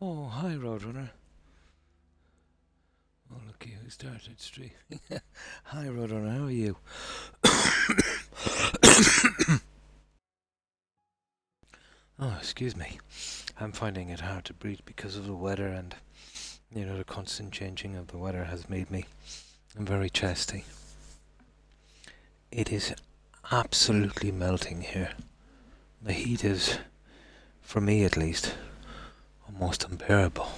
Oh, hi, Roadrunner. Oh, look, who started streaming. Hi, Roadrunner, how are you? Oh, excuse me. I'm finding it hard to breathe because of the weather, and, the constant changing of the weather has made me very chesty. It is absolutely melting here. The heat is, for me at least, almost unbearable.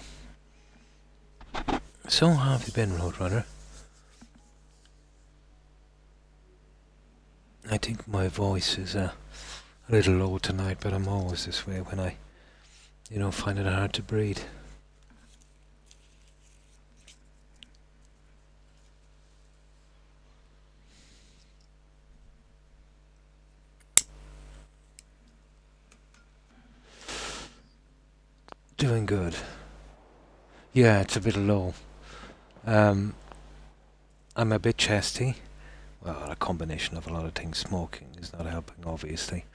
So, how have you been, Roadrunner? I think my voice is a little low tonight, but I'm always this way when I, find it hard to breathe. Doing good. Yeah, it's a bit low. I'm a bit chesty. Well, a combination of a lot of things. Smoking is not helping, obviously.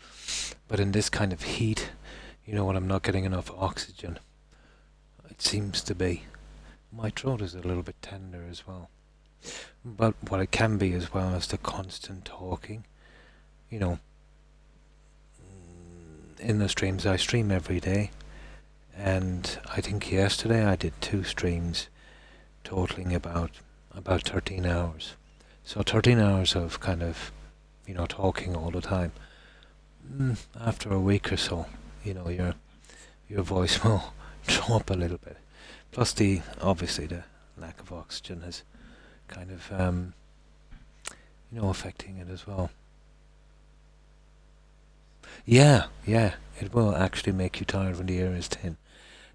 But in this kind of heat, when I'm not getting enough oxygen, it seems to be. My throat is a little bit tender as well. But what it can be as well is the constant talking. In the streams, I stream every day. And I think yesterday I did 2 streams totaling about 13 hours. So 13 hours of kind of, talking all the time. After a week or so, your voice will drop a little bit. Plus obviously the lack of oxygen is kind of, affecting it as well. Yeah, it will actually make you tired when the air is thin.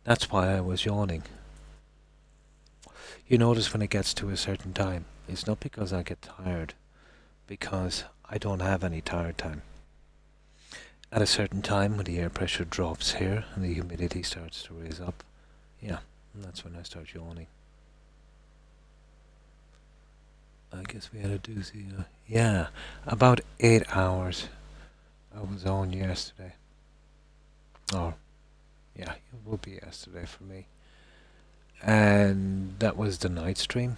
That's why I was yawning. You notice when it gets to a certain time, it's not because I get tired, because I don't have any tired time. At a certain time, when the air pressure drops here and the humidity starts to raise up, yeah, that's when I start yawning. I guess we had a doozy. Yeah, about 8 hours I was on yesterday. Or, yeah, it would be yesterday for me. And that was the night stream.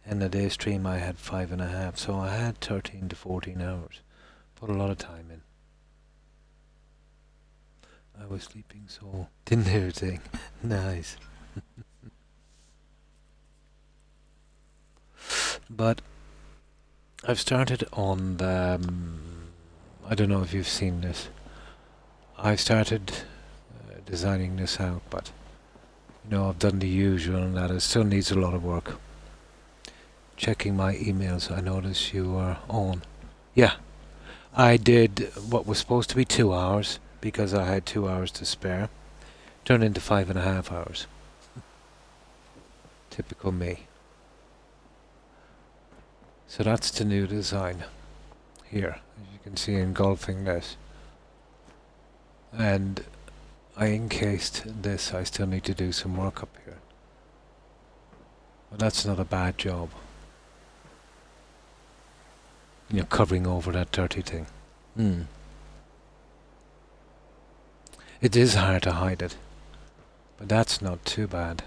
And the day stream I had 5.5, so I had 13 to 14 hours. Put a lot of time in. I was sleeping, so didn't hear a thing. Nice. But I've started on the. I don't know if you've seen this. I started designing this out, but I've done the usual, and that it still needs a lot of work. Checking my emails, I noticed you were on. Yeah, I did what was supposed to be 2 hours because I had 2 hours to spare. Turned into 5.5 hours. Typical me. So that's the new design here, as you can see, engulfing this. And I encased this. I still need to do some work up here. But that's not a bad job. Covering over that dirty thing. It is hard to hide it. But that's not too bad.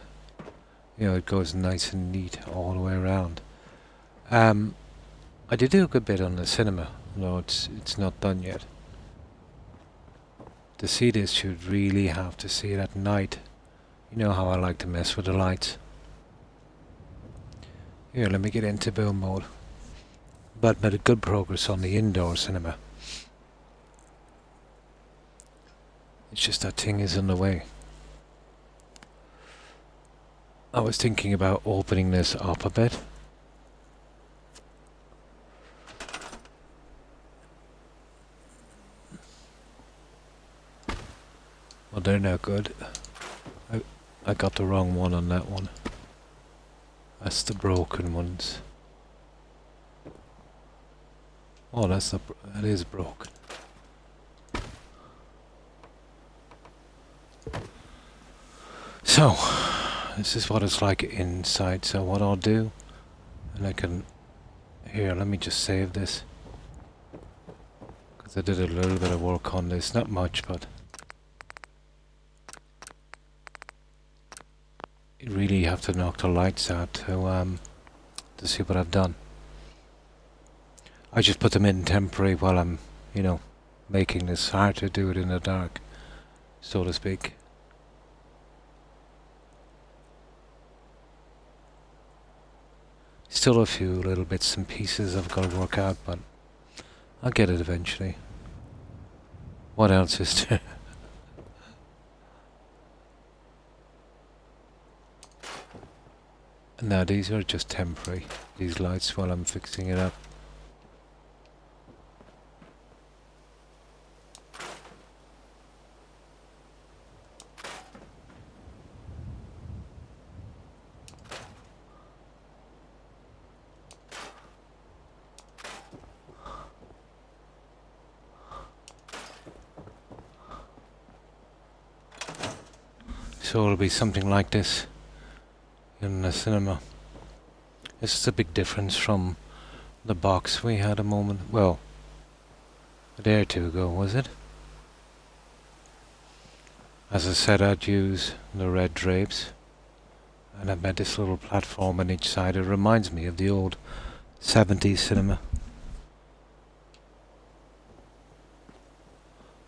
It goes nice and neat all the way around. I did do a good bit on the cinema, though it's not done yet. To see this, you'd really have to see it at night. You know how I like to mess with the lights. Here, let me get into build mode. But made a good progress on the indoor cinema. It's just that thing is in the way. I was thinking about opening this up a bit. Well, they're no good. I got the wrong one on that one. That's the broken ones. Oh, that's not. That is broken. So, this is what it's like inside. So what I'll do, and I can. Here, let me just save this. Because I did a little bit of work on this. Not much, but. You really have to knock the lights out to see what I've done. I just put them in temporary while I'm, you know, making this. Hard to do it in the dark, so to speak. Still a few little bits and pieces I've got to work out, but I'll get it eventually. What else is there? Now these are just temporary, these lights, while I'm fixing it up. So it'll be something like this in the cinema. This is a big difference from the box we had a moment, well, a day or two ago, was it? As I said, I'd use the red drapes, and I made this little platform on each side. It reminds me of the old 70s cinema.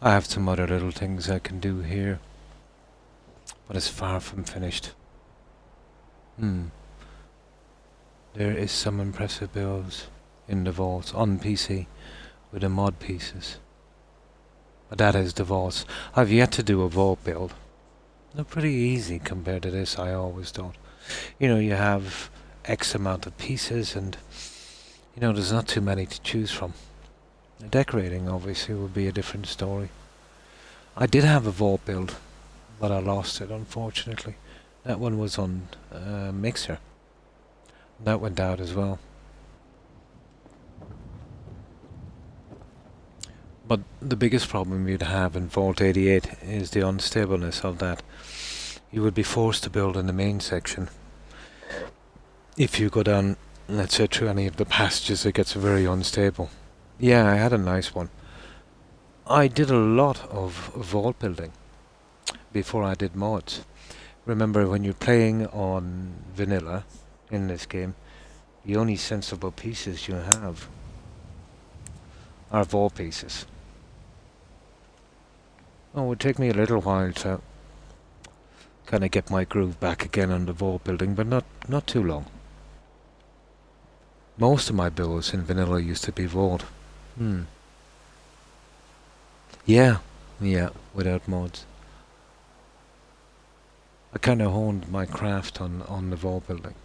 I have some other little things I can do here, but it's far from finished. There is some impressive builds in the vaults on PC with the mod pieces. But that is the vaults. I've yet to do a vault build. They're pretty easy compared to this, I always thought. You know, you have X amount of pieces and, you know, there's not too many to choose from. The decorating obviously would be a different story. I did have a vault build, but I lost it unfortunately. That one was on Mixer. That went out as well. But the biggest problem you'd have in Vault 88 is the unstableness of that. You would be forced to build in the main section. If you go down, let's say, through any of the passages, it gets very unstable. Yeah, I had a nice one. I did a lot of vault building before I did mods. Remember, when you're playing on vanilla in this game, the only sensible pieces you have are vault pieces. Oh, it would take me a little while to kind of get my groove back again on the vault building, but not too long. Most of my builds in vanilla used to be vault. Yeah, without mods. I kind of honed my craft on the vault building.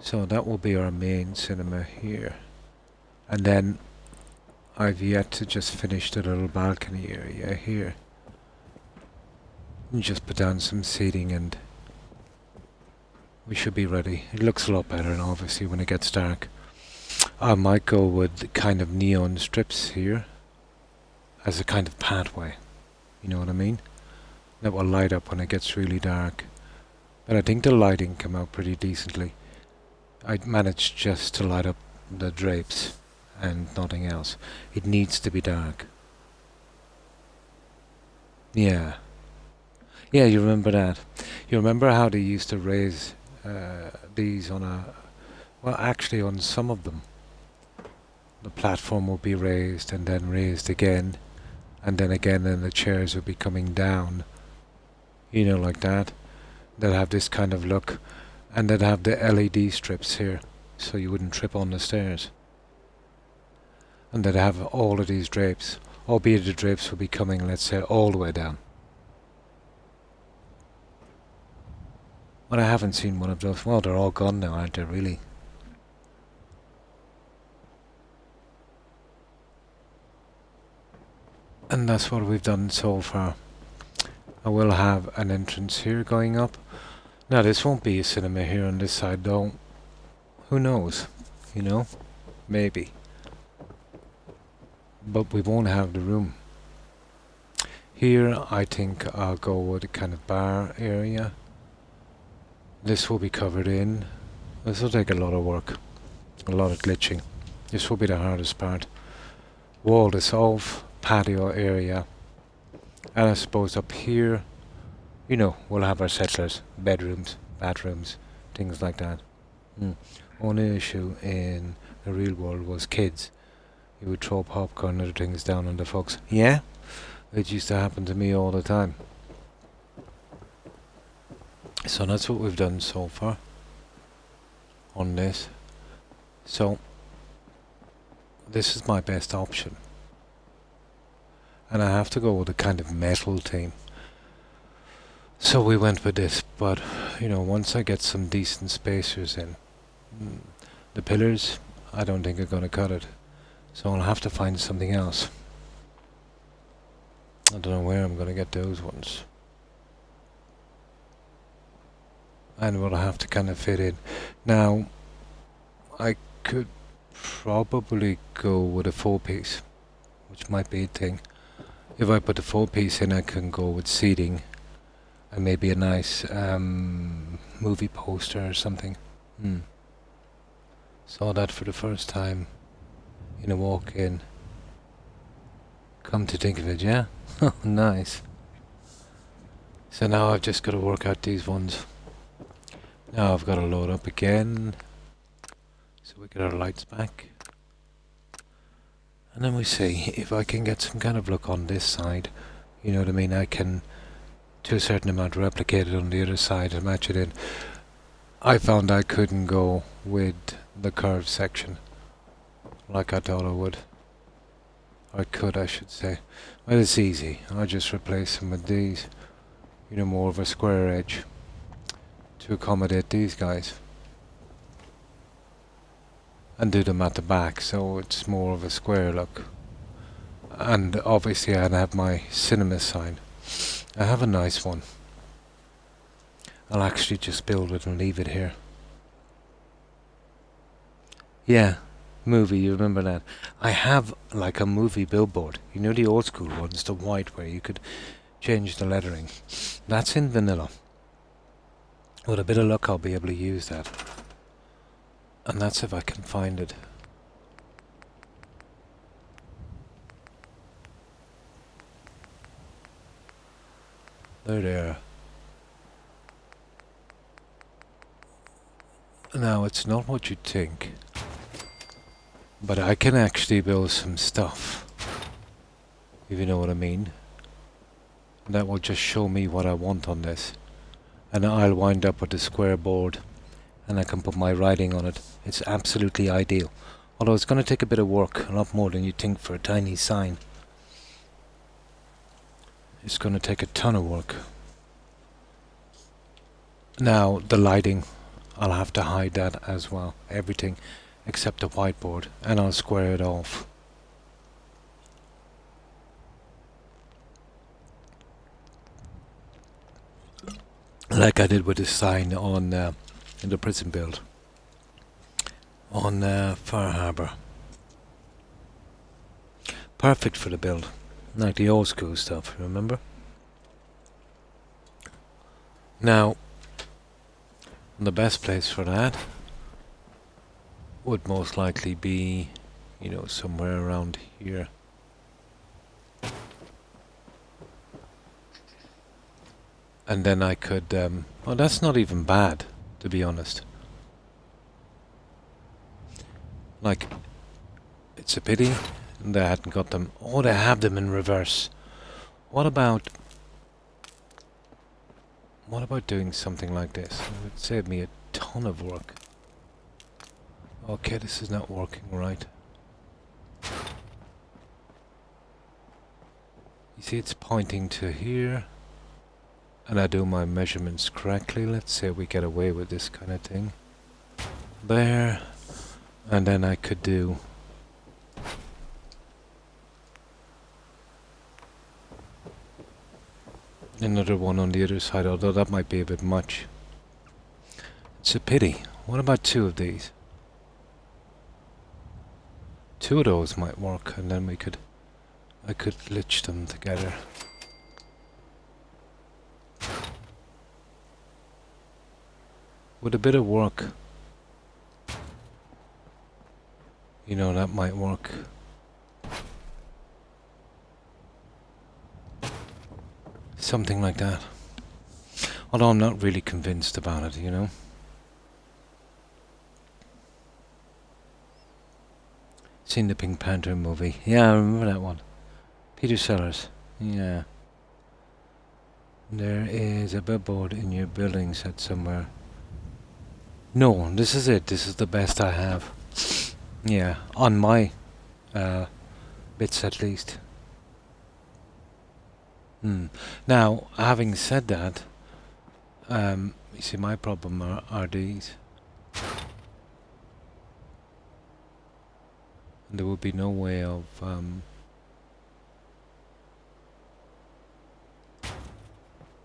So that will be our main cinema here. And then I've yet to just finish the little balcony area here. And just put down some seating and we should be ready. It looks a lot better, and obviously when it gets dark. I might go with kind of neon strips here as a kind of pathway. You know what I mean? That will light up when it gets really dark. But I think the lighting came out pretty decently. I managed just to light up the drapes and nothing else. It needs to be dark. Yeah. Yeah, you remember that. You remember how they used to raise these on a... Well, actually on some of them. The platform will be raised and then raised again. And then again, and the chairs will be coming down. You know, like that. They'll have this kind of look. And they'd have the LED strips here, so you wouldn't trip on the stairs. And they'd have all of these drapes, albeit the drapes will be coming, let's say, all the way down. But I haven't seen one of those. Well, they're all gone now, aren't they, really? And that's what we've done so far. I will have an entrance here going up. Now this won't be a cinema here on this side though. Who knows? You know? Maybe. But we won't have the room. Here I think I'll go with a kind of bar area. This will be covered in. This will take a lot of work. A lot of glitching. This will be the hardest part. Wall this off. Patio area. And I suppose up here, you know, we'll have our settlers. Bedrooms, bathrooms, things like that. Only issue in the real world was kids. You would throw popcorn and other things down on the folks. Yeah? It used to happen to me all the time. So that's what we've done so far on this. So this is my best option. And I have to go with a kind of metal theme. So we went with this, but you know, once I get some decent spacers in, the pillars, I don't think are going to cut it. So I'll have to find something else. I don't know where I'm going to get those ones. And we'll have to kind of fit in. Now, I could probably go with a 4-piece, which might be a thing. If I put the 4-piece in, I can go with seating and maybe a nice movie poster or something. Saw that for the first time in a walk-in. Come to think of it, yeah? Oh, nice. So now I've just got to work out these ones. Now I've got to load up again. So we get our lights back. And then we see if I can get some kind of look on this side. You know what I mean? I can, to a certain amount, replicate it on the other side and match it in. I found I couldn't go with the curved section like I thought I would. I could, I should say. Well, it's easy. I'll just replace them with these. You know, more of a square edge to accommodate these guys. And do them at the back, so it's more of a square look. And obviously I have my cinema sign. I have a nice one. I'll actually just build it and leave it here. Yeah, movie, you remember that? I have like a movie billboard. You know the old school ones, the white where you could change the lettering. That's in vanilla. With a bit of luck I'll be able to use that. And that's if I can find it. There. Now, it's not what you'd think. But I can actually build some stuff. If you know what I mean. That will just show me what I want on this. And I'll wind up with a square board. And I can put my writing on it. It's absolutely ideal. Although it's going to take a bit of work, a lot more than you think for a tiny sign. It's going to take a ton of work. Now, the lighting, I'll have to hide that as well. Everything except the whiteboard. And I'll square it off. Like I did with the sign on in the prison build. On Far Harbour. Perfect for the build. Like the old school stuff, remember? Now, the best place for that would most likely be, you know, somewhere around here. And then I could, well, that's not even bad, to be honest. Like, it's a pity they hadn't got them. Oh, they have them in reverse. What about doing something like this? It would save me a ton of work. Okay, this is not working right. You see, it's pointing to here. And I do my measurements correctly. Let's say we get away with this kind of thing. There. And then I could do Another one on the other side, although that might be a bit much. It's a pity. What about two of these? Two of those might work, and then I could glitch them together. With a bit of work, you know, that might work. Something like that. Although I'm not really convinced about it, you know. Seen the Pink Panther movie. Yeah, I remember that one. Peter Sellers. Yeah. There is a billboard in your building set somewhere. No, this is it. This is the best I have. Yeah, on my bits at least. Now, having said that, you see, my problem are these. And there would be no way of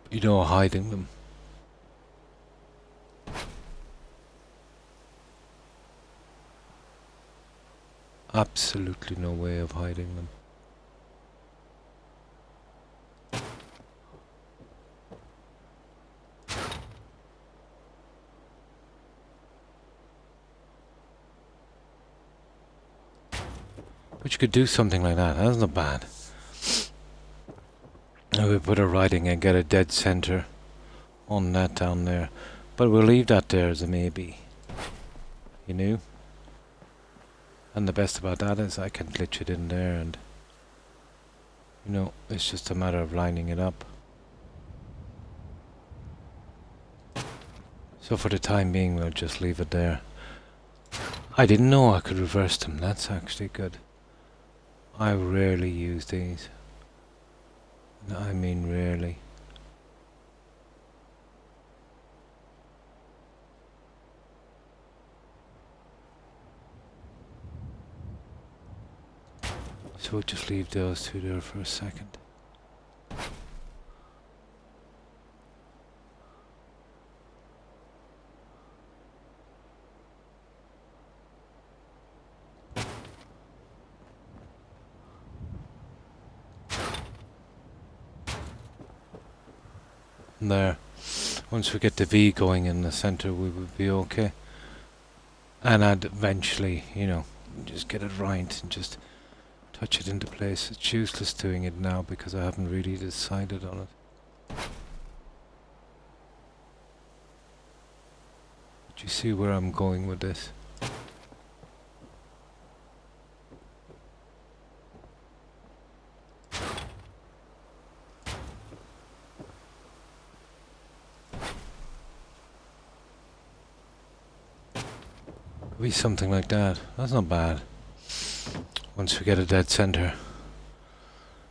you know, hiding them. Absolutely no way of hiding them. But you could do something like that. That's not bad. I would put a writing and get a dead center on that down there. But we'll leave that there as a maybe. You know? And the best about that is I can glitch it in there and, you know, it's just a matter of lining it up. So for the time being, we'll just leave it there. I didn't know I could reverse them. That's actually good. I rarely use these. I mean rarely. So we'll just leave those two there for a second. There. Once we get the V going in the center, we would be okay. And I'd eventually, you know, just get it right and just touch it into place. It's useless doing it now because I haven't really decided on it. But you see where I'm going with this? Be something like that. That's not bad. Once we get a dead center.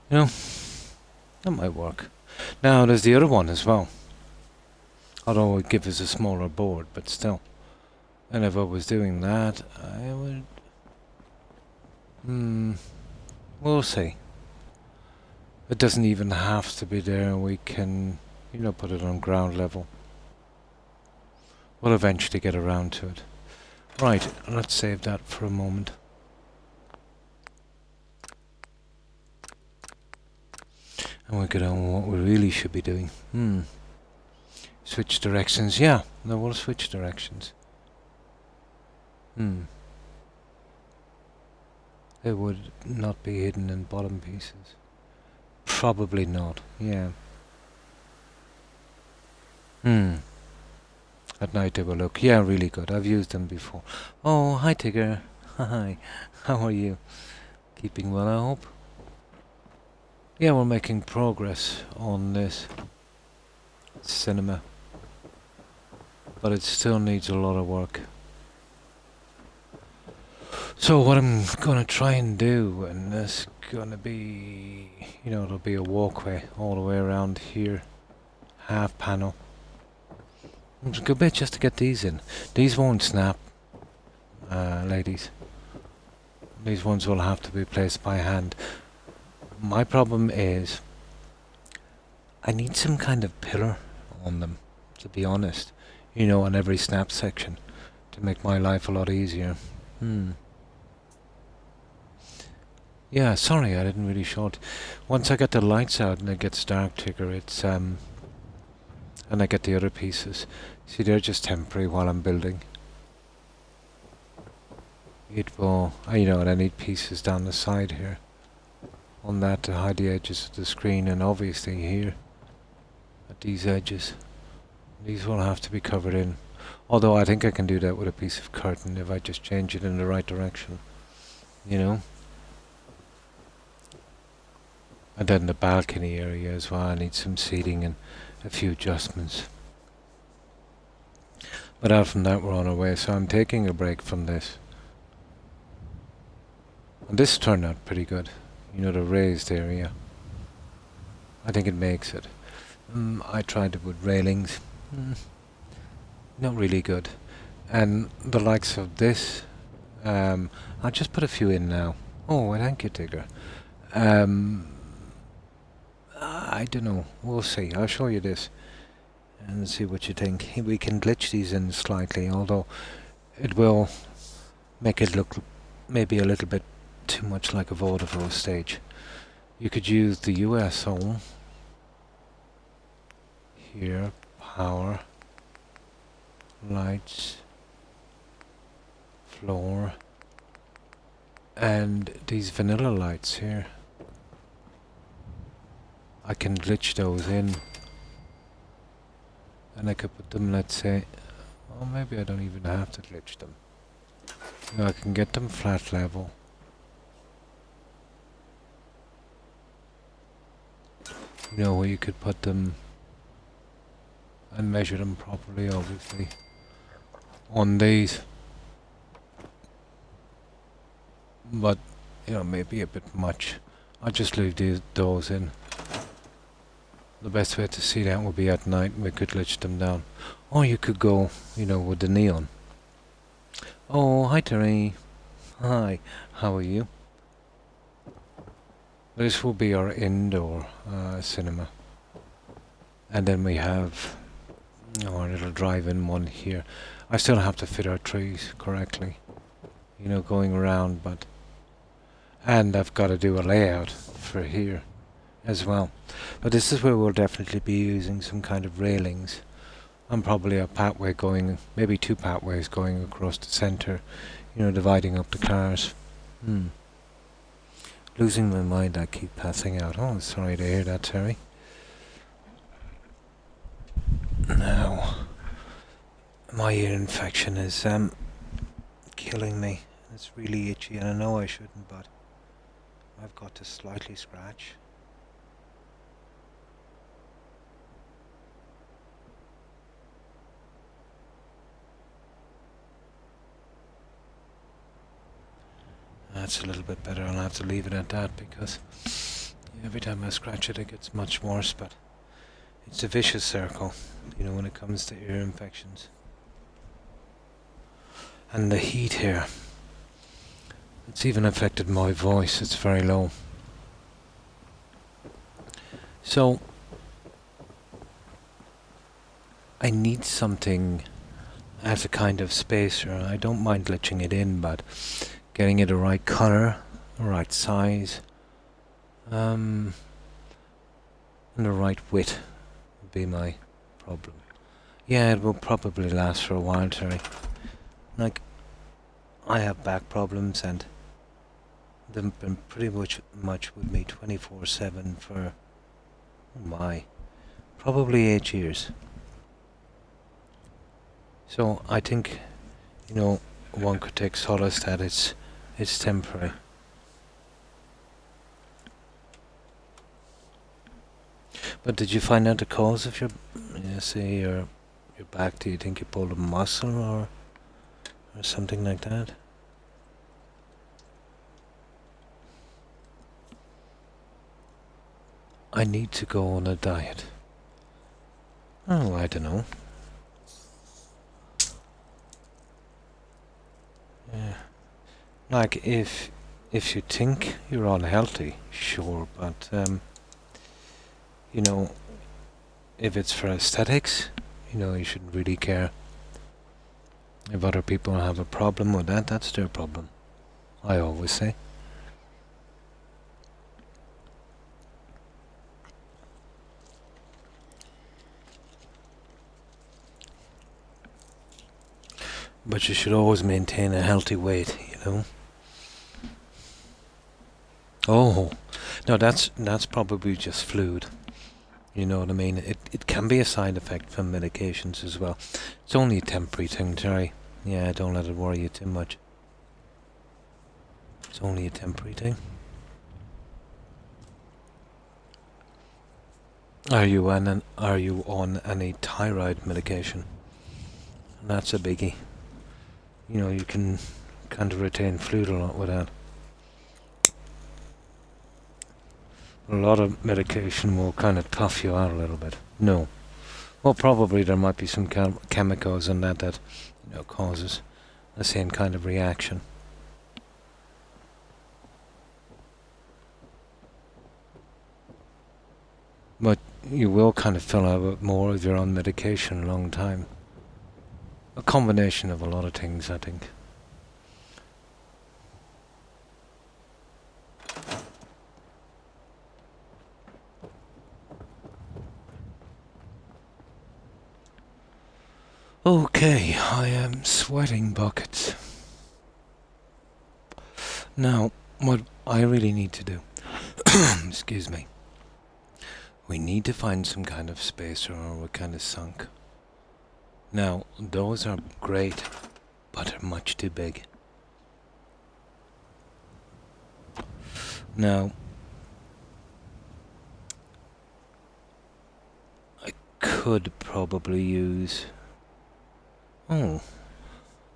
You know, that might work. Now there's the other one as well. Although it would give us a smaller board, but still. And if I was doing that, I would... we'll see. It doesn't even have to be there. We can, you know, put it on ground level. We'll eventually get around to it. Right, let's save that for a moment. And we'll get on what we really should be doing. Switch directions. Yeah, no, we'll switch directions. It would not be hidden in bottom pieces. Probably not, yeah. At night they will look, yeah, really good. I've used them before. Oh, hi Tigger. Hi. How are you? Keeping well, I hope? Yeah, we're making progress on this cinema. But it still needs a lot of work. So what I'm gonna try and do, and this gonna be, you know, it'll be a walkway all the way around here. Half panel. It's a good bit just to get these in. These won't snap, ladies. These ones will have to be placed by hand. My problem is I need some kind of pillar on them, to be honest. You know, on every snap section, to make my life a lot easier. Yeah, sorry, I didn't really show it. Once I get the lights out and it gets dark thicker, it's and I get the other pieces. See, they're just temporary while I'm building. It will, you know, and I need pieces down the side here on that to hide the edges of the screen, and obviously here at these edges. These will have to be covered in. Although I think I can do that with a piece of curtain if I just change it in the right direction. You know? And then the balcony area as well, I need some seating and a few adjustments. But out from that we're on our way, so I'm taking a break from this. And this turned out pretty good. You know, the raised area. I think it makes it. I tried it with railings. Not really good. And the likes of this, I'll just put a few in now. Oh, well, thank you, Tigger. I don't know. We'll see. I'll show you this and see what you think. We can glitch these in slightly, although it will make it look maybe a little bit too much like a vaudeville stage. You could use the USO here, power, lights, floor, and these vanilla lights here. I can glitch those in, and I could put them, let's say, oh, maybe I don't even have to glitch them. You know, I can get them flat level. You know, where you could put them and measure them properly, obviously, on these. But, you know, maybe a bit much. I'll just leave those in. The best way to see that would be at night, and we could glitch them down. Or you could go, you know, with the neon. Oh, hi Terry. Hi, how are you? This will be our indoor cinema. And then we have our little drive-in one here. I still have to fit our trees correctly, you know, going around, but... And I've got to do a layout for here as well. But this is where we'll definitely be using some kind of railings. And probably a pathway going, maybe two pathways going across the centre, you know, dividing up the cars. Losing my mind, I keep passing out. Oh, sorry to hear that, Terry. Now, my ear infection is killing me. It's really itchy, and I know I shouldn't, but I've got to slightly scratch. That's a little bit better. I'll have to leave it at that, because every time I scratch it, it gets much worse, but it's a vicious circle, you know, when it comes to ear infections. And the heat here, it's even affected my voice. It's very low. So I need something as a kind of spacer. I don't mind glitching it in, but getting it the right color, the right size, and the right width would be my problem. Yeah, it will probably last for a while, Terry. Like, I have back problems, and they've been pretty much with me 24/7 for, oh my, probably 8 years. So I think, you know, one could take solace that it's temporary. But did you find out the cause of your, say, your back? Do you think you pulled a muscle or something like that? I need to go on a diet. Oh, I don't know. Yeah. Like, if you think you're unhealthy, sure, but, you know, if it's for aesthetics, you know, you shouldn't really care. If other people have a problem with that, that's their problem, I always say. But you should always maintain a healthy weight, you know. Oh, no, that's probably just fluid. You know what I mean? It can be a side effect from medications as well. It's only a temporary thing, Terry. Yeah, don't let it worry you too much. It's only a temporary thing. Are you on any thyroid medication? That's a biggie. You know, you can kind of retain fluid a lot with that. A lot of medication will kind of tough you out a little bit. No. Well, probably there might be some chemicals in that you know, causes the same kind of reaction. But you will kind of fill out more if you're on medication a long time. A combination of a lot of things, I think. Okay, I am sweating buckets. Now, what I really need to do, excuse me, we need to find some kind of spacer or we're kind of sunk. Now, those are great, but they're much too big. Now, I could probably use... Oh,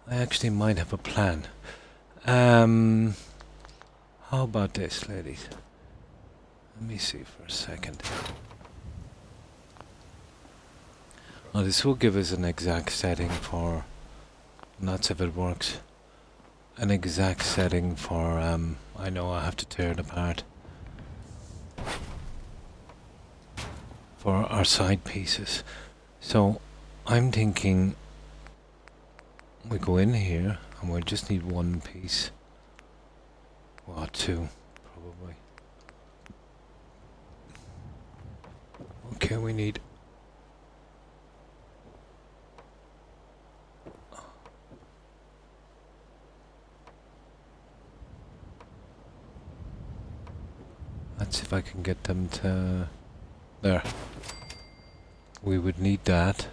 I actually might have a plan. How about this, ladies? Let me see for a second. Now this will give us an exact setting for, and that's if it works, an exact setting for, I know I have to tear it apart, for our side pieces. So I'm thinking we go in here and we'll just need one piece. Well, two, probably. Okay, we need... Let's see if I can get them to... There. We would need that.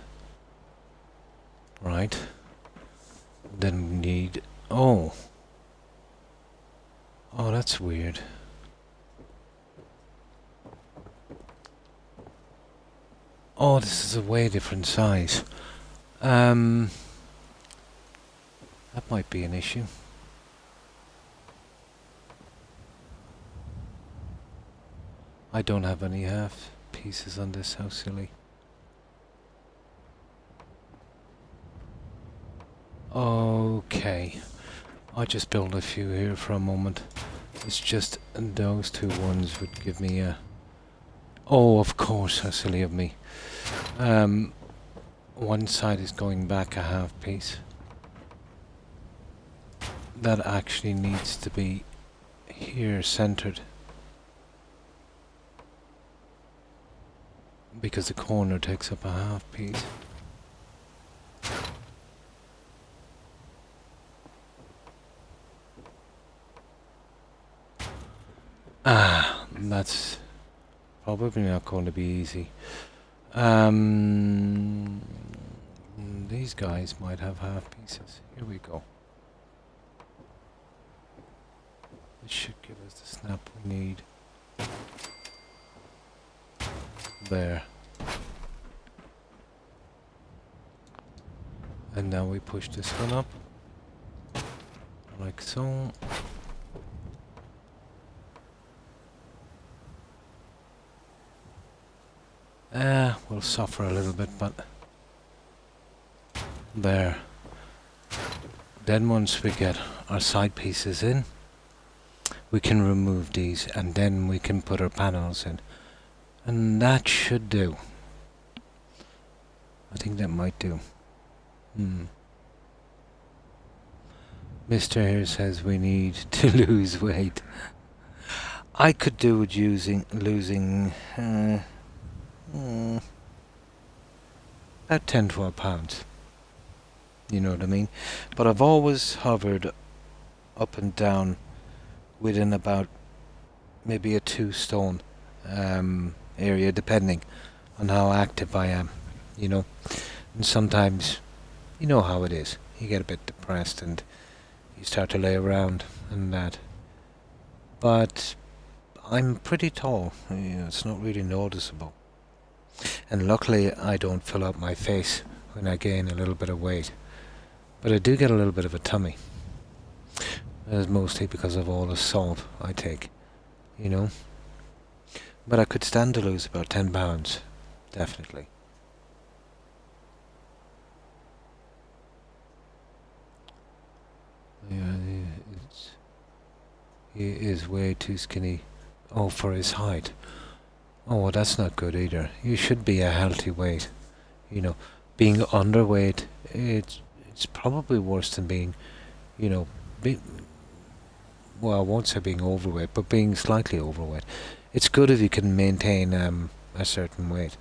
Right. Then we need... Oh! Oh, that's weird. Oh, this is a way different size. That might be an issue. I don't have any half pieces on this, how silly. Okay. I'll just build a few here for a moment. It's just those two ones would give me a... Oh, of course, how silly of me. One side is going back a half piece. That actually needs to be here centered. Because the corner takes up a half piece. Ah, that's probably not going to be easy. These guys might have half pieces. Here we go. This should give us the snap we need. There. And now we push this one up. Like so. We'll suffer a little bit, but... There. Then once we get our side pieces in, we can remove these and then we can put our panels in. And that should do. I think that might do. Hmm. Mr. here says we need to lose weight. I could do with losing about 10-12 pounds. You know what I mean? But I've always hovered up and down within about maybe a 2 stone area, depending on how active I am. You know, and sometimes you know how it is. You get a bit depressed and you start to lay around and that. But I'm pretty tall. You know, it's not really noticeable. And luckily, I don't fill up my face when I gain a little bit of weight. But I do get a little bit of a tummy. That's mostly because of all the salt I take, you know. But I could stand to lose about 10 pounds, definitely. Yeah, he is way too skinny. Oh, for his height. Oh, well, that's not good either. You should be a healthy weight. You know, being underweight, it's probably worse than being, you know, well, I won't say being overweight, but being slightly overweight. It's good if you can maintain a certain weight.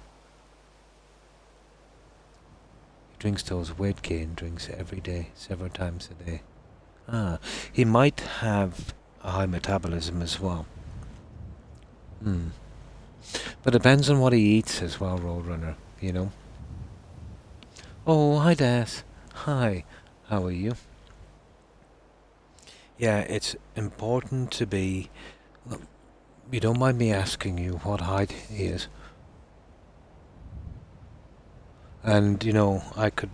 He drinks those weight gain drinks every day, several times a day. Ah, he might have a high metabolism as well. Hmm. But it depends on what he eats as well, Roadrunner, you know. Oh, hi, Des. Hi. How are you? Yeah, it's important to be. You don't mind me asking you what height he is? And, you know, I could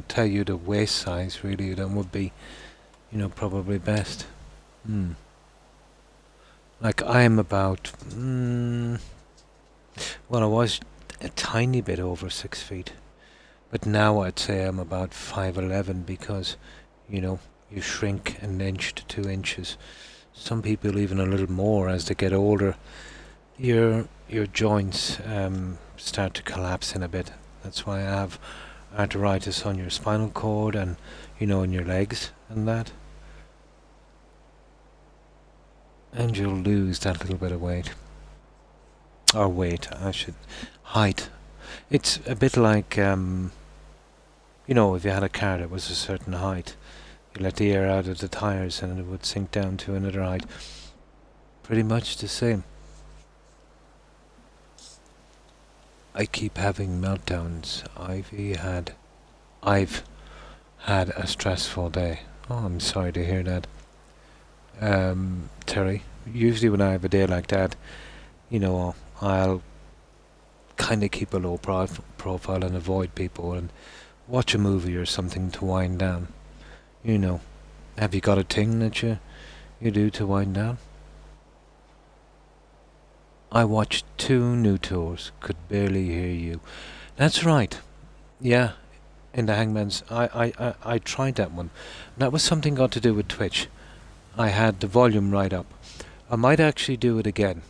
tell you the waist size, really, that would be, you know, probably best. Hmm. Like, I am about. Well, I was a tiny bit over 6 feet. But now I'd say I'm about 5'11" because, you know, you shrink an inch to 2 inches. Some people even a little more as they get older. Your joints start to collapse in a bit. That's why I have arthritis on your spinal cord and, you know, in your legs and that. And you'll lose that little bit of weight. Or weight, I should. Height. It's a bit like, you know, if you had a car that was a certain height, you let the air out of the tires and it would sink down to another height. Pretty much the same. I keep having meltdowns. I've had a stressful day. Oh, I'm sorry to hear that. Terry, usually when I have a day like that, you know, I'll kind of keep a low profile and avoid people and watch a movie or something to wind down. You know, have you got a thing that you do to wind down? I watched 2 new tours, could barely hear you. That's right. Yeah, in the Hangman's. I tried that one. That was something got to do with Twitch. I had the volume right up. I might actually do it again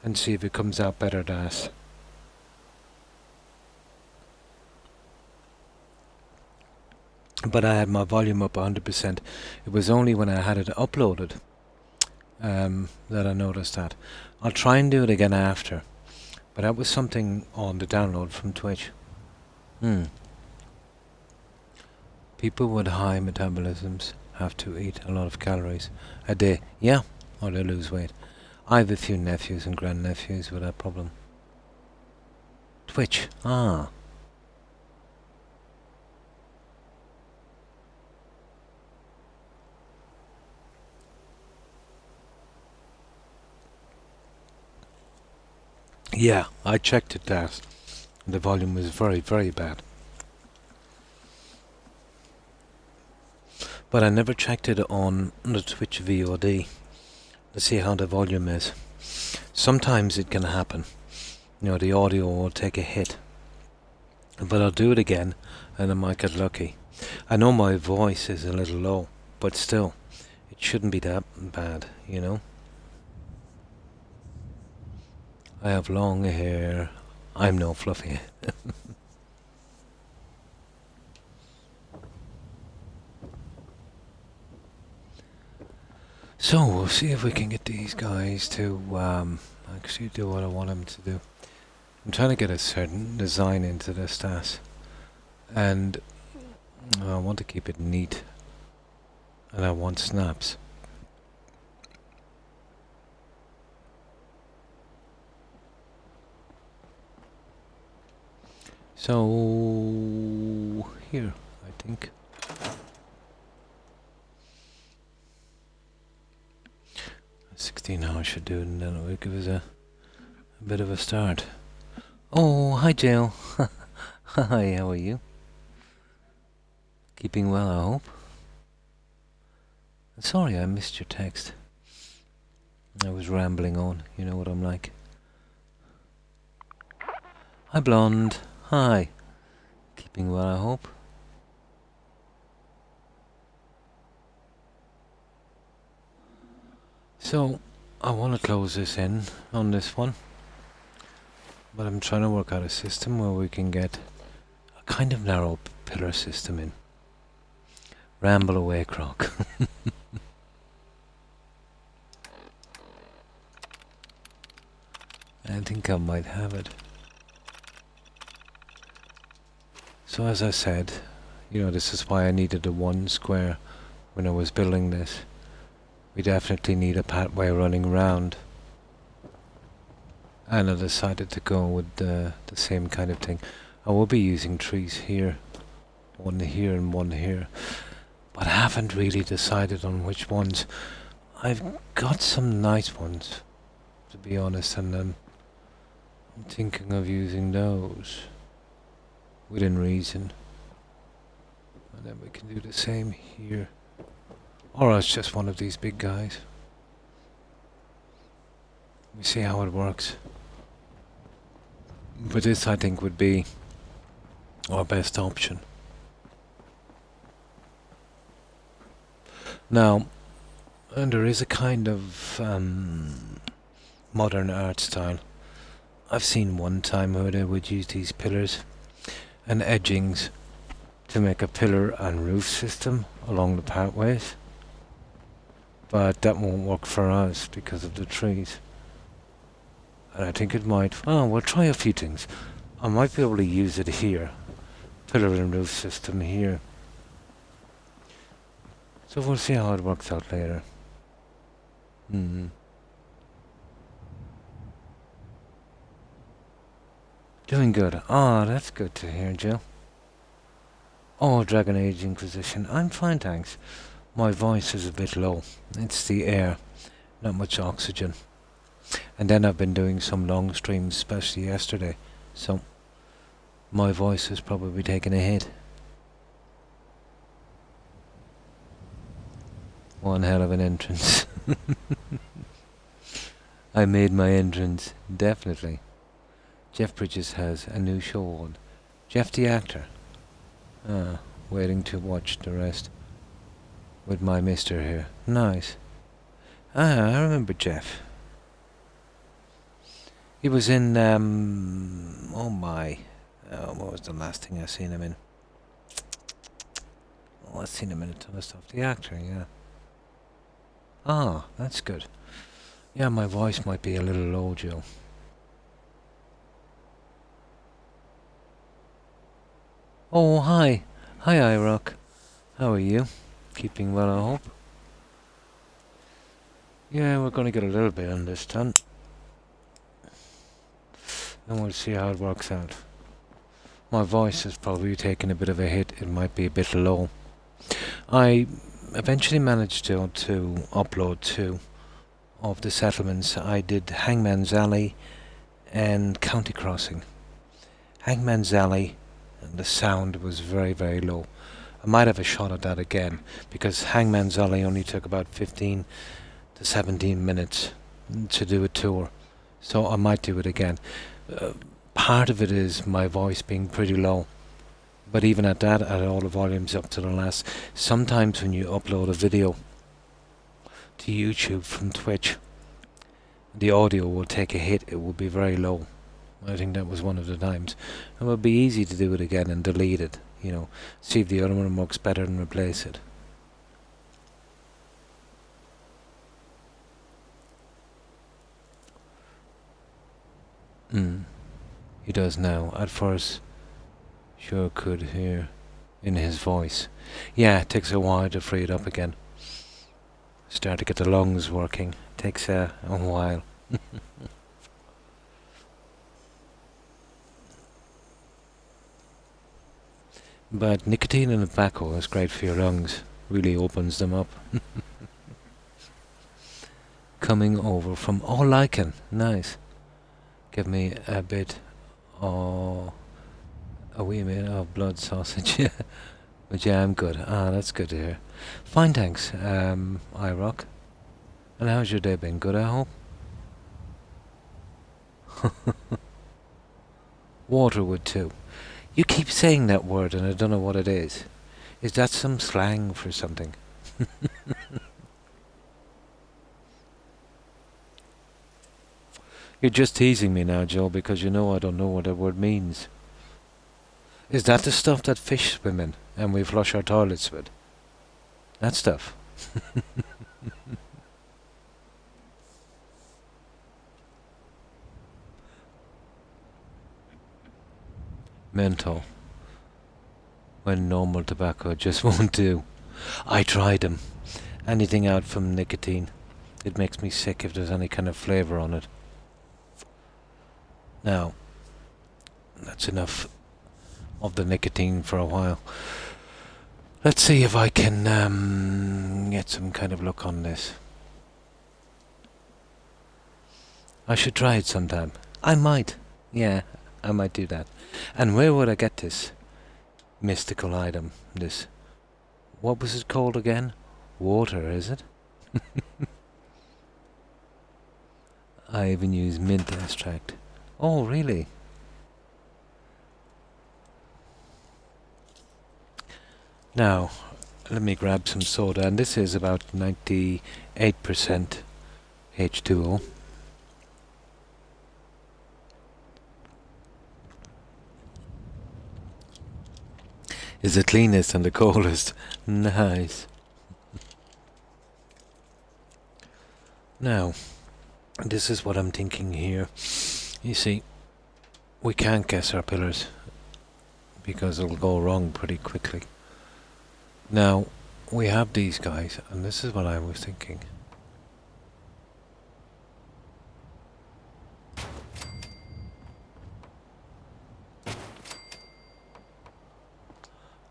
and see if it comes out better, Das. But I had my volume up 100%. It was only when I had it uploaded that I noticed that. I'll try and do it again after. But that was something on the download from Twitch. People with high metabolisms have to eat a lot of calories a day. Yeah, or they lose weight. I have a few nephews and grandnephews with that problem. Twitch. Ah. Yeah, I checked it out. The volume was very, very bad. But I never checked it on the Twitch VOD to see how the volume is. Sometimes it can happen. You know, the audio will take a hit. But I'll do it again and I might get lucky. I know my voice is a little low, but still, it shouldn't be that bad, you know? I have long hair. I'm no fluffy. So we'll see if we can get these guys to actually do what I want them to do. I'm trying to get a certain design into the stats, and I want to keep it neat, and I want snaps. So here, I think. 16 hours should do it, and then it will give us a bit of a start. Oh, hi Jill. Hi, how are you? Keeping well, I hope. Sorry, I missed your text. I was rambling on, you know what I'm like. Hi Blonde. Hi. Keeping well, I hope. So, I want to close this in on this one, but I'm trying to work out a system where we can get a kind of narrow pillar system in. Ramble away, Croc. I think I might have it. So as I said, you know, this is why I needed a 1 square when I was building this. We definitely need a pathway running round. And I decided to go with the same kind of thing. I will be using trees here, 1 here and 1 here, but I haven't really decided on which ones. I've got some nice ones, to be honest, and I'm thinking of using those within reason. And then we can do the same here. Or it's just one of these big guys. We see how it works. But this, I think, would be our best option. Now, and there is a kind of modern art style. I've seen one time where they would use these pillars and edgings to make a pillar and roof system along the pathways. But that won't work for us because of the trees. And I think it might. Oh, we'll try a few things. I might be able to use it here. Pillar and roof system here. So we'll see how it works out later. Doing good. Ah, that's good to hear, Jill. Oh, Dragon Age Inquisition. I'm fine, thanks. My voice is a bit low. It's the air. Not much oxygen. And then I've been doing some long streams, especially yesterday. So, my voice is probably taking a hit. One hell of an entrance. I made my entrance, definitely. Jeff Bridges has a new show on. Jeff the actor. Waiting to watch the rest. With my mister here. Nice. I remember Jeff. He was in, oh my. What was the last thing I seen him in? Oh, I've seen him in a ton of stuff. The actor, yeah. Ah, that's good. Yeah, my voice might be a little low, Jill. Oh, hi. Hi, iRock. How are you? Keeping well, I hope. Yeah, we're going to get a little bit on this done. And we'll see how it works out. My voice is probably taking a bit of a hit. It might be a bit low. I eventually managed to upload 2 of the settlements. I did Hangman's Alley and County Crossing. Hangman's Alley, and the sound was very, very low. I might have a shot at that again, because Hangman's Alley only took about 15 to 17 minutes to do a tour. So I might do it again. Part of it is my voice being pretty low. But even at that, at all the volumes up to the last, sometimes when you upload a video to YouTube from Twitch, the audio will take a hit. It will be very low. I think that was one of the times. And it would be easy to do it again and delete it, you know, see if the other one works better and replace it. He does now. At first, sure could hear in his voice. Yeah, it takes a while to free it up again. Start to get the lungs working. Takes a while. But nicotine in tobacco is great for your lungs. Really opens them up. Coming over from Lichen. Nice. Give me a bit of a wee bit of blood sausage. But yeah, I'm good. That's good to hear. Fine, thanks, iRock. And how's your day been? Good, I hope? Waterwood too. You keep saying that word and I don't know what it is. Is that some slang for something? You're just teasing me now, Joe, because you know I don't know what that word means. Is that the stuff that fish swim in and we flush our toilets with? That stuff. Menthol. When normal tobacco just won't do. I tried them. Anything out from nicotine. It makes me sick if there's any kind of flavour on it. Now, that's enough of the nicotine for a while. Let's see if I can get some kind of look on this. I should try it sometime. I might. Yeah, I might do that. And where would I get this mystical item? This... What was it called again? Water, is it? I even use mint extract. Oh, really? Now, let me grab some soda, and this is about 98% H2O. Is the cleanest and the coldest. Nice. Now, this is what I'm thinking here. You see, we can't guess our pillars because it'll go wrong pretty quickly. Now, we have these guys, and this is what I was thinking.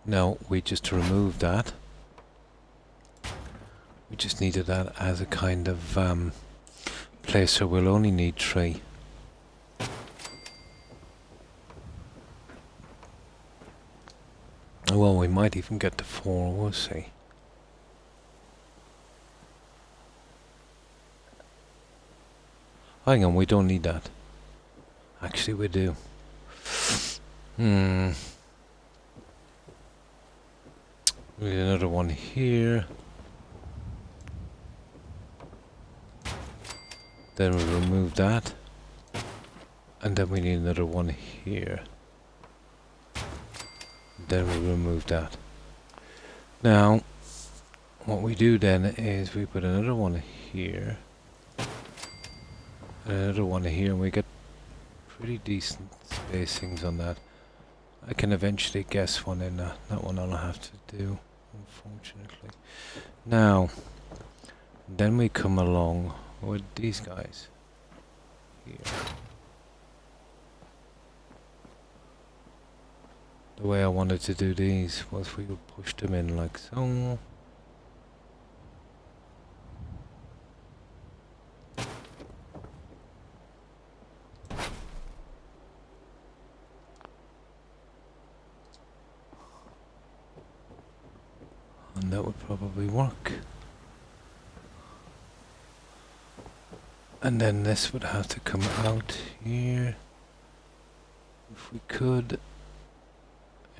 Now, we just remove that. We just needed that as a kind of place where we'll only need 3. Well, we might even get to 4, we'll see. Hang on, we don't need that. Actually, we do. We need another one here. Then we remove that. And then we need another one here. Then we remove that. Now, what we do then is we put another one here. And another one here, and we get pretty decent spacings on that. I can eventually guess one in that. That one I'll have to do, unfortunately. Now, then we come along with these guys here. The way I wanted to do these was we would push them in like so. And that would probably work. And then this would have to come out here. If we could.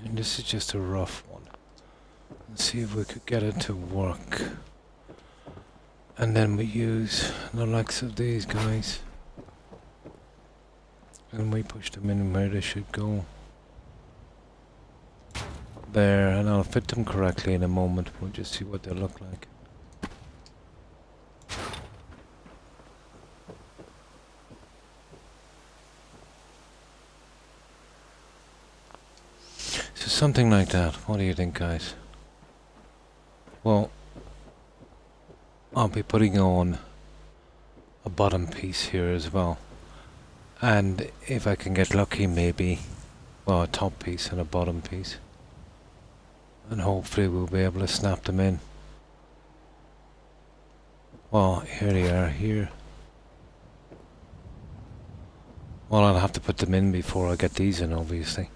And this is just a rough one. Let's see if we could get it to work. And then we use the likes of these guys. And we push them in where they should go. There, and I'll fit them correctly in a moment. We'll just see what they look like. Something like that. What do you think, guys? Well, I'll be putting on a bottom piece here as well. And if I can get lucky, maybe, well, a top piece and a bottom piece. And hopefully we'll be able to snap them in. Well, here they are, here. Well, I'll have to put them in before I get these in, obviously.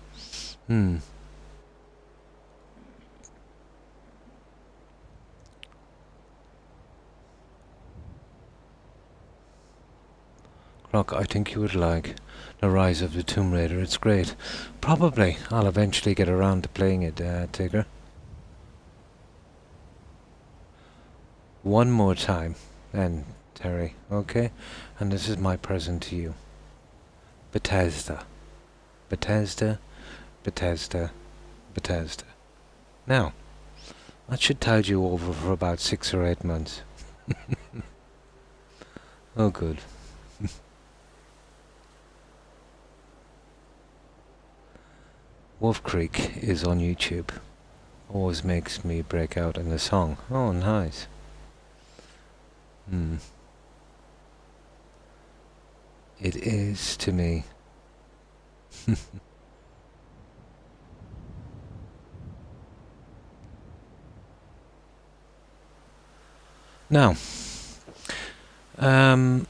Croc, I think you would like The Rise of the Tomb Raider. It's great. Probably. I'll eventually get around to playing it, Tigger. One more time, then, Terry, okay? And this is my present to you. Bethesda. Bethesda. Bethesda. Bethesda. Now, that should tide you over for about 6 or 8 months. Oh, good. Wolf Creek is on YouTube. Always makes me break out in the song. Oh, nice. It is to me. Now, yeah,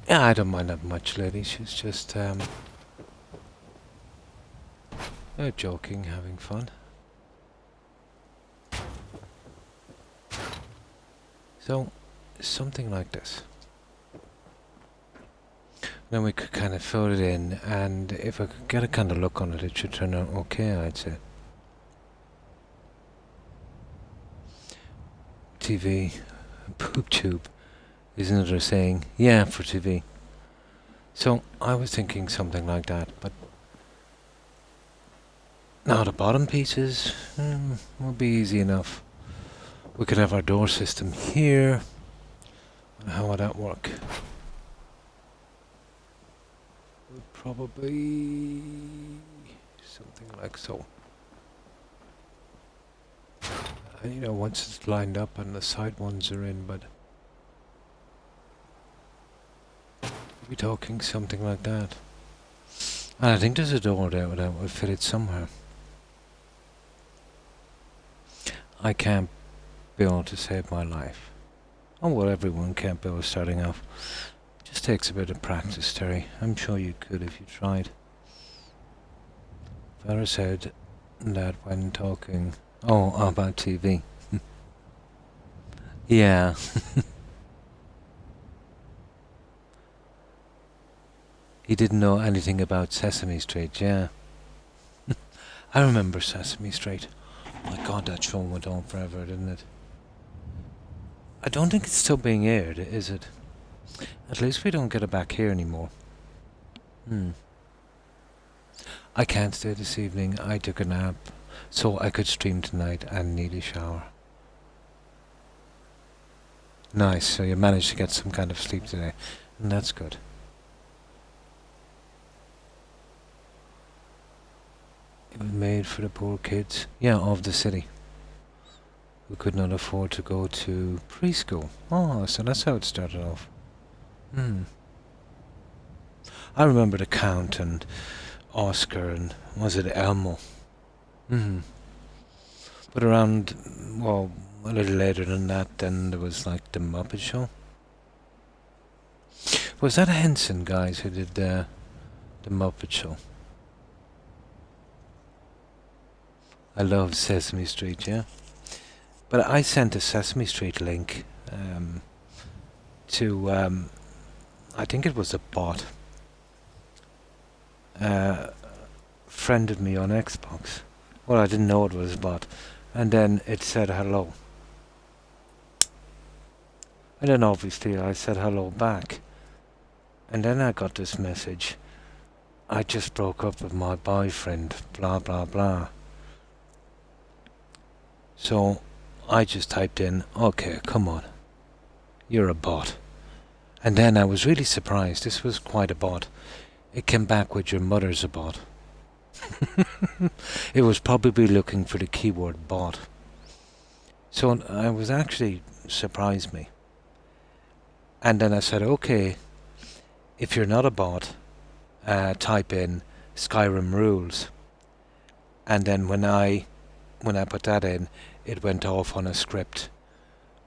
I don't mind that much, lady. She's just, joking, having fun. So, something like this. Then we could kind of fill it in, and if I could get a kind of look on it, it should turn out okay, I'd say. TV, poop tube, isn't it a saying? Yeah, for TV. So, I was thinking something like that, but now the bottom pieces will be easy enough. We could have our door system here. How would that work? Probably something like so. And you know, once it's lined up and the side ones are in, but we're talking something like that. And I think there's a door there that would fit it somewhere. I can't build to save my life. Oh, well, everyone can't build starting off. Just takes a bit of practice, Terry. I'm sure you could if you tried. Father said that when talking... Oh, about TV. Yeah. He didn't know anything about Sesame Street, yeah. I remember Sesame Street. Oh my God, that show went on forever, didn't it? I don't think it's still being aired, is it? At least we don't get it back here anymore. I can't stay this evening. I took a nap so I could stream tonight and need a shower. Nice, so you managed to get some kind of sleep today. And that's good. It was made for the poor kids, yeah, of the city, who could not afford to go to preschool. Oh, so that's how it started off. I remember the Count and Oscar and was it Elmo? But around, well, a little later than that, then there was like the Muppet Show. Was that Henson guys who did the Muppet Show? I love Sesame Street, yeah. But I sent a Sesame Street link to, I think it was a bot. Friended me on Xbox. Well, I didn't know it was a bot. And then it said hello. And then obviously I said hello back. And then I got this message. I just broke up with my boyfriend, blah blah blah. So I just typed in, okay, come on. You're a bot. And then I was really surprised. This was quite a bot. It came back with your mother's a bot. It was probably looking for the keyword bot. So I was actually surprised me. And then I said, okay, if you're not a bot, type in Skyrim rules. And then when I put that in, it went off on a script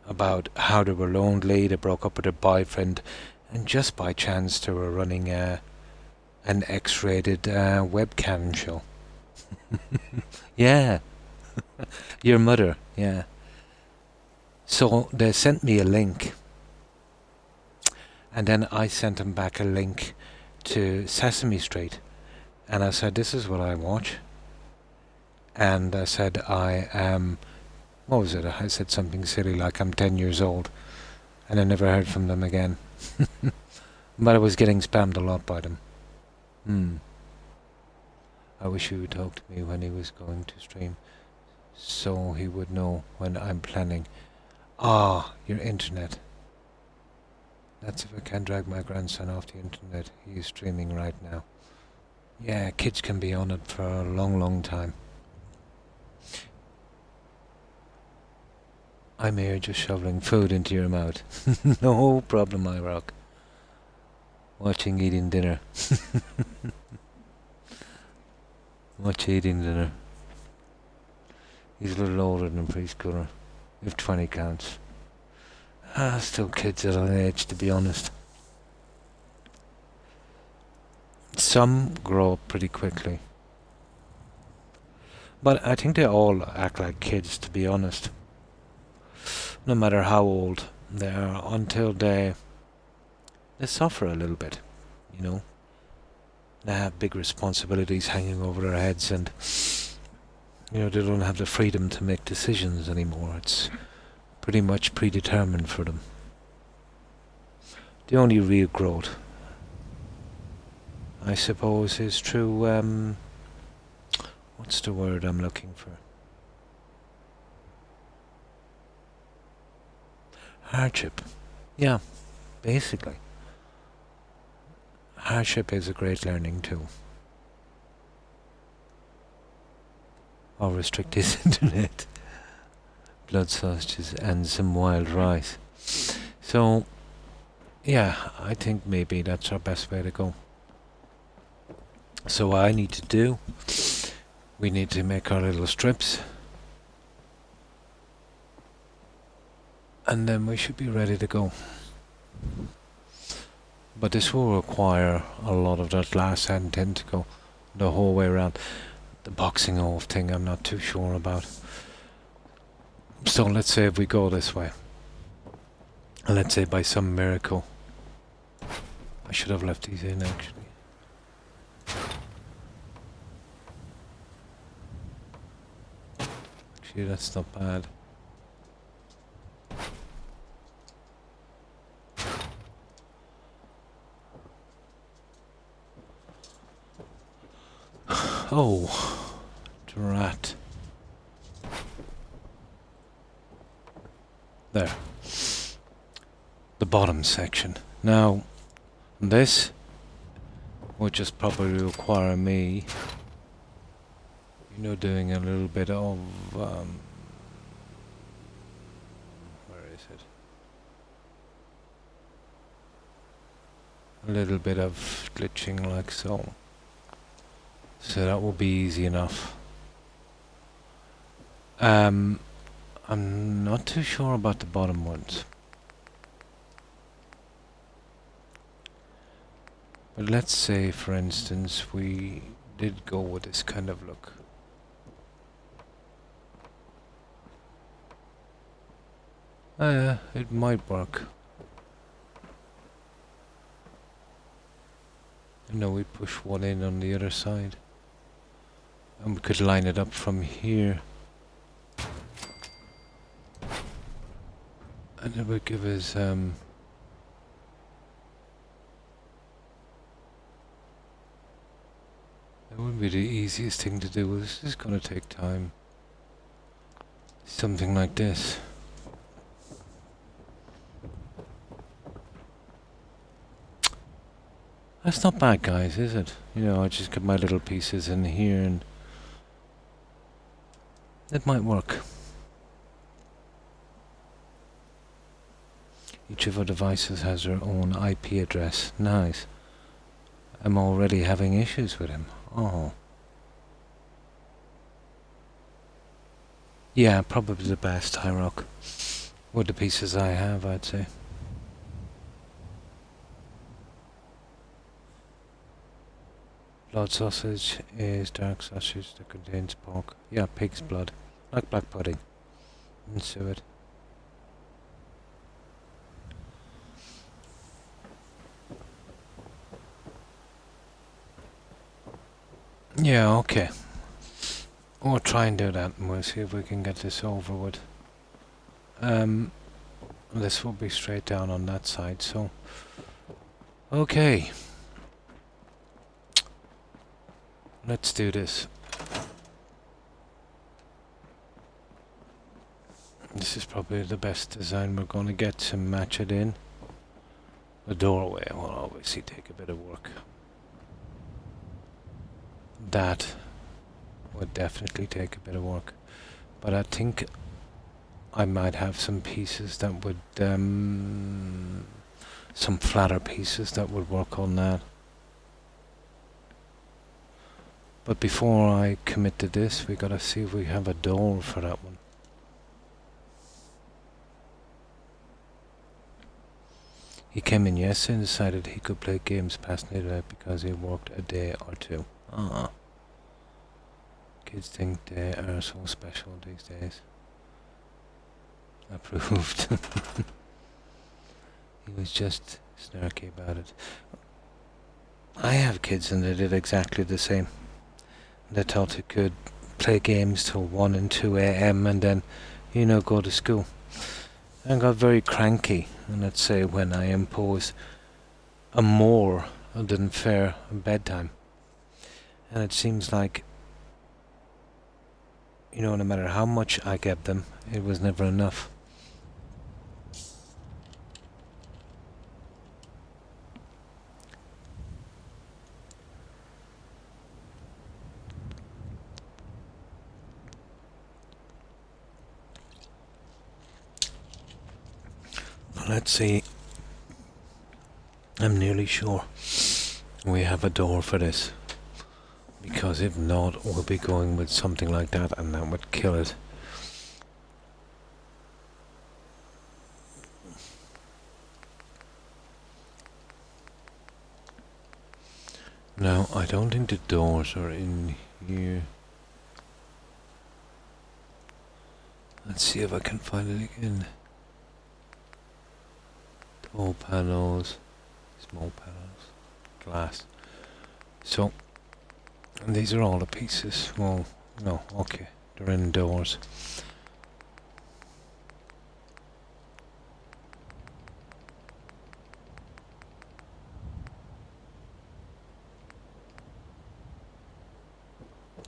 about how they were lonely, they broke up with their boyfriend, and just by chance they were running an X-rated webcam show. Yeah, your mother, yeah. So they sent me a link, and then I sent them back a link to Sesame Street, and I said, this is what I watch. And I said, what was it? I said something silly like I'm 10 years old, and I never heard from them again. But I was getting spammed a lot by them. I wish he would talk to me when he was going to stream, so he would know when I'm planning. Ah, your internet. That's if I can drag my grandson off the internet. He is streaming right now. Yeah, kids can be on it for a long, long time. I'm here just shoveling food into your mouth. No problem, I rock. Watching eating dinner. Watch eating dinner. He's a little older than a preschooler, if 20 counts. Still kids at an age, to be honest. Some grow up pretty quickly. But I think they all act like kids, to be honest. No matter how old they are, until they suffer a little bit, you know. They have big responsibilities hanging over their heads, and they don't have the freedom to make decisions anymore. It's pretty much predetermined for them. The only real growth, I suppose, is through what's the word I'm looking for? Hardship. Yeah, basically. Hardship is a great learning tool. Or restrict his internet. Blood sausages and some wild rice. So, yeah, I think maybe that's our best way to go. So what I need to do, we need to make our little strips. And then we should be ready to go. But this will require a lot of that glass and tin to go the whole way around. The boxing off thing I'm not too sure about. So let's say if we go this way, and let's say by some miracle, I should have left these in actually. Actually, that's not bad. Oh, drat. There. The bottom section. Now, this would just probably require me, doing a little bit of, where is it? A little bit of glitching like so. So that will be easy enough. I'm not too sure about the bottom ones. But let's say, for instance, we did go with this kind of look. It might work. We push one in on the other side. And we could line it up from here. And it would give us, it wouldn't be the easiest thing to do. This is going to take time. Something like this. That's not bad, guys, is it? You know, I just got my little pieces in here and it might work. Each of our devices has their own IP address. Nice. I'm already having issues with him. Oh. Yeah, probably the best, Hyrock. With the pieces I have, I'd say. Blood sausage is dark sausage that contains pork. Yeah, pig's blood. Like black pudding. And suet. Yeah, okay. We'll try and do that and we'll see if we can get this over with. This will be straight down on that side, so... Okay. Let's do this. This is probably the best design we're going to get to match it in. The doorway will obviously take a bit of work. That would definitely take a bit of work. But I think I might have some pieces that would... some flatter pieces that would work on that. But before I commit to this, we gotta see if we have a door for that one. He came in yesterday and decided he could play games past midnight because he worked a day or two. Ah. Kids think they are so special these days. Approved. He was just snarky about it. I have kids and they did exactly the same. They thought they could play games till 1 and 2 a.m. and then, you know, go to school. I got very cranky, and let's say when I imposed a more than fair bedtime. And it seems like, you know, no matter how much I gave them, it was never enough. Let's see. I'm nearly sure we have a door for this. Because if not, we'll be going with something like that and that would kill it. Now, I don't think the doors are in here. Let's see if I can find it again. Tall panels, small panels, glass. So, and these are all the pieces. Well, no, okay, they're indoors.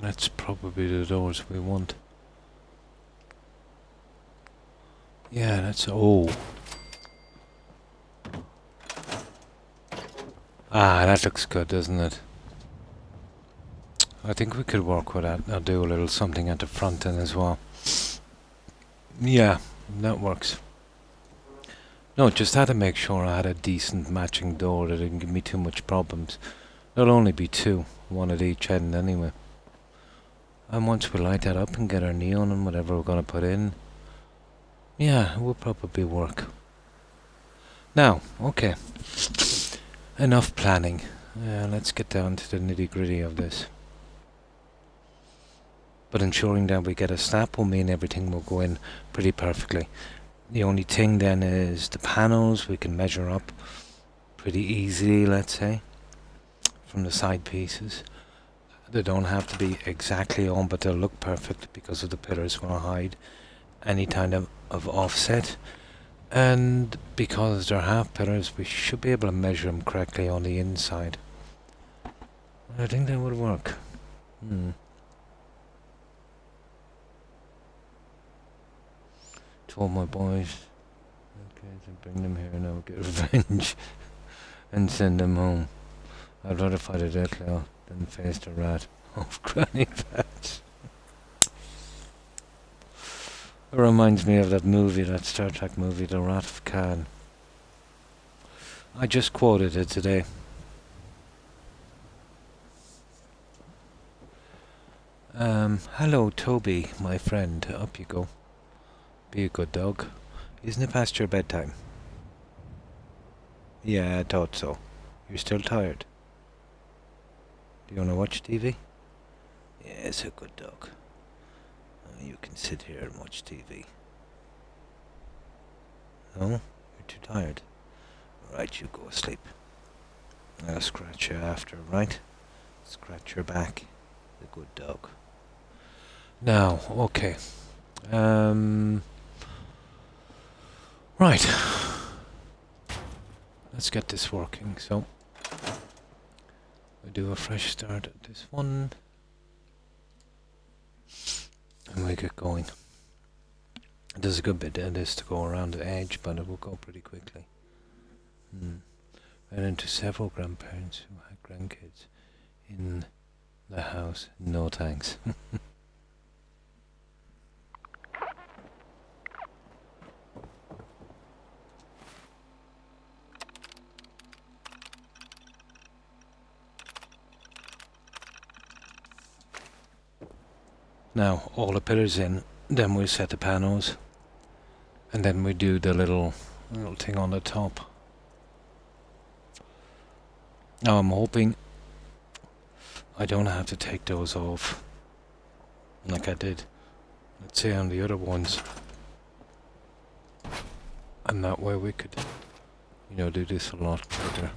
That's probably the doors we want. Yeah, that's... oh. Ah, that looks good, doesn't it? I think we could work with that. I'll do a little something at the front end as well. Yeah, that works. No, just had to make sure I had a decent matching door that didn't give me too much problems. There'll only be 2, 1 at each end anyway. And once we light that up and get our neon and whatever we're going to put in, yeah, it will probably work. Now, okay. Enough planning. Let's get down to the nitty-gritty of this. But ensuring that we get a snap will mean everything will go in pretty perfectly. The only thing then is the panels we can measure up pretty easily, let's say, from the side pieces. They don't have to be exactly on, but they'll look perfect because of the pillars will hide any kind of offset. And because they're half pillars, we should be able to measure them correctly on the inside. I think that would work. Told my boys, okay, to bring them here now, get revenge, and send them home. I'd rather fight a deathclaw than face the rat of Granny Patch. It reminds me of that movie, that Star Trek movie, The Rat of Khan. I just quoted it today. Hello, Toby, my friend. Up you go. Be a good dog. Isn't it past your bedtime? Yeah, I thought so. You're still tired? Do you want to watch TV? Yeah, it's a good dog. You can sit here and watch TV. No? You're too tired. Right, you go asleep. I'll scratch you after, right? Scratch your back. The good dog. Now, okay. Right. Let's get this working. So, we do a fresh start at this one. And we get going. There's a good bit of this to go around the edge, but it will go pretty quickly. Ran into several grandparents who had grandkids in the house. No thanks. Now, all the pillars in, then we set the panels, and then we do the little thing on the top. Now I'm hoping I don't have to take those off like I did, let's say, on the other ones. And that way we could, do this a lot quicker.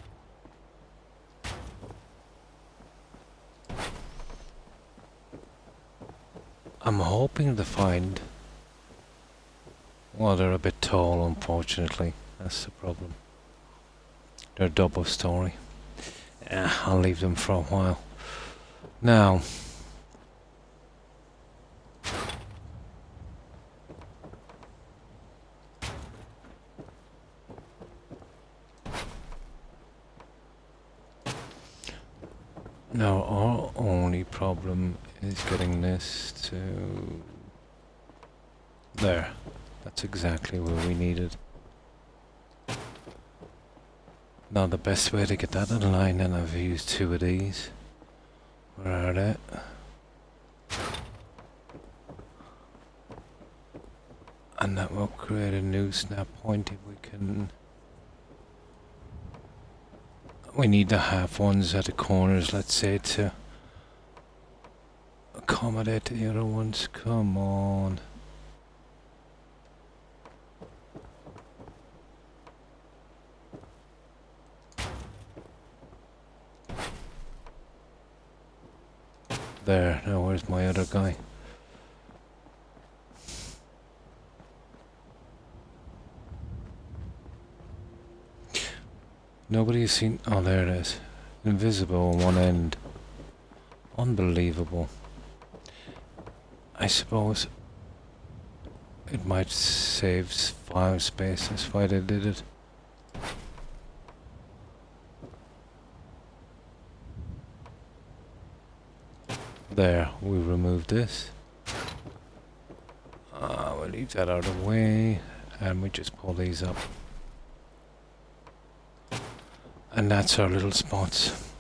I'm hoping to find... Well, they're a bit tall, unfortunately. That's the problem. They're double story. I'll leave them for a while. Now... Now, our only problem is getting this to... There. That's exactly where we need it. Now, the best way to get that in line, and I've used two of these. Where are they? And that will create a new snap point if we can... We need the half ones at the corners, let's say, to accommodate the other ones. Come on. There, now where's my other guy? Nobody's seen... Oh, there it is. Invisible on one end. Unbelievable. I suppose it might save file space, that's why they did it. There, we remove this. We'll leave that out of the way, and we just pull these up. And that's our little spots.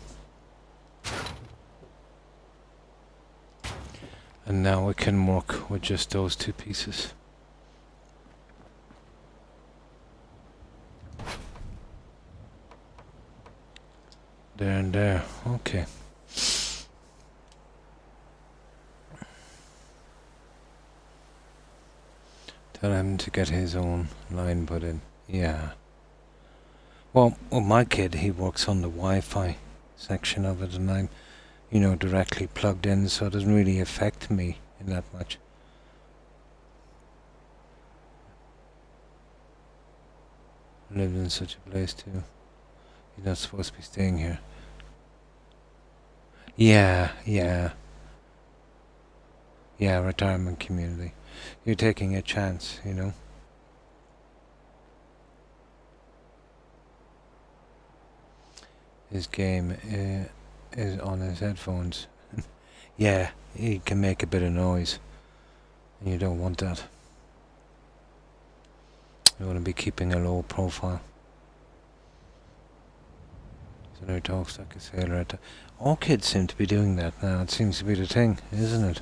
And now we can work with just those two pieces. There and there, okay. Tell him to get his own line put in. Yeah. Well, my kid, he works on the Wi-Fi section of it, and I'm, directly plugged in, so it doesn't really affect me in that much. Lived in such a place too. You're not supposed to be staying here. Yeah, retirement community. You're taking a chance, his game is on his headphones. Yeah, he can make a bit of noise, and you don't want that. You want to be keeping a low profile. So now he talks like a sailor. All kids seem to be doing that now. It seems to be the thing, isn't it?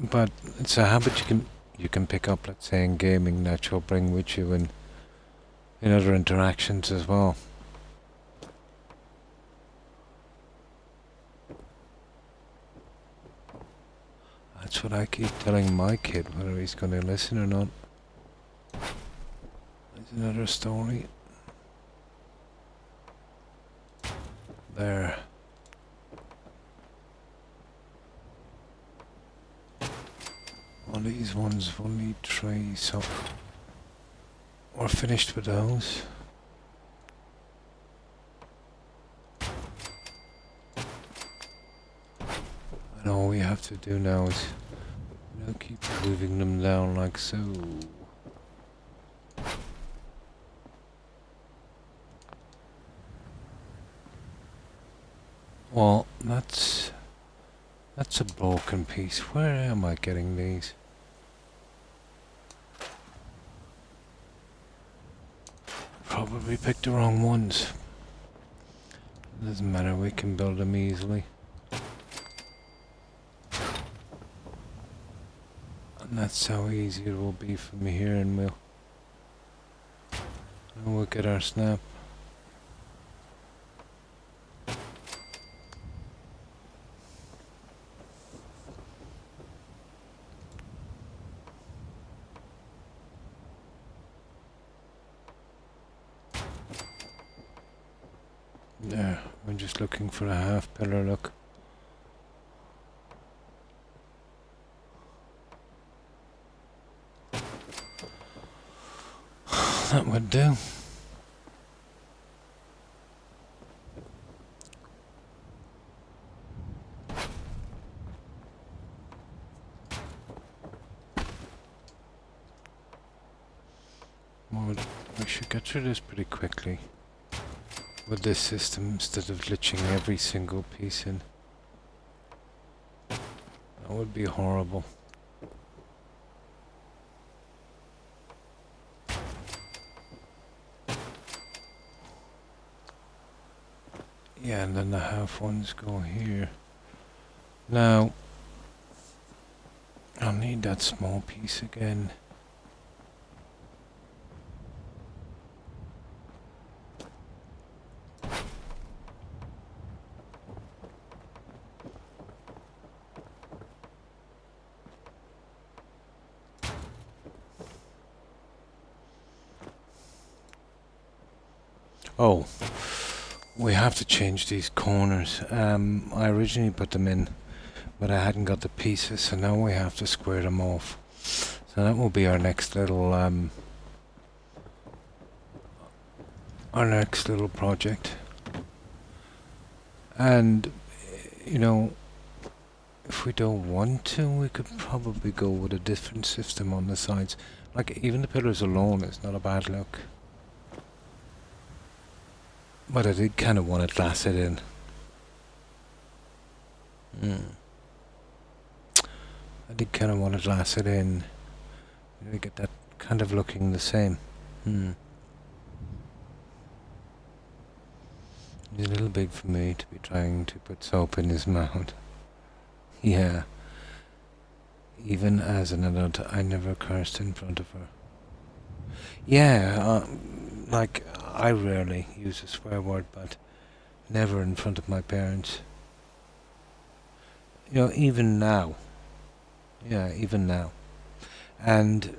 But it's a habit you can pick up, let's say, in gaming, that you'll bring with you in other interactions as well. That's what I keep telling my kid, whether he's going to listen or not. There's another story. There. All these ones will need 3, so we're finished with those. And all we have to do now is keep moving them down like so. Well, that's a broken piece. Where am I getting these? Probably picked the wrong ones. Doesn't matter, we can build them easily. And that's how easy it will be from here, and we'll get our snap. There, we're just looking for a half pillar look. That would do. Well, we should get through this pretty quickly with this system instead of glitching every single piece in. That would be horrible. Yeah, and then the half ones go here. Now, I'll need that small piece again. Oh, we have to change these corners. I originally put them in, but I hadn't got the pieces, so now we have to square them off. So that will be our next little project. And you know, if we don't want to, we could probably go with a different system on the sides. Like, even the pillars alone is not a bad look. But I did kind of want it glassed in. I did kind of want to glass it in. You get that kind of looking the same. He's a little big for me to be trying to put soap in his mouth. Yeah. Even as an adult, I never cursed in front of her. Yeah, like, I rarely use a swear word, but never in front of my parents. You know, even now. Yeah, even now. And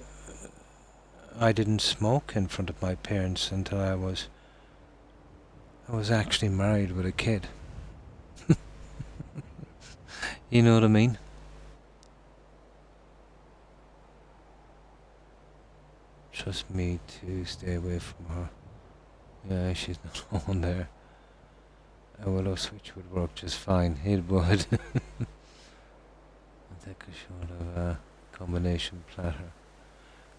I didn't smoke in front of my parents until I was actually married with a kid. You know what I mean? Trust me to stay away from her. Yeah, she's not on there. A willow switch would work just fine. It would. I take a shot of a combination platter.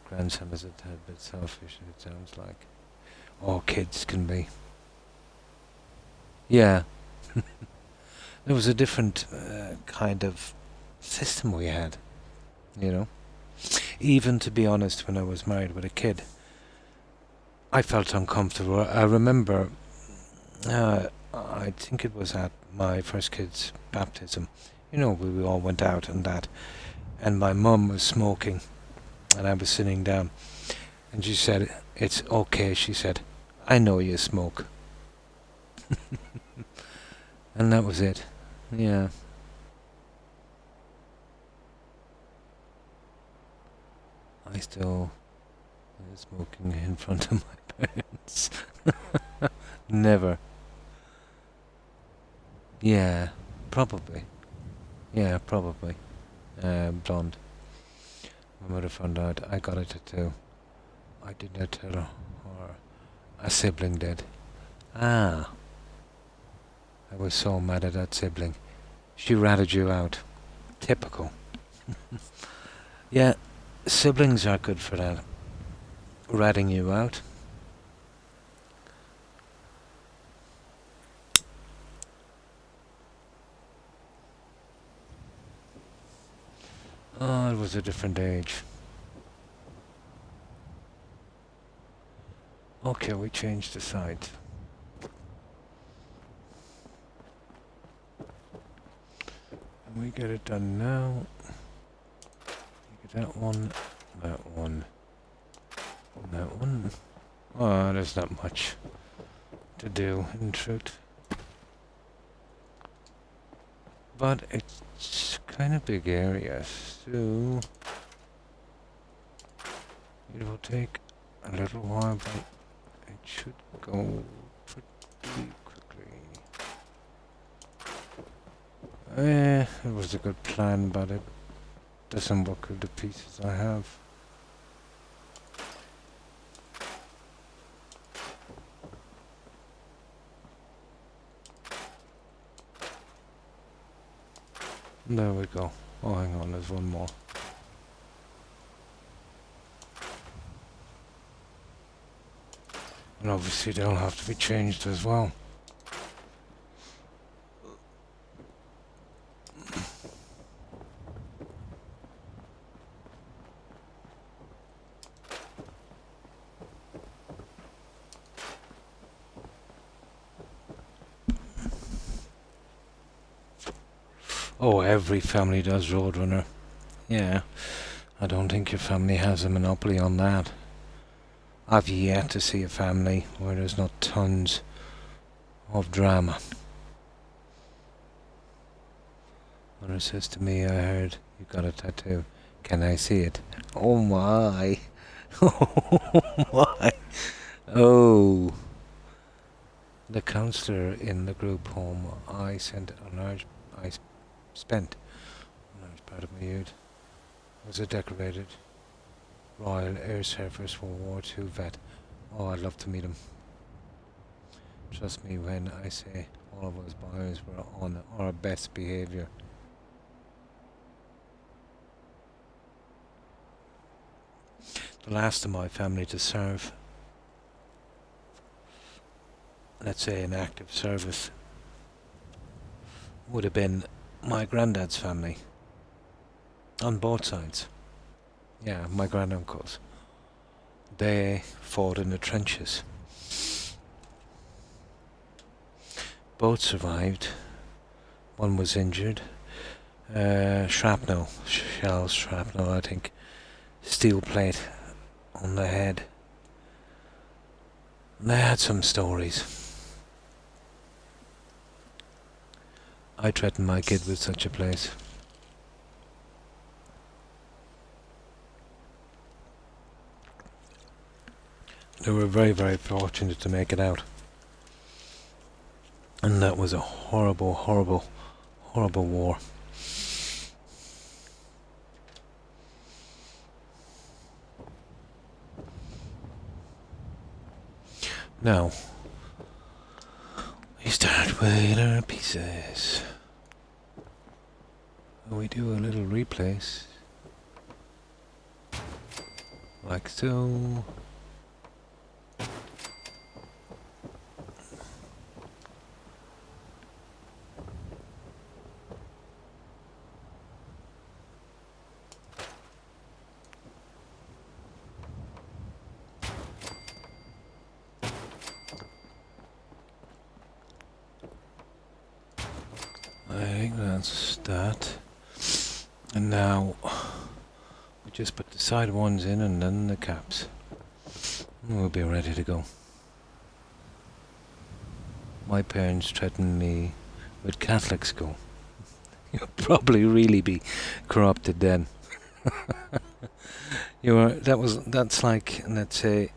Grandson is a tad bit selfish, it sounds like. All kids can be. Yeah, there was a different kind of system we had, you know. Even to be honest, when I was married with a kid, I felt uncomfortable. I remember, I think it was at my first kid's baptism. You know, we all went out and that, and my mum was smoking, and I was sitting down, and she said, "It's okay." She said, "I know you smoke," and that was it. Yeah. I still was smoking in front of my parents. Never. Yeah, probably. Yeah, probably. Blonde. My mother found out. I got a tattoo. I did not tell her, or a sibling did. Ah, I was so mad at that sibling. She ratted you out. Typical. Yeah, siblings are good for that. Ratting you out. Oh, it was a different age. Okay, we changed the site. And we get it done now. Get that one, that one, that one. Oh, there's not much to do, in truth. But it's kind of big area, so it will take a little while, but it should go pretty quickly. It was a good plan, but it doesn't work with the pieces I have. There we go. Oh, hang on, there's one more. And obviously they'll have to be changed as well. Oh, every family does Roadrunner. Yeah, I don't think your family has a monopoly on that. I've yet to see a family where there's not tons of drama. Mother says to me, I heard you got a tattoo. Can I see it? Oh my. Oh my. Oh. The counsellor in the group home I spent a large part of my youth was a decorated Royal Air Service World War II vet. Oh, I'd love to meet him. Trust me when I say all of us boys were on our best behaviour. The last of my family to serve, let's say in active service, would have been my granddad's family. On both sides. Yeah, my granduncles. They fought in the trenches. Both survived. One was injured. Shrapnel, shells, shrapnel, I think. Steel plate on the head. They had some stories. I threatened my kid with such a place. They were very, very fortunate to make it out. And that was a horrible, horrible, horrible war. Now, we start with our pieces. We do a little replace. Like so. that's that. And now we just put the side ones in and then the caps. And we'll be ready to go. My parents threatened me with Catholic school. You'll probably really be corrupted then. That's like, let's say,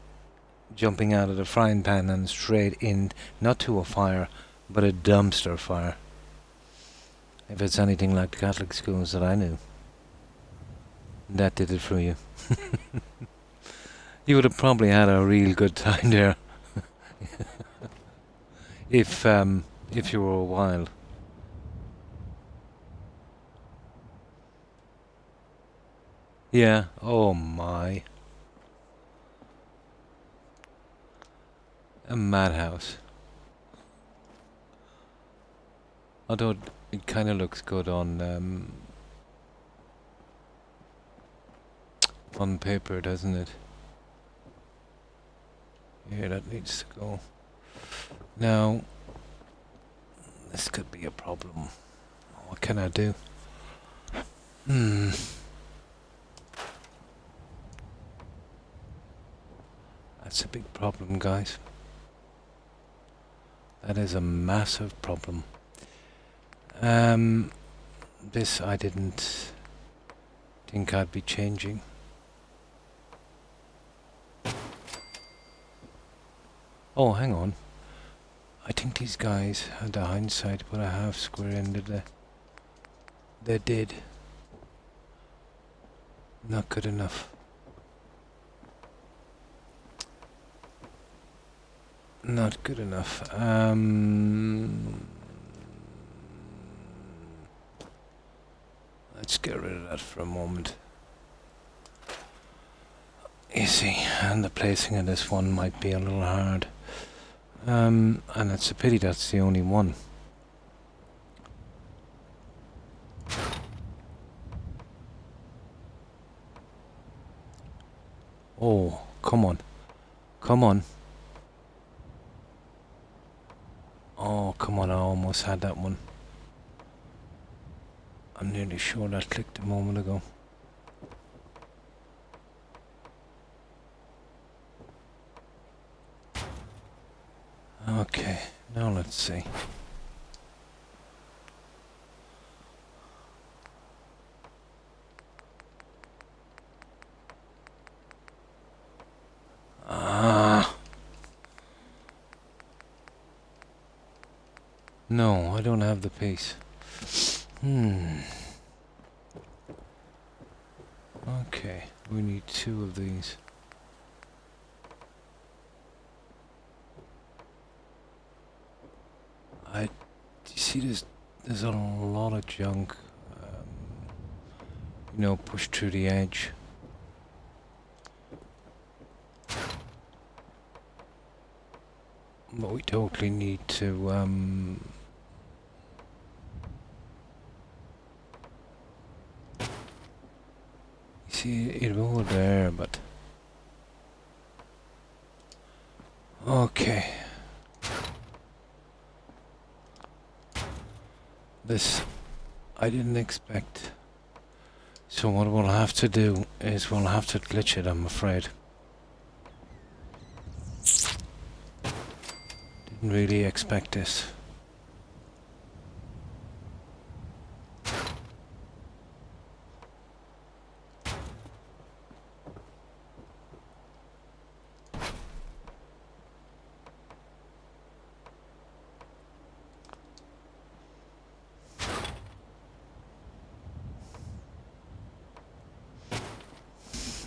jumping out of the frying pan and straight in, not to a fire, but a dumpster fire. If it's anything like the Catholic schools that I knew. That did it for you. You would have probably had a real good time there. If you were a while. Yeah, oh my. A madhouse. Although it kind of looks good on paper, doesn't it? Yeah, that needs to go. Now, this could be a problem. What can I do? That's a big problem, guys. That is a massive problem. This I didn't think I'd be changing. Oh, hang on. I think these guys had the hindsight put a half square into they did. Not good enough. Not good enough. Let's get rid of that for a moment. Easy, and the placing of this one might be a little hard. And it's a pity that's the only one. Oh, come on. Come on. Oh, come on, I almost had that one. I'm nearly sure that clicked a moment ago. Okay, now let's see. No, I don't have the piece. Okay, we need 2 of these. You see, there's a lot of junk, pushed through the edge. But we totally need to, you see, it over there, but... Okay. This I didn't expect. So what we'll have to do is we'll have to glitch it, I'm afraid. Didn't really expect this.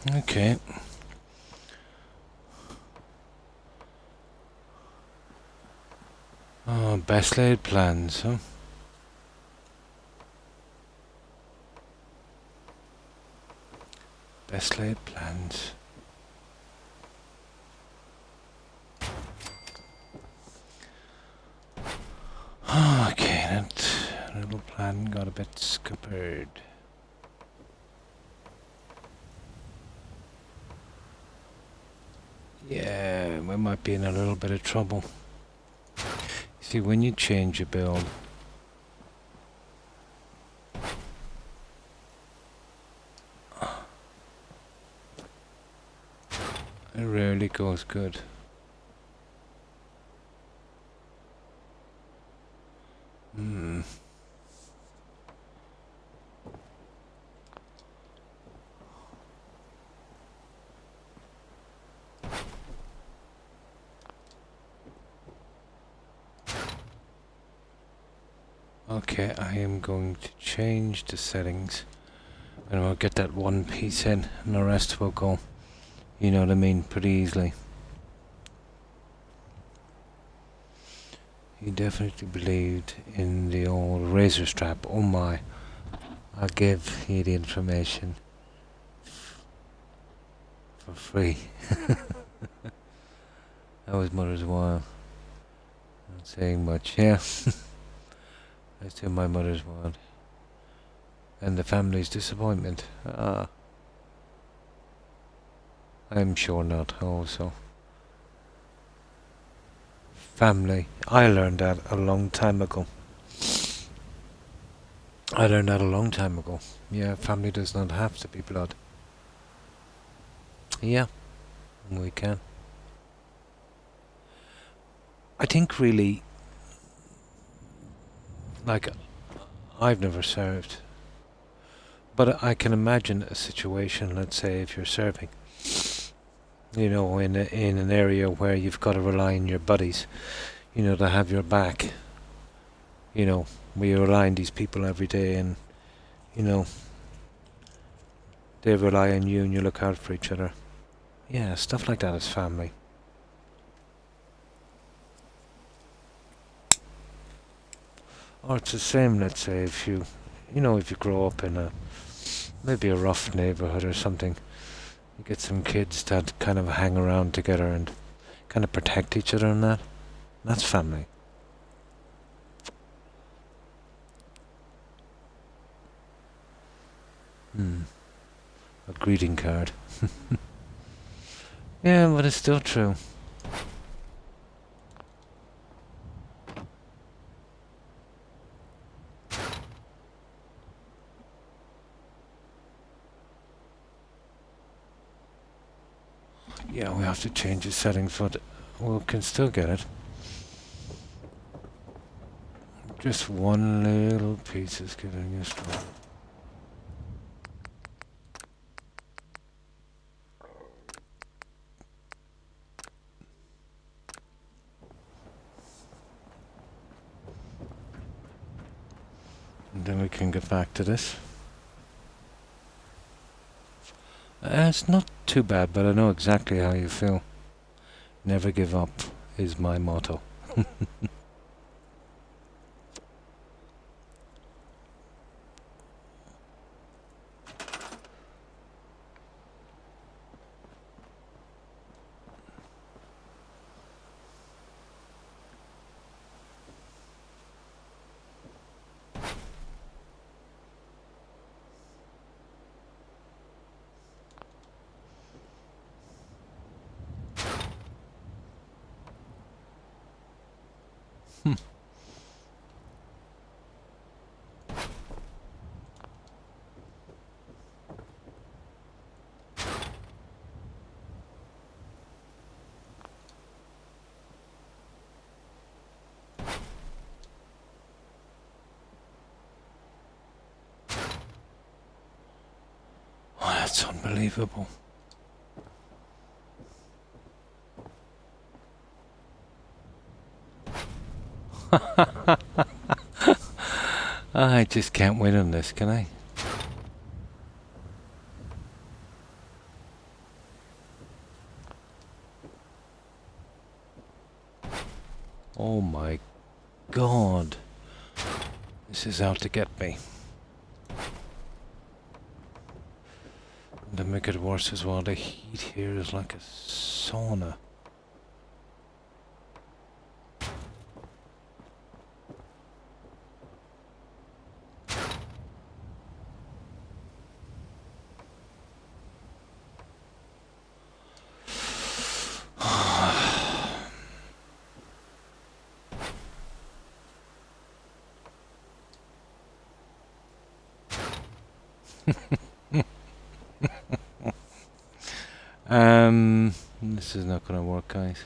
Okay. Oh, best laid plans, huh? Best laid plans. Okay, that little plan got a bit scuppered. Yeah, we might be in a little bit of trouble. See, when you change a build, rarely goes good. Hmm. Okay, I am going to change the settings and we'll get that one piece in and the rest will go, you know what I mean, pretty easily. He definitely believed in the old razor strap. Oh my, I'll give you the information for free. That was mother's while. Not saying much, yeah. That's in my mother's world. And the family's disappointment. I'm sure not, also. Family. I learned that a long time ago. Yeah, family does not have to be blood. Yeah, we can. I think really, like, I've never served. But I can imagine a situation, let's say, if you're serving, you know, in an area where you've got to rely on your buddies, you know, to have your back, you know, where you rely on these people every day and, you know, they rely on you and you look out for each other. Yeah, stuff like that is family. Or it's the same, let's say, if you know, if you grow up in maybe a rough neighborhood or something, you get some kids that kind of hang around together and kind of protect each other and that. That's family. A greeting card. Yeah, but it's still true. Yeah, we have to change the settings, but we can still get it. Just one little piece is getting us strong. And then we can get back to this. It's not too bad, but I know exactly how you feel. Never give up is my motto. Oh, that's unbelievable. I just can't win on this, can I? Oh my god. This is out to get me. And to make it worse as well, the heat here is like a sauna. This is not gonna work, guys.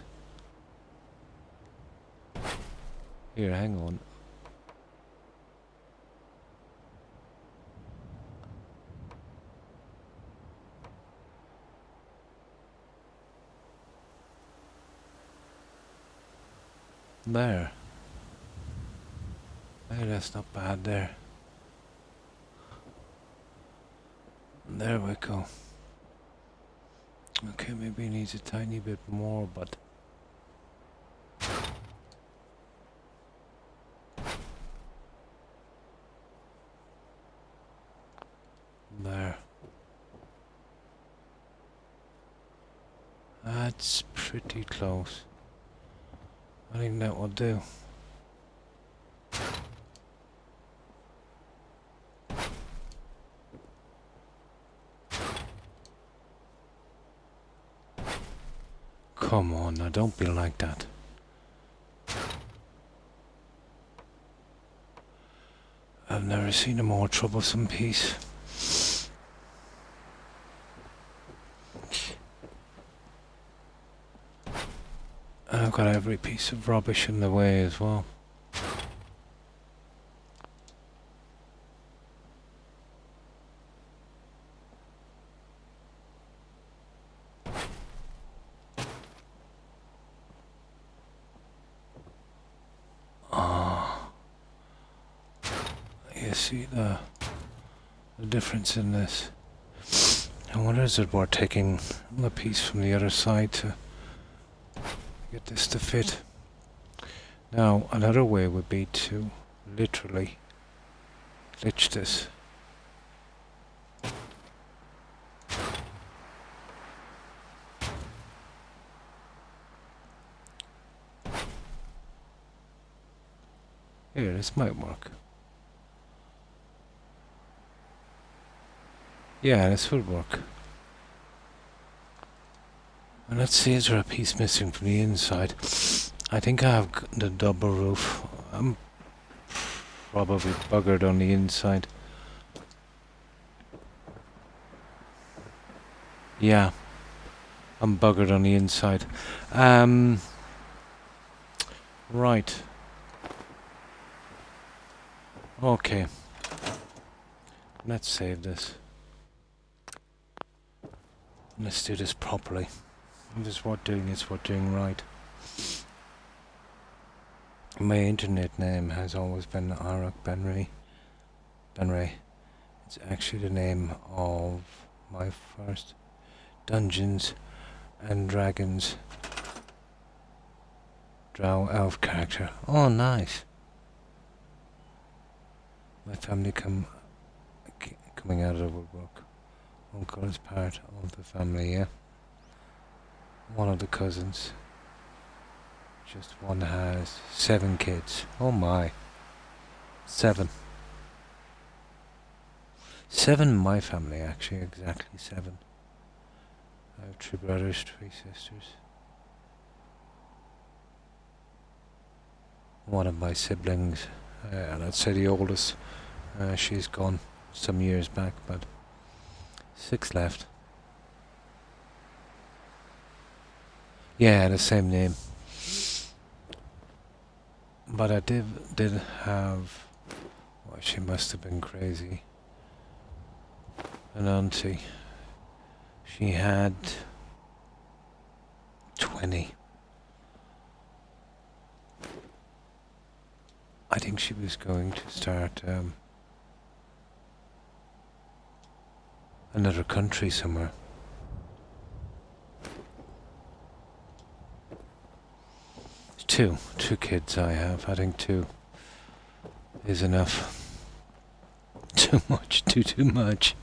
Here, hang on. There. Hey, that's not bad there. There we go. Okay, maybe it needs a tiny bit more, but... There. That's pretty close. I think that will do. Come on now, don't be like that. I've never seen a more troublesome piece. And I've got every piece of rubbish in the way as well. You see the difference in this? I wonder is it worth taking the piece from the other side to get this to fit. Now another way would be to literally glitch this. Here, this might work. Yeah, this would work. And let's see, is there a piece missing from the inside? I think I have the double roof. I'm probably buggered on the inside. Yeah, I'm buggered on the inside. Right. Okay. Let's save this. Let's do this properly. If it's worth doing, it's worth doing right. My internet name has always been Arak Benray. It's actually the name of my first Dungeons and Dragons Drow elf character. Oh, nice. My family coming out of the woodwork. Uncle is part of the family, yeah. One of the cousins. Just one has 7 kids. Oh my. 7. 7 in my family, actually, exactly 7. I have 3 brothers, 3 sisters. One of my siblings, let's say the oldest, she's gone some years back, but 6 left. Yeah, the same name. But I did have, well, she must have been crazy, an auntie. She had 20. I think she was going to start another country somewhere. Two kids I have. I think 2 is enough. Too much, too much.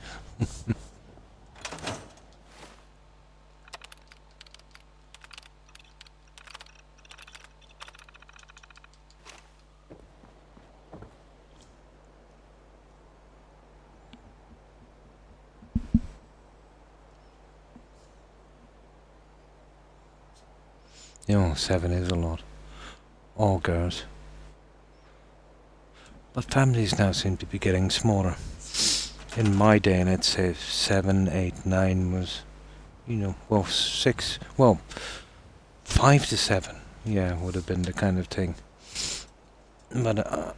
You know, 7 is a lot. All girls. But families now seem to be getting smaller. In my day, and I'd say 7, 8, 9 was you know, well, 6, well, 5 to 7, yeah, would have been the kind of thing. But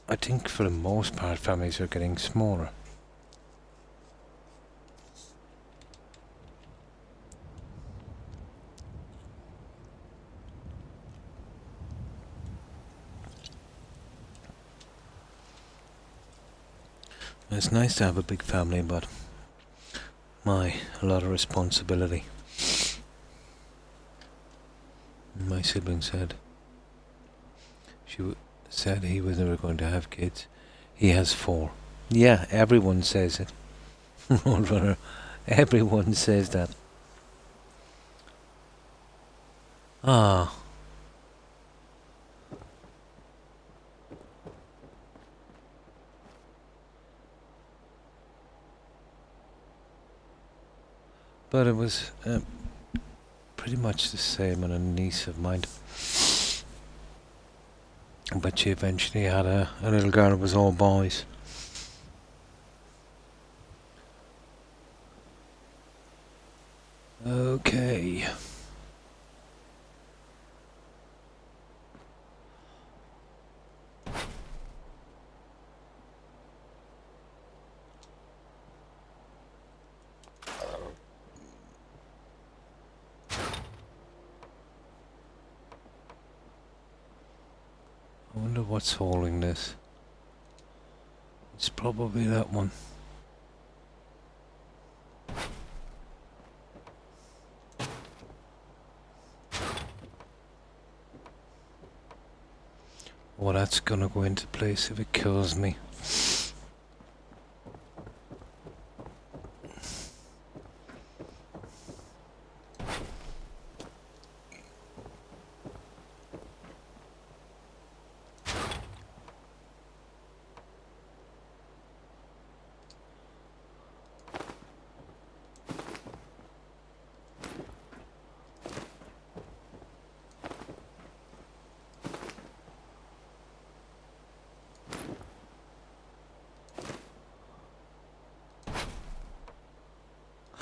I think for the most part, families are getting smaller. It's nice to have a big family, but a lot of responsibility. My sibling said said he was never going to have kids. He has 4. Yeah, everyone says it. Roadrunner, everyone says that. Ah. But it was pretty much the same on a niece of mine. But she eventually had a little girl that was all boys. Okay. I wonder what's holding this. It's probably that one. Oh, that's gonna go into place if it kills me.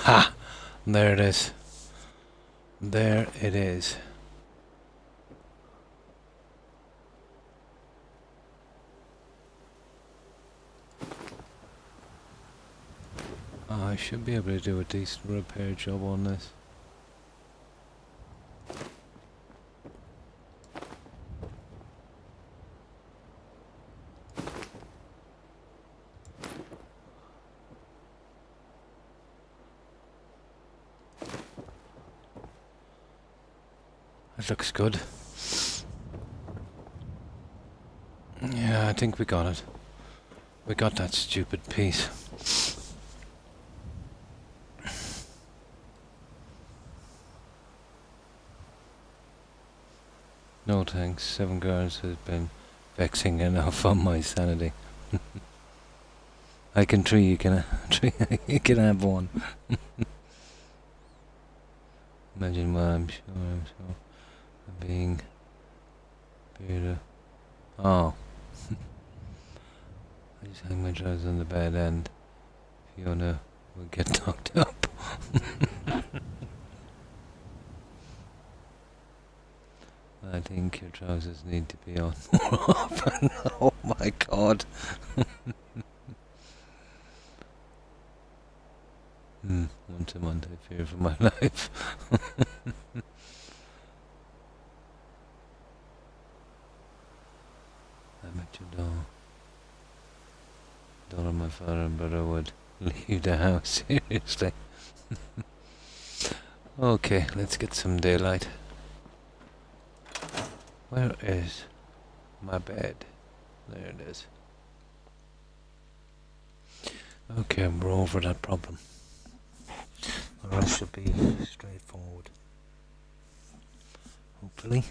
Ha! There it is. There it is. I should be able to do a decent repair job on this. That looks good. Yeah, I think we got it. We got that stupid piece. No thanks. 7 guards has been vexing enough on my sanity. I can tree. You can you can have one. Imagine what I'm sure. Being bearded. Oh. I just hang my trousers on the bed and Fiona will get knocked up. I think your trousers need to be on more often. Oh my god. Once a month I fear for my life. I'm at your door. Don't know my father and brother would leave the house, seriously. Okay, let's get some daylight. Where is my bed? There it is. Okay, we're over that problem. The rest should be straightforward. Hopefully.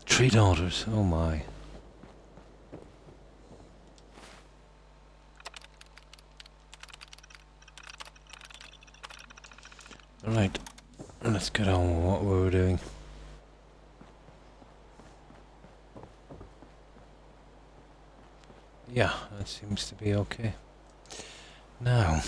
Three daughters, oh my. Right, let's get on with what we were doing. Yeah, that seems to be okay. Now,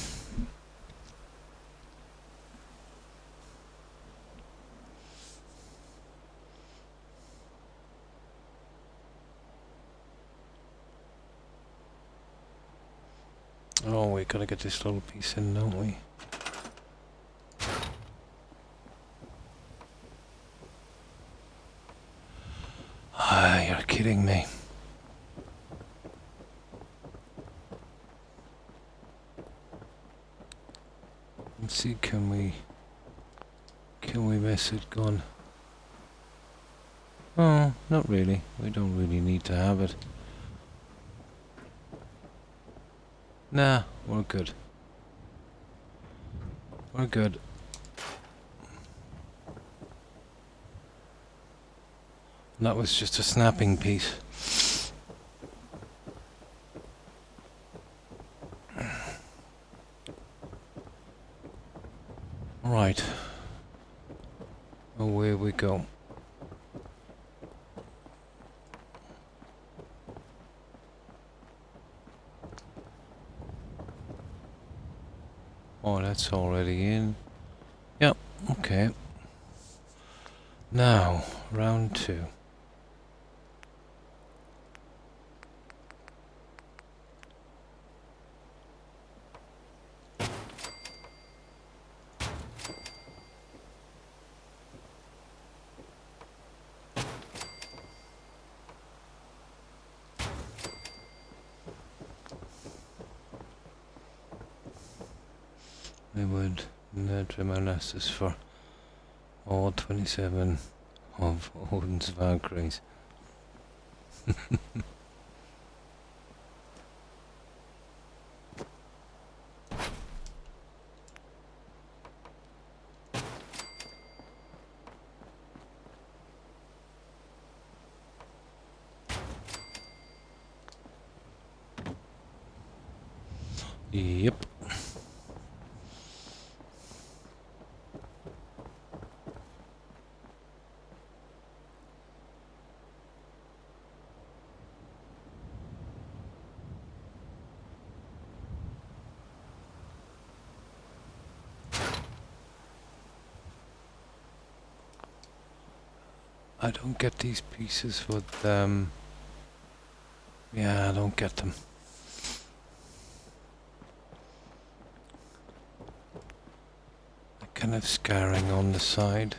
oh, we gotta get this little piece in, don't we? Ah, you're kidding me. Let's see, can we miss it gone? Oh, not really. We don't really need to have it. Nah, we're good. We're good. That was just a snapping piece. Right. Away we go. Oh, that's already in. Yep, okay. Now, round 2. We would trim our nesters for all 27 of Odin's Valkyries. Yep. I don't get these pieces with yeah, I don't get them. They're kind of scarring on the side.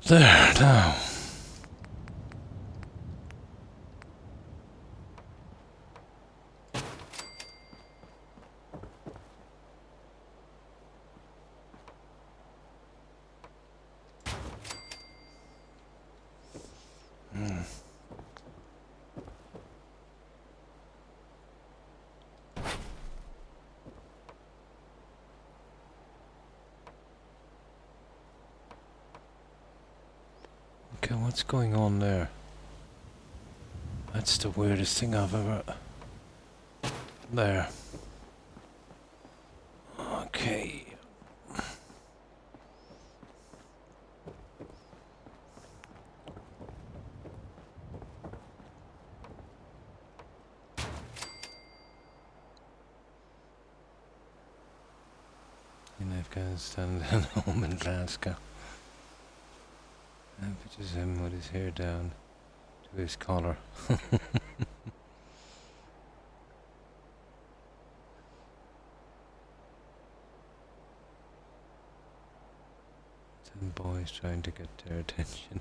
There, now. Okay, what's going on there? That's the weirdest thing I've ever... There. Okay. In Afghanistan and home in Glasgow. And pictures him with his hair down to his collar. 10 boys trying to get their attention.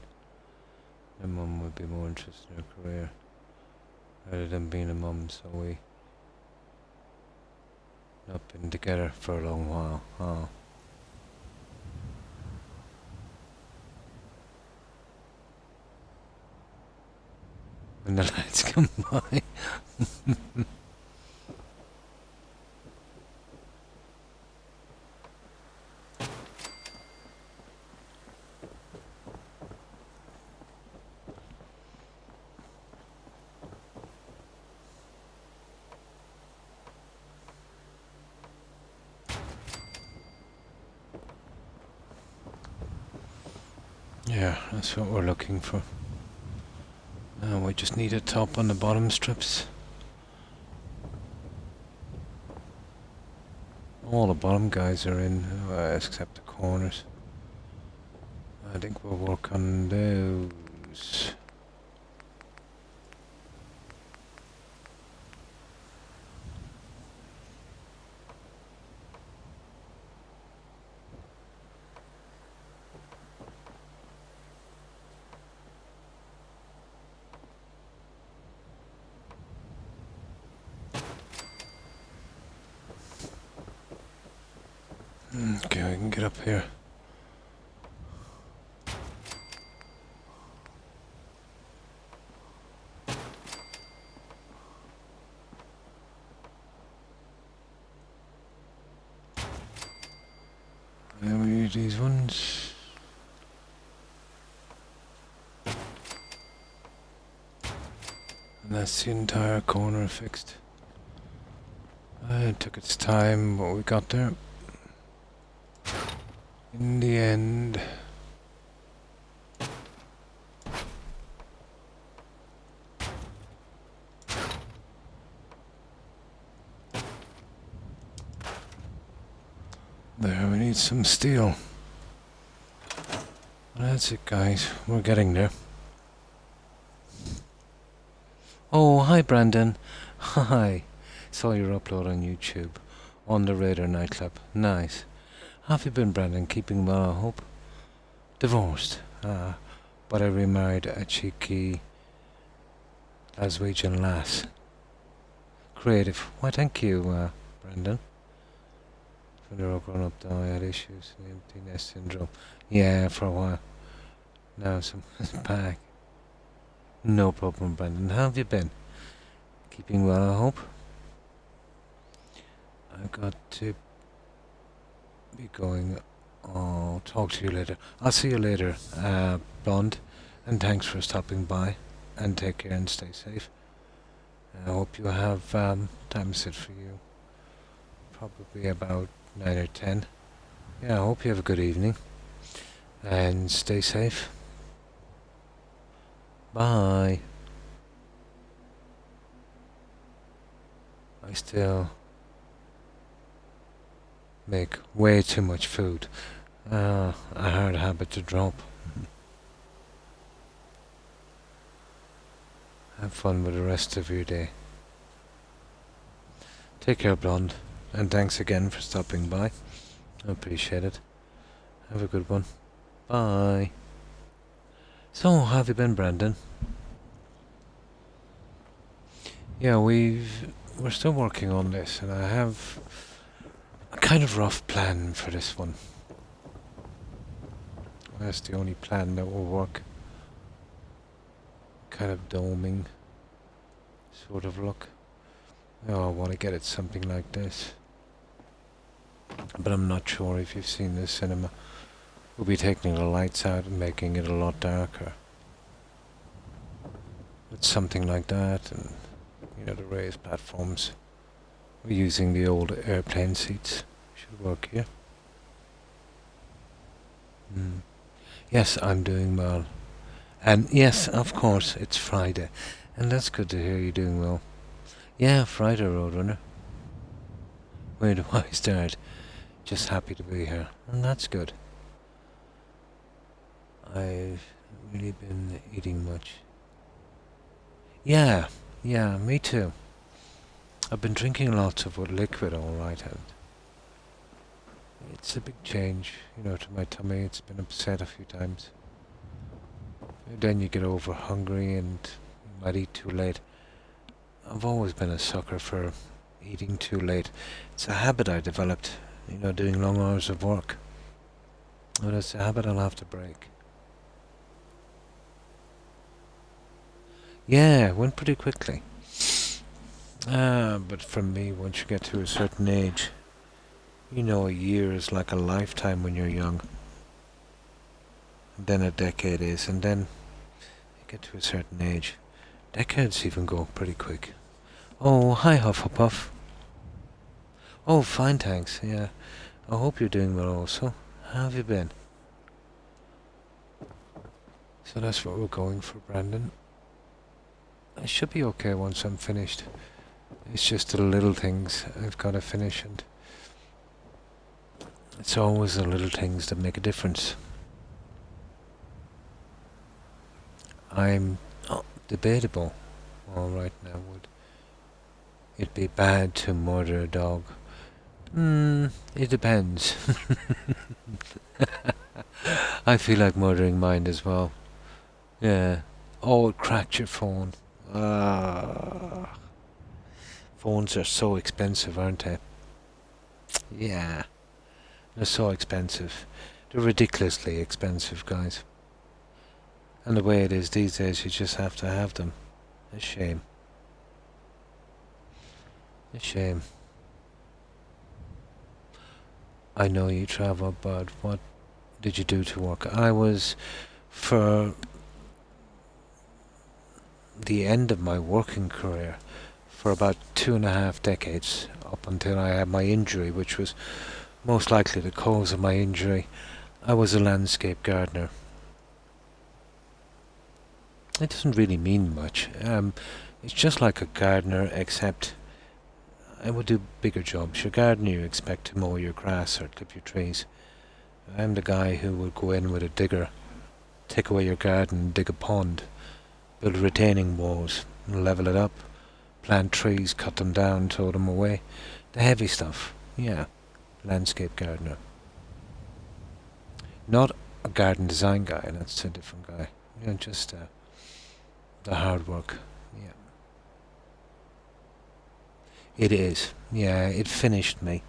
Their mum would be more interested in her career rather than being a mum, so we not been together for a long while. Oh. When the lights come by. Yeah, that's what we're looking for. Now we just need a top on the bottom strips. All the bottom guys are in, except the corners. I think we'll work on those. Okay, we can get up here. There we use these ones. And that's the entire corner fixed. It took its time, but we got there. In the end. There, we need some steel. That's it, guys. We're getting there. Oh, hi, Brandon. Hi. Saw your upload on YouTube. On the Radar nightclub. Nice. How have you been, Brandon? Keeping well, I hope? Divorced. But I remarried a cheeky Glaswegian lass. Creative. Why, thank you, Brandon. When they were grown up, though, I had issues. The empty nest syndrome. Yeah, for a while. Now someone's back. No problem, Brandon. How have you been? Keeping well, I hope? I've got to be going. I'll talk to you later. I'll see you later, Bond. And thanks for stopping by. And take care and stay safe. I hope you have time set for you. Probably about 9 or 10. Yeah, I hope you have a good evening. And stay safe. Bye. I still make way too much food. A hard habit to drop. Have fun with the rest of your day. Take care, Blonde. And thanks again for stopping by. I appreciate it. Have a good one. Bye. So, how have you been, Brandon? Yeah, we're still working on this, and I have a kind of rough plan for this one. That's the only plan that will work. Kind of doming sort of look. Oh, I want to get it something like this. But I'm not sure if you've seen this cinema. We'll be taking the lights out and making it a lot darker. With something like that, and the raised platforms. We're using the old airplane seats. Should work here. Yes, I'm doing well. And yes, of course, it's Friday. And that's good to hear you're doing well. Yeah, Friday, Roadrunner. Where do I start? Just happy to be here. And that's good. I've really been eating much. Yeah, me too. I've been drinking lots of liquid, alright, and it's a big change, to my tummy. It's been upset a few times. Then you get over hungry and you might eat too late. I've always been a sucker for eating too late. It's a habit I developed, doing long hours of work. But it's a habit I'll have to break. Yeah, it went pretty quickly. But for me, once you get to a certain age, a year is like a lifetime when you're young. And then a decade is, and then you get to a certain age. Decades even go pretty quick. Oh, hi Hufflepuff. Oh, fine, thanks, yeah. I hope you're doing well also. How have you been? So that's what we're going for, Brandon. I should be okay once I'm finished. It's just the little things I've got to finish, and it's always the little things that make a difference. I'm debatable. All right now, would it be bad to murder a dog? It depends. I feel like murdering mine as well. Yeah. Oh, it cracked your phone. Phones are so expensive, aren't they? Yeah. They're so expensive. They're ridiculously expensive, guys. And the way it is these days, you just have to have them. A shame. A shame. I know you travel, but what did you do to work? I was, for the end of my working career, for about 2.5 decades, up until I had my injury, which was most likely the cause of my injury, I was a landscape gardener. It doesn't really mean much. It's just like a gardener, except I would do bigger jobs. Your gardener, you expect to mow your grass or clip your trees. I'm the guy who would go in with a digger, take away your garden, dig a pond, build retaining walls, level it up, plant trees, cut them down, throw them away. The heavy stuff. Yeah, landscape gardener. Not a garden design guy, that's a different guy. Just the hard work. Yeah. It is. Yeah, it finished me.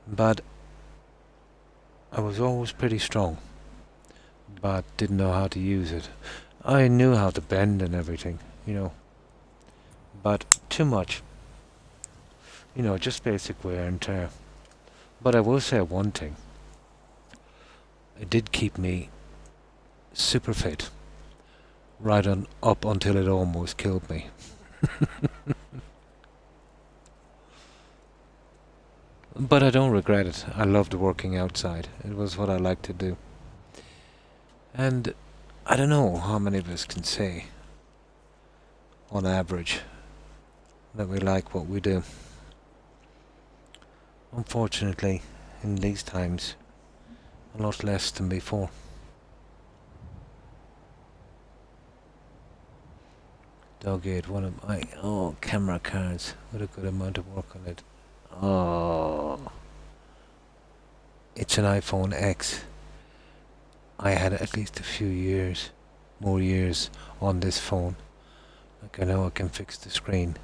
But I was always pretty strong, but didn't know how to use it. I knew how to bend and everything, but too much. Just basic wear and tear. But I will say one thing. It did keep me super fit, right on up until it almost killed me. But I don't regret it. I loved working outside. It was what I liked to do. And I don't know how many of us can say, on average, that we like what we do. Unfortunately, in these times, a lot less than before. Dog-eared, one of my camera cards with a good amount of work on it. Oh, it's an iPhone X. I had at least a few years, more years on this phone. Like, I know I can fix the screen.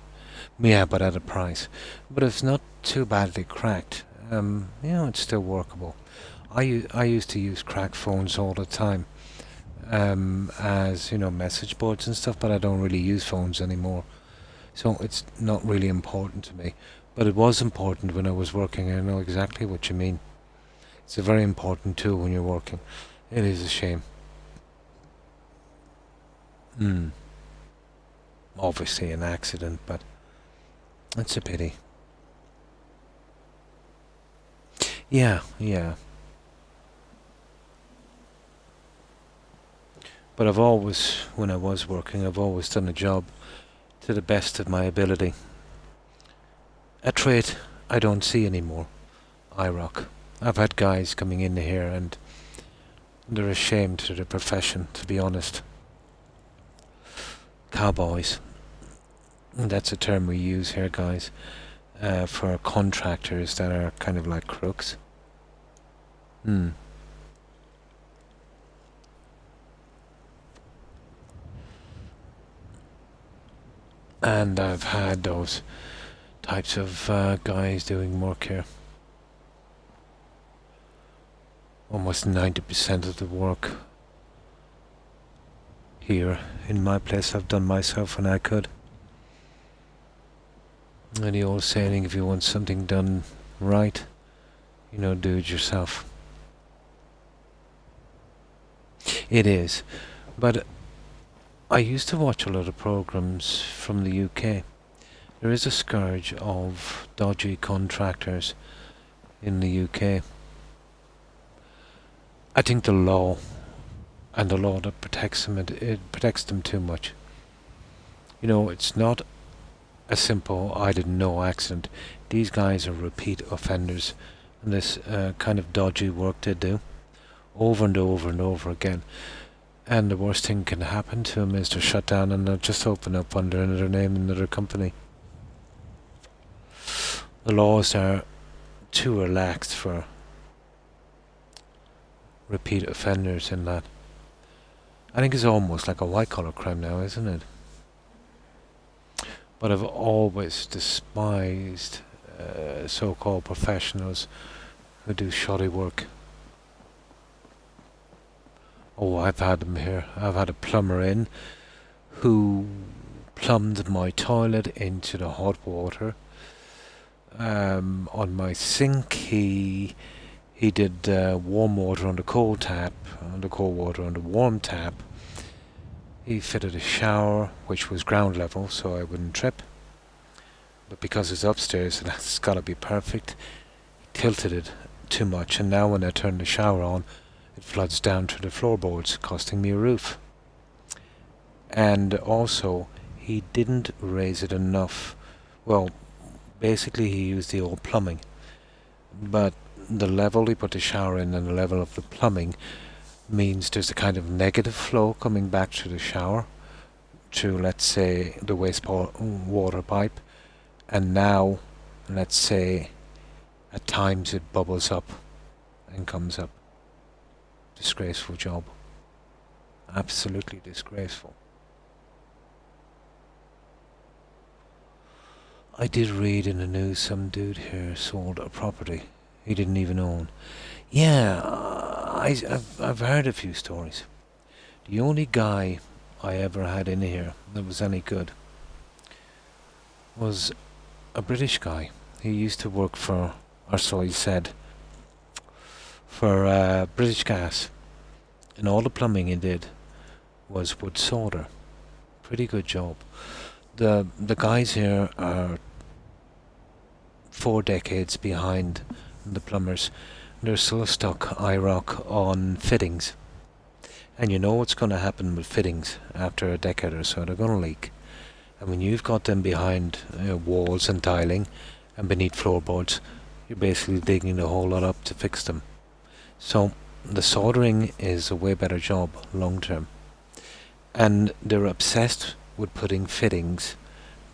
Yeah, but at a price. But it's not too badly cracked. It's still workable. I used to use cracked phones all the time, as message boards and stuff. But I don't really use phones anymore, so it's not really important to me. But it was important when I was working. I know exactly what you mean. It's a very important tool when you're working. It is a shame. Obviously an accident, but it's a pity. Yeah. But I've always, when I was working, I've always done a job to the best of my ability. A trait I don't see anymore. IROC. I've had guys coming in here and they're ashamed to their profession, to be honest. Cowboys. That's a term we use here, guys, for contractors that are kind of like crooks. And I've had those types of guys doing work here. Almost 90% of the work here in my place I've done myself when I could. And the old saying, if you want something done right, do it yourself. It is. But I used to watch a lot of programs from the UK. There is a scourge of dodgy contractors in the UK. I think the law and the law that protects them, it protects them too much. You know, it's not a simple I didn't know accident. These guys are repeat offenders, and this kind of dodgy work they do over and over and over again. And the worst thing can happen to them is they're shut down and they'll just open up under another name, another company. The laws are too relaxed for repeat offenders in that. I think it's almost like a white-collar crime now, isn't it? But I've always despised so-called professionals who do shoddy work. Oh, I've had them here. I've had a plumber in who plumbed my toilet into the hot water. On my sink, he did warm water on the cold tap, on the cold water on the warm tap. He fitted a shower, which was ground level, so I wouldn't trip. But because it's upstairs and it's got to be perfect, he tilted it too much, and now when I turn the shower on, it floods down to the floorboards, costing me a roof. And also, he didn't raise it enough. Well, basically he used the old plumbing, but the level he put the shower in and the level of the plumbing means there's a kind of negative flow coming back to the shower, to, let's say, the wastewater pipe, and now, let's say, at times it bubbles up and comes up. Disgraceful job. Absolutely disgraceful. I did read in the news some dude here sold a property he didn't even own. Yeah, I've heard a few stories. The only guy I ever had in here that was any good was a British guy. He used to work for, or so he said, for British Gas. And all the plumbing he did was wood solder. Pretty good job. The guys here are 4 decades behind the plumbers. They're still stuck IROC on fittings. And you know what's going to happen with fittings after a decade or so. They're going to leak. And when you've got them behind walls and tiling and beneath floorboards, you're basically digging the whole lot up to fix them. So the soldering is a way better job long term. And they're obsessed with putting fittings,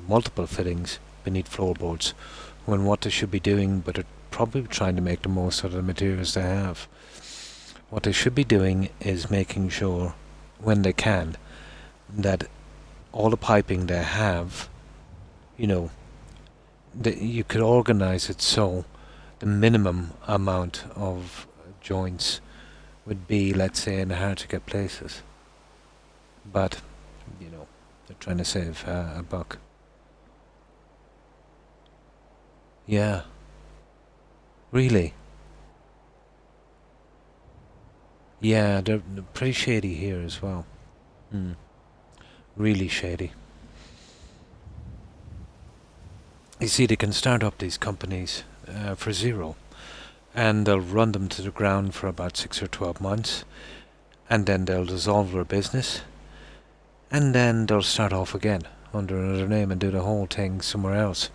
multiple fittings, beneath floorboards, when what they should be doing, but they're probably trying to make the most out of the materials they have. What they should be doing is making sure, when they can, that all the piping they have, you know, that you could organize it so the minimum amount of joints would be, let's say, in hard to get places. But, you know, they're trying to save a buck. Yeah. Really? Yeah, they're pretty shady here as well. Really shady. You see, they can start up these companies for zero, and they'll run them to the ground for about 6 or 12 months, and then they'll dissolve their business, and then they'll start off again under another name and do the whole thing somewhere else,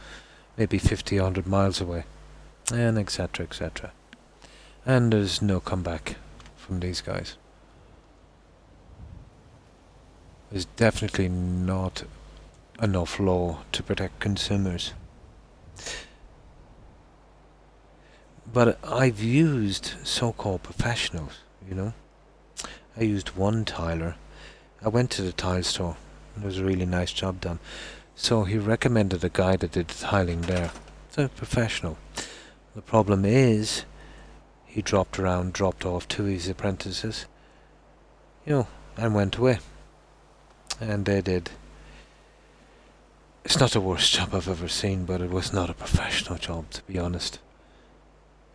maybe 50, 100 miles away, and etc., etc. And there's no comeback from these guys. There's definitely not enough law to protect consumers. But I've used so-called professionals, you know. I used one tiler. I went to the tile store. There was a really nice job done. So he recommended a guy that did the tiling there. It's a professional. The problem is, he dropped off 2 of his apprentices, you know, and went away. And they did. It's not the worst job I've ever seen, but it was not a professional job, to be honest.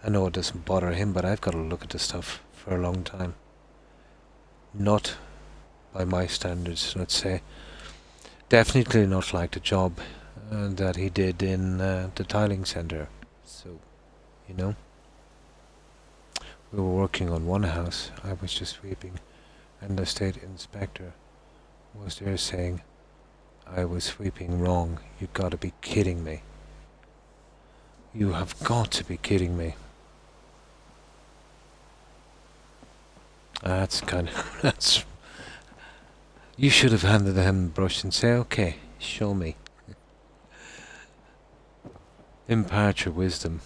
I know it doesn't bother him, but I've got to look at this stuff for a long time. Not by my standards, let's say. Definitely not like the job that he did in the tiling centre. So, you know. We were working on one house. I was just sweeping. and the state inspector was there saying I was sweeping wrong. You gotta be kidding me. You have got to be kidding me. That's kind of... that's... You should have handed him the brush and say, okay, show me. Impart your wisdom.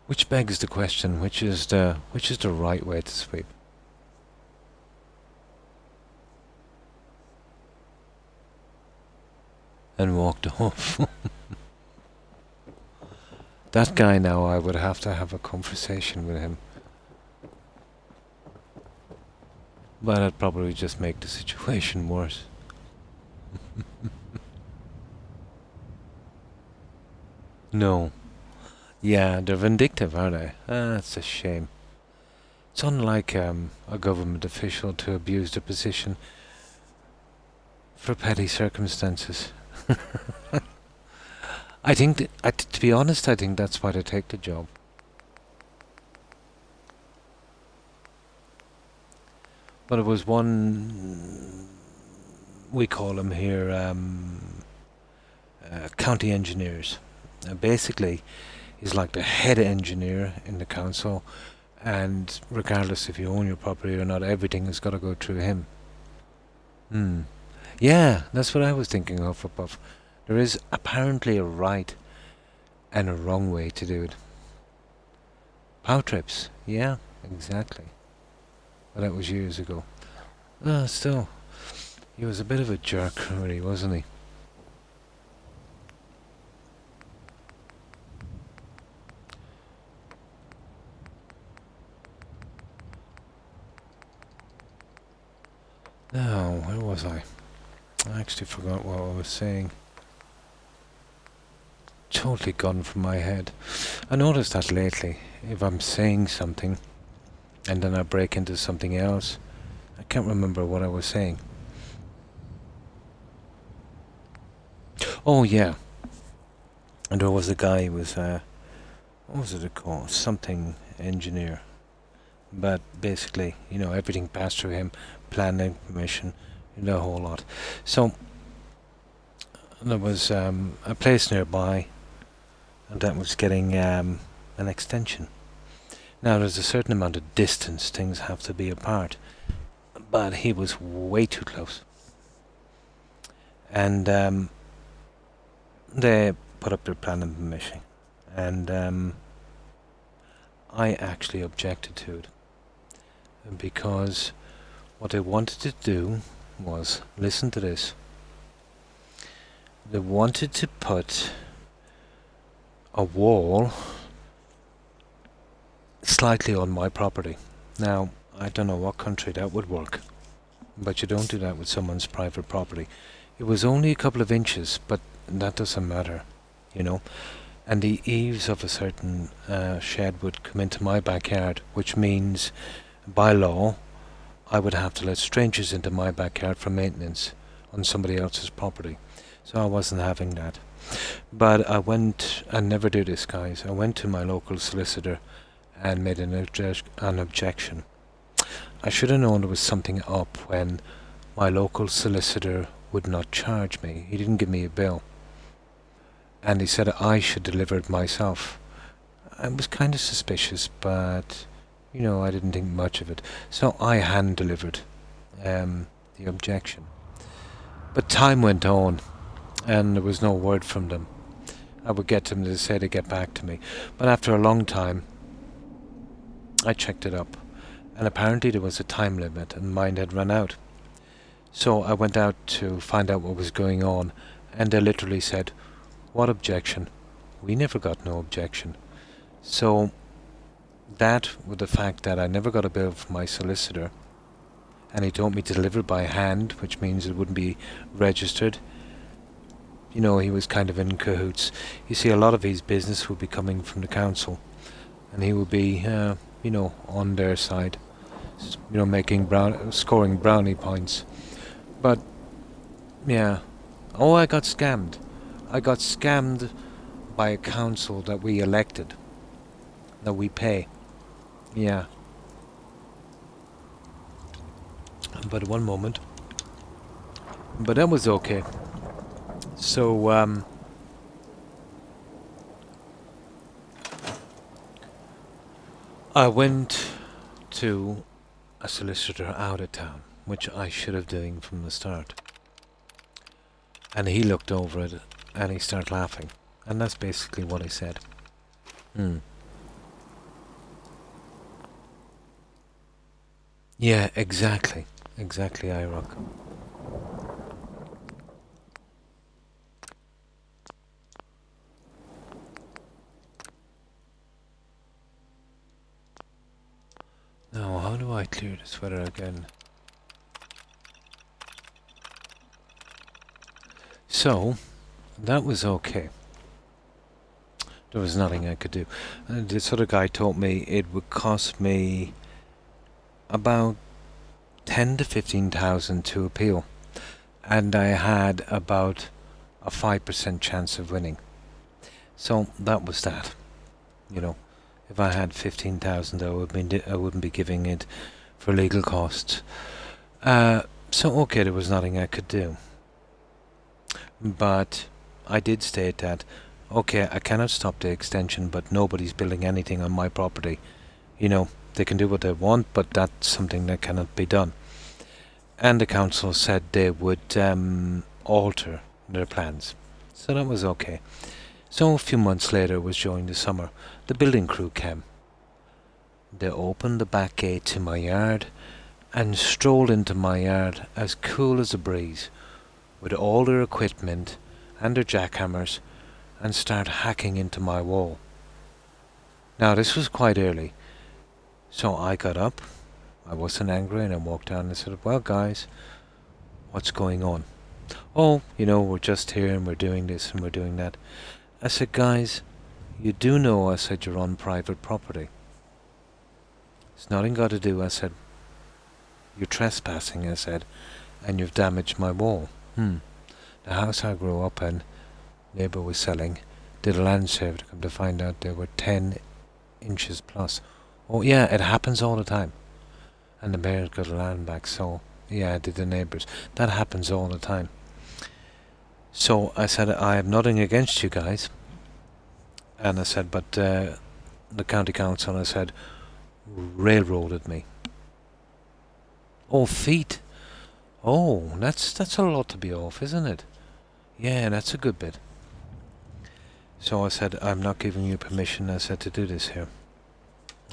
Which begs the question, which is the right way to sweep? And walked off. That guy now, I would have to have a conversation with him. But I'd probably just make the situation worse. No. Yeah, they're vindictive, aren't they? That's a shame. It's unlike a government official to abuse their position for petty circumstances. I think, to be honest, I think that's why they take the job. But it was one, we call them here, county engineers. Basically, he's like the head engineer in the council, and regardless if you own your property or not, everything has got to go through him. Yeah, that's what I was thinking of above. There is apparently a right and a wrong way to do it. Power trips, yeah, exactly. But that was years ago. Still, he was a bit of a jerk, really, wasn't he? Now, where was I? I actually forgot what I was saying. Totally gone from my head. I noticed that lately, if I'm saying something and then I break into something else, I can't remember what I was saying. Oh yeah. And there was a guy who was, what was it called? Something engineer. But basically, you know, everything passed through him, planning permission, the whole lot. So there was a place nearby, and that was getting an extension. Now there's a certain amount of distance things have to be apart, but he was way too close. And they put up their planning permission, and I actually objected to it, because what they wanted to do was, listen to this, they wanted to put a wall slightly on my property. Now, I don't know what country that would work, but you don't do that with someone's private property. It was only a couple of inches, but that doesn't matter, you know. And the eaves of a certain shed would come into my backyard, which means, by law, I would have to let strangers into my backyard for maintenance on somebody else's property. So I wasn't having that. But I never do this, guys, I went to my local solicitor and made an objection. I should have known there was something up when my local solicitor would not charge me. He didn't give me a bill. And he said I should deliver it myself. I was kind of suspicious, but, you know, I didn't think much of it. So I hand-delivered the objection. But time went on, and there was no word from them. I would get them to say to get back to me. But after a long time, I checked it up, and apparently there was a time limit, and mine had run out. So I went out to find out what was going on, and they literally said, "What objection? We never got no objection." So that, with the fact that I never got a bill from my solicitor, and he told me to deliver it by hand, which means it wouldn't be registered, you know, he was kind of in cahoots. You see, a lot of his business would be coming from the council, and he would be, you know, on their side, you know, scoring brownie points. But, yeah. Oh, I got scammed. I got scammed by a council that we elected, that we pay. Yeah. But one moment. But that was okay. So, I went to a solicitor out of town, which I should have done from the start. And he looked over it and he started laughing. And that's basically what he said. Yeah, exactly. Exactly, IROC. Now, how do I clear this weather again? So, that was okay. There was nothing I could do. And this other guy told me it would cost me about 10 to 15,000 to appeal. And I had about a 5% chance of winning. So that was that. You know, if I had 15,000, I wouldn't be giving it for legal costs. So okay, there was nothing I could do. But I did state that, okay, I cannot stop the extension, but nobody's building anything on my property. You know, they can do what they want, but that's something that cannot be done. And the council said they would alter their plans. So that was okay. So a few months later, it was during the summer, the building crew came. They opened the back gate to my yard and strolled into my yard as cool as a breeze, with all their equipment and their jackhammers, and start hacking into my wall. Now this was quite early, so I got up, I wasn't angry, and I walked down and said, well guys, what's going on? Oh, you know, we're just here and we're doing this and we're doing that. I said, guys, you do know, I said, you're on private property. It's nothing got to do, I said, you're trespassing, I said, and you've damaged my wall. The house I grew up in, neighbour was selling, did a land survey to come to find out they were 10 inches plus. Oh yeah, it happens all the time. And the mayor got the land back, so yeah, did the neighbours. That happens all the time. So I said, I have nothing against you guys. And I said, but the county council, I said, railroaded me. Oh, feet. Oh, that's a lot to be off, isn't it? Yeah, that's a good bit. So I said, I'm not giving you permission, I said, to do this here.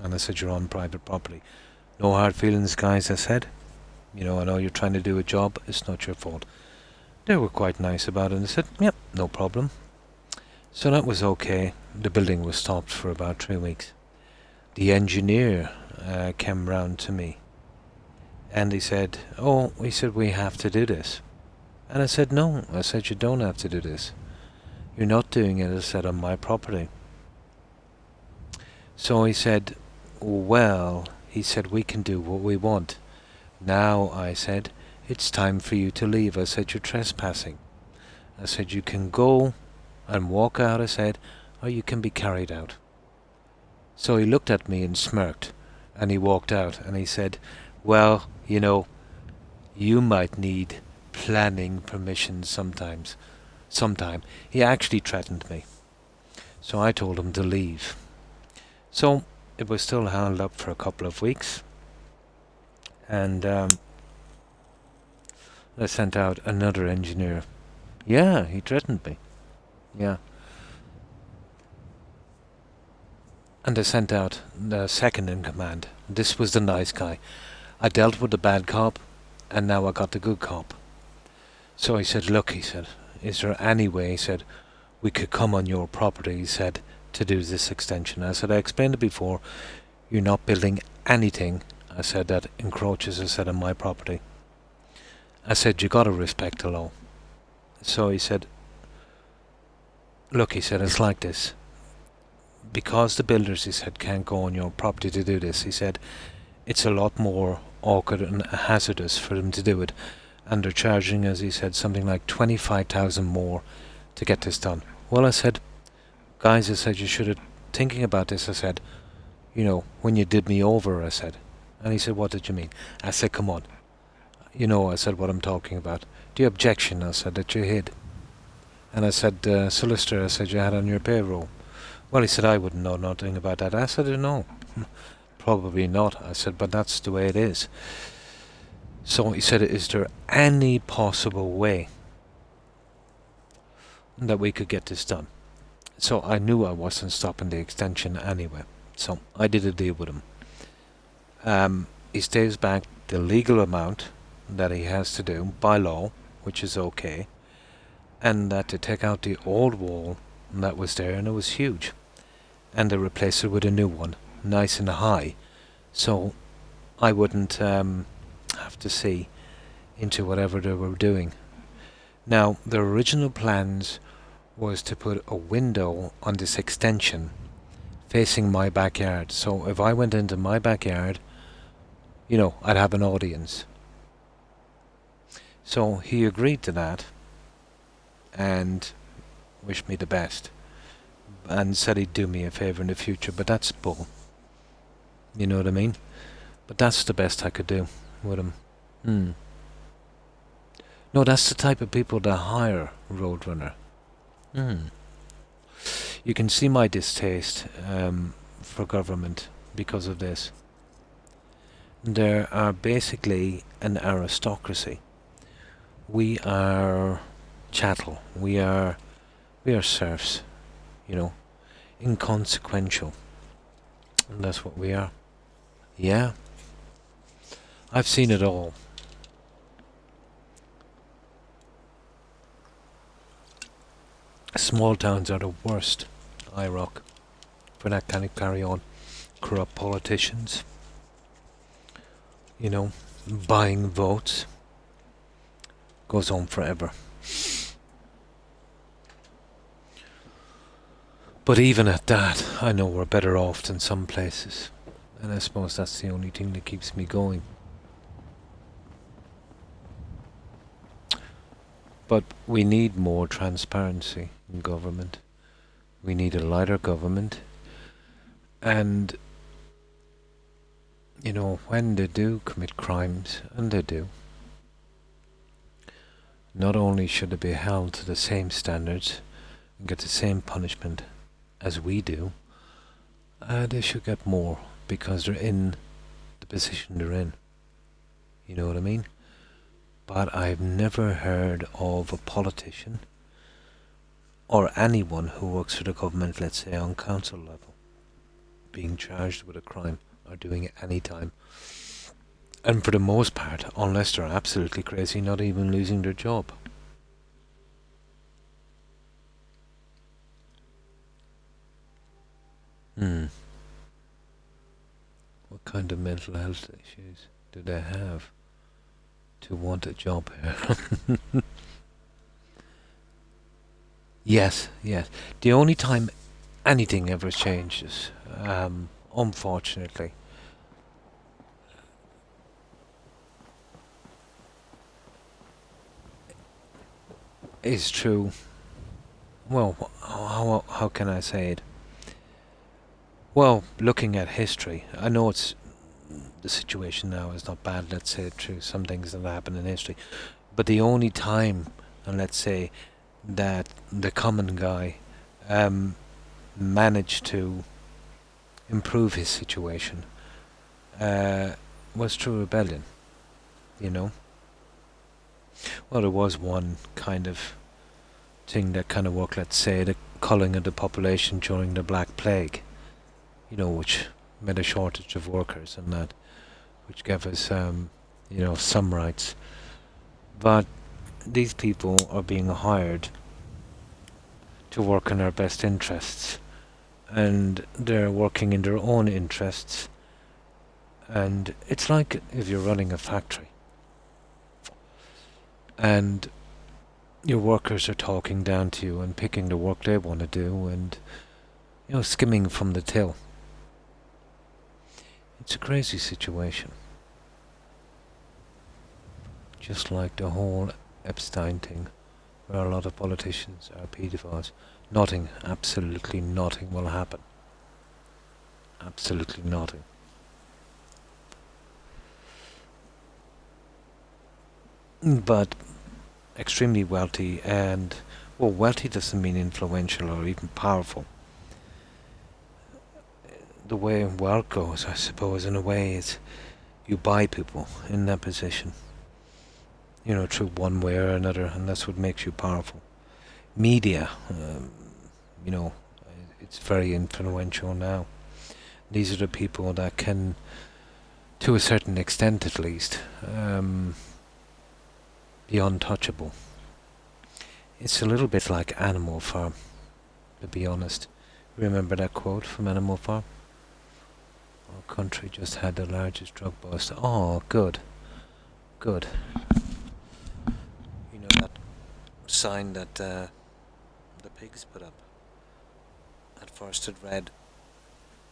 And I said, you're on private property. No hard feelings, guys, I said. You know, I know you're trying to do a job, it's not your fault. They were quite nice about it, and I said, yep, no problem. So that was okay. The building was stopped for about 3 weeks. The engineer came round to me. And he said, we have to do this. And I said, no. I said, you don't have to do this. You're not doing it, I said, on my property. So he said, well, he said, we can do what we want. Now, I said, it's time for you to leave. I said, you're trespassing. I said, you can go and walk out, I said, or you can be carried out. So he looked at me and smirked, and he walked out, and he said, well, you know, you might need planning permission sometime. He actually threatened me. So I told him to leave. So it was still held up for a couple of weeks. And I sent out another engineer. Yeah, he threatened me. Yeah. And I sent out the second in command. This was the nice guy. I dealt with the bad cop, and now I got the good cop. So he said, look, he said, is there any way, he said, we could come on your property, he said, to do this extension? I said, I explained it before, you're not building anything, I said, that encroaches, I said, on my property. I said, you gotta respect the law. So he said, look, he said, it's like this. Because the builders, he said, can't go on your property to do this, he said, it's a lot more awkward and hazardous for them to do it. And they're charging, as he said, something like 25,000 more to get this done. Well, I said, Guys, I said, you should have thinking about this. I said, when you did me over, I said. And he said, what did you mean? I said, come on. I said, what I'm talking about. The objection, I said, that you hid. And I said, solicitor, I said, you had on your payroll. Well, he said, I wouldn't know nothing about that. I said, no, probably not. I said, but that's the way it is. So he said, is there any possible way that we could get this done? So I knew I wasn't stopping the extension anyway. So I did a deal with him. He stays back the legal amount that he has to do by law, which is okay, and that to take out the old wall that was there, and it was huge, and to replace it with a new one, nice and high, so I wouldn't have to see into whatever they were doing. Now, the original plans was to put a window on this extension facing my backyard. So if I went into my backyard, I'd have an audience. So he agreed to that and wished me the best and said he'd do me a favour in the future, but that's bull. You know what I mean? But that's the best I could do with him. No, that's the type of people that hire Roadrunner. You can see my distaste for government because of this. There are basically an aristocracy. We are chattel. We are serfs, inconsequential. And that's what we are. Yeah. I've seen it all. Small towns are the worst, IROC, for that kind of carry on. Corrupt politicians, buying votes, goes on forever. But even at that, I know we're better off than some places, and I suppose that's the only thing that keeps me going. But we need more transparency in government. We need a lighter government. And, when they do commit crimes, and they do, not only should they be held to the same standards and get the same punishment as we do, they should get more because they're in the position they're in. You know what I mean? But I've never heard of a politician or anyone who works for the government, let's say on council level, being charged with a crime or doing any time. And for the most part, unless they're absolutely crazy, not even losing their job. What kind of mental health issues do they have to want a job here? Yes. The only time anything ever changes, unfortunately, is true. Well, how can I say it? Well, looking at history, I know the situation now is not bad, let's say, through some things that happened in history, but the only time, and let's say, that the common guy managed to improve his situation was through rebellion, Well, there was one kind of thing that kind of worked, let's say, the culling of the population during the Black Plague, which made a shortage of workers and that, which gave us, some rights. But these people are being hired to work in our best interests, and they're working in their own interests. And it's like if you're running a factory and your workers are talking down to you and picking the work they want to do and, skimming from the till. It's a crazy situation. Just like the whole Epstein thing where a lot of politicians are paedophiles. Nothing, absolutely nothing will happen. Absolutely nothing. But extremely wealthy, and well, wealthy doesn't mean influential or even powerful. The way wealth goes, I suppose, in a way, is you buy people in that position, through one way or another, and that's what makes you powerful. Media, you know, it's very influential now. These are the people that can, to a certain extent at least, be untouchable. It's a little bit like Animal Farm, to be honest. Remember that quote from Animal Farm? Our country just had the largest drug bust. Oh, good. Good. You know that sign that the pigs put up? At first it read,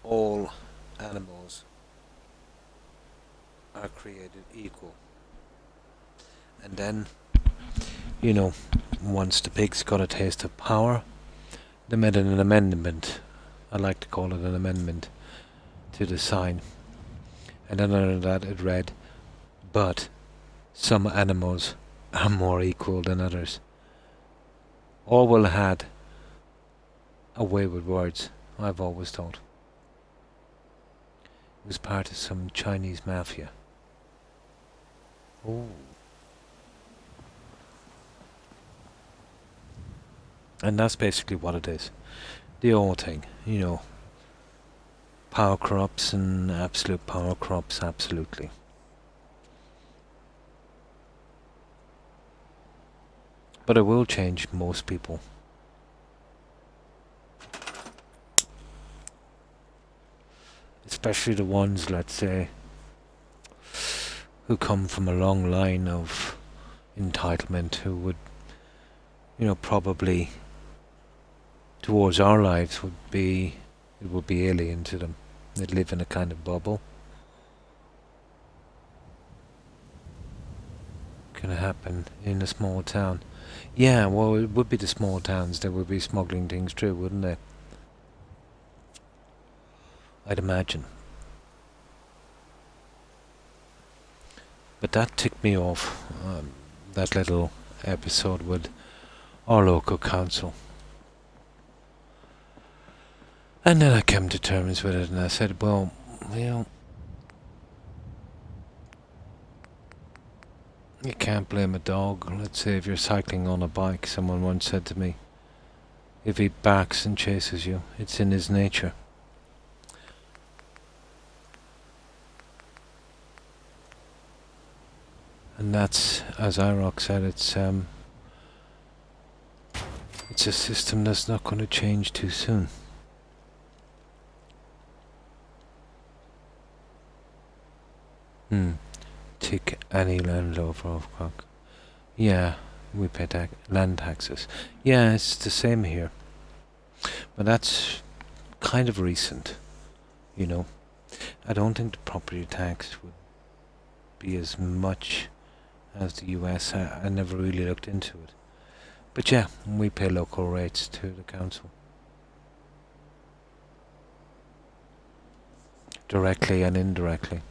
all animals are created equal. And then, once the pigs got a taste of power, they made an amendment. I like to call it an amendment to the sign. And then under that it read, but some animals are more equal than others. Orwell had a way with words, I've always thought. He was part of some Chinese mafia. Oh. And that's basically what it is. The old thing, power corrupts and absolute power corrupts absolutely. But it will change most people. Especially the ones, let's say, who come from a long line of entitlement, who would, probably towards our lives it would be alien to them. They'd live in a kind of bubble. Can happen in a small town. Yeah, well, it would be the small towns that would be smuggling things through, wouldn't they? I'd imagine. But that ticked me off, that little episode with our local council. And then I came to terms with it and I said, well, you can't blame a dog. Let's say if you're cycling on a bike, someone once said to me, if he barks and chases you, it's in his nature. And that's, as IROC said, it's a system that's not going to change too soon. Tick any landlord of Croc. Yeah, we pay land taxes. Yeah, it's the same here. But that's kind of recent, I don't think the property tax would be as much as the US. I never really looked into it. But yeah, we pay local rates to the council. Directly and indirectly.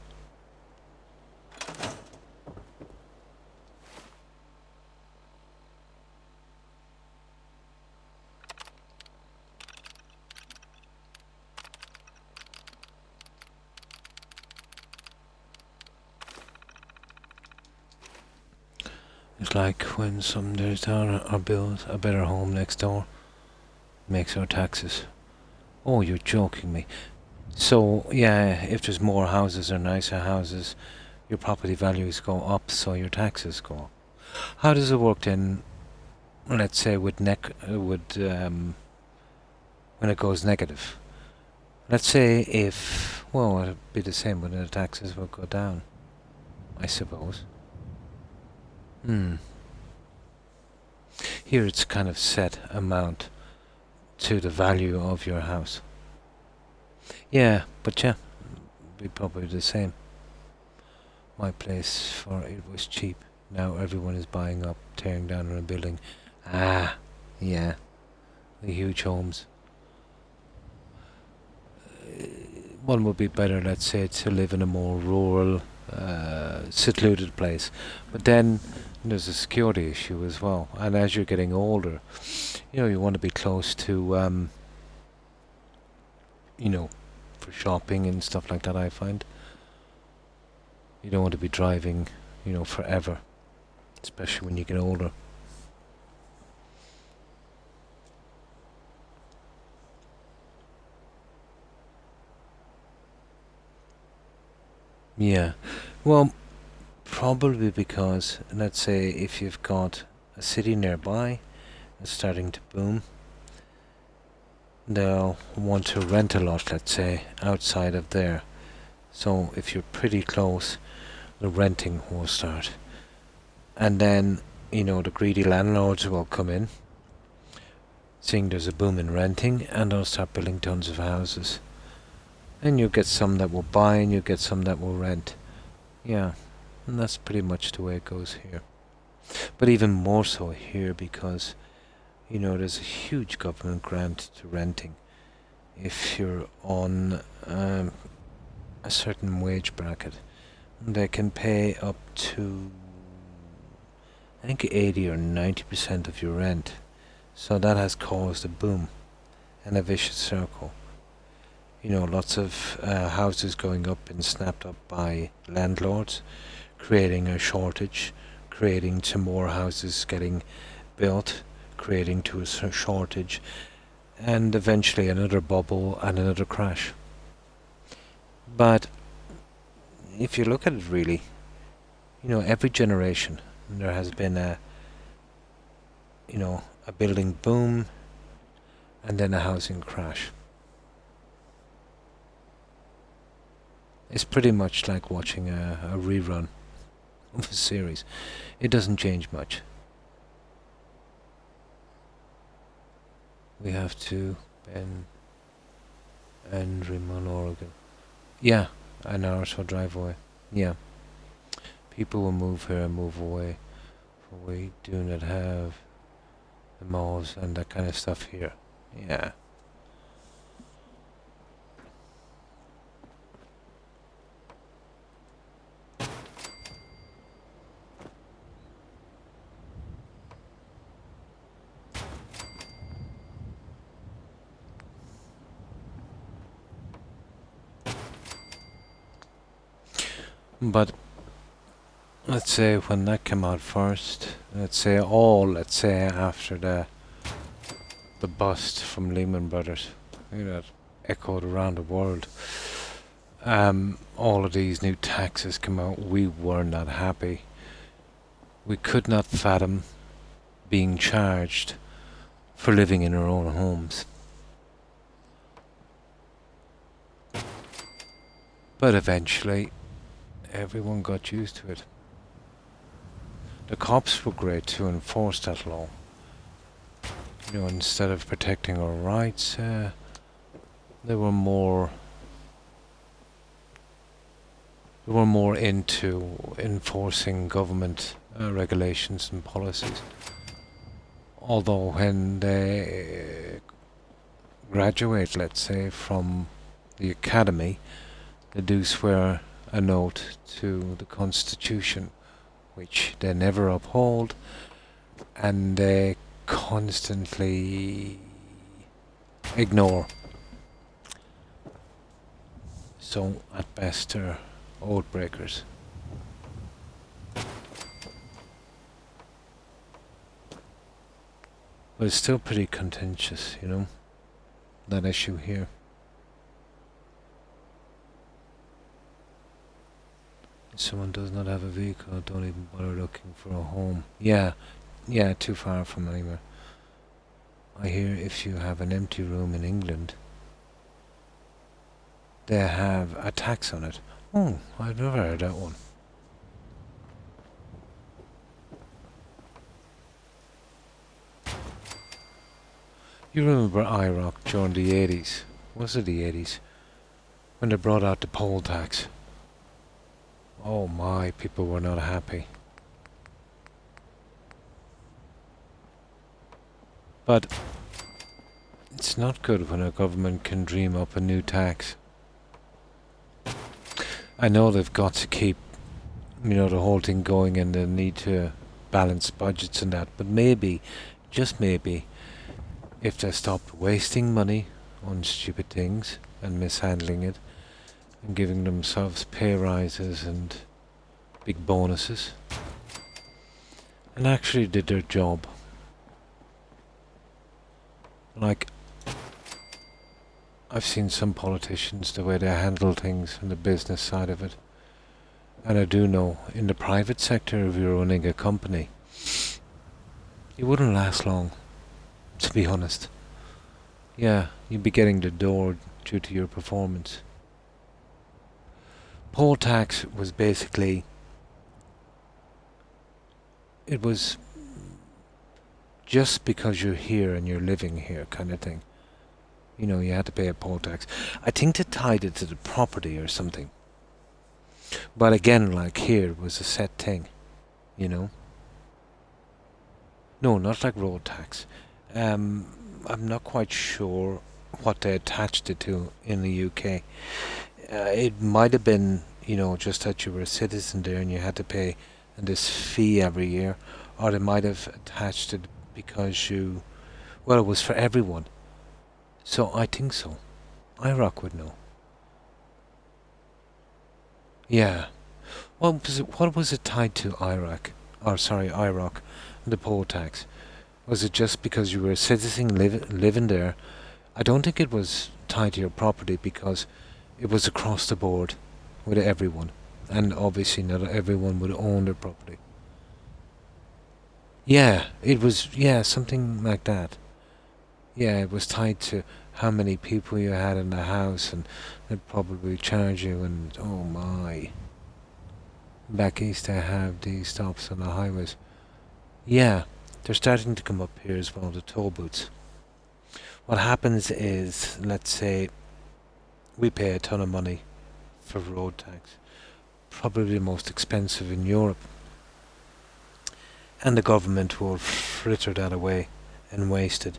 It's like when there's down or build a better home next door, makes our taxes. Oh, you're joking me. So, yeah, if there's more houses or nicer houses, your property values go up, so your taxes go up. How does it work then, let's say, when it goes negative? Let's say it'd be the same when the taxes will go down, I suppose. Here it's kind of set amount to the value of your house. Yeah, but yeah, it'd be probably the same. My place, it was cheap. Now everyone is buying up, tearing down on a building, Ah, yeah, the huge homes. One would be better, let's say, to live in a more rural, secluded place. But then there's a security issue as well. And as you're getting older, you want to be close to, you know, for shopping and stuff like that, I find. You don't want to be driving, forever, especially when you get older. Yeah. Well, probably because, let's say, if you've got a city nearby that's starting to boom, they'll want to rent a lot, let's say, outside of there. So if you're pretty close, the renting will start. And then, the greedy landlords will come in, seeing there's a boom in renting, and they'll start building tons of houses. And you get some that will buy, and you get some that will rent. Yeah, and that's pretty much the way it goes here. But even more so here because, there's a huge government grant to renting. If you're on a certain wage bracket, they can pay up to, I think, 80 or 90% of your rent. So that has caused a boom and a vicious circle. Lots of houses going up and snapped up by landlords, creating a shortage, creating some more houses getting built, creating to a shortage, and eventually another bubble and another crash. But if you look at it really, every generation there has been a building boom and then a housing crash. It's pretty much like watching a rerun of a series. It doesn't change much. We have to Ben and Rimon, Oregon. Yeah, an hour or so drive away. Yeah. People will move here and move away. For we do not have the malls and that kind of stuff here. Yeah. But let's say when that came out first, let's say after the bust from Lehman Brothers, that echoed around the world. All of these new taxes come out. We were not happy. We could not fathom being charged for living in our own homes. But eventually, everyone got used to it. The cops were great to enforce that law. Instead of protecting our rights, they were more into enforcing government regulations and policies. Although when they graduate, let's say, from the academy, they do swear an oath to the Constitution, which they never uphold, and they constantly ignore. So at best they're oath breakers. But it's still pretty contentious, that issue here. If someone does not have a vehicle, don't even bother looking for a home. Yeah, too far from anywhere. I hear if you have an empty room in England, they have a tax on it. Oh, I've never heard that one. You remember IROC during the 80s? Was it the 80s? When they brought out the poll tax. Oh my, people were not happy. But it's not good when a government can dream up a new tax. I know they've got to keep, the whole thing going and they need to balance budgets and that, but maybe, just maybe, if they stop wasting money on stupid things and mishandling it and giving themselves pay rises and big bonuses and actually did their job. Like, I've seen some politicians, the way they handle things on the business side of it. And I do know, in the private sector, if you're running a company, you wouldn't last long, to be honest. Yeah, you'd be getting the door due to your performance. Poll tax was basically, it was just because you're here and you're living here kind of thing. You had to pay a poll tax. I think they tied it to the property or something. But again, like here, it was a set thing, No, not like road tax. I'm not quite sure what they attached it to in the UK. It might have been, just that you were a citizen there and you had to pay this fee every year. Or they might have attached it because it was for everyone. So I think so. IROC would know. Yeah. What was it tied to IROC, the poll tax? Was it just because you were a citizen living there? I don't think it was tied to your property because it was across the board with everyone. And obviously not everyone would own their property. Yeah, it was, something like that. Yeah, it was tied to how many people you had in the house and they'd probably charge you and oh my. Back east they have these stops on the highways. Yeah, they're starting to come up here as well, the toll booths. What happens is, let's say, we pay a ton of money for road tax. Probably the most expensive in Europe. And the government will fritter that away and waste it.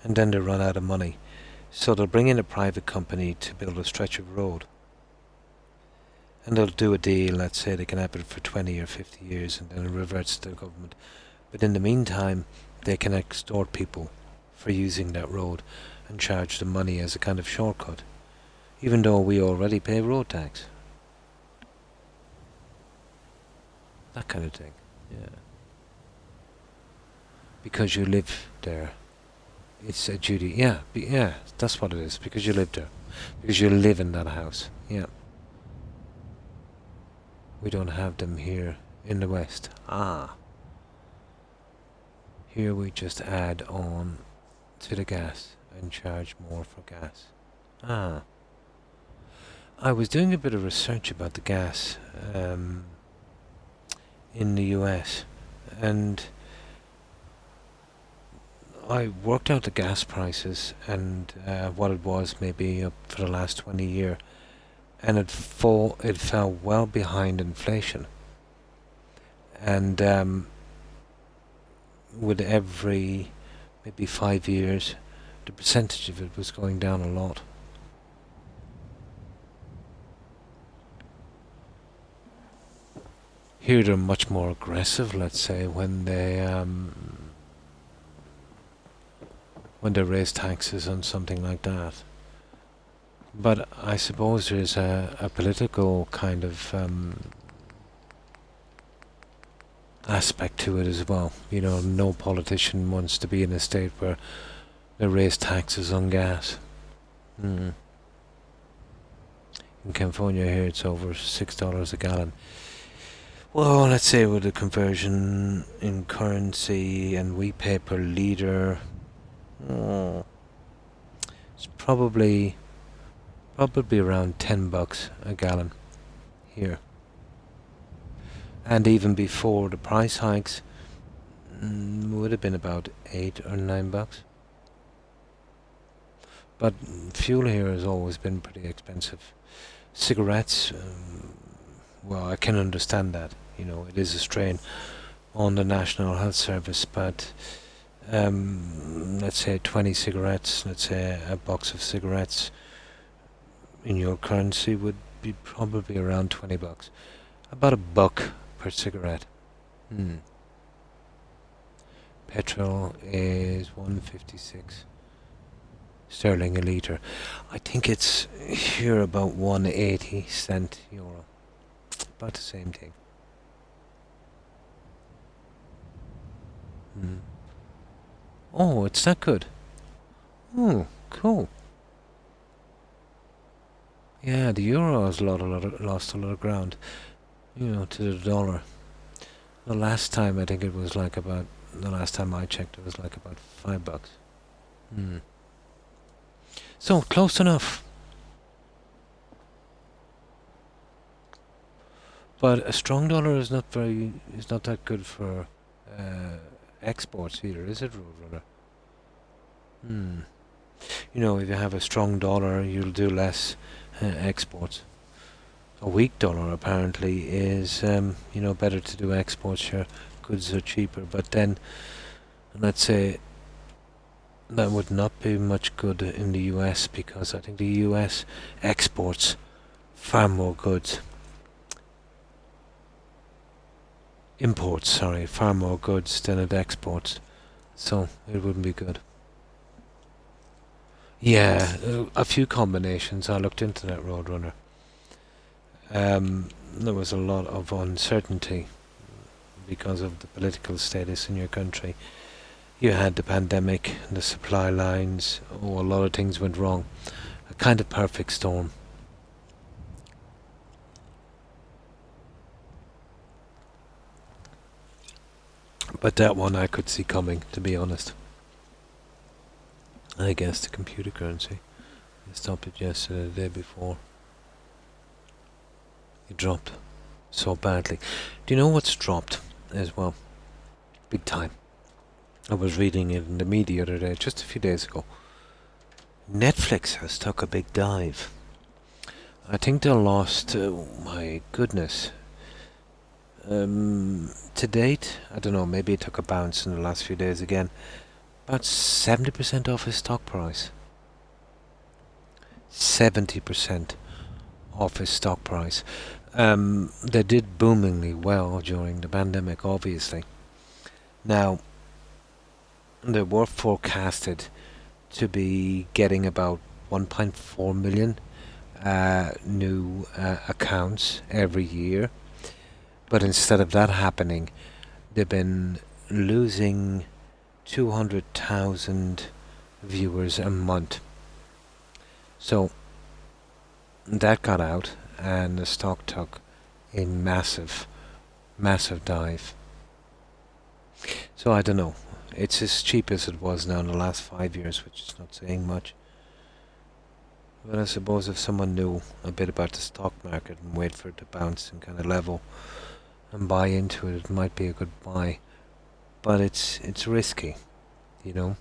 And then they run out of money. So they'll bring in a private company to build a stretch of road. And they'll do a deal, let's say they can have it for 20 or 50 years and then it reverts to the government. But in the meantime, they can extort people for using that road and charge them money as a kind of shortcut. Even though we already pay road tax. That kind of thing, yeah. Because you live there. It's a duty, yeah, that's what it is, because you live there. Because you live in that house, yeah. We don't have them here in the West. Here we just add on to the gas and charge more for gas. I was doing a bit of research about the gas in the US and I worked out the gas prices and what it was maybe up for the last 20 years, and it fell well behind inflation. And with every maybe 5 years, the percentage of it was going down a lot. Here they're much more aggressive, let's say, when they raise taxes on something like that. But I suppose there's a political kind of aspect to it as well. No politician wants to be in a state where they raise taxes on gas. In California here it's over $6 a gallon. Well, let's say with the conversion in currency and we pay per litre, it's probably around $10 a gallon here. And even before the price hikes, would have been about $8 or $9. But fuel here has always been pretty expensive. Cigarettes, well, I can understand that. It is a strain on the National Health Service, but let's say 20 cigarettes, let's say a box of cigarettes in your currency would be probably around $20. About $1 per cigarette. Hmm. Petrol is 156 sterling a litre. I think it's here about 180 cent euro. About the same thing. Hmm. Oh, it's that good. Oh, cool. Yeah, the euro has lost a lot of ground, to the dollar. The last time I think it was like about the last time I checked it was like about $5. Hmm. So close enough. But a strong dollar is not that good for exports either, is it, Roadrunner? Hmm. If you have a strong dollar, you'll do less exports. A weak dollar apparently is, better to do exports. Your goods are cheaper, but then let's say that would not be much good in the US because I think the US exports far more goods. Imports, sorry, far more goods than it exports. So it wouldn't be good. Yeah, a few combinations. I looked into that, Roadrunner. There was a lot of uncertainty because of the political status in your country. You had the pandemic, the supply lines, a lot of things went wrong. A kind of perfect storm. But that one I could see coming, to be honest. I guess the computer currency. I stopped it yesterday, the day before. It dropped so badly. Do you know what's dropped as well? Big time. I was reading it in the media the other day, just a few days ago. Netflix has took a big dive. I think they lost, my goodness. To date, I don't know, maybe it took a bounce in the last few days again. About 70% off his stock price. 70% off his stock price. They did boomingly well during the pandemic, obviously. Now, they were forecasted to be getting about 1.4 million new accounts every year. But instead of that happening, they've been losing 200,000 viewers a month. So that got out, and the stock took a massive, massive dive. So I don't know. It's as cheap as it was now in the last 5 years, which is not saying much. But I suppose if someone knew a bit about the stock market and wait for it to bounce and kind of level and buy into it, it might be a good buy. But it's risky, you know.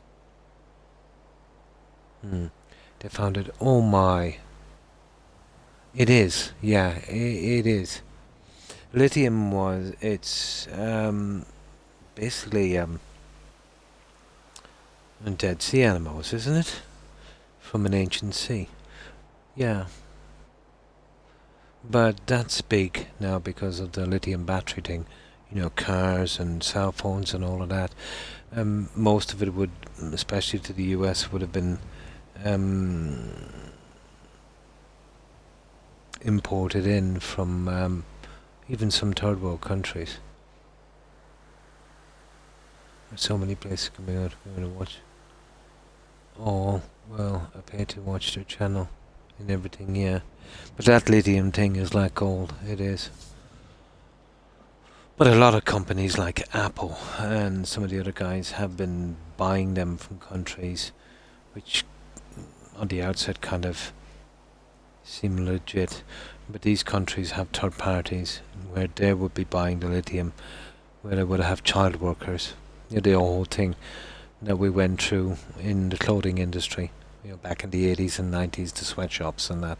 They found it. Oh my! It is. Yeah, it is. Lithium it's basically dead sea animals, isn't it? From an ancient sea. Yeah. But that's big now because of the lithium battery thing. Cars and cell phones and all of that. Most of it would, especially to the US, would have been imported in from even some third world countries. There's so many places coming out for me to watch. Oh, well, I pay to watch their channel and everything, yeah. But that lithium thing is like gold, it is. But a lot of companies like Apple and some of the other guys have been buying them from countries which on the outset kind of seem legit. But these countries have third parties where they would be buying the lithium, where they would have child workers. The whole thing that we went through in the clothing industry, back in the 80s and 90s, the sweatshops and that.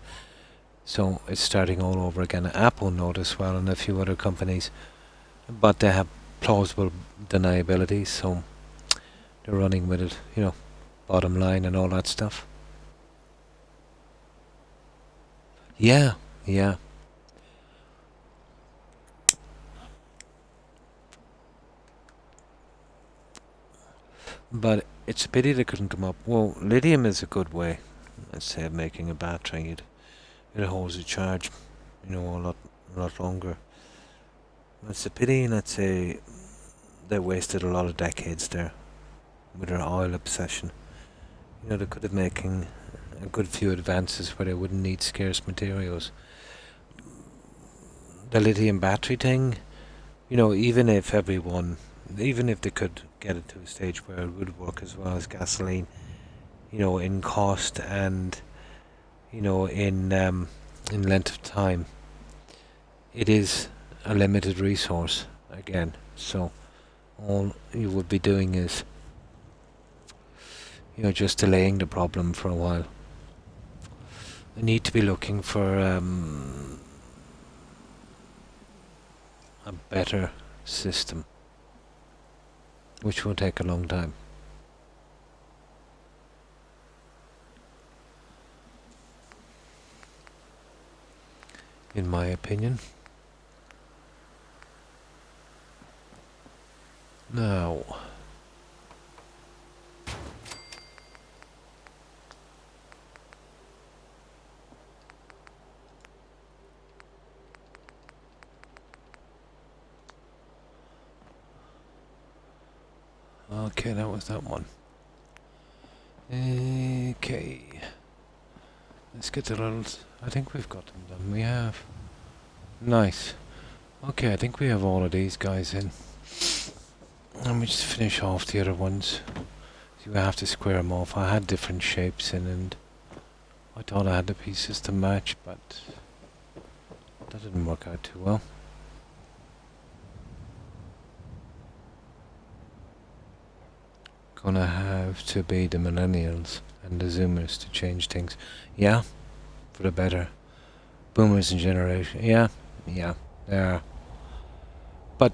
So it's starting all over again. Apple know this well, and a few other companies, but they have plausible deniability, so they're running with it, bottom line and all that stuff. Yeah, yeah. But it's a pity they couldn't come up. Well, lithium is a good way, let's say, of making a battery. It holds a charge, a lot longer. It's a pity, let's say, they wasted a lot of decades there with their oil obsession. They could have making a good few advances where they wouldn't need scarce materials. The lithium battery thing, even if they could get it to a stage where it would work as well as gasoline, in cost and, in length of time, it is a limited resource again. So all you would be doing is, just delaying the problem for a while. I need to be looking for a better system, which will take a long time. In my opinion. Now, okay, that was that one. Okay. Let's get the others. I think we've got them done. We have. Nice. Okay, I think we have all of these guys in. Let me just finish off the other ones. See, we have to square them off. I had different shapes in and I thought I had the pieces to match, but that didn't work out too well. Gonna have to be the millennials and the zoomers to change things. Yeah, for the better. Boomers and generation. Yeah, they are. But,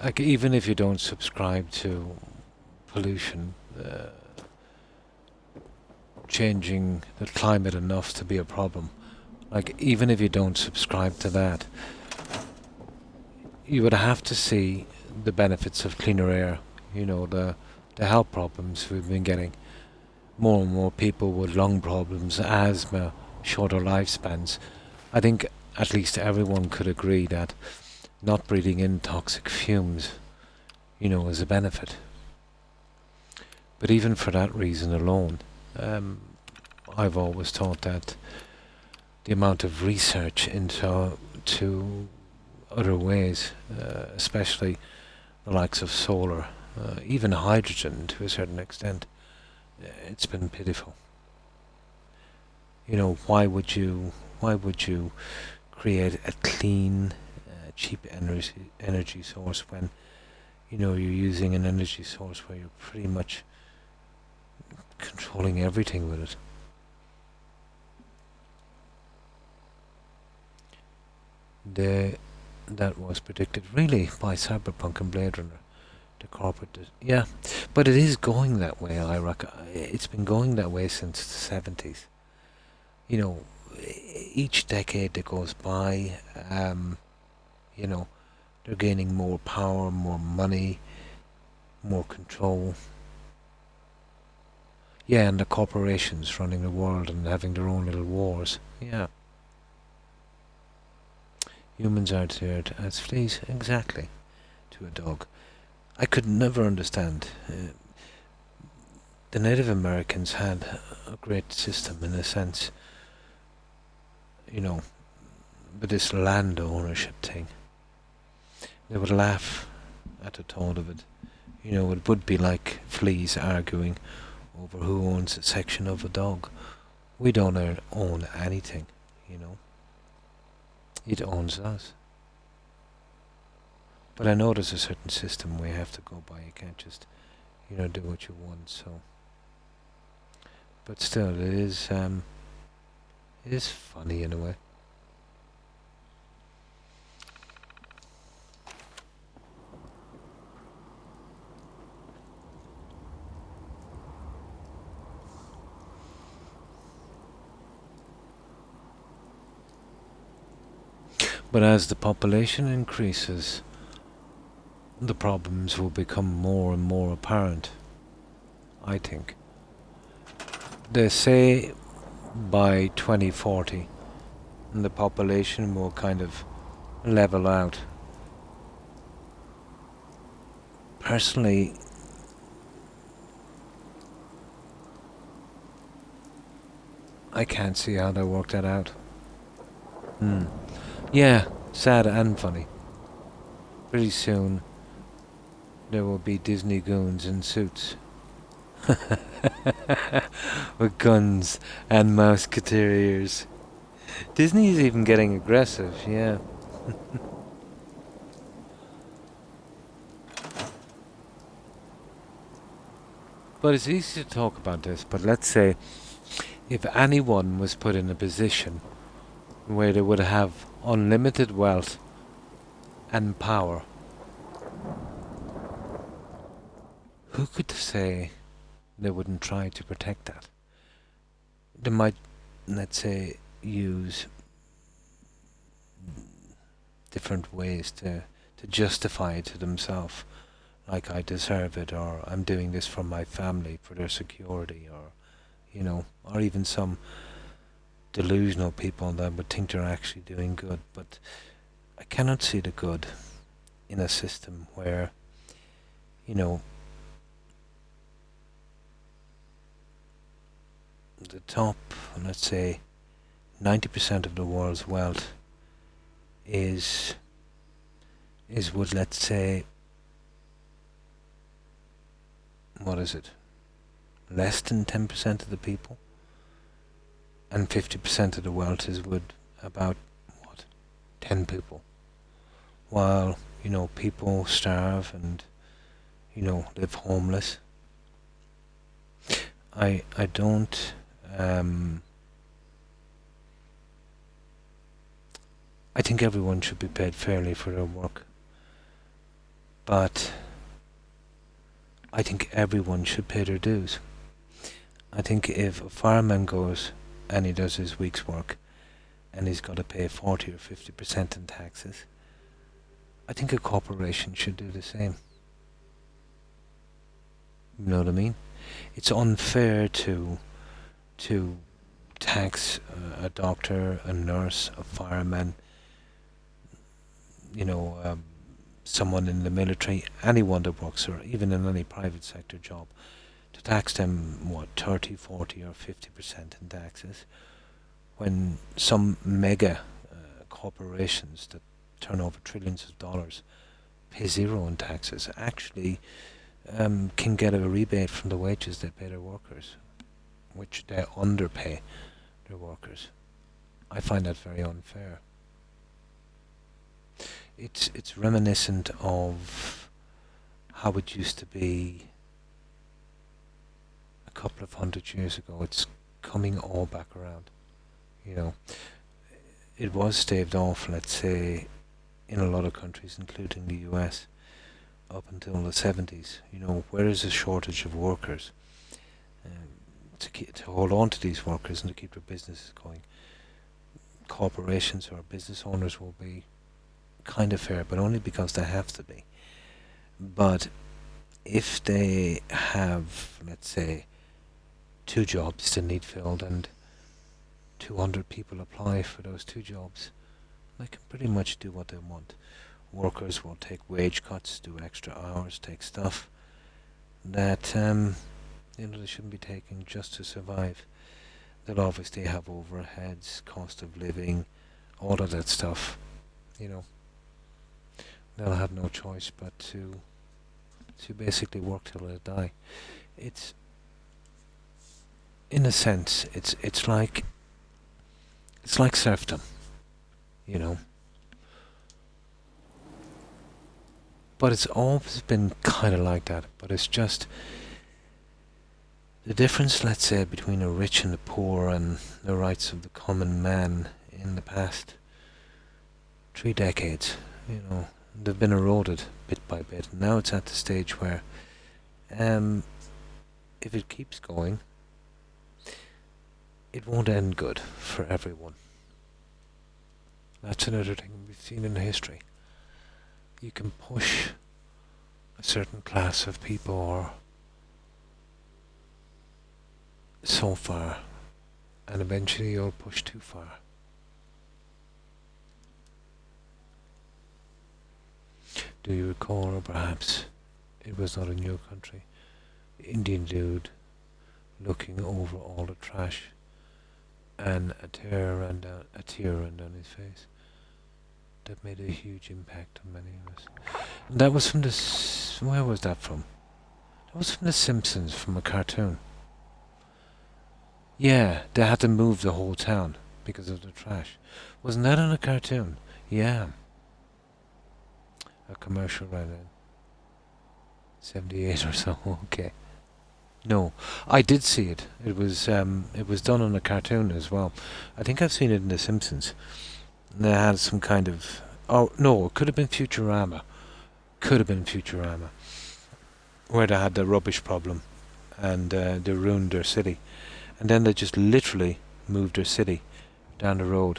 like, even if you don't subscribe to pollution, changing the climate enough to be a problem, like, even if you don't subscribe to that, you would have to see the benefits of cleaner air, the health problems we've been getting. More and more people with lung problems, asthma, shorter lifespans. I think at least everyone could agree that not breathing in toxic fumes, is a benefit. But even for that reason alone, I've always thought that the amount of research into other ways, especially the likes of solar, even hydrogen to a certain extent, it's been pitiful. Why would you create a clean, cheap energy source when, you're using an energy source where you're pretty much controlling everything with it? That was predicted really by Cyberpunk and Blade Runner. The corporate, yeah, but it is going that way. I reckon it's been going that way since the 70s. Each decade that goes by, they're gaining more power, more money, more control. Yeah, and the corporations running the world and having their own little wars. Yeah. Humans are turned as fleas, exactly, to a dog. I could never understand. The Native Americans had a great system in a sense, with this land ownership thing. They would laugh at the thought of it. It would be like fleas arguing over who owns a section of a dog. We don't own anything, It owns us. But I know there's a certain system we have to go by. You can't just, do what you want. So, but still, it is funny in a way. But as the population increases, the problems will become more and more apparent, I think. They say by 2040, the population will kind of level out. Personally, I can't see how they work that out. Yeah, sad and funny. Pretty soon, there will be Disney goons in suits. With guns and musketeers. Disney's even getting aggressive, yeah. But it's easy to talk about this, but let's say if anyone was put in a position where they would have unlimited wealth and power, who could say they wouldn't try to protect that? They might, let's say, use different ways to justify it to themselves. Like, I deserve it, or I'm doing this for my family, for their security, or, or even some delusional people that would think they're actually doing good. But I cannot see the good in a system where, the top, let's say, 90% of the world's wealth is with, let's say, what is it? Less than 10% of the people, and 50% of the wealth is with about 10 people. While people starve and live homeless. I don't. I think everyone should be paid fairly for their work, but I think everyone should pay their dues. I think if a fireman goes and he does his week's work and he's got to pay 40 or 50% in taxes, I think a corporation should do the same. You know what I mean? It's unfair to tax a doctor, a nurse, a fireman, someone in the military, anyone that works, or even in any private sector job, to tax them, 30, 40 or 50% in taxes, when some mega corporations that turn over trillions of dollars pay zero in taxes, actually can get a rebate from the wages they pay their workers, which they underpay their workers. I find that very unfair. It's reminiscent of how it used to be a couple of 100 years ago. It's coming all back around. It was staved off, let's say, in a lot of countries, including the US, up until the 70s. Where is a shortage of workers? To hold on to these workers and to keep their businesses going, corporations or business owners will be kind of fair, but only because they have to be. But if they have, let's say, 2 jobs that need filled and 200 people apply for those 2 jobs, they can pretty much do what they want. Workers will take wage cuts, do extra hours, take stuff that they shouldn't be taking just to survive. They'll obviously have overheads, cost of living, all of that stuff. They'll have no choice but to basically work till they die. It's, in a sense, it's like serfdom, But it's always been kind of like that. But it's just the difference, let's say, between the rich and the poor and the rights of the common man in the past 3 decades. They've been eroded bit by bit. Now it's at the stage where, if it keeps going, it won't end good for everyone. That's another thing we've seen in history. You can push a certain class of people or so far, and eventually you'll push too far. Do you recall, or perhaps it was not in your country, the Indian dude looking over all the trash and a tear ran down his face? That made a huge impact on many of us. And that was from where was that from? That was from The Simpsons, from a cartoon. Yeah, they had to move the whole town because of the trash. Wasn't that in a cartoon? Yeah. A commercial ran in 78 or so. Okay. No, I did see it. It was done on a cartoon as well. I think I've seen it in The Simpsons. They had some kind of... Oh, no, it could have been Futurama. Could have been Futurama. Where they had the rubbish problem and they ruined their city. And then they just literally moved their city down the road.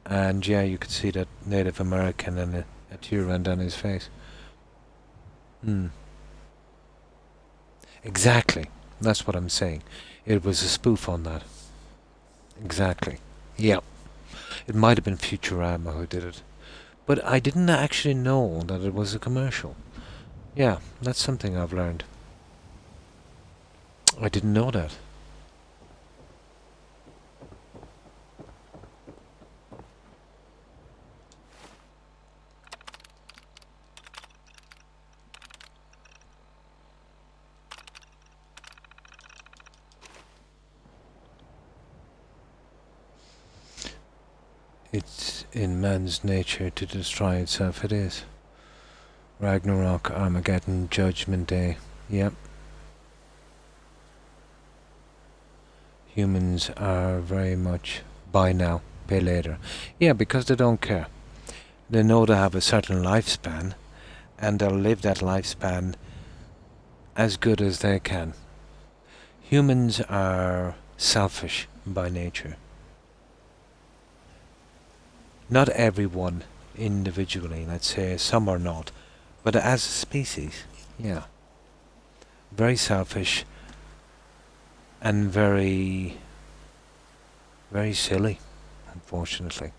And yeah, you could see that Native American and a tear ran down his face. Hmm. Exactly. That's what I'm saying. It was a spoof on that. Exactly. Yeah. It might have been Futurama who did it. But I didn't actually know that it was a commercial. Yeah, that's something I've learned. I didn't know that. It's in man's nature to destroy itself. It is. Ragnarok, Armageddon, Judgment Day. Yep. Humans are very much buy now, pay later. Yeah, because they don't care. They know they have a certain lifespan, and they'll live that lifespan as good as they can. Humans are selfish by nature. Not everyone individually, let's say some are not, but as a species, yeah. Very selfish and very, very silly, unfortunately.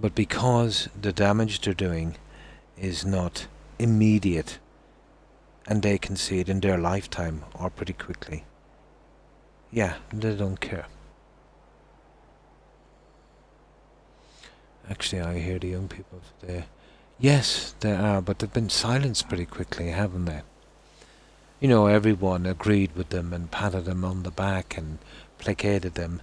But because the damage they're doing is not immediate and they can see it in their lifetime or pretty quickly, yeah, they don't care. Actually, I hear the young people today. Yes, they are, but they've been silenced pretty quickly, haven't they? You know, everyone agreed with them and patted them on the back and placated them.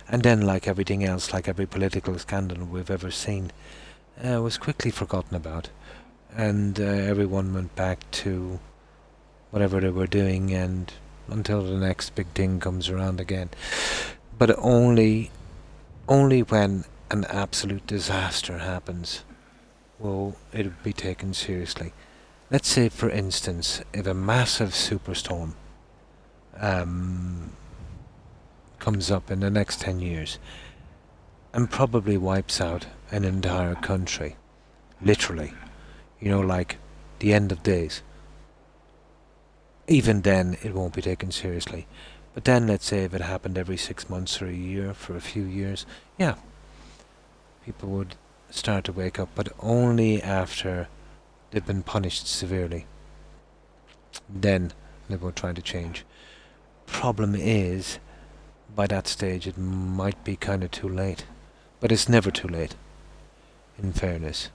And then, like everything else, like every political scandal we've ever seen, was quickly forgotten about. And everyone went back to whatever they were doing and until the next big thing comes around again. But only when an absolute disaster happens will it be taken seriously. Let's say, for instance, if a massive superstorm comes up in the next 10 years and probably wipes out an entire country, literally, you know, like the end of days. Even then, it won't be taken seriously. But then, let's say if it happened every 6 months or a year for a few years, yeah, people would start to wake up, but only after they've been punished severely. Then they will try to change. Problem is, by that stage, it might be kind of too late. But it's never too late, in fairness.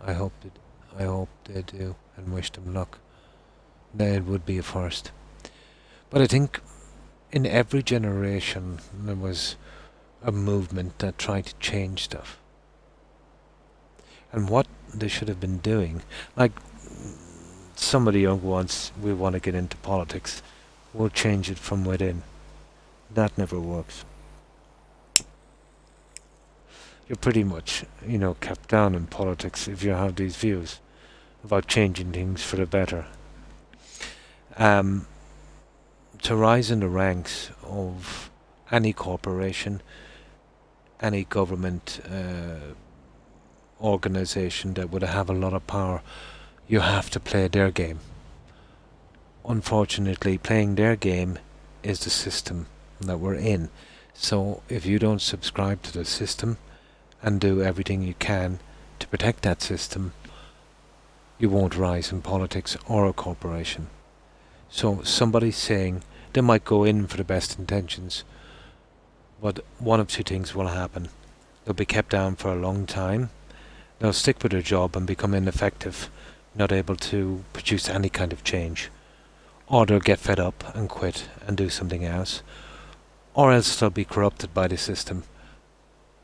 I hope they do, and wish them luck. That would be a first. But I think in every generation there was a movement that tried to change stuff. And what they should have been doing, like somebody young wants, we want to get into politics, we'll change it from within. That never works. You're pretty much, kept down in politics if you have these views about changing things for the better. To rise in the ranks of any corporation, any government organization that would have a lot of power, you have to play their game. Unfortunately, playing their game is the system that we're in. So if you don't subscribe to the system and do everything you can to protect that system, you won't rise in politics or a corporation. So somebody saying they might go in for the best intentions, but one of two things will happen. They'll be kept down for a long time, they'll stick with their job and become ineffective, not able to produce any kind of change. Or they'll get fed up and quit and do something else. Or else they'll be corrupted by the system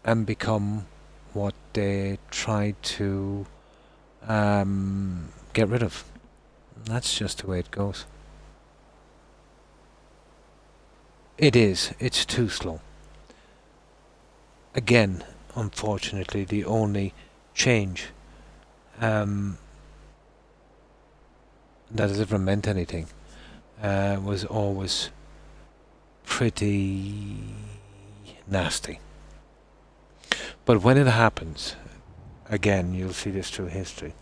and become what they try to get rid of. That's just the way it goes. It's too slow. Again, unfortunately, the only change that has ever meant anything was always pretty nasty. But when it happens, again, you'll see this through history.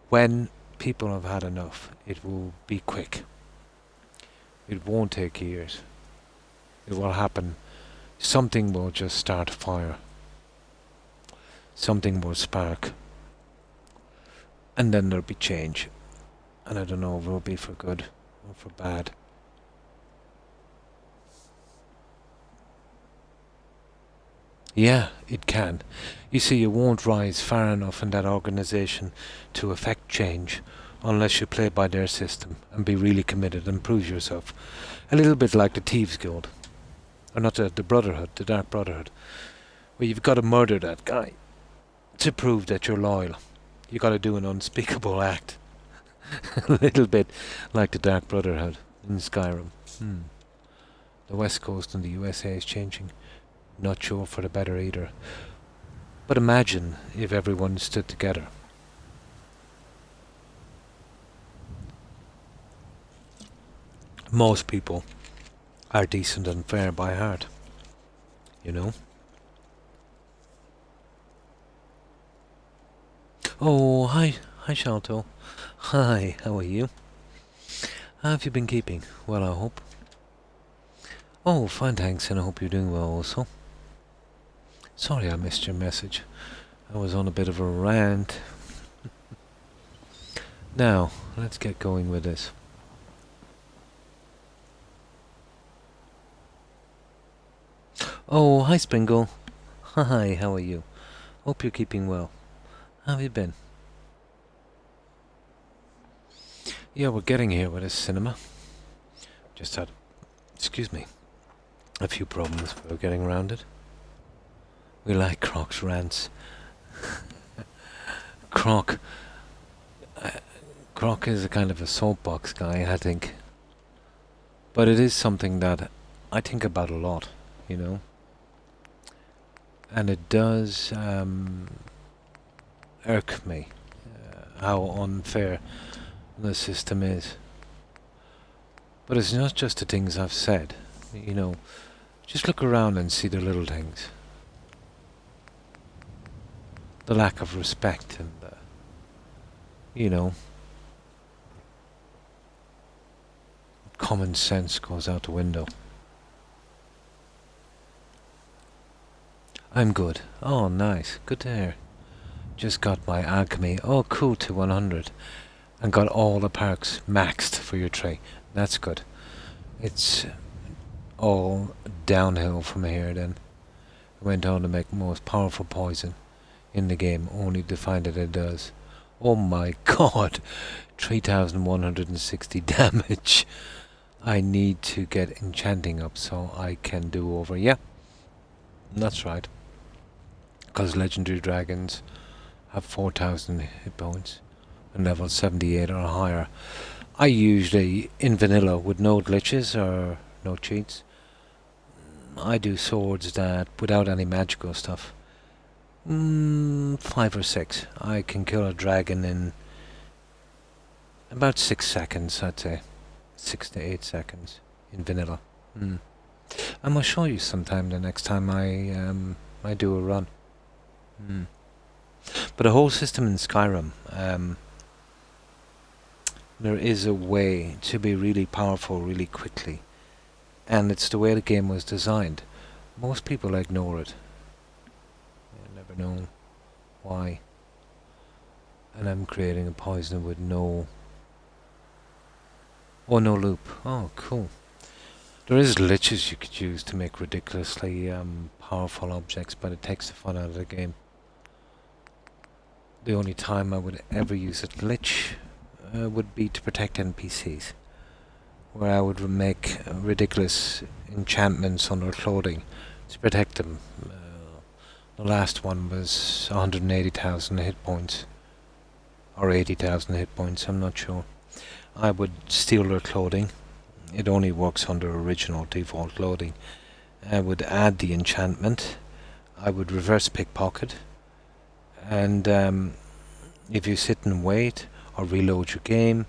When people have had enough, it will be quick. It won't take years. It will happen. Something will just start a fire. Something will spark. And then there'll be change. And I don't know if it'll be for good or for bad. Yeah, it can. You see, you won't rise far enough in that organization to affect change unless you play by their system and be really committed and prove yourself. A little bit like the Thieves Guild. Or not the Brotherhood, the Dark Brotherhood. Where you've got to murder that guy to prove that you're loyal. You've got to do an unspeakable act. A little bit like the Dark Brotherhood in Skyrim. The West Coast and the USA is changing. Not sure for the better either. But imagine if everyone stood together. Most people are decent and fair by heart. You know? Oh, hi Shalto. Hi, how are you? How have you been keeping? Well, I hope. Oh, fine, thanks, and I hope you're doing well also. Sorry I missed your message. I was on a bit of a rant. Now, let's get going with this. Oh, hi Springle. Hi, how are you? Hope you're keeping well. How have you been? Yeah, we're getting here with this cinema. Just had, excuse me, a few problems, but we're getting around it. We like Croc's rants. Croc is a kind of a soapbox guy, I think. But it is something that I think about a lot, you know. And it does irk me how unfair the system is. But it's not just the things I've said, you know. Just look around and see the little things. The lack of respect and, you know, common sense goes out the window. I'm good. Oh, nice. Good to hear. Just got my alchemy. Oh, cool, to 100. And got all the perks maxed for your tray. That's good. It's all downhill from here then. I went on to make the most powerful poison in the game, only to find that it does. Oh my god! 3,160 damage. I need to get enchanting up so I can do over. Yeah, that's right. Because legendary dragons have 4,000 hit points and level 78 or higher. I usually, in vanilla, with no glitches or no cheats, I do swords that, without any magical stuff, 5 or 6. I can kill a dragon in about 6 seconds, I'd say. 6 to 8 seconds in vanilla. I must show you sometime the next time I do a run. Mm. But the whole system in Skyrim, there is a way to be really powerful really quickly, and it's the way the game was designed. Most people ignore it. I never know why. And I'm creating a poison with no... Oh, no loop. Oh, cool. There is glitches you could use to make ridiculously powerful objects, but it takes the fun out of the game. The only time I would ever use a glitch would be to protect NPCs, where I would make ridiculous enchantments on their clothing to protect them. The last one was 180,000 hit points, or 80,000 hit points, I'm not sure. I would steal their clothing. It only works under original default clothing. I would add the enchantment. I would reverse pickpocket. And if you sit and wait or reload your game,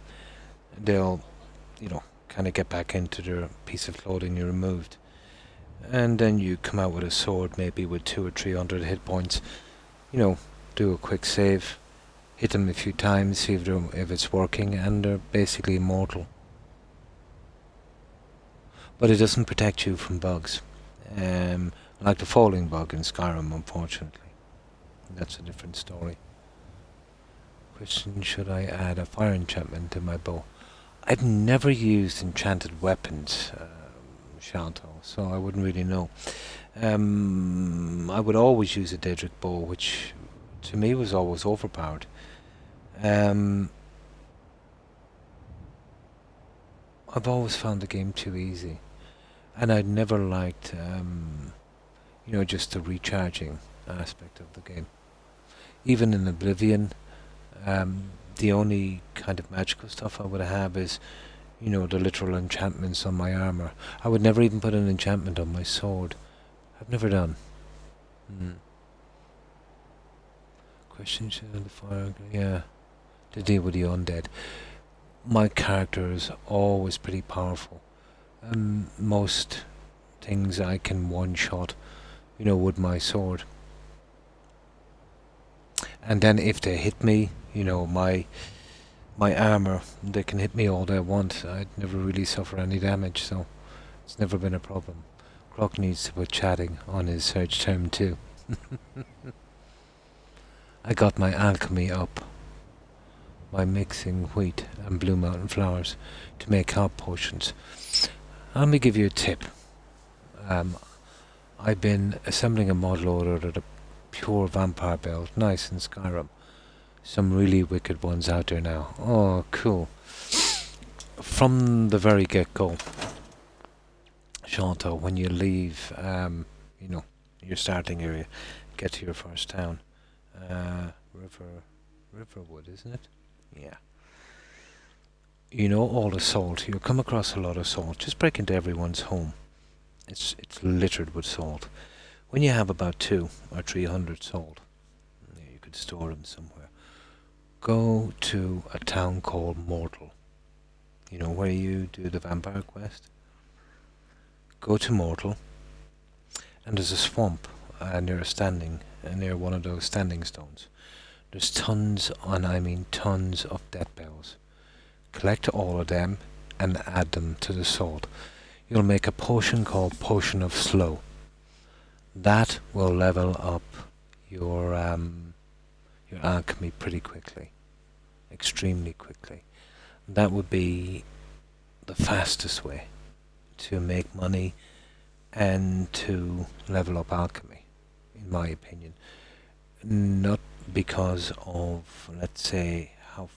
they'll, kind of get back into their piece of clothing you removed. And then you come out with a sword, maybe with 200 or 300 hit points. Do a quick save, hit them a few times, see if it's working, and they're basically immortal. But it doesn't protect you from bugs, like the falling bug in Skyrim, unfortunately. That's a different story. Question, should I add a fire enchantment to my bow? I've never used enchanted weapons, Shanto, so I wouldn't really know. I would always use a Daedric bow, which to me was always overpowered. I've always found the game too easy, and I'd never liked, just the recharging aspect of the game. Even in Oblivion, the only kind of magical stuff I would have is, the literal enchantments on my armor. I would never even put an enchantment on my sword. I've never done. Question, should the fire... Yeah, to deal with the undead. My character is always pretty powerful. Most things I can one-shot, with my sword. And then if they hit me, my armor, they can hit me all they want. I'd never really suffer any damage, so it's never been a problem. Croc needs to put chatting on his search term too. I got my alchemy up by mixing wheat and blue mountain flowers to make health potions. Let me give you a tip. I've been assembling a model order of the pure vampire build, nice in Skyrim. Some really wicked ones out there now. Oh, cool. From the very get-go, Shanto, when you leave, your starting area, get to your first town. Riverwood, isn't it? Yeah. All the salt. You'll come across a lot of salt. Just break into everyone's home. It's littered with salt. When you have about 200 or 300 salt, you could store them somewhere. Go to a town called Mortal. Where you do the vampire quest. Go to Mortal, and there's a swamp near one of those standing stones. There's tons, and I mean tons, of death bells. Collect all of them and add them to the salt. You'll make a potion called Potion of Slow. That will level up your alchemy pretty quickly, extremely quickly. That would be the fastest way to make money and to level up alchemy, in my opinion. Not because of, let's say, how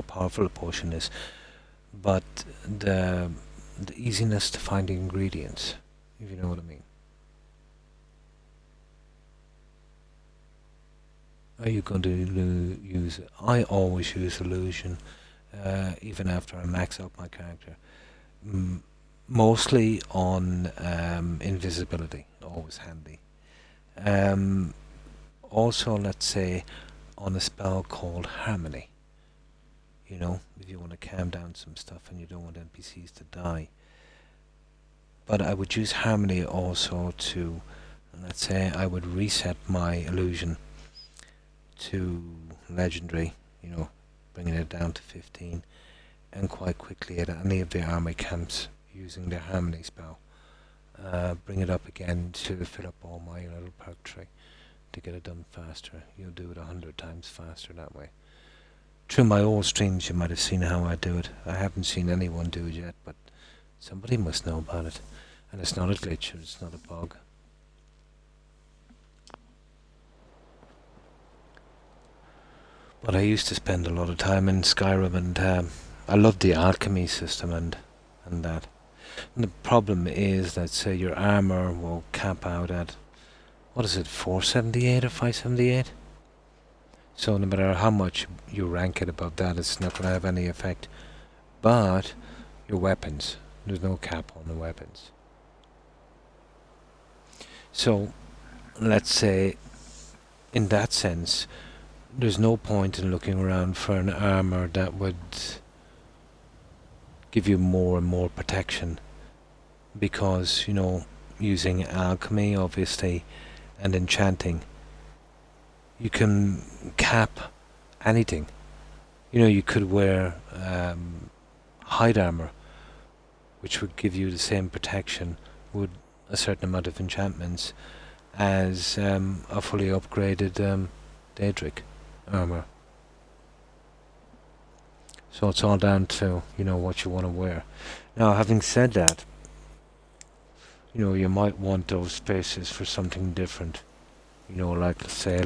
powerful a potion is, but the easiness to find the ingredients, if you know what I mean. Are you going to use... I always use illusion, even after I max out my character. Mostly on invisibility, always handy. Also, let's say, on a spell called Harmony. If you want to calm down some stuff and you don't want NPCs to die. But I would use harmony also to, let's say, I would reset my illusion to legendary, bringing it down to 15, and quite quickly at any of the army camps using the harmony spell, bring it up again to fill up all my little perk tree to get it done faster. You'll do it 100 times faster that way. Through my old streams you might have seen how I do it. I haven't seen anyone do it yet, but somebody must know about it. And it's not a glitch, it's not a bug. But I used to spend a lot of time in Skyrim, and I loved the alchemy system and that. And the problem is that, say, your armor will cap out at, what is it, 478 or 578? So no matter how much you rank it above that, it's not going to have any effect. But your weapons, there's no cap on the weapons. So let's say, in that sense, there's no point in looking around for an armor that would give you more and more protection, because, using alchemy, obviously, and enchanting, you can cap anything. You could wear hide armor, which would give you the same protection with a certain amount of enchantments as a fully upgraded Daedric armor. So it's all down to, what you want to wear. Now, having said that, you might want those spaces for something different. Like, say,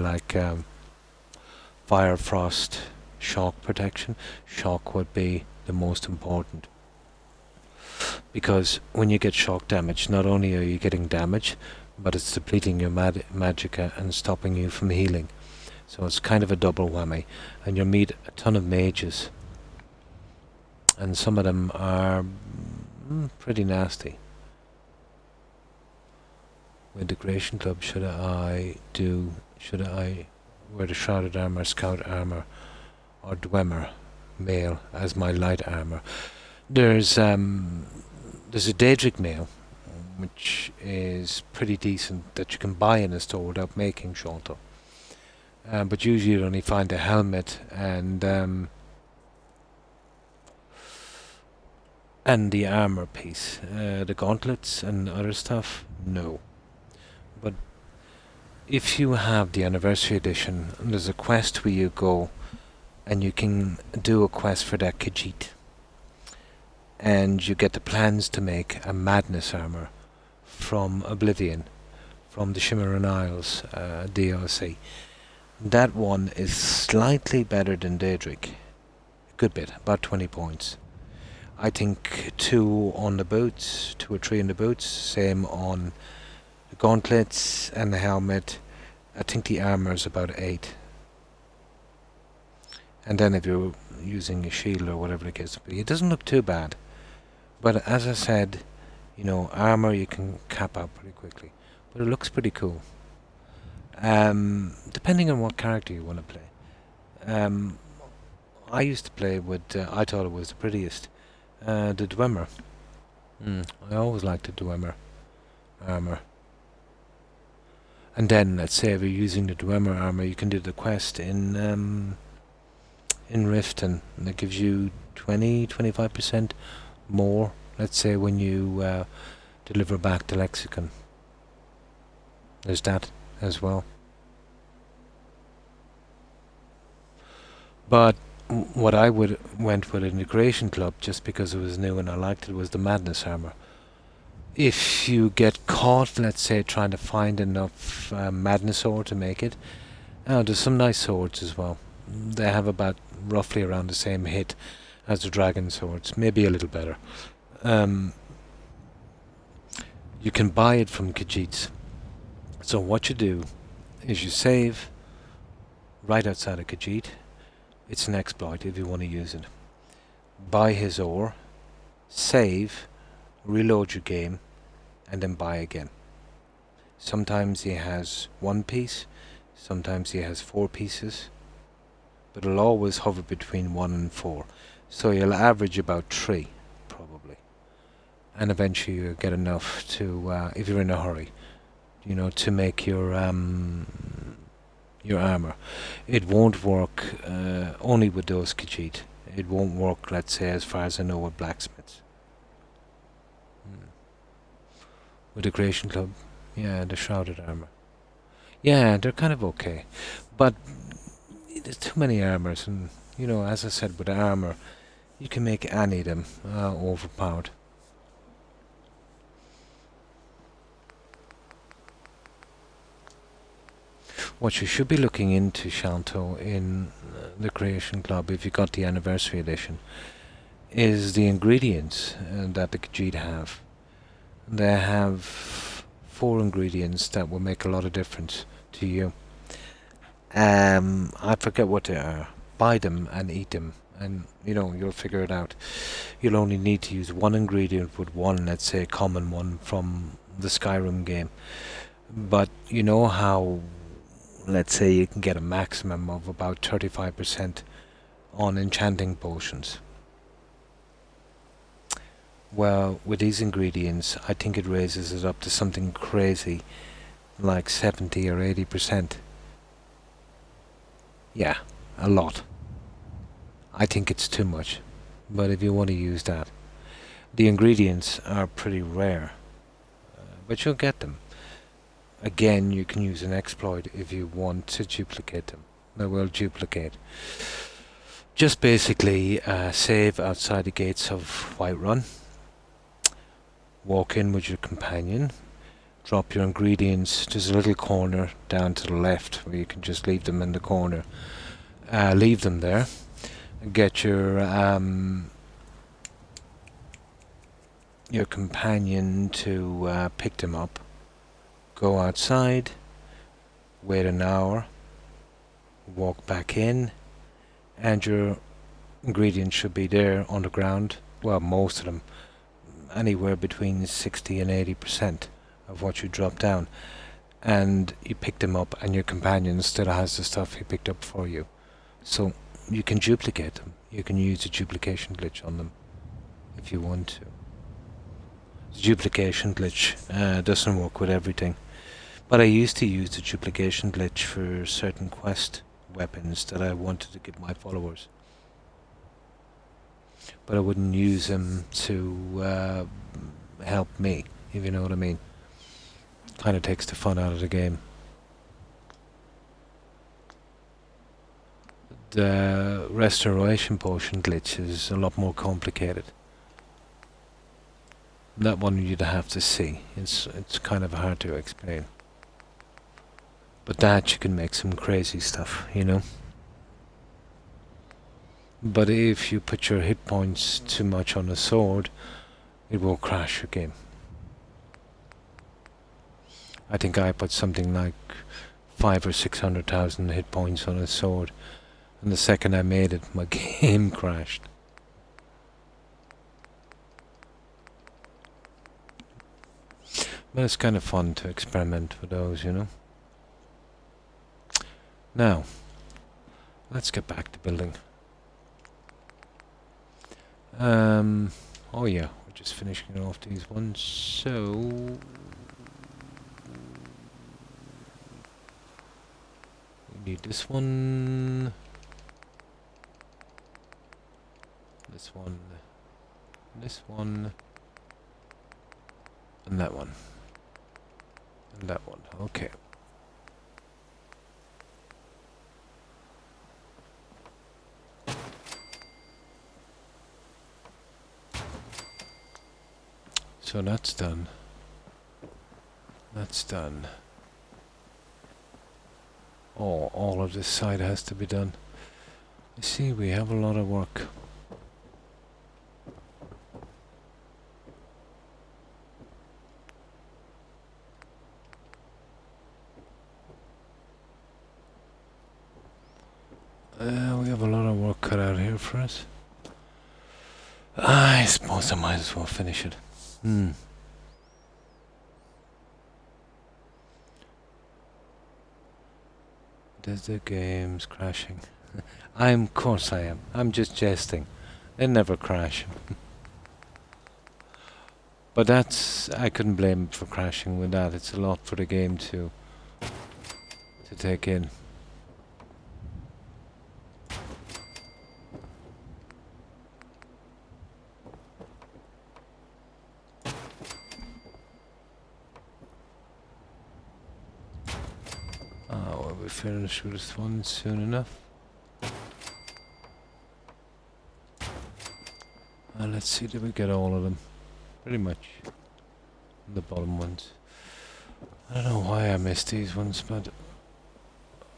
fire, frost, shock protection. Shock would be the most important. Because when you get shock damage, not only are you getting damage, but it's depleting your magicka and stopping you from healing. So it's kind of a double whammy. And you'll meet a ton of mages. And some of them are pretty nasty. With the Creation Club, should I wear the Shrouded Armour, Scout Armour, or Dwemer mail as my light armour? There's a Daedric mail, which is pretty decent, that you can buy in a store without making Sholto. But usually you only find a helmet and the armor piece. The gauntlets and other stuff, no. But if you have the anniversary edition, there's a quest where you go and you can do a quest for that Khajiit. And you get the plans to make a madness armor from Oblivion, from the Shimmerin Isles DLC. That one is slightly better than Daedric. A good bit, about 20 points. I think 2 on the boots, 2 or 3 on the boots, same on the gauntlets and the helmet. I think the armor is about 8. And then if you're using a shield or whatever it is, it doesn't look too bad. But as I said, armor you can cap out pretty quickly. But it looks pretty cool. Depending on what character you want to play. I used to play with, I thought it was the prettiest, the Dwemer. I always liked the Dwemer armor. And then, let's say if you're using the Dwemer armor, you can do the quest in Riften, and that gives you 20-25% more, let's say, when you deliver back the lexicon. There's that as well. But what I went with in the Creation Club, just because it was new and I liked it, was the Madness armor. If you get caught, let's say, trying to find enough Madness ore to make it, there's some nice swords as well. They have about roughly around the same hit as the dragon swords, maybe a little better. You can buy it from Khajiits. So what you do is you save right outside of Khajiit. It's an exploit if you want to use it. Buy his ore, save, reload your game, and then buy again. Sometimes he has 1 piece, sometimes he has 4 pieces, but it'll always hover between 1 and 4. So you'll average about 3, probably. and eventually you get enough to, if you're in a hurry, you know, to make your armor. It won't work only with those Khajiit. It won't work, let's say, as far as I know, with blacksmiths. With the Creation Club, yeah, the shrouded armor. Yeah, they're kind of okay, but there's too many armors, and you know, as I said, with armor, you can make any of them overpowered. What you should be looking into, Shanto, in the Creation Club, if you got the anniversary edition, is the ingredients that the Khajiit have. They have 4 ingredients that will make a lot of difference to you. I forget what they are. Buy them and eat them, and you know, you'll figure it out. You'll only need to use one ingredient with one, let's say, common one from the Skyrim game. But you know how, let's say, you can get a maximum of about 35% on enchanting potions. Well, with these ingredients, I think it raises it up to something crazy, like 70 or 80%. Yeah, a lot. I think it's too much, but if you want to use that, the ingredients are pretty rare, but you'll get them. Again, you can use an exploit if you want to duplicate them. They will duplicate. Just basically save outside the gates of Whiterun, walk in with your companion, drop your ingredients. There's a little corner down to the left where you can just leave them in the corner. Leave them there. Get your companion to pick them up. Go outside, wait an hour, walk back in, and your ingredients should be there on the ground. Well, most of them, anywhere between 60 and 80% of what you drop down. And you pick them up, and your companion still has the stuff he picked up for you. So you can duplicate them. You can use a duplication glitch on them if you want to. The duplication glitch doesn't work with everything. But I used to use the duplication glitch for certain quest weapons that I wanted to give my followers. But I wouldn't use them to help me, if you know what I mean. Kind of takes the fun out of the game. The restoration potion glitch is a lot more complicated. That one you'd have to see. It's kind of hard to explain. But that you can make some crazy stuff, you know. But if you put your hit points too much on a sword, it will crash your game. I think I put something like 500,000 or 600,000 hit points on a sword, and the second I made it, my game crashed. But it's kind of fun to experiment with those, you know. Now, let's get back to building. Oh yeah, we're just finishing off these ones, so... we need this one... this one... this one... and that one. And that one, okay. So that's done. That's done. Oh, all of this side has to be done. You see, we have a lot of work. We have a lot of work cut out here for us. I suppose I might as well finish it. Does the game's crashing? Of course I am. I'm just jesting. They never crash. But that's, I couldn't blame him for crashing with that. It's a lot for the game to take in. Well, we'll finish with this one soon enough. Let's see, did we get all of them? Pretty much. The bottom ones. I don't know why I missed these ones, but...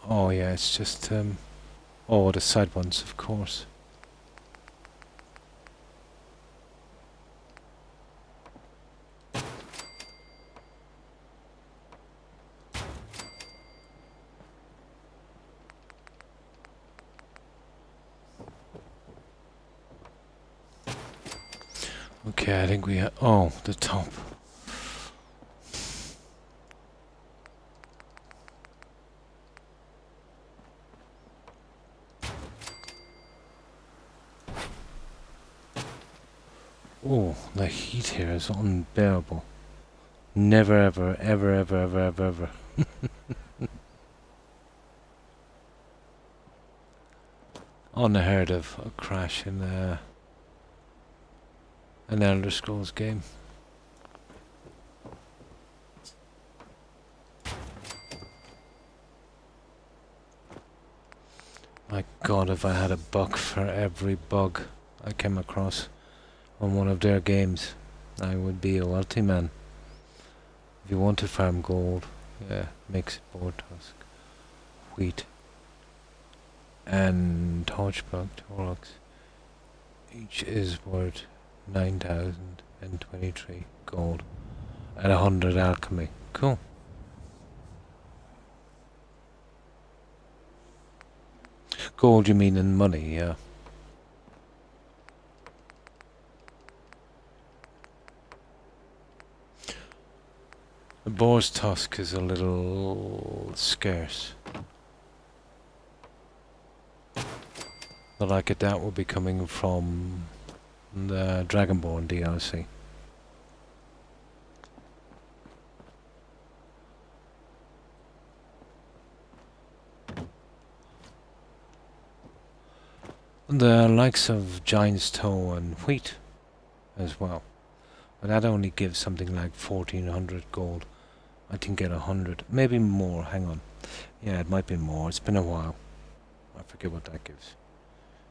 Oh yeah, it's just... Oh, the side ones, of course. Okay, I think we have... Oh, the top. Oh, the heat here is unbearable. Never ever, ever, ever, ever, ever, ever. Unheard of a crash in an Elder Scrolls game. My god, if I had a buck for every bug I came across on one of their games, I would be a wealthy man. If you want to farm gold, yeah, mix boar tusk, wheat, and torchbug Torox. Each is worth 9,023 gold and 100 alchemy. Cool. Gold, you mean in money, yeah. The boar's tusk is a little scarce. But like it, that will be coming from the Dragonborn DLC. The likes of Giant's Toe and Wheat as well. But that only gives something like 1400 gold. I think get 100, maybe more, hang on. Yeah, it might be more, it's been a while. I forget what that gives.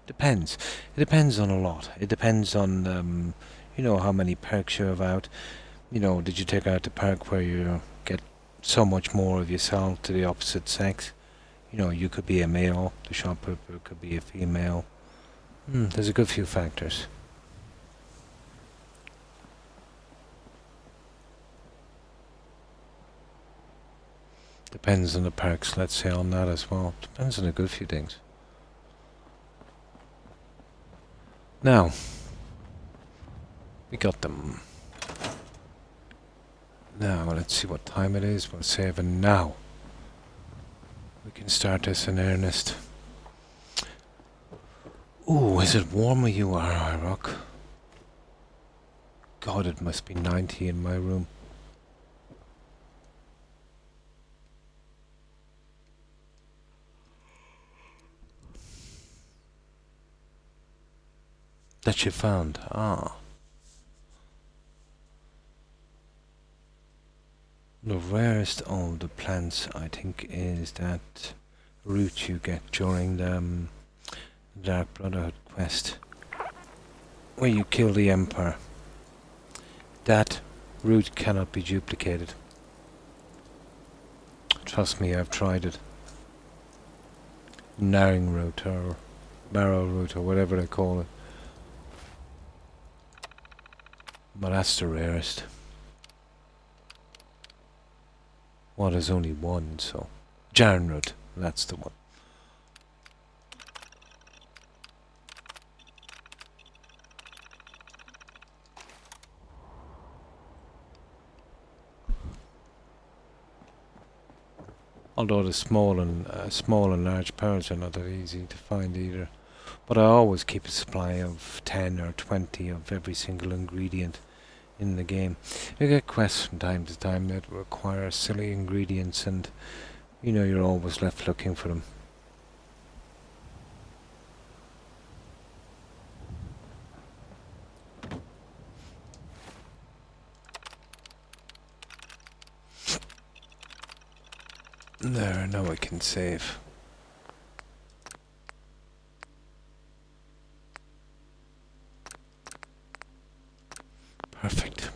Depends. It depends on a lot. It depends on, you know, how many perks you have out. You know, did you take out the perk where you get so much more of yourself to the opposite sex? You know, you could be a male, the shopkeeper could be a female. There's a good few factors. Depends on the perks, let's say, on that as well. Depends on a good few things. Now, we got them. Now, let's see what time it is. We'll save it now. We can start this in earnest. Ooh, is it warm where you are, Rock? God, it must be 90 in my room. That you found? Ah. The rarest of the plants, I think, is that root you get during the Dark Brotherhood quest, where you kill the Emperor. That root cannot be duplicated. Trust me, I've tried it. Narring root or barrow root or whatever they call it. But that's the rarest. Well, there's only one, so... Jarnroot, that's the one. Although the small and large pearls are not that easy to find either. But I always keep a supply of 10 or 20 of every single ingredient in the game. You get quests from time to time that require silly ingredients, and you know you're always left looking for them. There, now I can save. Perfect.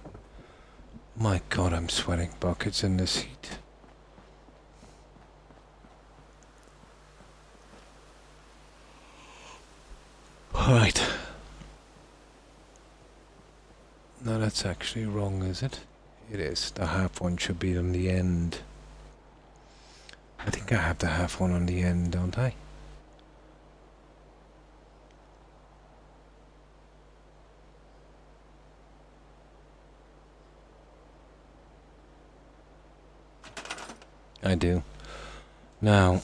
My God, I'm sweating buckets in this heat. Right. No, that's actually wrong, is it? It is. The half one should be on the end. I think I have the half one on the end, don't I? I do. Now,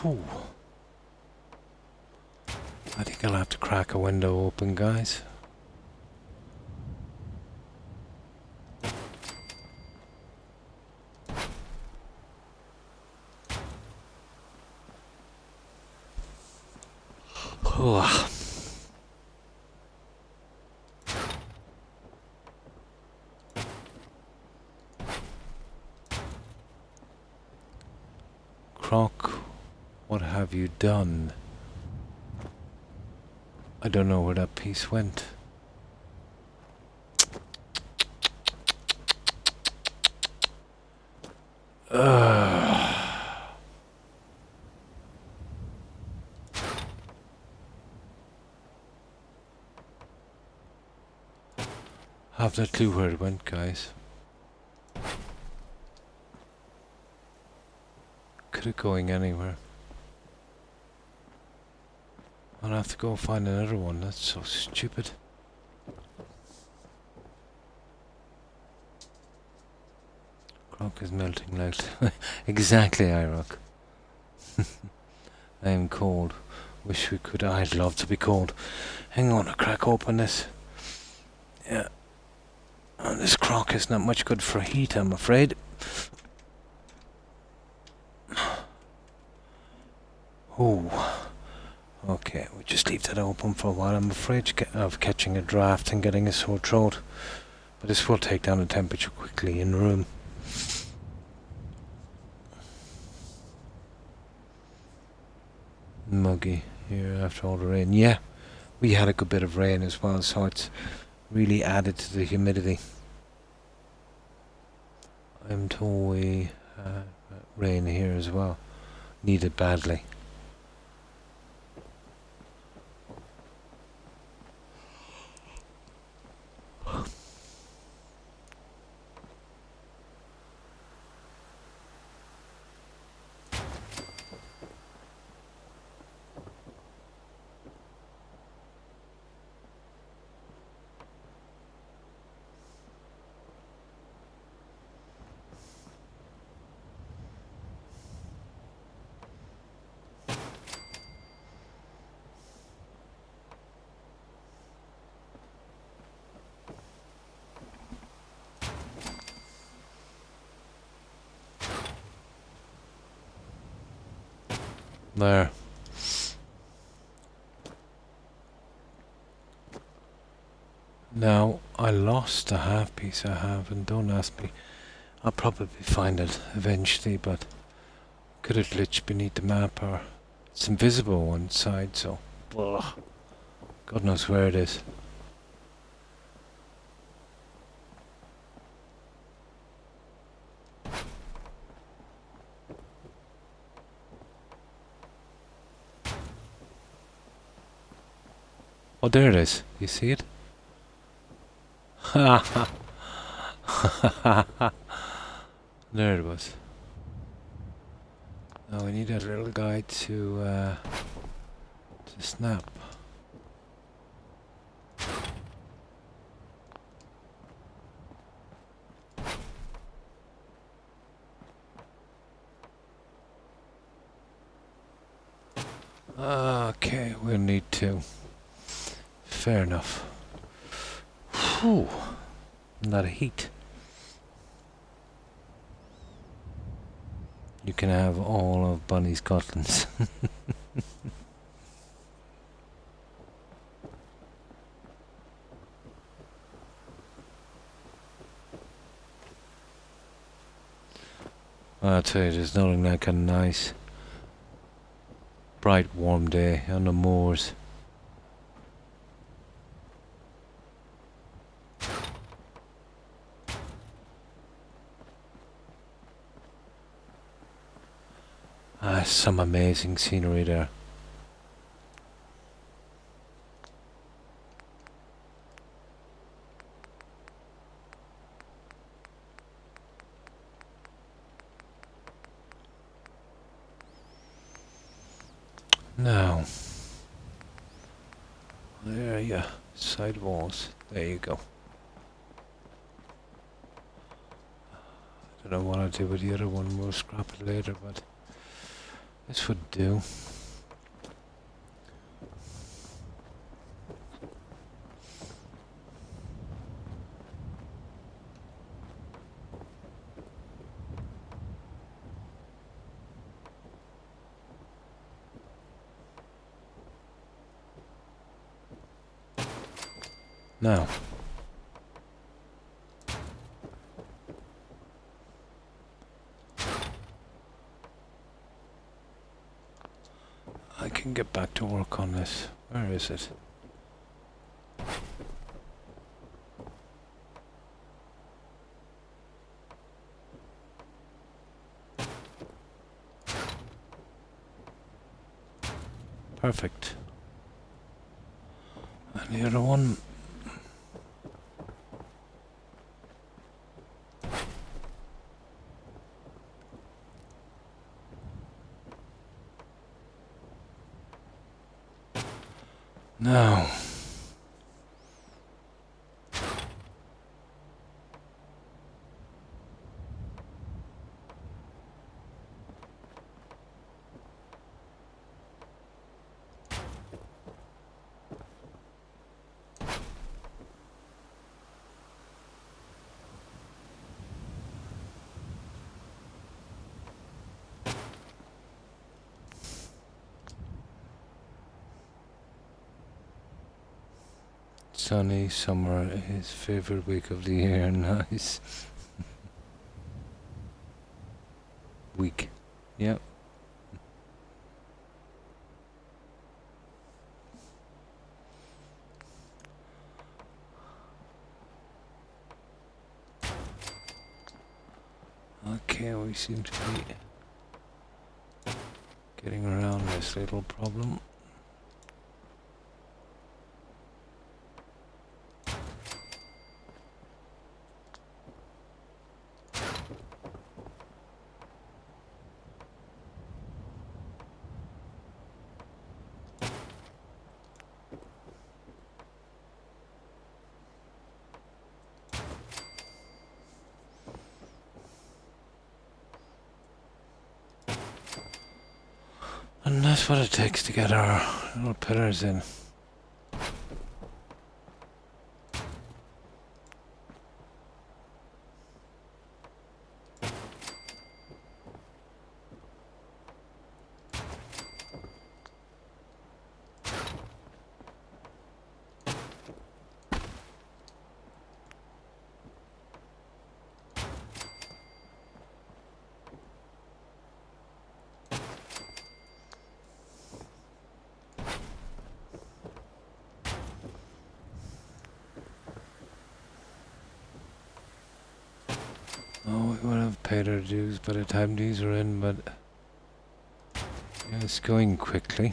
whew. I think I'll have to crack a window open, guys. Oh. Croc, what have you done? I don't know where that piece went. Have no clue where it went, guys. Could it going anywhere? I'll have to go find another one. That's so stupid. Croc is melting like exactly, Irock. I am cold. Wish we could. I'd love to be cold. Hang on, I'll crack open this. Yeah. Oh, this Croc is not much good for heat, I'm afraid. Oh. Okay, we'll just leave that open for a while. I'm afraid of catching a draft and getting a sore throat. But this will take down the temperature quickly in the room. Muggy here after all the rain. Yeah, we had a good bit of rain as well, so it's really added to the humidity. I'm told we rain here as well. Needed badly. There. Now, I lost the half piece I have, and don't ask me. I'll probably find it eventually, but could it glitch beneath the map, or it's invisible on the side, so ugh, God knows where it is. Oh, there it is. You see it? There it was. Now we need that little guy to snap. Okay, we'll need to. Fair enough. Whew. Not a heat. You can have all of Bunny's Gotlands. I'll tell you, there's nothing like a nice, bright, warm day on the moors. Some amazing scenery there. Now, there you side walls. There you go. I don't know what I'll do with the other one. We'll scrap it later, but this would do. Now, I can get back to work on this. Where is it? Perfect. And the other one. Now, sunny summer, his favorite week of the year. Nice. Week. Yep. Okay, we seem to be getting around this little problem. And that's what it takes to get our little pillars in. Oh, we would have paid our dues by the time these are in, but yeah, it's going quickly.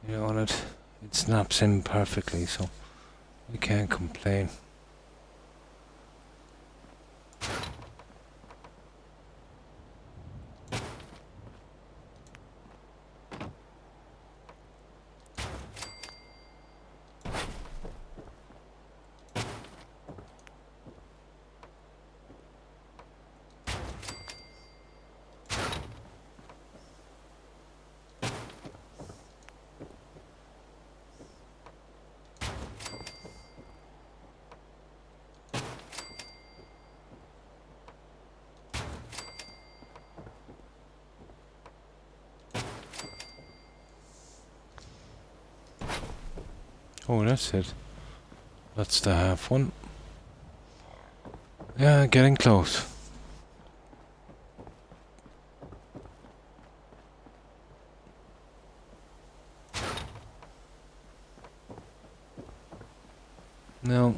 You know, and it snaps in perfectly, so We can't complain. Oh, that's it. That's the half one. Yeah, getting close. Now,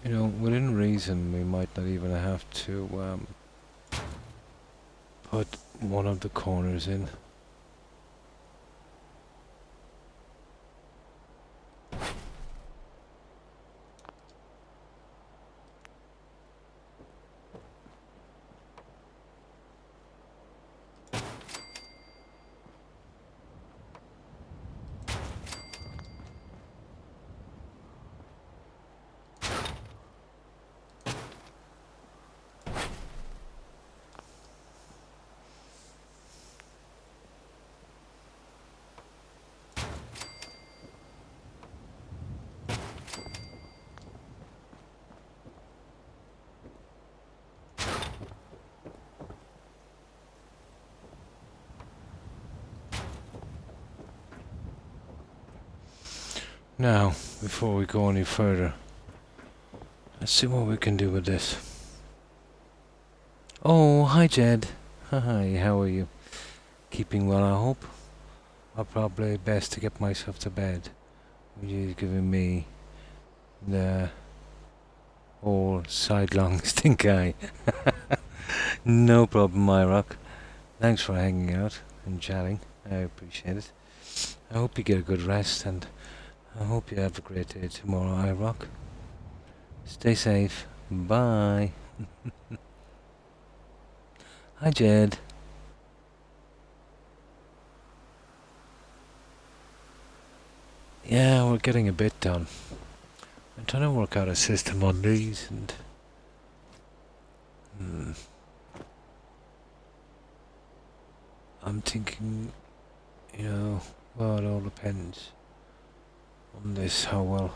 you know, within reason, we might not even have to put one of the corners in. Now, before we go any further, let's see what we can do with this. Oh, hi Jed. Hi, how are you? Keeping well, I hope. I'll probably best to get myself to bed. You're giving me the whole sidelong stink eye. No problem, my rock. Thanks for hanging out and chatting. I appreciate it. I hope you get a good rest, and I hope you have a great day tomorrow, I rock. Stay safe. Bye. Hi, Jed. Yeah, we're getting a bit done. I'm trying to work out a system on these, and I'm thinking, you know, well, it all depends on this, how well.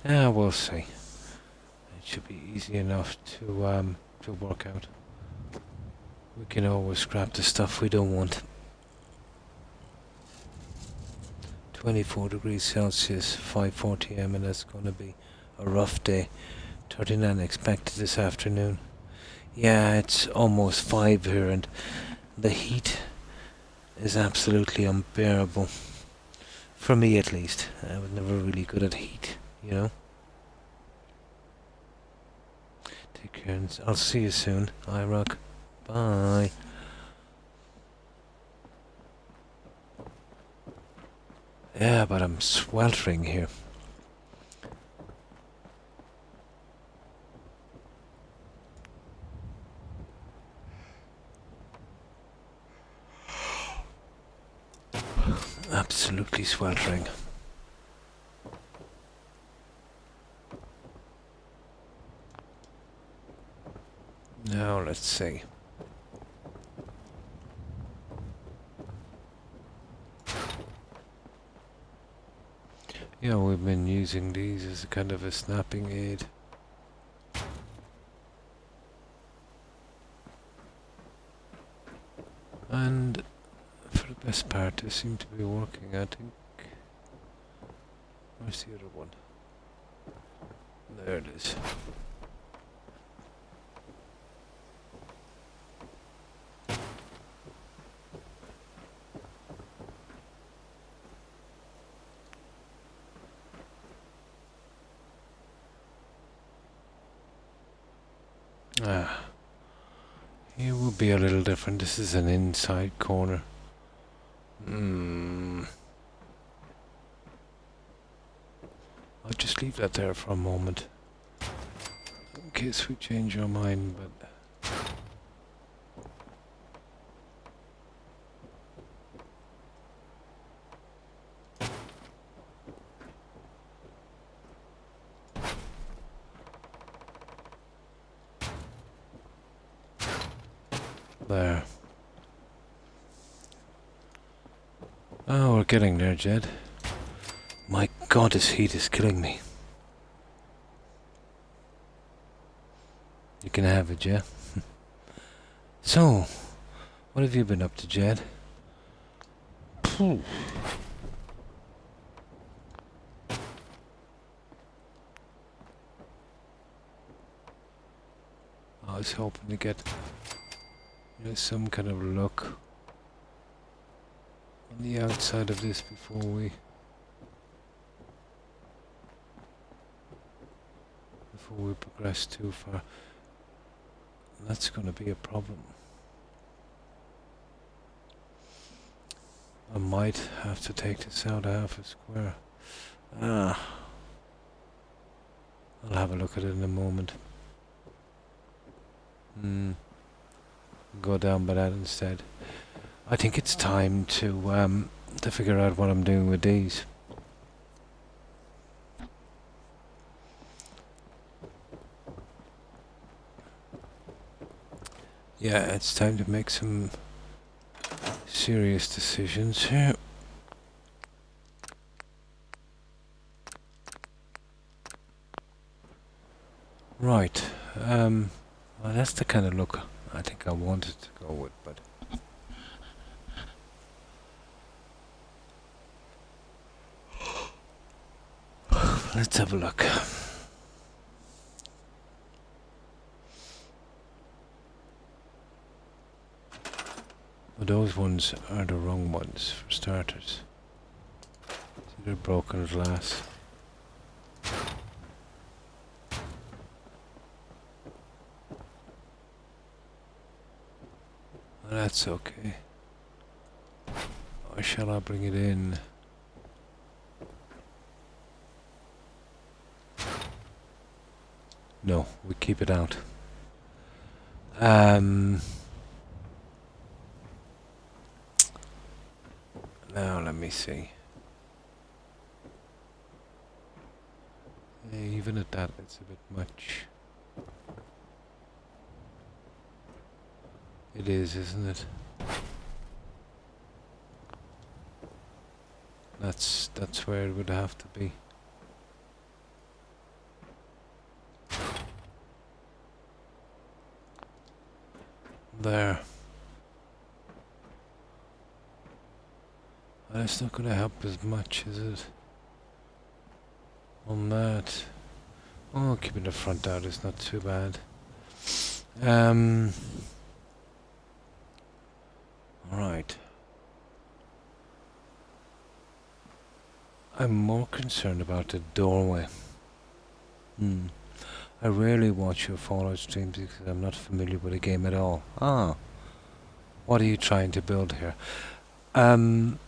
Yeah, we'll see. It should be easy enough to work out. We can always scrap the stuff we don't want. 24 degrees Celsius, 5:40 am, and that's going to be a rough day. 39 expected this afternoon. Yeah, it's almost 5 here, and the heat is absolutely unbearable. For me, at least. I was never really good at heat, you know. Take care, and I'll see you soon. I rock. Bye. Yeah, but I'm sweltering here. Absolutely sweltering. Now let's see. Yeah, we've been using these as a kind of a snapping aid. And for the best part, they seem to be working, I think. Where's the other one? There it is. Ah. It will be a little different. This is an inside corner. I'll just leave that there for a moment, in case we change our mind, but... There. Oh, we're getting there, Jed. My God, this heat is killing me. You can have it, yeah? So, what have you been up to, Jed? Phew. I was hoping to get some kind of look on the outside of this before we progress too far. That's going to be a problem. I might have to take this out half a square. I'll have a look at it in a moment. Go down by that instead. I think it's time to figure out what I'm doing with these. Yeah, it's time to make some serious decisions here. Right. Well, that's the kind of look I think I wanted to go with, but... Let's have a look. Well, those ones are the wrong ones, for starters. So they're broken glass. Well, that's okay. Or shall I bring it in? No, we keep it out. Now let me see. Yeah, even at that, it's a bit much. It is, isn't it? That's where it would have to be. There. And it's not going to help as much, is it? On that. Oh, keeping the front out is not too bad. Right. I'm more concerned about the doorway. I rarely watch your Fallout streams because I'm not familiar with the game at all. What are you trying to build here? I'm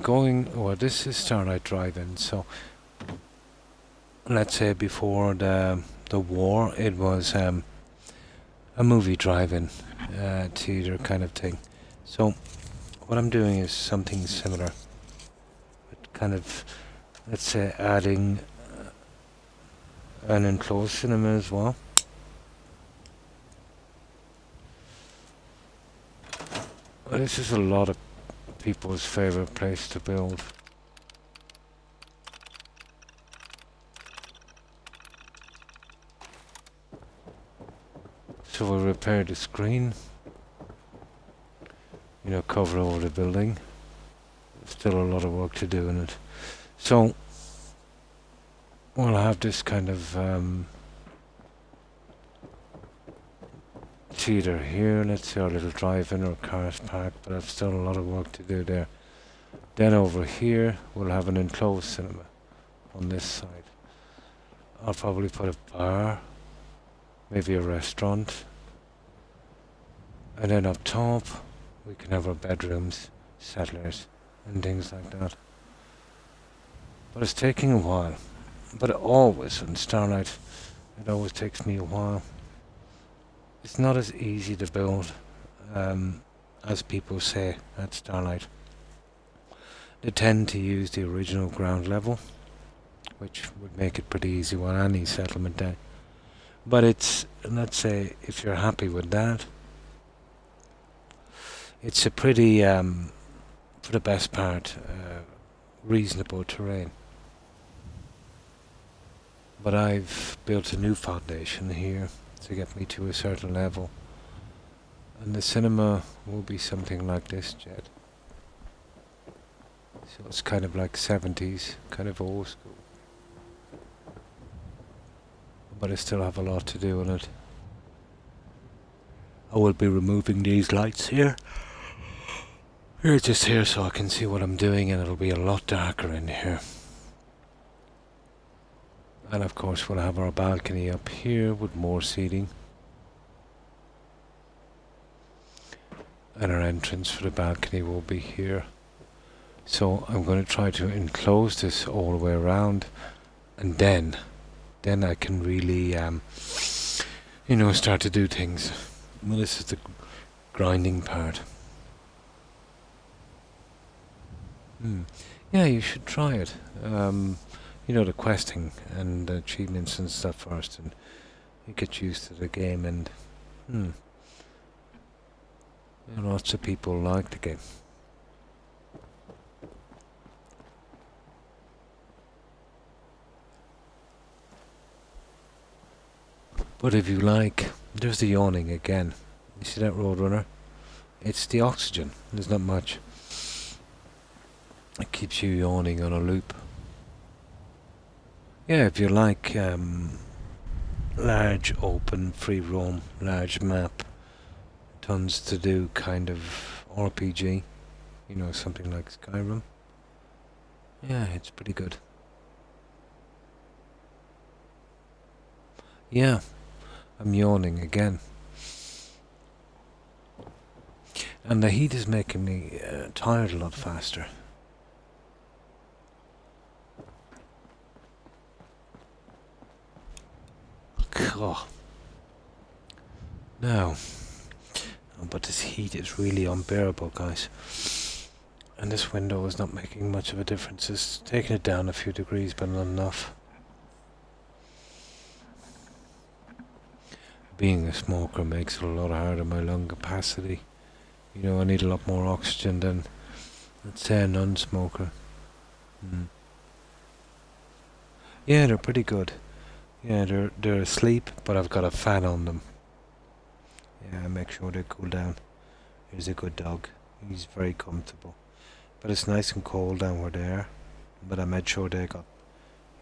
going... Well, this is Starlight Drive-In, so... Let's say before the war, it was a movie drive-in theater kind of thing. So, what I'm doing is something similar. But kind of, let's say, adding an enclosed cinema as well. Well, this is a lot of people's favorite place to build. So we'll repair the screen. You know, cover over the building. There's still a lot of work to do in it. So we'll have this kind of theater here. Let's say our little drive-in or cars park, but there's still a lot of work to do there. Then over here we'll have an enclosed cinema on this side. I'll probably put a bar, maybe a restaurant, and then up top we can have our bedrooms, settlers, and things like that. But it's taking a while. But always in Starlight, it always takes me a while. It's not as easy to build as people say at Starlight. They tend to use the original ground level, which would make it pretty easy on any settlement day. But it's, let's say, if you're happy with that, it's a pretty, for the best part, reasonable terrain. But I've built a new foundation here to get me to a certain level. And the cinema will be something like this, Jed. So it's kind of like 70s, kind of old school. But I still have a lot to do on it. I will be removing these lights here. Here, just here, so I can see what I'm doing, and it'll be a lot darker in here. And of course we'll have our balcony up here with more seating. And our entrance for the balcony will be here. So I'm going to try to enclose this all the way around, and then I can really, start to do things. Well, this is the grinding part. Yeah, you should try it. The questing and achievements and stuff first, and you get used to the game, and lots of people like the game. But if you like, there's the yawning again. You see that Roadrunner? It's the oxygen. There's not much. It keeps you yawning on a loop. Yeah, if you like large, open, free roam, large map, tons to do kind of RPG, something like Skyrim. Yeah, it's pretty good. Yeah, I'm yawning again. And the heat is making me tired a lot faster. Oh. Now, but this heat is really unbearable, guys. And this window is not making much of a difference. It's taking it down a few degrees, but not enough. Being a smoker makes it a lot harder on my lung capacity. I need a lot more oxygen than, let's say, a non-smoker. Yeah, they're pretty good. Yeah, they're asleep, but I've got a fan on them. Yeah, make sure they cool down. Here's a good dog. He's very comfortable. But it's nice and cold down where they are. But I made sure they got,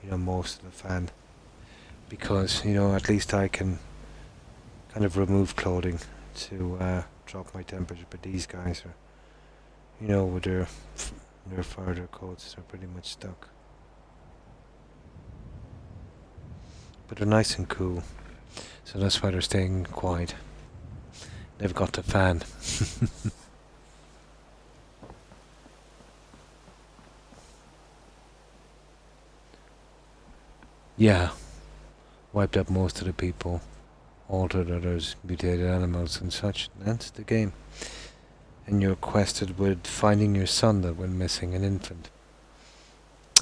most of the fan. Because, at least I can kind of remove clothing to drop my temperature. But these guys are, with their further coats, they're pretty much stuck. But they're nice and cool. So that's why they're staying quiet. They've got the fan. Yeah. Wiped out most of the people. Altered others, mutated animals and such. That's the game. And you're quested with finding your son that went missing, an infant.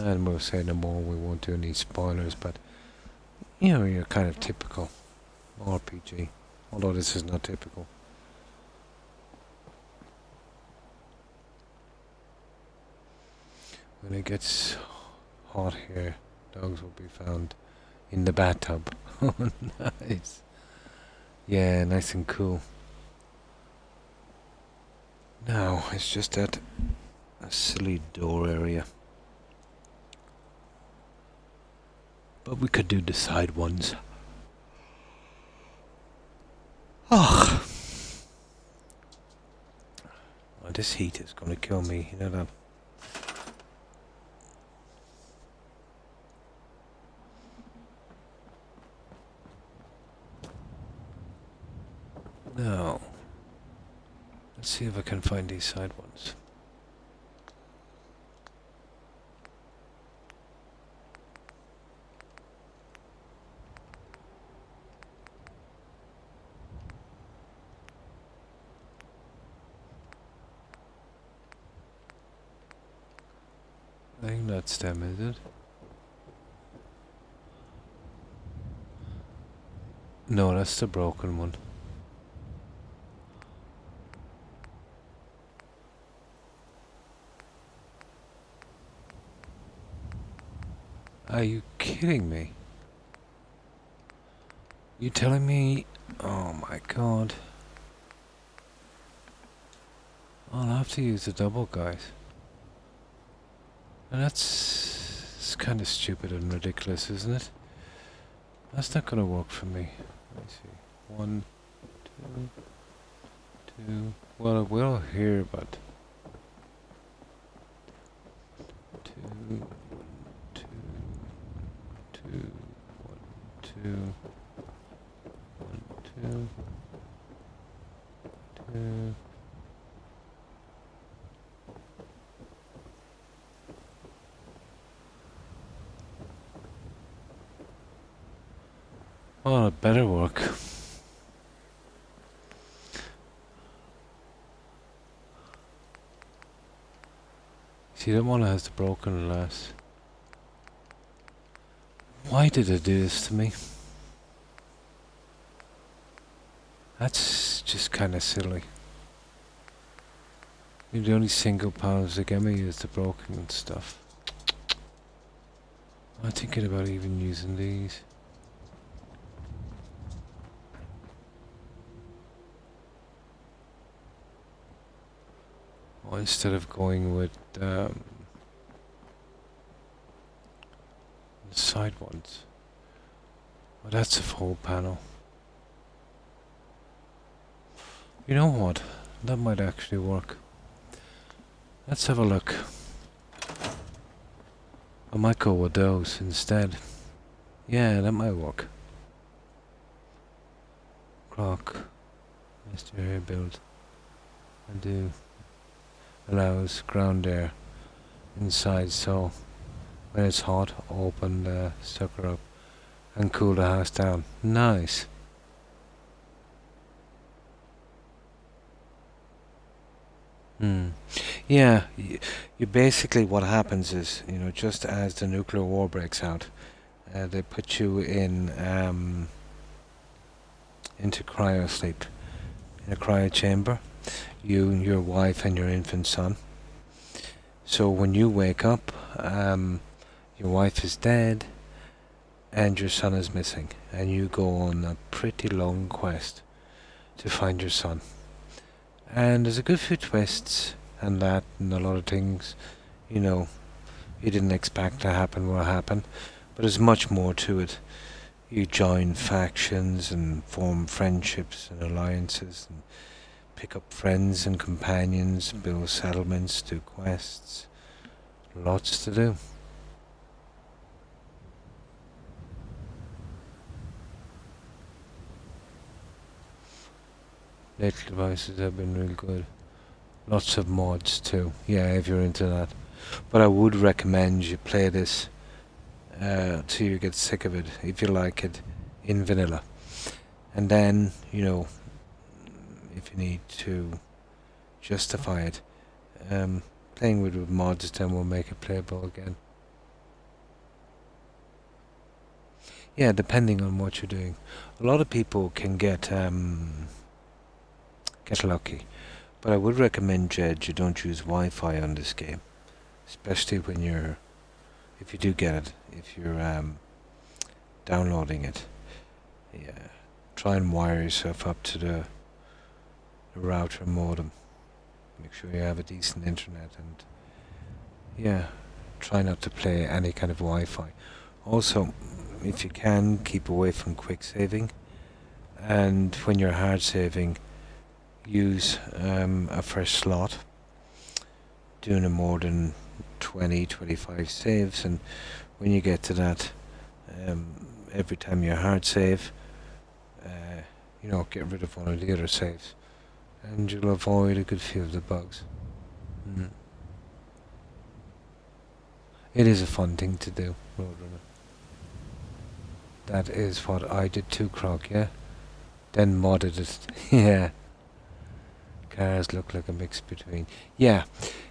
And we'll say no more, we won't do any spoilers, but you're kind of typical RPG. Although this is not typical. When it gets hot here, dogs will be found in the bathtub. Oh, nice. Yeah, nice and cool. Now, it's just that a silly door area. But we could do the side ones. Oh, this heat is going to kill me, you know that? Now, let's see if I can find these side ones. I think that's them, is it? No, that's the broken one. Are you kidding me? You telling me? Oh my god. I'll have to use the double, guys. And that's kind of stupid and ridiculous, isn't it? That's not gonna work for me. Let me see. 1, 2, 2. Well, it will here, but 2, 2, 2, 1, 2, 1, 2, 2. Oh, it better work. See, that one has the broken glass. Why did it do this to me? That's just kind of silly. The only single powers that get me is the broken stuff. I'm thinking about even using these. Or instead of going with the side ones. Oh, that's a full panel. You know what? That might actually work. Let's have a look. I might go with those instead. Yeah, that might work. Croc. Mr. Air build. I do. Allows ground air inside, so when it's hot, open the sucker up and cool the house down. Nice. Yeah, you basically what happens is, just as the nuclear war breaks out, they put you in into cryo sleep, in a cryo chamber. You, your wife, and your infant son. So when you wake up, your wife is dead, and your son is missing, and you go on a pretty long quest to find your son. And there's a good few twists and that, and a lot of things, you didn't expect to happen will happen, but there's much more to it. You join factions and form friendships and alliances, and pick up friends and companions, build settlements, do quests. Lots to do. Little devices have been real good. Lots of mods too. Yeah, if you're into that. But I would recommend you play this till you get sick of it, if you like it, in vanilla. And then, if you need to justify it, playing with mods then will make it playable again. Yeah, depending on what you're doing. A lot of people can get lucky, but I would recommend, Jed, you don't use Wi-Fi on this game, especially if you do get it, if you're downloading it. Yeah, try and wire yourself up to the router modem. Make sure you have a decent internet, and yeah, try not to play any kind of Wi-Fi. Also, if you can, keep away from quick saving, and when you're hard saving, use a fresh slot, doing more than 20-25 saves, and when you get to that, every time you hard save, get rid of one of the other saves, and you'll avoid a good few of the bugs. It is a fun thing to do, Roadrunner. That is what I did too, Croc, yeah? Then modded it. Yeah. Cars look like a mix between... Yeah,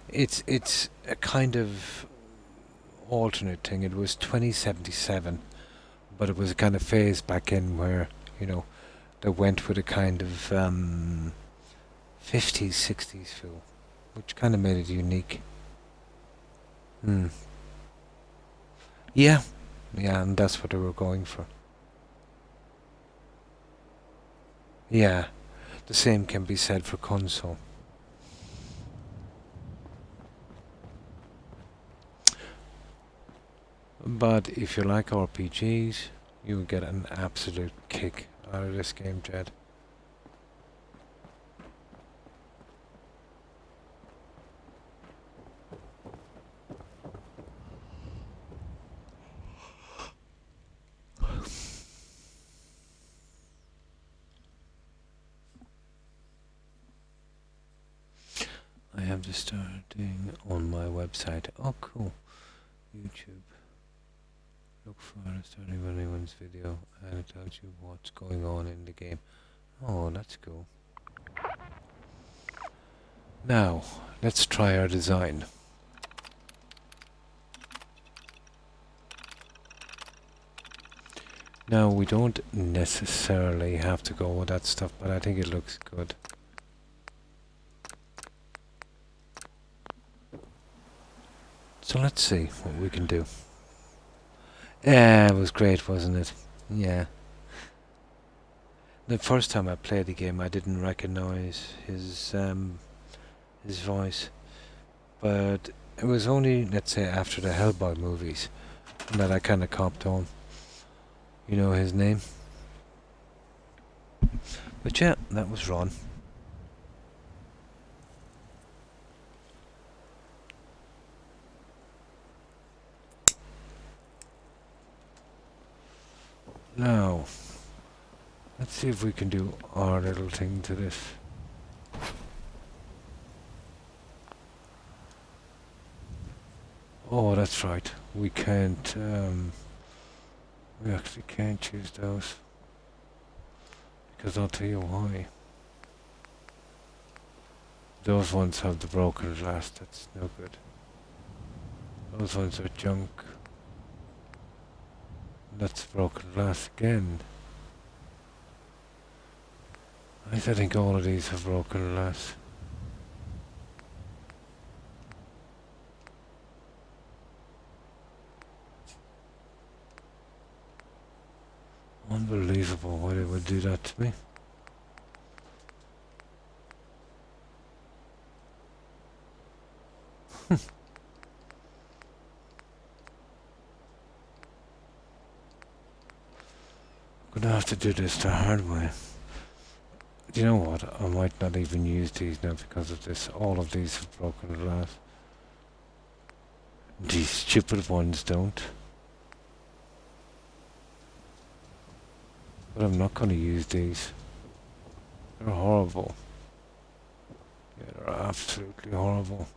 it's a kind of alternate thing. It was 2077, but it was a kind of phase back in where, you know, they went with a kind of 50s, 60s feel, which kind of made it unique. Hmm. Yeah, yeah, and that's what they were going for. Yeah, the same can be said for console. But if you like RPGs, you will get an absolute kick out of this game, Jed. I have just starting on my website. Oh, cool. YouTube. Look for starting anyone's video and it tells you what's going on in the game. Oh, that's cool. Now, let's try our design. Now, we don't necessarily have to go with that stuff, but I think it looks good. So let's see what we can do. Yeah, it was great, wasn't it? Yeah. The first time I played the game, I didn't recognize his voice, but it was only, let's say, after the Hellboy movies that I kind of copped on. You know his name? But yeah, that was Ron. Now, let's see if we can do our little thing to this. Oh, that's right. We can't, we actually can't choose those. Because I'll tell you why. Those ones have the broken glass, that's no good. Those ones are junk. That's broken glass again. I think all of these have broken glass. Unbelievable why they would do that to me. I'm gonna have to do this the hard way. Do you know what? I might not even use these now because of this. All of these have broken glass. These stupid ones don't. But I'm not gonna use these. They're horrible. Yeah, they're absolutely horrible.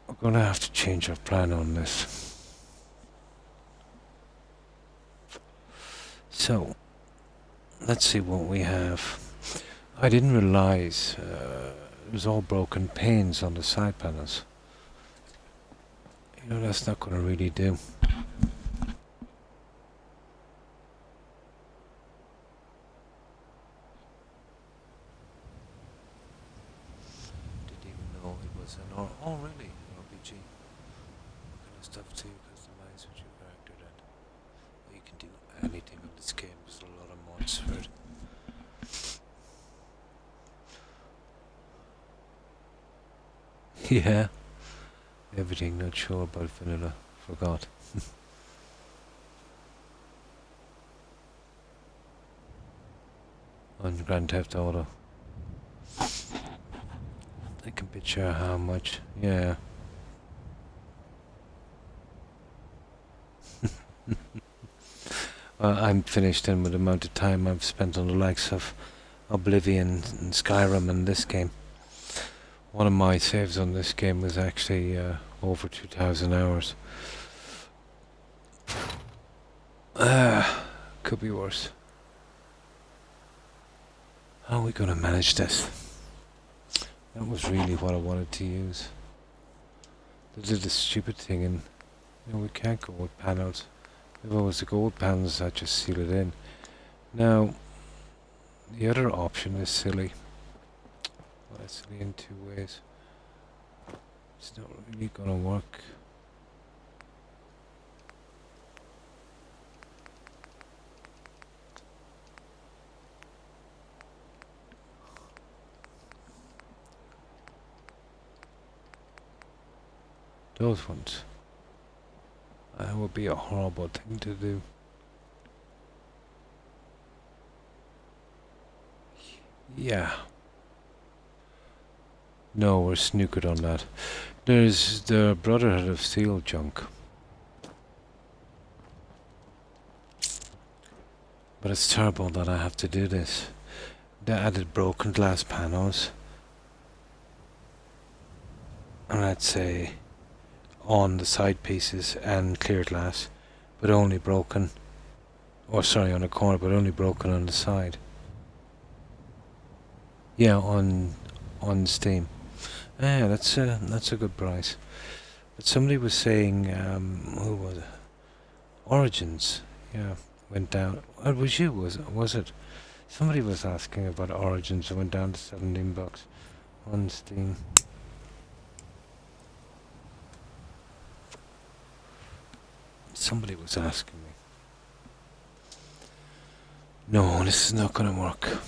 We're gonna have to change our plan on this. So, let's see what we have. I didn't realize it was all broken panes on the side panels. You know, that's not gonna really do. Didn't even know it was an oh really? An RPG. What kind of stuff to customize with your character then? Well, you can do anything on this game. There's a lot of mods for it. Yeah. Everything not sure about vanilla. Forgot. On Grand Theft Auto. I can picture how much. Yeah. I'm finished then with the amount of time I've spent on the likes of Oblivion and Skyrim and this game. One of my saves on this game was actually over 2,000 hours. Could be worse. How are we going to manage this? That was really what I wanted to use. They did this stupid thing and No, we can't go with panels. If it was the gold panels, I'd just seal it in. Now, the other option is silly. Well, it's silly in two ways. It's not really gonna work. Those ones. That would be a horrible thing to do. Yeah. No, we're snookered on that. There's the Brotherhood of Steel junk. But it's terrible that I have to do this. They added broken glass panels. And I'd say on the side pieces and clear glass, but only broken. Or sorry, on the corner, but only broken on the side. Yeah, on Steam. Yeah, that's a good price. But somebody was saying, who was it? Origins, yeah, went down. Oh, it was you, was it? Somebody was asking about Origins. It went down to $17 on Steam. Somebody was asking me. No, this is not gonna work.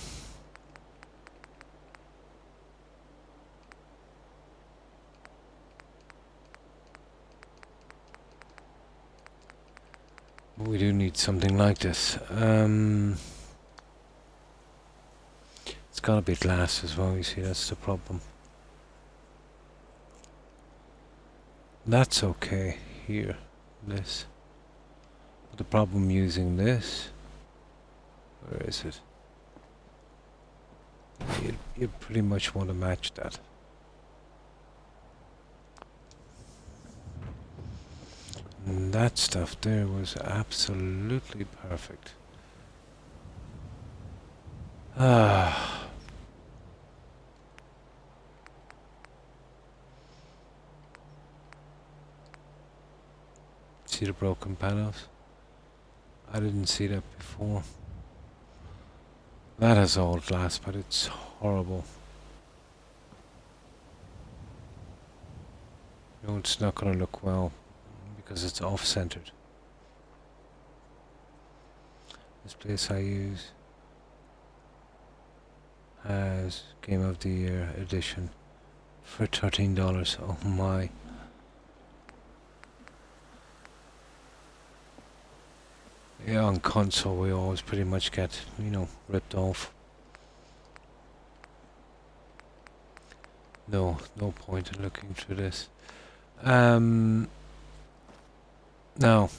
We do need something like this. It's gotta be glass as well, you see, that's the problem. That's okay here, this. But the problem using this, where is it? You pretty much want to match that. And that stuff there was absolutely perfect. Ah. See the broken panels? I didn't see that before. That has all glass, but it's horrible. No, it's not going to look well because it's off-centered. This place I use has Game of the Year edition for $13. Oh my. Yeah, on console we always pretty much get, ripped off. No point in looking through this. Now,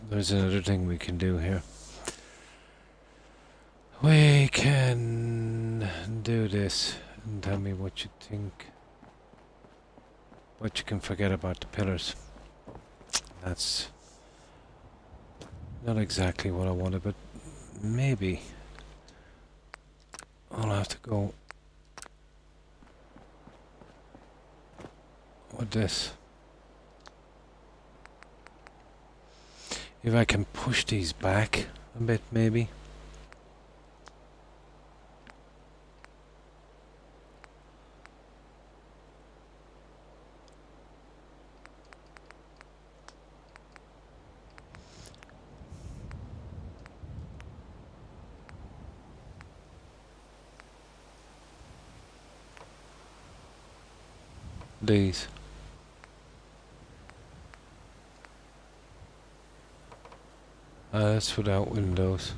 there's another thing we can do here. We can do this and tell me what you think. But you can forget about the pillars. That's not exactly what I wanted, but maybe I'll have to go with this. If I can push these back a bit, maybe. These. That's without windows.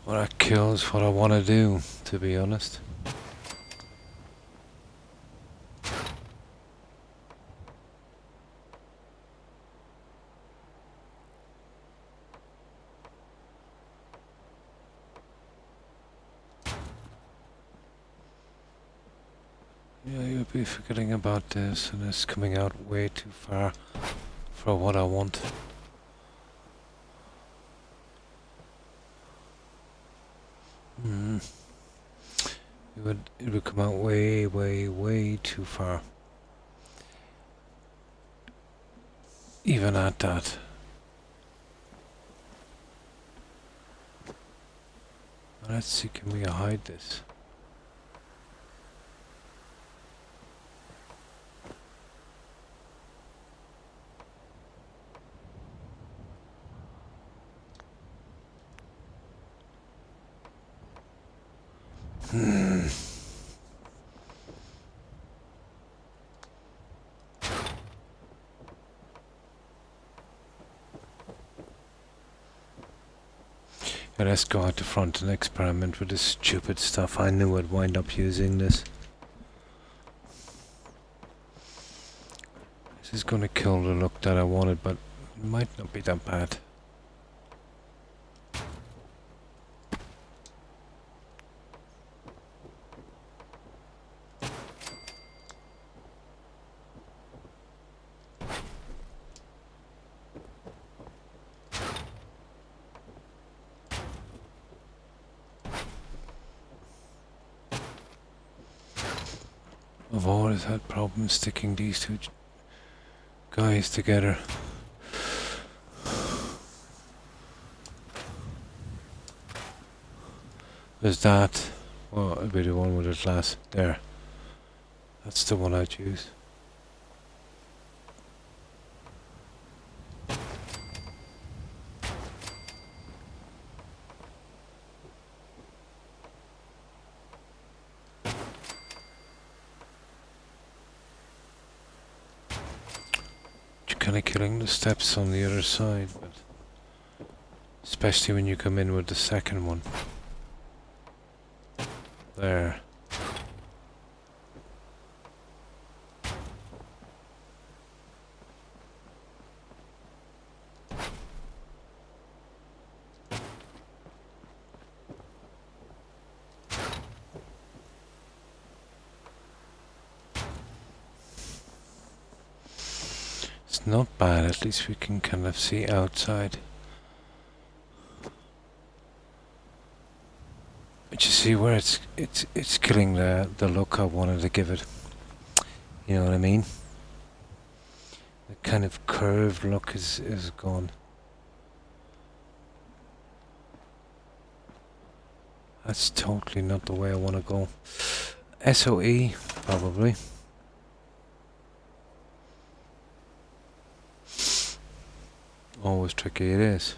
Well, that kills what I want to do, to be honest. Yeah, you'll be forgetting about this, and it's coming out way too far for what I want. Hmm. It would come out way, way, way too far. Even at that. Let's see, can we hide this? Hmm. Yeah, let's go out the front and experiment with this stupid stuff. I knew I'd wind up using this. This is gonna kill the look that I wanted, but it might not be that bad. I've always had problems sticking these two guys together. There's that. Well, it'll be the one with the glass. There. That's the one I'd use. You're kind of killing the steps on the other side, but especially when you come in with the second one. There. It's not bad, at least we can kind of see outside. But you see where it's killing the look I wanted to give it. You know what I mean? The kind of curved look is gone. That's totally not the way I want to go. SOE, probably. Always tricky it is.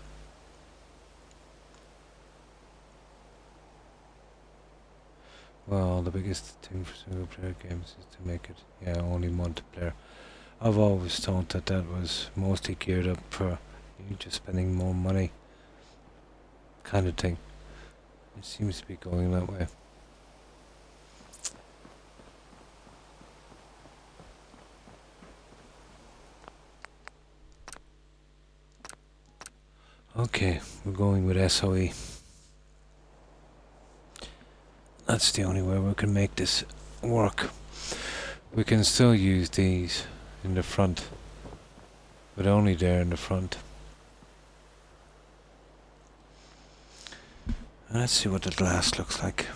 Well, the biggest thing for single player games is to make it, yeah, only multiplayer. I've always thought that that was mostly geared up for you just spending more money kind of thing. It seems to be going that way. Okay, we're going with SOE. That's the only way we can make this work. We can still use these in the front, but only there in the front. And let's see what the glass looks like.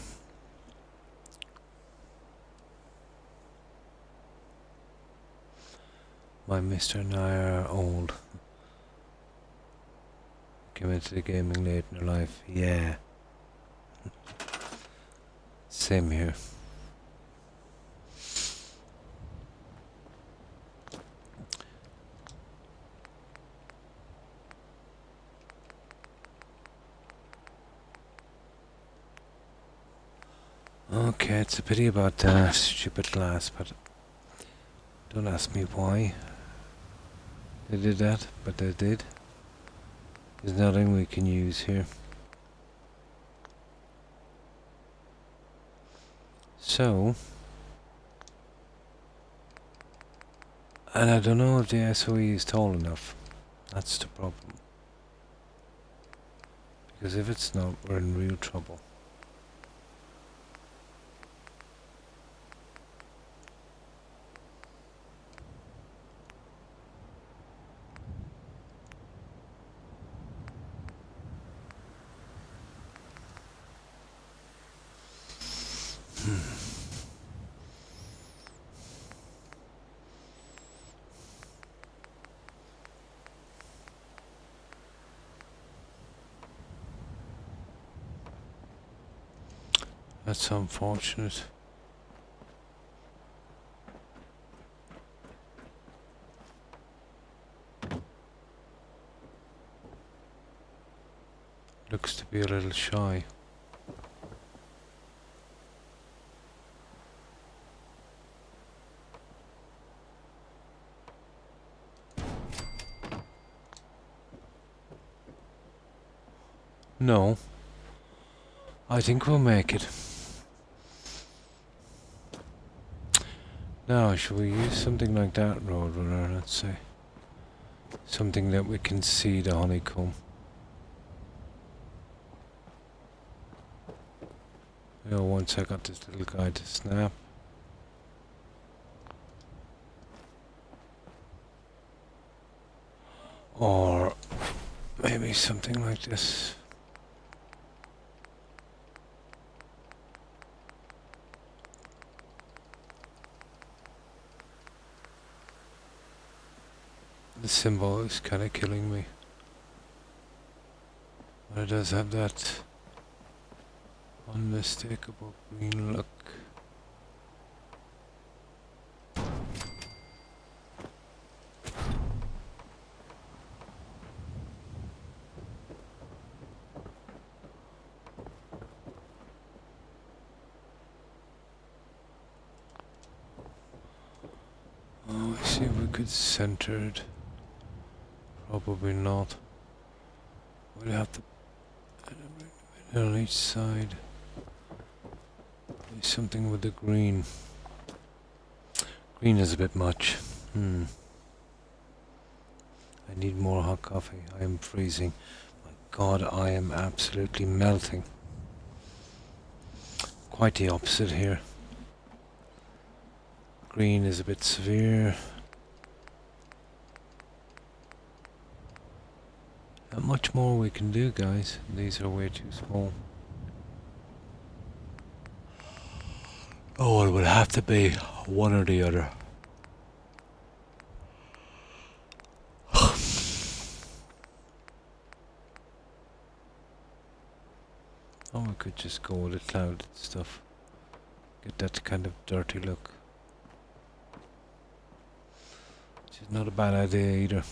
My Mr. and I are old. Came into the gaming late in their life. Yeah. Same here. Okay, it's a pity about that stupid glass, but don't ask me why they did that, but they did. There's nothing we can use here. So, and I don't know if the SOE is tall enough. That's the problem. Because if it's not, we're in real trouble. That's unfortunate. Looks to be a little shy. No, I think we'll make it. Now, should we use something like that, Roadrunner? Let's say something that we can see the honeycomb. You know, once I got this little guy to snap. Or maybe something like this. The symbol is kind of killing me. But it does have that unmistakable green look. Oh, I see if we could center it. Probably not. We'd have to put it on each side. Do something with the green. Green is a bit much. I need more hot coffee. I am freezing. My God, I am absolutely melting. Quite the opposite here. Green is a bit severe. Not much more we can do, guys. These are way too small. Oh, it would have to be one or the other. Or we could just go with the clouded stuff. Get that kind of dirty look. Which is not a bad idea either.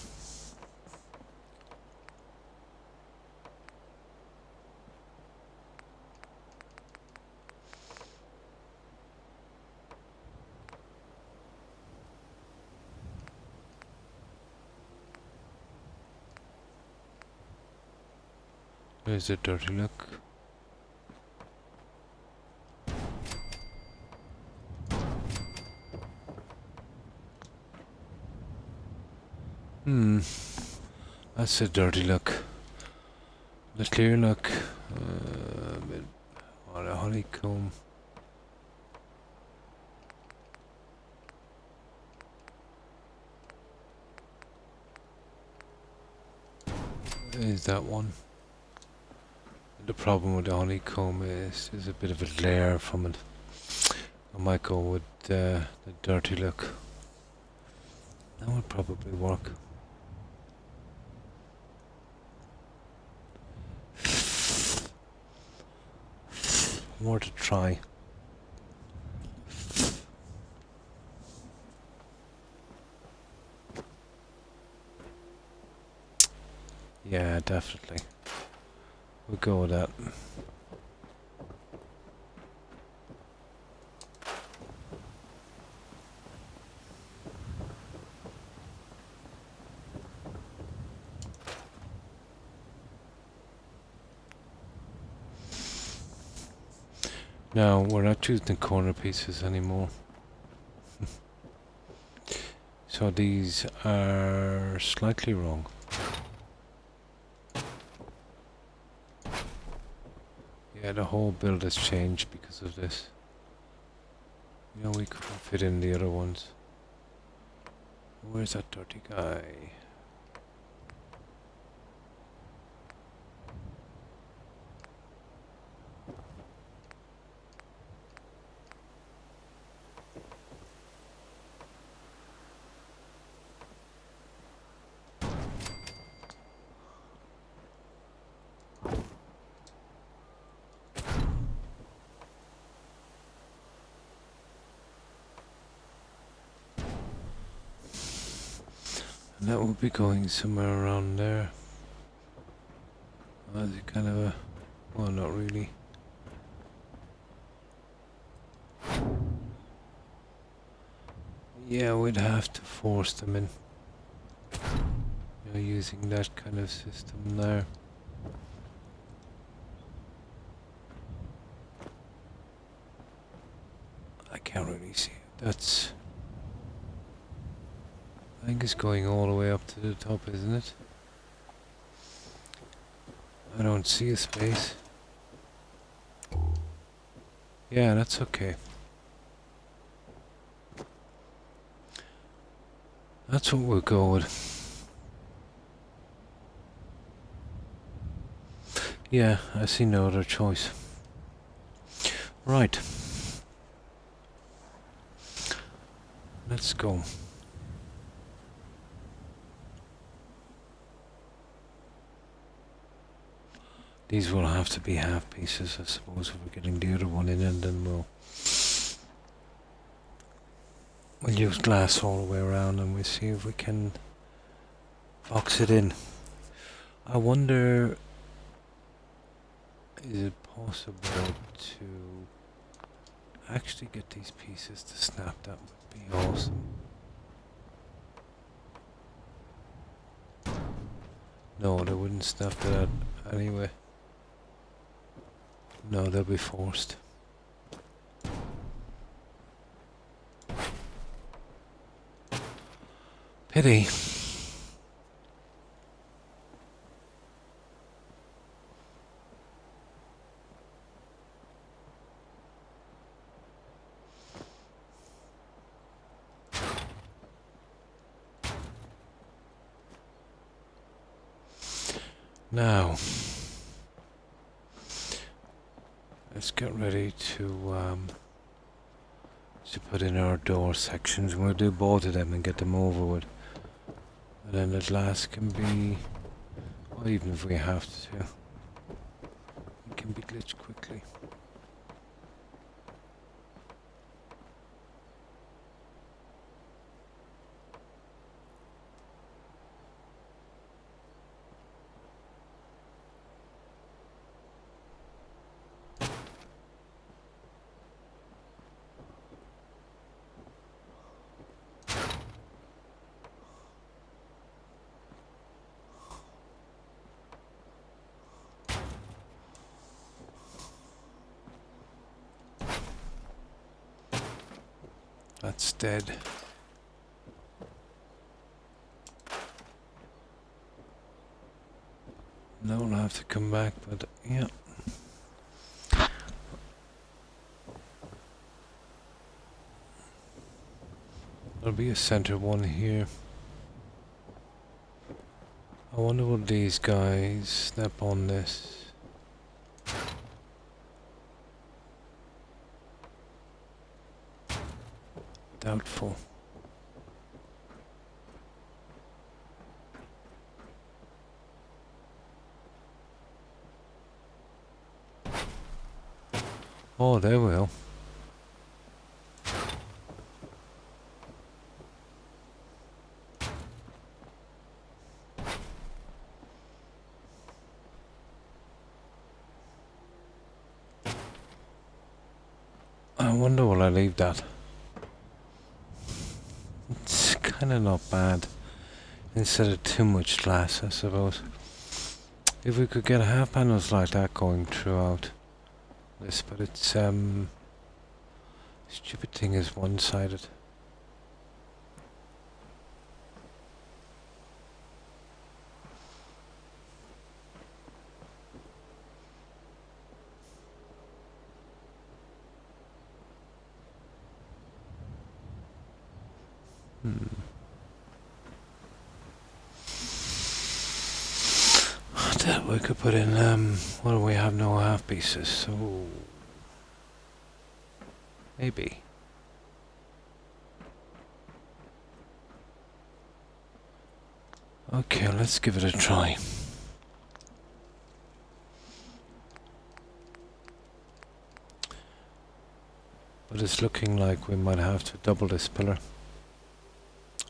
There's the dirty look. That's a dirty look. The clear look. Or a honeycomb. Is that one? The problem with the honeycomb is there's a bit of a glare from it. I might go with the dirty look. That would probably work. More to try. Yeah, definitely. We'll go with that. Now, we're not choosing corner pieces anymore. So these are slightly wrong. Yeah, the whole build has changed because of this. You know, we couldn't fit in the other ones. Where's that dirty guy? And that will be going somewhere around there. That's kind of a... well, not really. Yeah, we'd have to force them in. You know, using that kind of system there. I can't really see it. That's... I think it's going all the way up to the top, isn't it? I don't see a space. Yeah, that's okay. That's what we'll go with. Yeah, I see no other choice. Right. Let's go. These will have to be half pieces, I suppose, if we're getting the other one in, and then we'll use glass all the way around and we'll see if we can box it in. I wonder, is it possible to actually get these pieces to snap? That would be awesome. No, they wouldn't snap to that anyway. No, they'll be forced. Pity. Now, let's get ready to put in our door sections. We'll do both of them and get them over with. And then the glass can be, well, even if we have to, it can be glitched quickly. That's dead. No, we'll have to come back, but yeah. There'll be a center one here. I wonder will these guys snap on this? Doubtful. Oh, they will. I wonder will I leave that? It's kind of not bad. Instead of too much glass, I suppose. If we could get half panels like that going throughout this, but it's stupid thing is one-sided. That we could put in, well, we have no half pieces, so maybe. Okay, let's give it a try. But it's looking like we might have to double this pillar.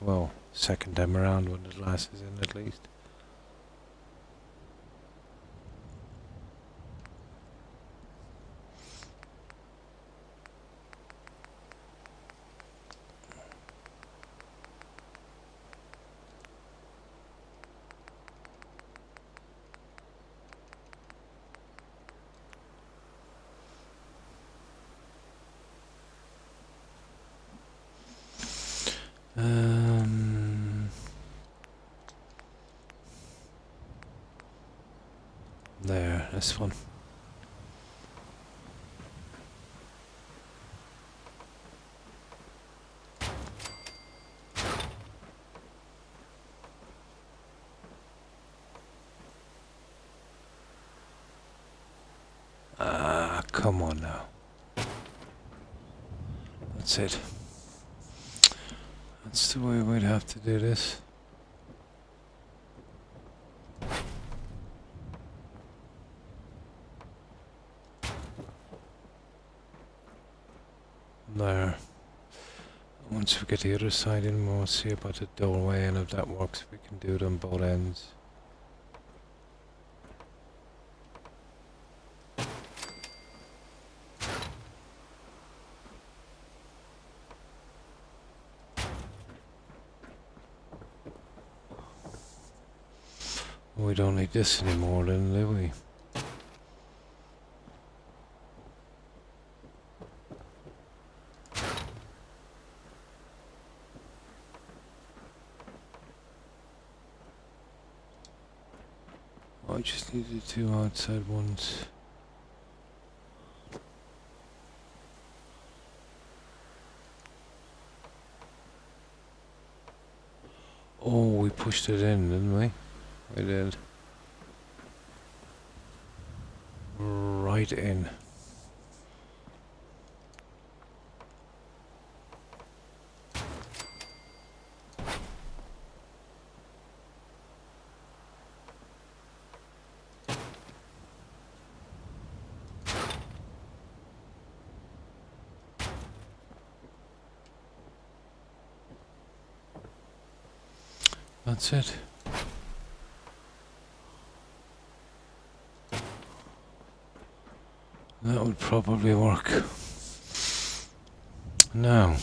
Well, second time around when the glass is in at least. There, this one. Ah, come on now. That's it. That's the way we'd have to do this. There. Once we get the other side in, we'll see about the doorway, and if that works, we can do it on both ends. We don't need this anymore then, do we? I just need the two outside ones. Oh, we pushed it in, didn't we? We did. Right in. That's it. That would probably work. Now.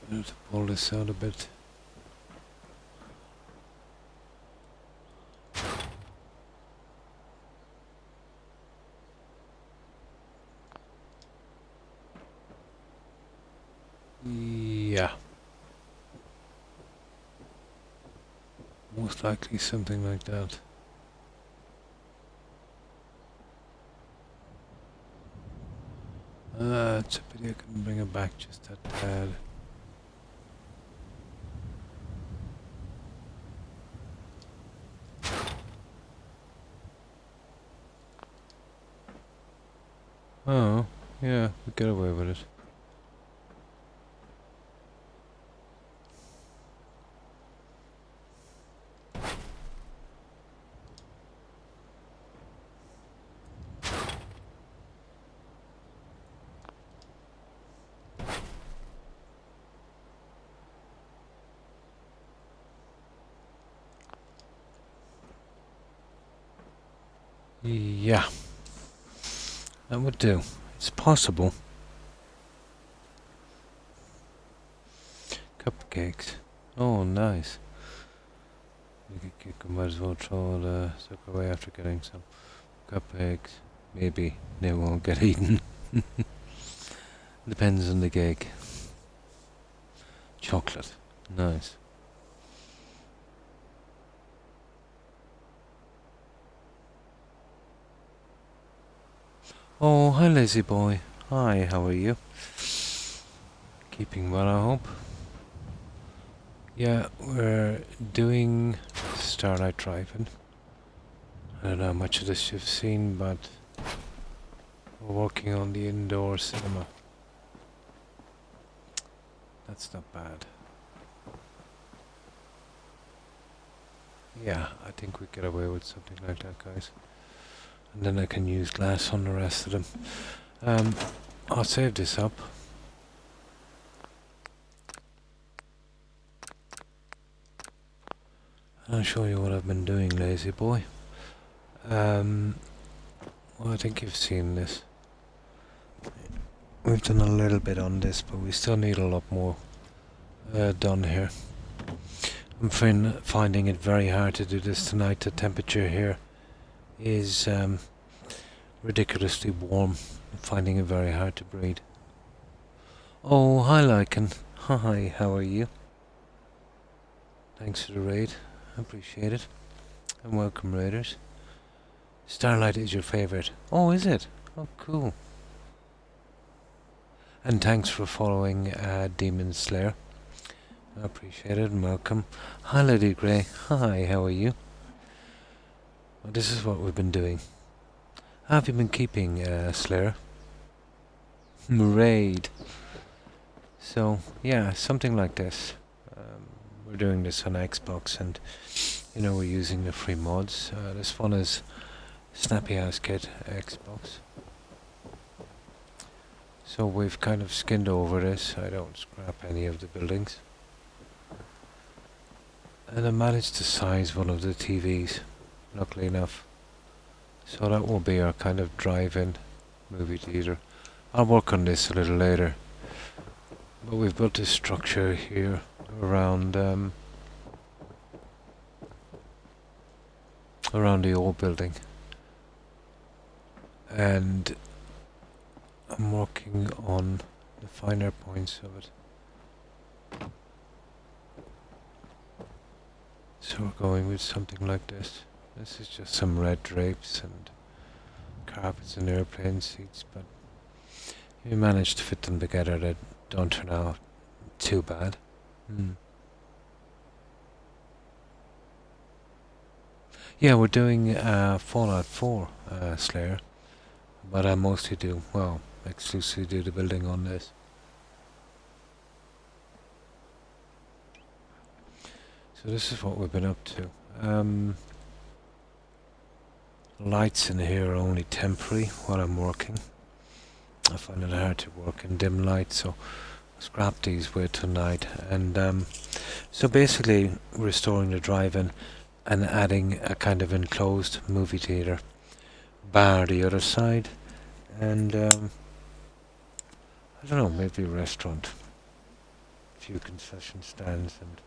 I need to pull this out a bit. Yeah. Most likely something like that. It's a pity I couldn't bring it back just that tad. Oh, yeah, we get away with it. Yeah, that would do. It's possible. Cupcakes. Oh, nice. You might as well throw the sucker away after getting some cupcakes. Maybe they won't get eaten. Depends on the cake. Chocolate. Nice. Oh, hi lazy boy. Hi, how are you? Keeping well, I hope. Yeah, we're doing Starlight Drive-In. I don't know how much of this you've seen, but we're working on the indoor cinema. That's not bad. Yeah, I think we get away with something like that, guys. And then I can use glass on the rest of them. I'll save this up. I'll show you what I've been doing, lazy boy. Well, I think you've seen this. We've done a little bit on this, but we still need a lot more done here. I'm finding it very hard to do this tonight. The temperature here is ridiculously warm. I'm finding it very hard to breathe. Oh, hi Lycan. Hi, how are you? Thanks for the raid. I appreciate it. And welcome, raiders. Starlight is your favourite. Oh, is it? Oh, cool. And thanks for following Demon Slayer. I appreciate it and welcome. Hi, Lady Grey. Hi, how are you? Well, this is what we've been doing. How have you been keeping, Slayer? Raid. So, yeah, something like this. We're doing this on Xbox and, you know, we're using the free mods. This one is Snappy House Kit Xbox. So we've kind of skinned over this. I don't scrap any of the buildings. And I managed to size one of the TVs, luckily enough. So that will be our kind of drive-in movie theatre. I'll work on this a little later. But we've built this structure here around the old building. And I'm working on the finer points of it. So we're going with something like this. This is just some red drapes and carpets and airplane seats, but we managed to fit them together. They don't turn out too bad. Yeah, we're doing Fallout 4 Slayer, but I mostly do, well, exclusively do the building on this. So this is what we've been up to. Lights in here are only temporary while I'm working. I find it hard to work in dim light, so scrap these with tonight. And so basically restoring the drive-in and adding a kind of enclosed movie theatre, bar the other side, and I don't know, maybe a restaurant, a few concession stands, and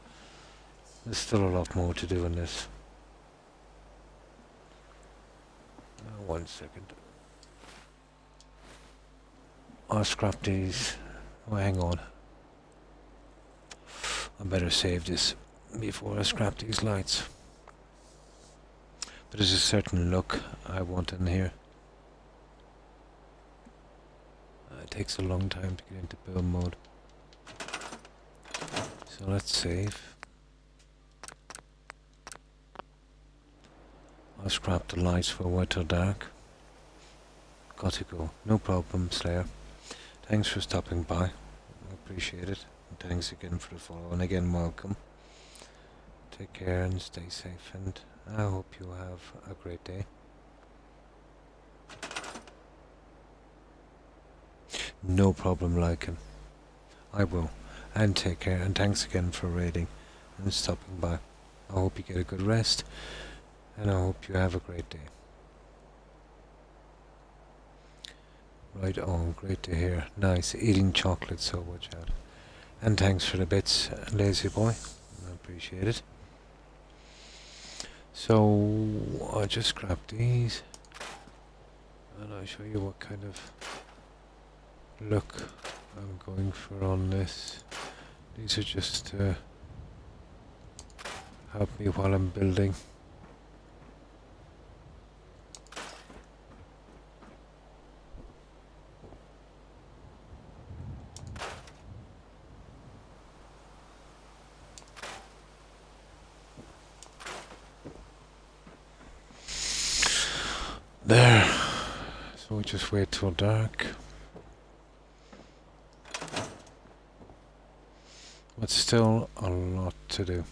there's still a lot more to do in this. 1 second. I'll scrap these. Oh, hang on. I better save this before I scrap these lights. But there's a certain look I want in here. It takes a long time to get into build mode. So let's save. I'll scrap the lights for wet or dark. Got to go. No problem, Slayer. Thanks for stopping by. I appreciate it. And thanks again for the follow. And again, welcome. Take care and stay safe. And I hope you have a great day. No problem, Lycan. I will. And take care. And thanks again for raiding and stopping by. I hope you get a good rest. And I hope you have a great day. Right on, great to hear. Nice, eating chocolate, so watch out. And thanks for the bits, lazy boy. I appreciate it. So, I'll just grab these. And I'll show you what kind of look I'm going for on this. These are just to help me while I'm building. There. So we just wait till dark. But still a lot to do.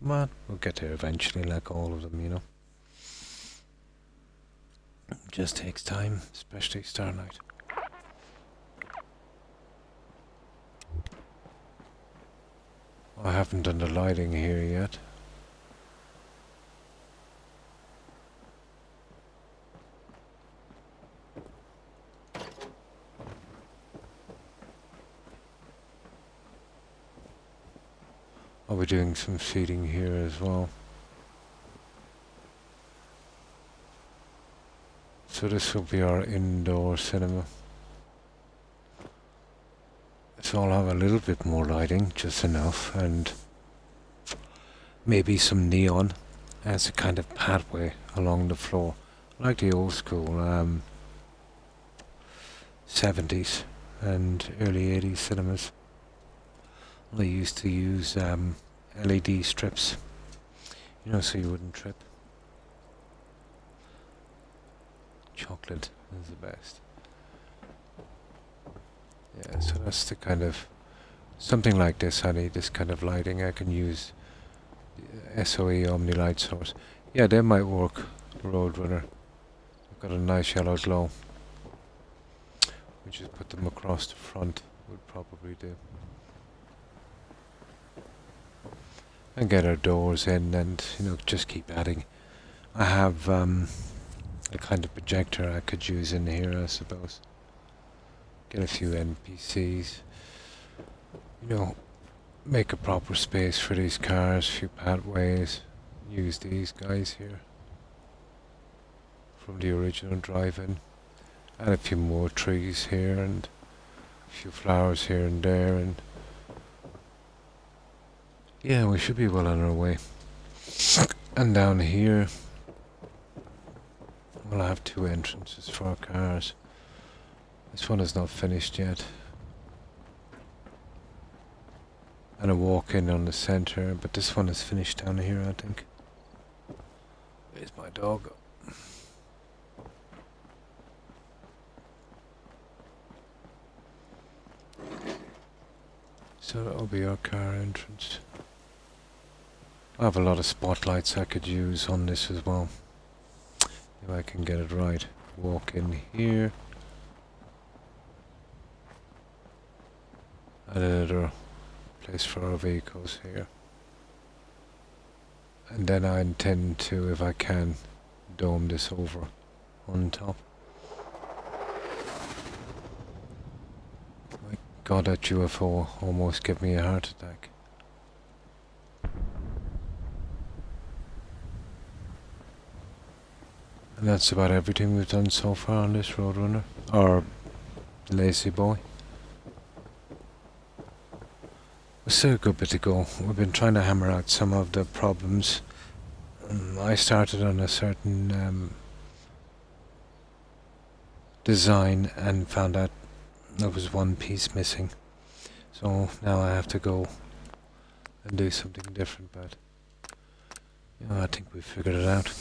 But we'll get there eventually, like all of them, you know. It just takes time, especially Starlight. I haven't done the lighting here yet. I'll be doing some seating here as well. So this will be our indoor cinema. So I'll have a little bit more lighting, just enough, and maybe some neon as a kind of pathway along the floor, like the old school 70s and early 80s cinemas. They used to use LED strips, you know, so you wouldn't trip. Chocolate is the best. Yeah, so that's the kind of, something like this. I need this kind of lighting. I can use SOE Omni light source. Yeah, they might work, the Roadrunner. They've got a nice yellow glow. We just put them across the front, would probably do. And get our doors in and, you know, just keep adding. I have a kind of projector I could use in here, I suppose. Get a few NPCs. You know, make a proper space for these cars, a few pathways. Use these guys here from the original drive-in. And a few more trees here and a few flowers here and there, and yeah, we should be well on our way. And down here we'll have two entrances for our cars. This one is not finished yet. And a walk-in on the center, but this one is finished down here, I think. There's my dog. So that'll be our car entrance. I have a lot of spotlights I could use on this as well. If I can get it right. Walk in here. Another place for our vehicles here. And then I intend to, if I can, dome this over on top. My God, that UFO almost gave me a heart attack. And that's about everything we've done so far on this Roadrunner, or Lazy Boy. There's still a good bit to go. We've been trying to hammer out some of the problems. I started on a certain design and found out there was one piece missing. So now I have to go and do something different, but you know, I think we figured it out.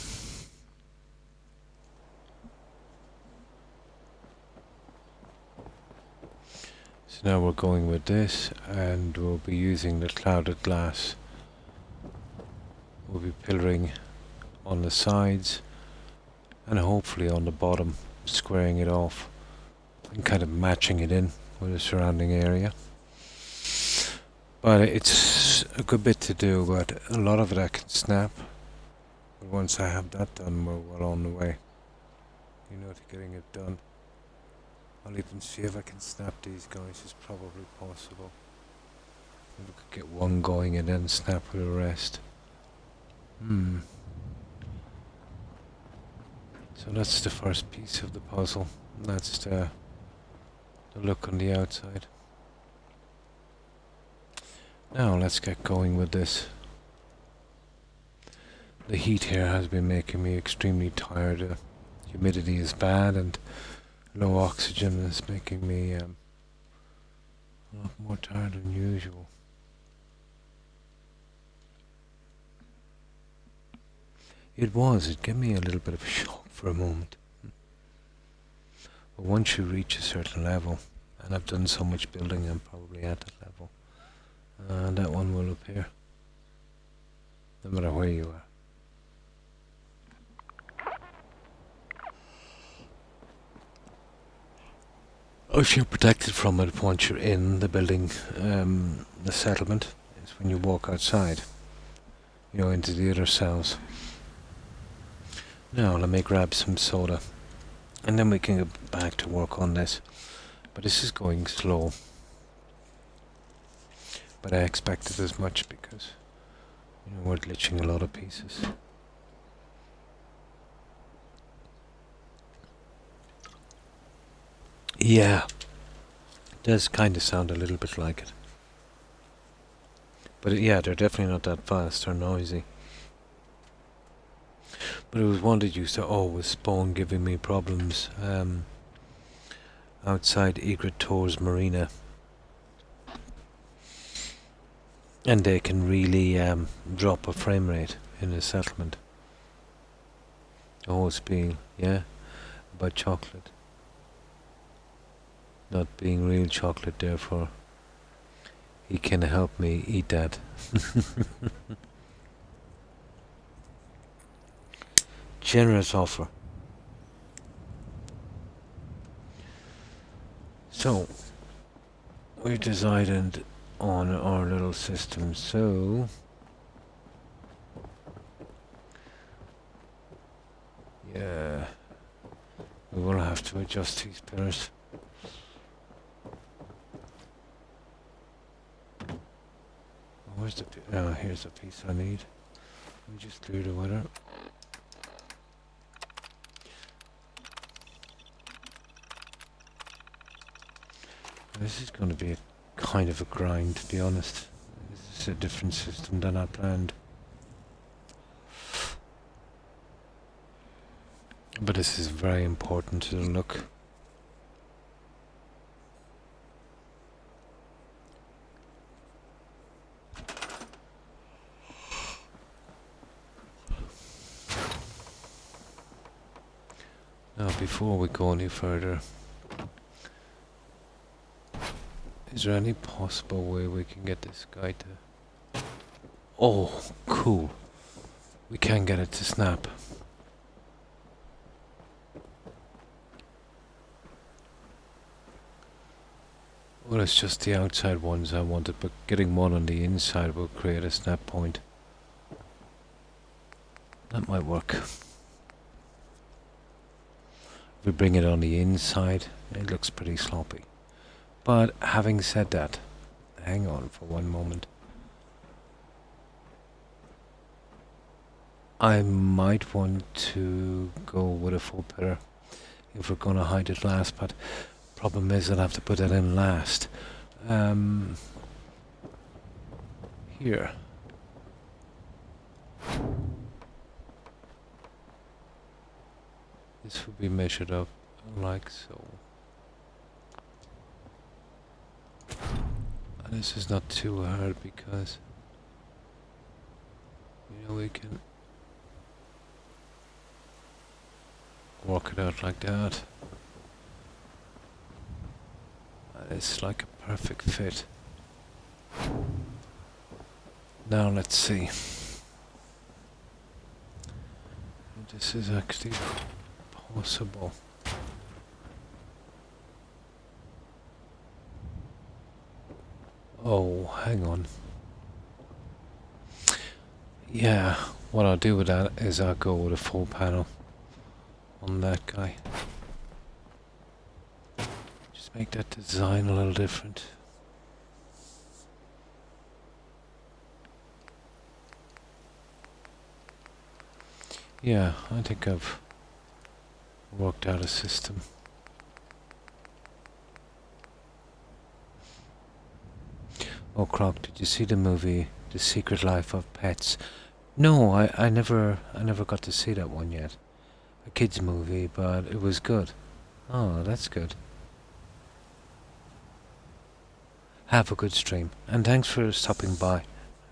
So now we're going with this, and we'll be using the clouded glass. We'll be pillaring on the sides and hopefully on the bottom, squaring it off and kind of matching it in with the surrounding area. But it's a good bit to do, but a lot of it I can snap. But once I have that done, we're well on the way, you know, to getting it done. I'll even see if I can snap these guys. It's probably possible. If we could get one going and then snap with the rest. So that's the first piece of the puzzle. That's the look on the outside. Now let's get going with this. The heat here has been making me extremely tired. Humidity is bad and low oxygen is making me a lot more tired than usual. It gave me a little bit of a shock for a moment. But once you reach a certain level, and I've done so much building, I'm probably at that level, that one will appear, no matter where you are. If you're protected from it once you're in the building, the settlement, is when you walk outside, into the other cells. Now let me grab some soda, and then we can get back to work on this. But this is going slow. But I expected as much because, we're glitching a lot of pieces. Yeah, it does kind of sound a little bit like it. But yeah, they're definitely not that fast or noisy. But it was one that used to always spawn, giving me problems outside Egret Tor's marina. And they can really drop a frame rate in a settlement. Always being, about chocolate. Not being real chocolate, therefore he can help me eat that. Generous offer. So, we decided on our little system, so yeah, we will have to adjust these pillars. Where's the here's the piece I need. Let me just clear the weather. This is going to be kind of a grind, to be honest. This is a different system than I planned. But this is very important to the look. Now, before we go any further, is there any possible way we can get this guy to... Oh, cool. We can get it to snap. Well, it's just the outside ones I wanted, but getting one on the inside will create a snap point. That might work. We bring it on the inside, it looks pretty sloppy. But having said that, hang on for one moment. I might want to go with a full pillar if we're going to hide it last, but problem is I'll have to put that in last. Here. This will be measured up like so. And this is not too hard because we can work it out like that. And it's like a perfect fit. Now let's see. This is actually possible. Oh, hang on. Yeah, what I'll do with that is I'll go with a full panel on that guy. make that design a little different. Yeah, I think I've worked out a system. Oh, Croc, did you see the movie The Secret Life of Pets? No, I never got to see that one yet. A kids movie, but it was good. Oh, that's good. Have a good stream, and thanks for stopping by,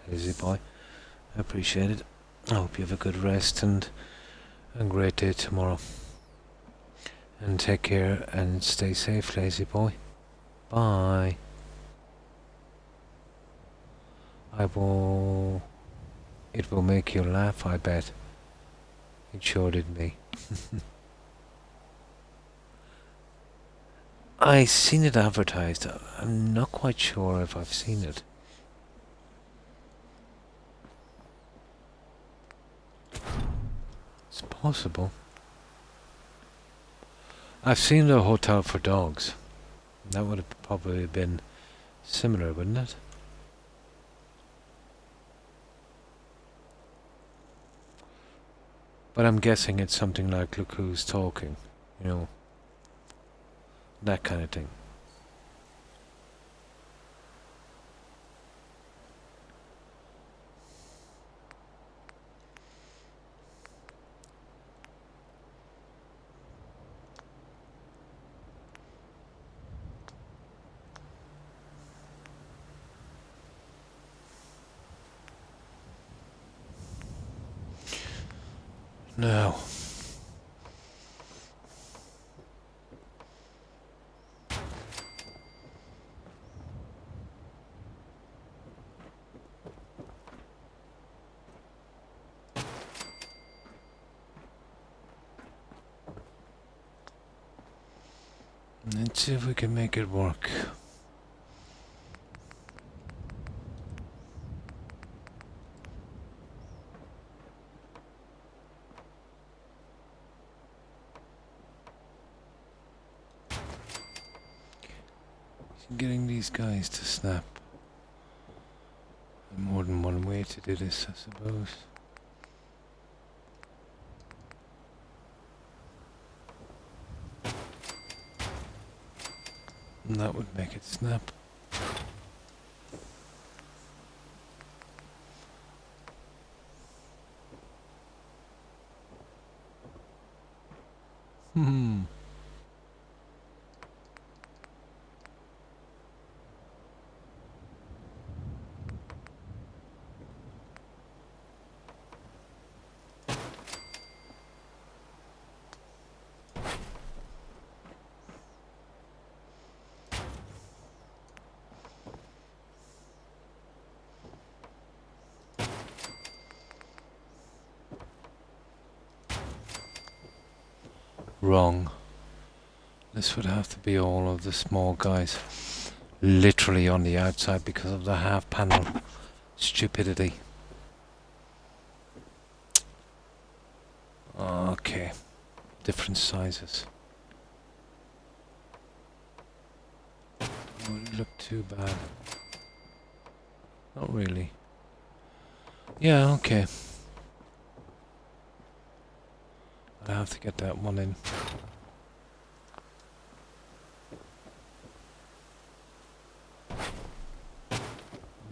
Lazy Boy. I appreciate it. I hope you have a good rest and a great day tomorrow. And take care and stay safe, Lazy Boy. Bye. It will make you laugh, I bet. It sure did me. I seen it advertised. I'm not quite sure if I've seen it. It's possible. I've seen the Hotel for Dogs. That would have probably been similar, wouldn't it? But I'm guessing it's something like Look Who's Talking, you know, that kind of thing. Now, let's see if we can make it work. Getting these guys to snap. More than one way to do this, I suppose. And that would make it snap. Wrong. This would have to be all of the small guys literally on the outside because of the half panel stupidity. Okay, different sizes. Wouldn't look too bad. Not really. Yeah, okay. I have to get that one in.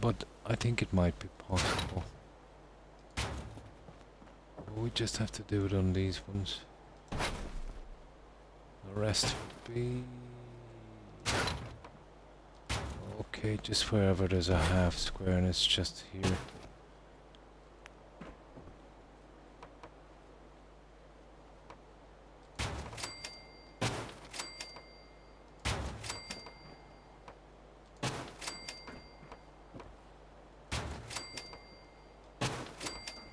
But I think it might be possible. We just have to do it on these ones. The rest would be... Okay, just wherever there's a half square and it's just here.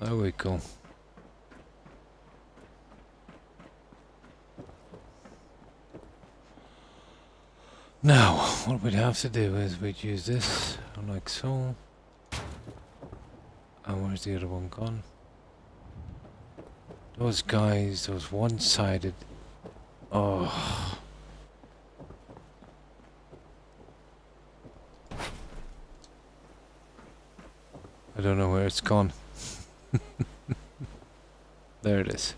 There we go. Now, what we'd have to do is we'd use this, like so. And where's the other one gone? Those guys, those one-sided... Oh. I don't know where it's gone. There it is.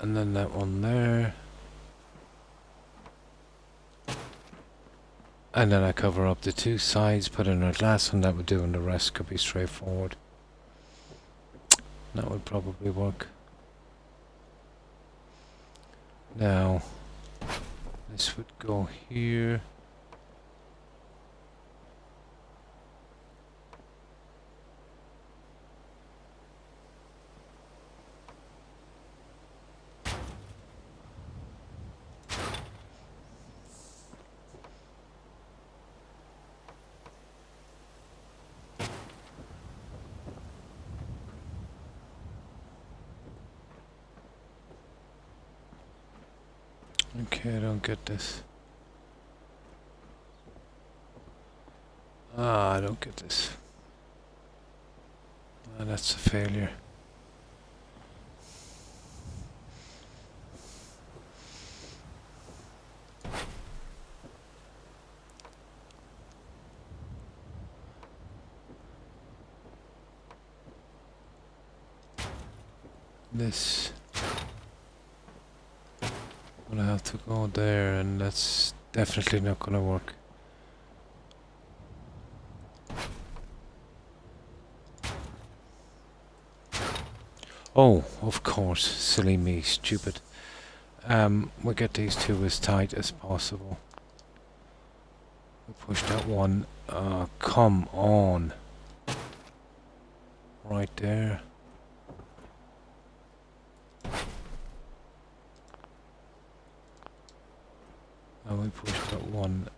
And then that one there. And then I cover up the two sides, put in a glass, and that would do, and the rest could be straightforward. That would probably work. Now, this would go here. Okay, I don't get this. I don't get this. That's a failure. This will have to go there, and that's definitely not gonna work. Oh, of course, silly me, stupid. We'll get these two as tight as possible. We push that one. Come on. Right there. And we push that one.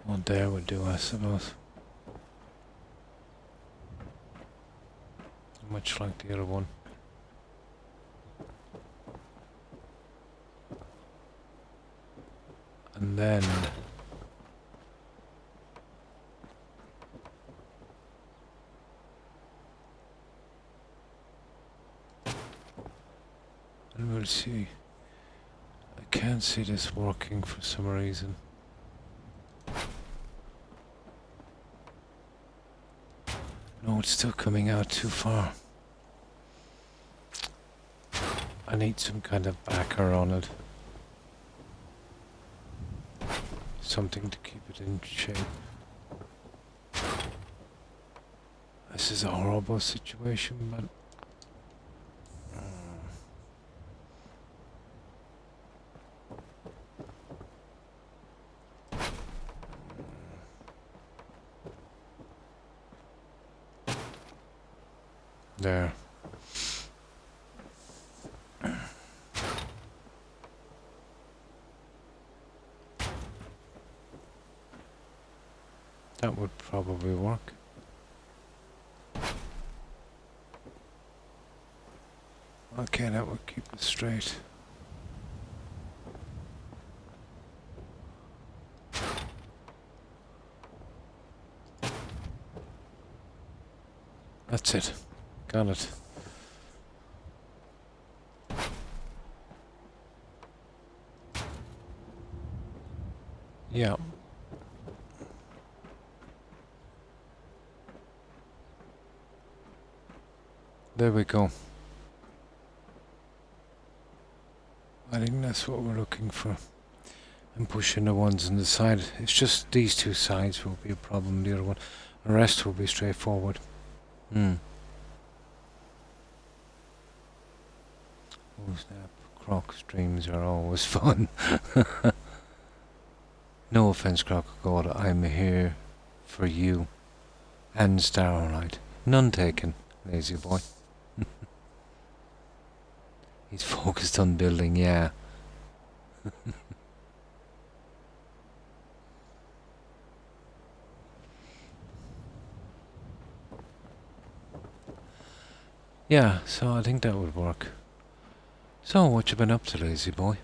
One there would do, I suppose. Much like the other one. And then and we'll see. I can't see this working for some reason. No, it's still coming out too far. I need some kind of backer on it. Something to keep it in shape. This is a horrible situation, but there. That would probably work. Okay, that would keep it straight. That's it. Got it. Yeah. There we go. I think that's what we're looking for. And pushing the ones on the side. It's just these two sides will be a problem, the other one. The rest will be straightforward. Oh snap. Croc streams are always fun. No offense, Croc God, I'm here for you. And Starlight. None taken, lazy boy. He's focused on building, yeah. Yeah, so I think that would work. So, what you been up to, lazy boy?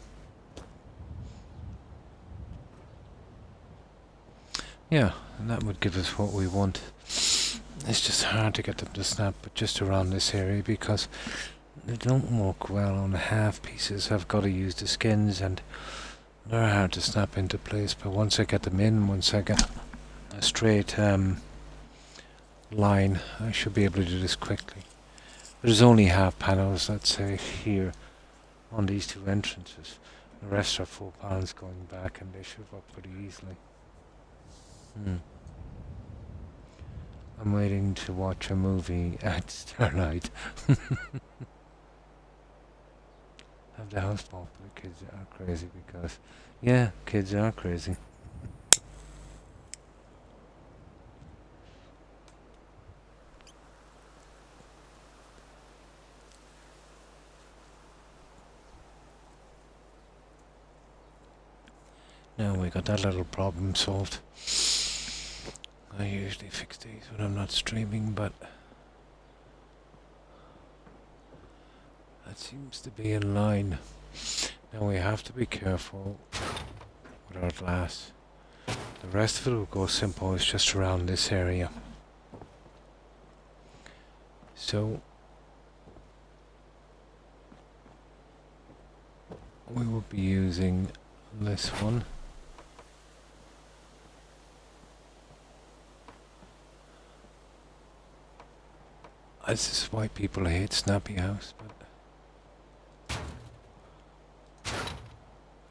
Yeah, and that would give us what we want. It's just hard to get them to snap, but just around this area, because They don't work well on half pieces. I've got to use the skins, and they're hard to snap into place. But once I get them in, once I get a straight line, I should be able to do this quickly. There's only half panels, let's say, here on these two entrances. The rest are full panels going back, and they should work pretty easily. I'm waiting to watch a movie at Starlight. Have the house bought, but the kids are crazy because, yeah, kids are crazy. Now we got that little problem solved. I usually fix these when I'm not streaming, but that seems to be in line. Now we have to be careful with our glass. The rest of it will go simple, it's just around this area. So we will be using this one. This is why people hate Snappy House, but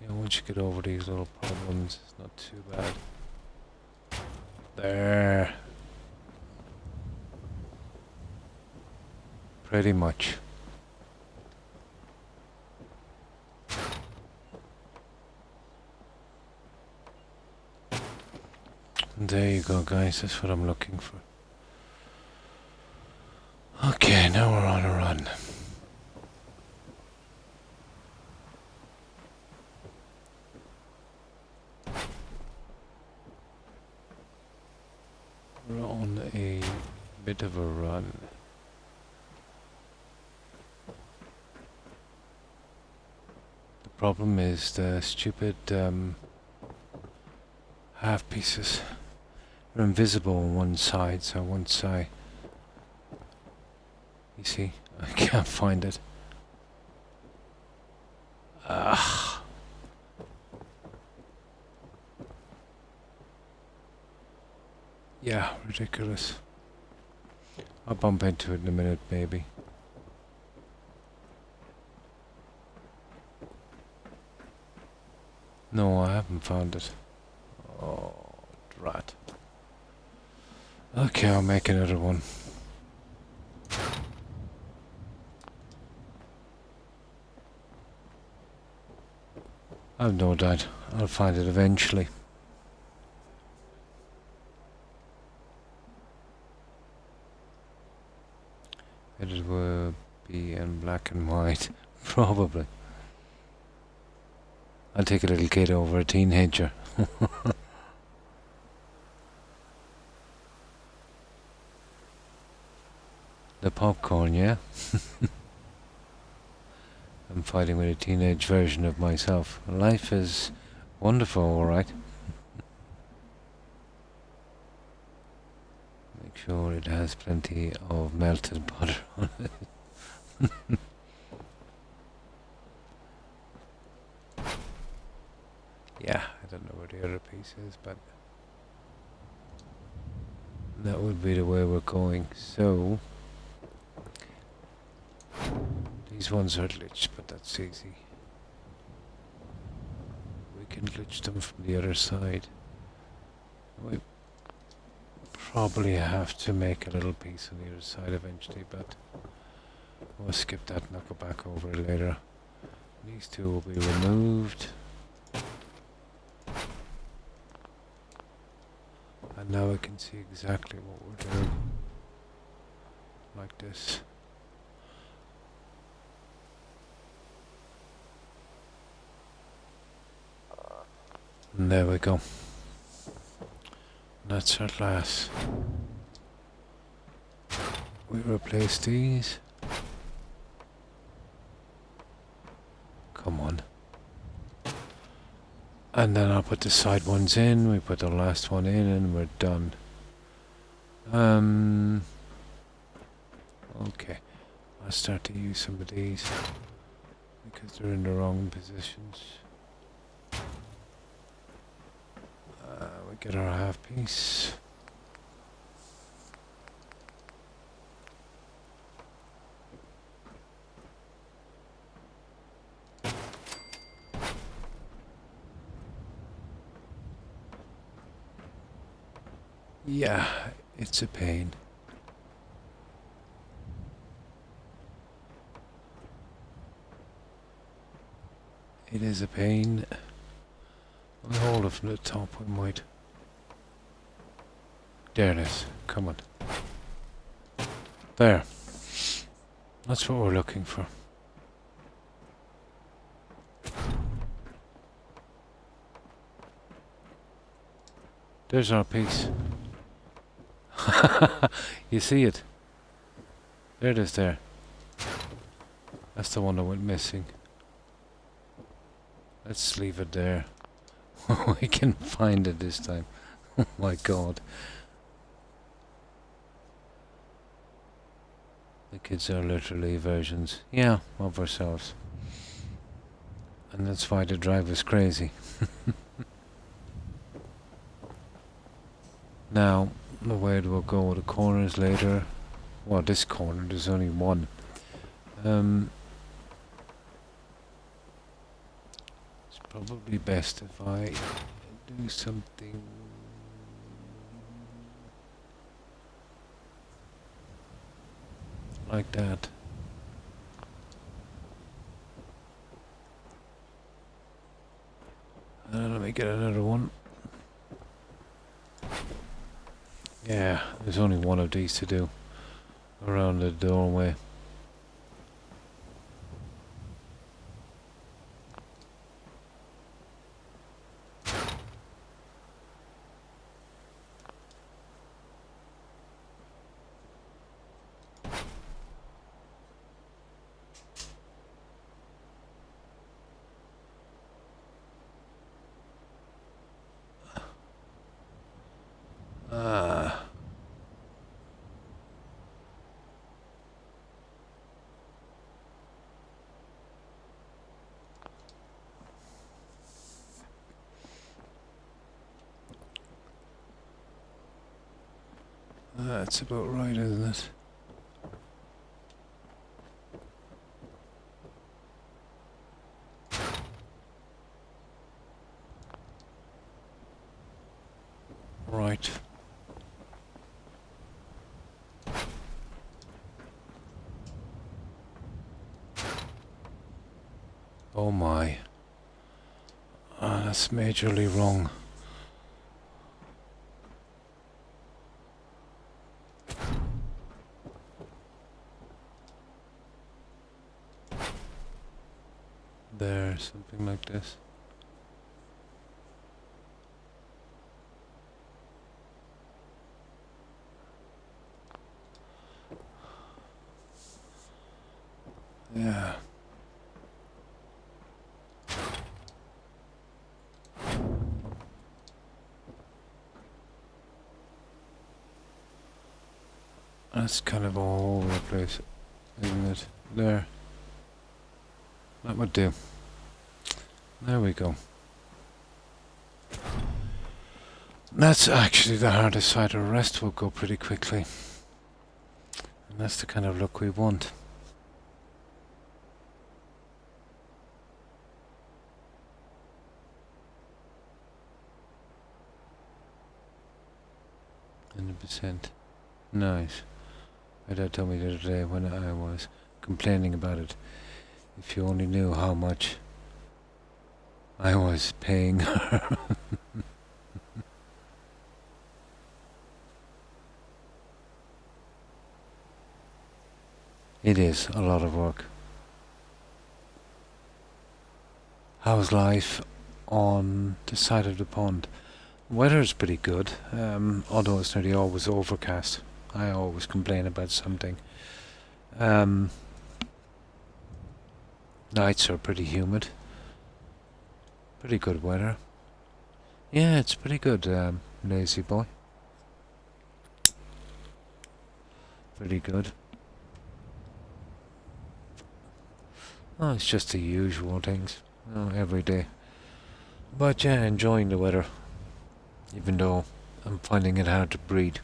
once you get over these little problems, it's not too bad. There. Pretty much. There you go, guys, that's what I'm looking for. Okay, now we're on a run. We're on a bit of a run. The problem is the stupid half pieces are invisible on one side, so once you see, I can't find it. Yeah, ridiculous. I'll bump into it in a minute, maybe. No, I haven't found it. Oh, drat. Okay, I'll make another one. I've no doubt I'll find it eventually. It will be in black and white, probably. I'll take a little kid over a teenager. The popcorn, yeah? I'm fighting with a teenage version of myself. Life is wonderful, alright. Make sure it has plenty of melted butter on it. Yeah, I don't know where the other piece is, but that would be the way we're going. So these ones are glitched, but that's easy. We can glitch them from the other side. We probably have to make a little piece on the other side eventually, but we'll skip that and I'll go back over it later. These two will be removed. And now I can see exactly what we're doing. Like this. And there we go. That's our glass. We replace these. Come on. And then I'll put the side ones in, we put the last one in, and we're done. Okay. I'll start to use some of these because they're in the wrong positions. We get our half piece. Yeah, it's a pain. It is a pain. I'll hold it from the top, we might. There it is. Come on. There. That's what we're looking for. There's our piece. You see it? There it is there. That's the one that went missing. Let's leave it there. We can find it this time. Oh my god. The kids are literally versions, yeah, of ourselves. And that's why they drive us crazy. Now, where do we go? The corners later. Well, this corner, there's only one. It's probably best if I do something like that. Let me get another one. Yeah, there's only one of these to do around the doorway. That's about right, isn't it? Right. Oh my. That's majorly wrong. There, something like this. Yeah. That's kind of all over the place, isn't it? There. That would do. There we go. That's actually the hardest side. The rest will go pretty quickly. And that's the kind of look we want. %. Nice. My dad told me the other day when I was complaining about it. If you only knew how much I was paying her. It is a lot of work. How's life on the side of the pond? Weather's pretty good, although it's nearly always overcast. I always complain about something. Nights are pretty humid. Pretty good weather. Yeah, it's pretty good, lazy boy. Pretty good. Oh, it's just the usual things. Every day. But yeah, enjoying the weather. Even though I'm finding it hard to breathe.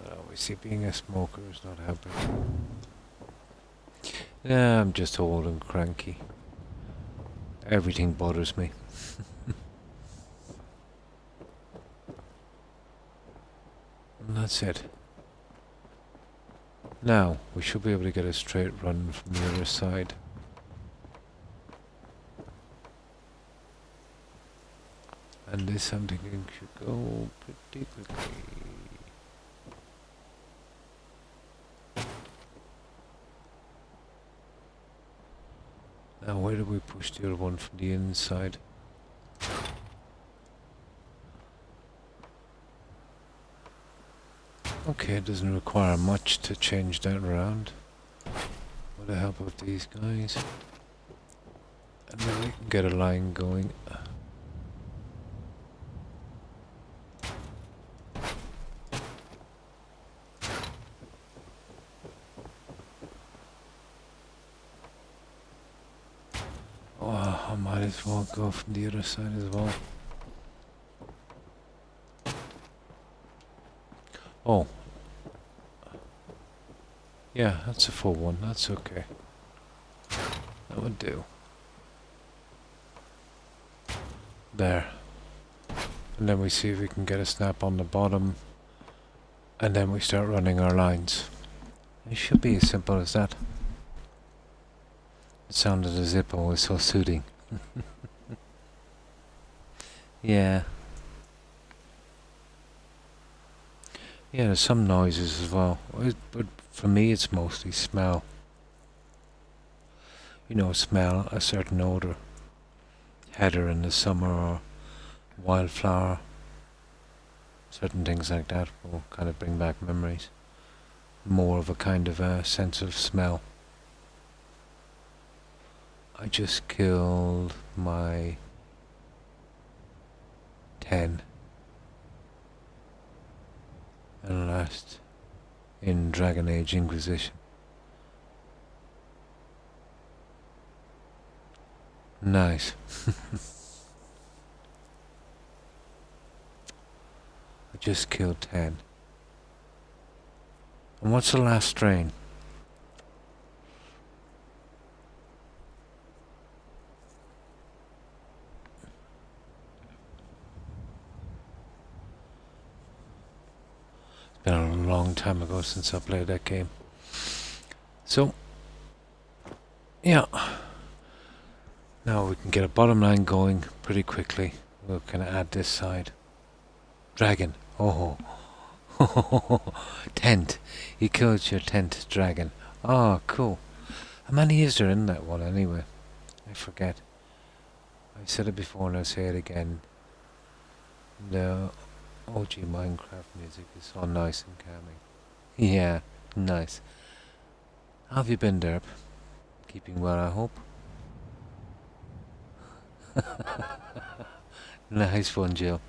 Obviously being a smoker is not helping. Yeah, I'm just old and cranky. Everything bothers me. And that's it. Now, we should be able to get a straight run from the other side. And this something should go pretty quickly. Now, where do we push the other one from the inside? Okay, it doesn't require much to change that around. With the help of these guys. And then we can get a line going. Oh, I might as well go from the other side as well. Oh. Yeah, that's a full one. That's okay. That would do. There. And then we see if we can get a snap on the bottom. And then we start running our lines. It should be as simple as that. It sounded as if it was so soothing. Yeah. Yeah, there's some noises as well. But for me it's mostly smell. You know, smell a certain odour. Heather in the summer or wildflower. Certain things like that will kind of bring back memories. More of a kind of a sense of smell. I just killed my 10 and last in Dragon Age Inquisition. Nice. I just killed 10. And what's the last strain? It's been a long time ago since I played that game. So, yeah. Now we can get a bottom line going pretty quickly. We'll kind of add this side. Dragon. Oh. Tent. You killed your tent dragon. Oh, cool. How many is there in that one anyway? I forget. I've said it before and I'll say it again. The OG Minecraft music is so nice and calming. Yeah, nice. How have you been, Derp? Keeping well, I hope? Nice one, Jill.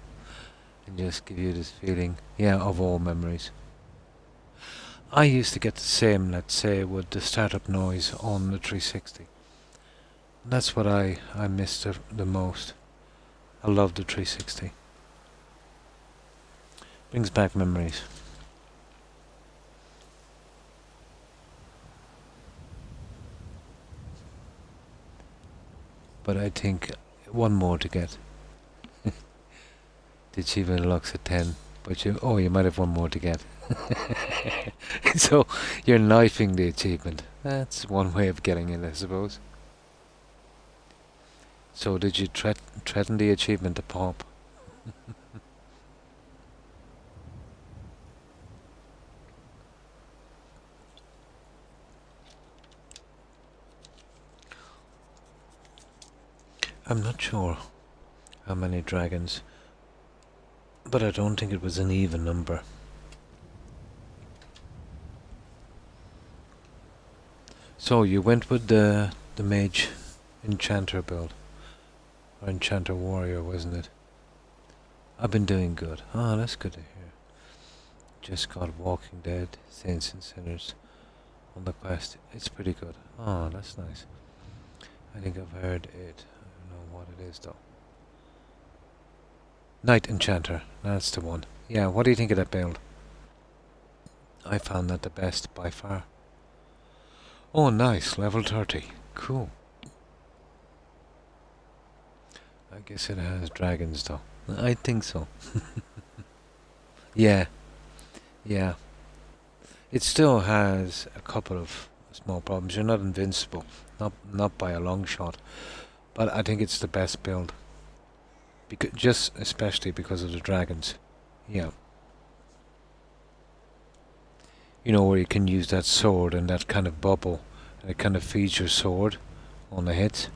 And just give you this feeling, yeah, of all memories. I used to get the same, let's say, with the startup noise on the 360. That's what I missed the most. I love the 360. Brings back memories. But I think one more to get. The achievement looks at 10, but you might have one more to get. So you're knifing the achievement. That's one way of getting it, I suppose. So did you threaten the achievement to pop? I'm not sure how many dragons, but I don't think it was an even number. So you went with the mage enchanter build, or enchanter warrior, wasn't it? I've been doing good. Oh, that's good to hear. Just got Walking Dead, Saints and Sinners. on the quest. It's pretty good. Oh, that's nice. I think I've heard it. I don't know what it is though. Night Enchanter. That's the one. Yeah, what do you think of that build? I found that the best by far. Oh, nice. Level 30. Cool. I guess it has dragons though. I think so. Yeah. Yeah. It still has a couple of small problems. You're not invincible. Not by a long shot. But I think it's the best build. Just especially because of the dragons. Yeah. You know, where you can use that sword and that kind of bubble. And it kind of feeds your sword on the hits.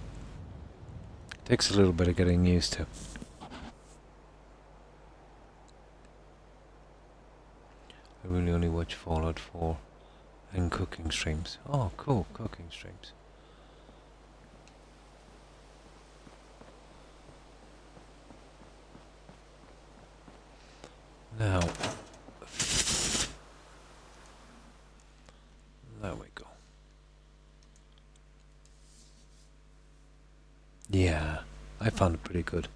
Takes a little bit of getting used to. I really only watch Fallout 4 and cooking streams. Oh, cool, cooking streams. Now, there we go. Yeah, I found it pretty good.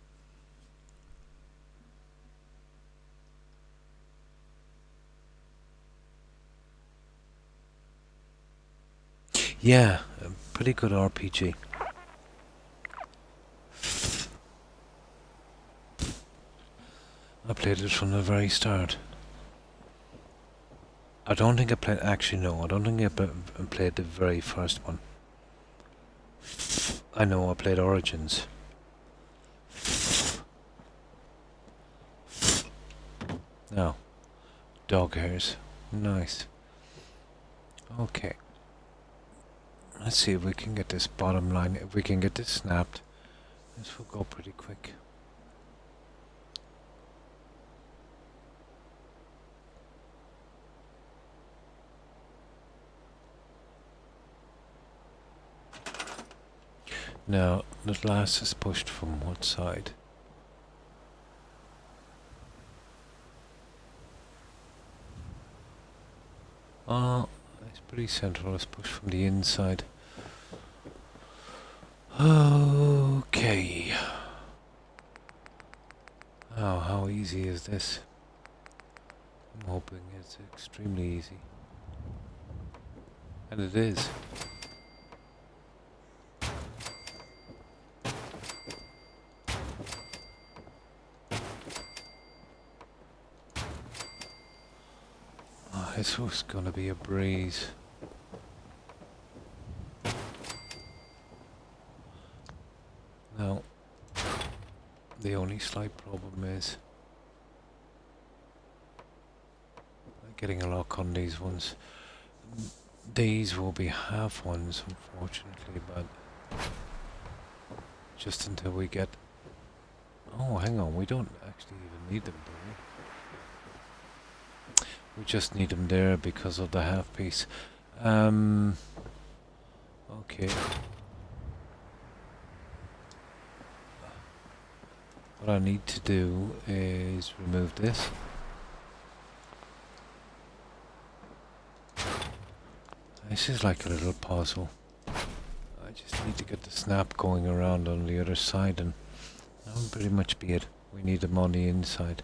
Yeah, a pretty good RPG. I played it from the very start. I don't think I played... Actually, no, I don't think I played the very first one. I know I played Origins. No. Dog hairs. Nice. Okay. Let's see if we can get this bottom line. If we can get this snapped, this will go pretty quick. Now, the last is pushed from what side? Oh, it's pretty central. Let's push from the inside. Okay. Oh, how easy is this? I'm hoping it's extremely easy. And it is. Oh, this was gonna be a breeze. Now, the only slight problem is getting a lock on these ones. These will be half ones, unfortunately, but just until we get... Oh, hang on, we don't actually even need them, do we? We just need them there because of the half piece. Okay. What I need to do is remove this. This is like a little puzzle. I just need to get the snap going around on the other side and that will pretty much be it. We need them on the inside.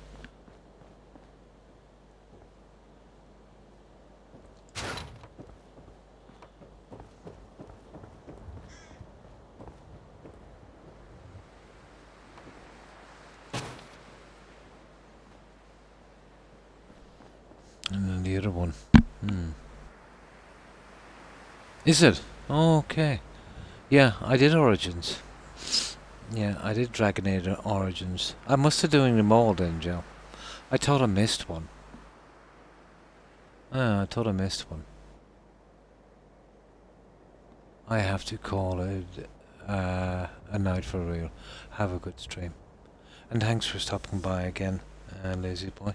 And then the other one. Is it? Okay. Yeah, I did Origins. Yeah, I did Dragon Age Origins. I must have doing them all then, Joe. I thought I missed one. I thought I missed one. I have to call it a night for real. Have a good stream. And thanks for stopping by again, Lazy Boy.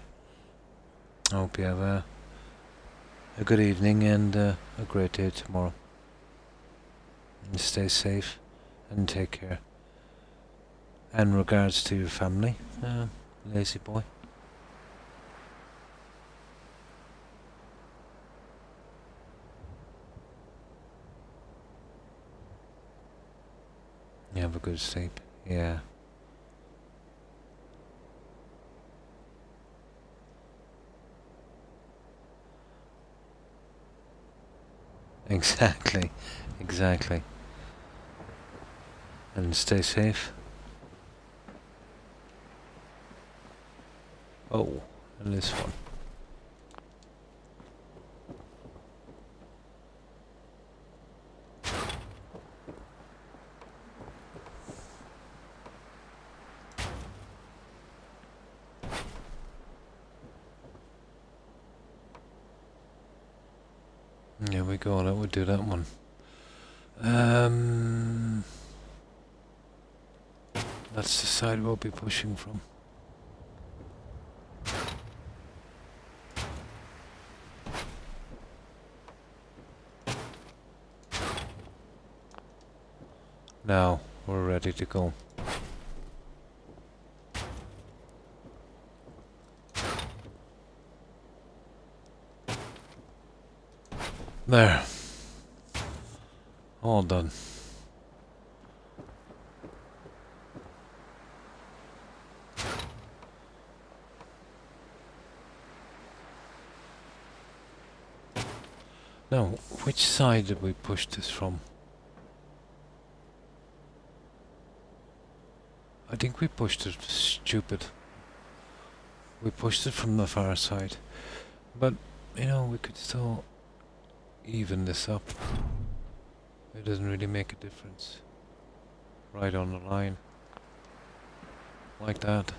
I hope you have a good evening and a great day tomorrow. And stay safe and take care. And regards to your family, Lazy Boy. You have a good sleep. Yeah. Exactly. Exactly. And stay safe. Oh, and this one. There we go, that would do that one. That's the side we'll be pushing from. Now, we're ready to go. There. All done. Now, which side did we push this from? I think we pushed it stupid. We pushed it from the far side. But, you know, we could still even this up. It doesn't really make a difference. Right on the line. Like that.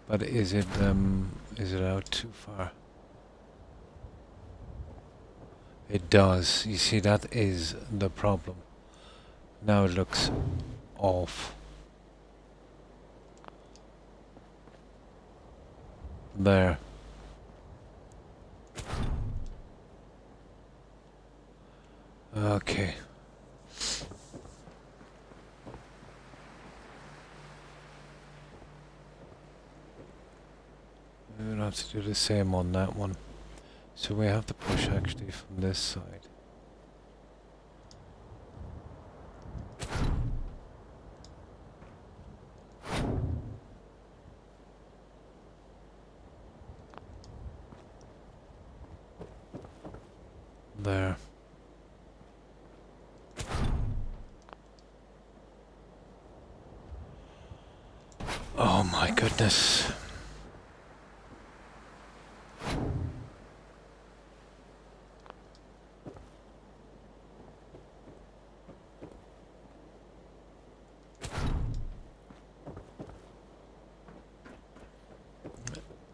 But is it out too far? It does. You see, that is the problem. Now it looks off. There. Okay. We will have to do the same on that one. So we have to push actually from this side. There. Oh my goodness.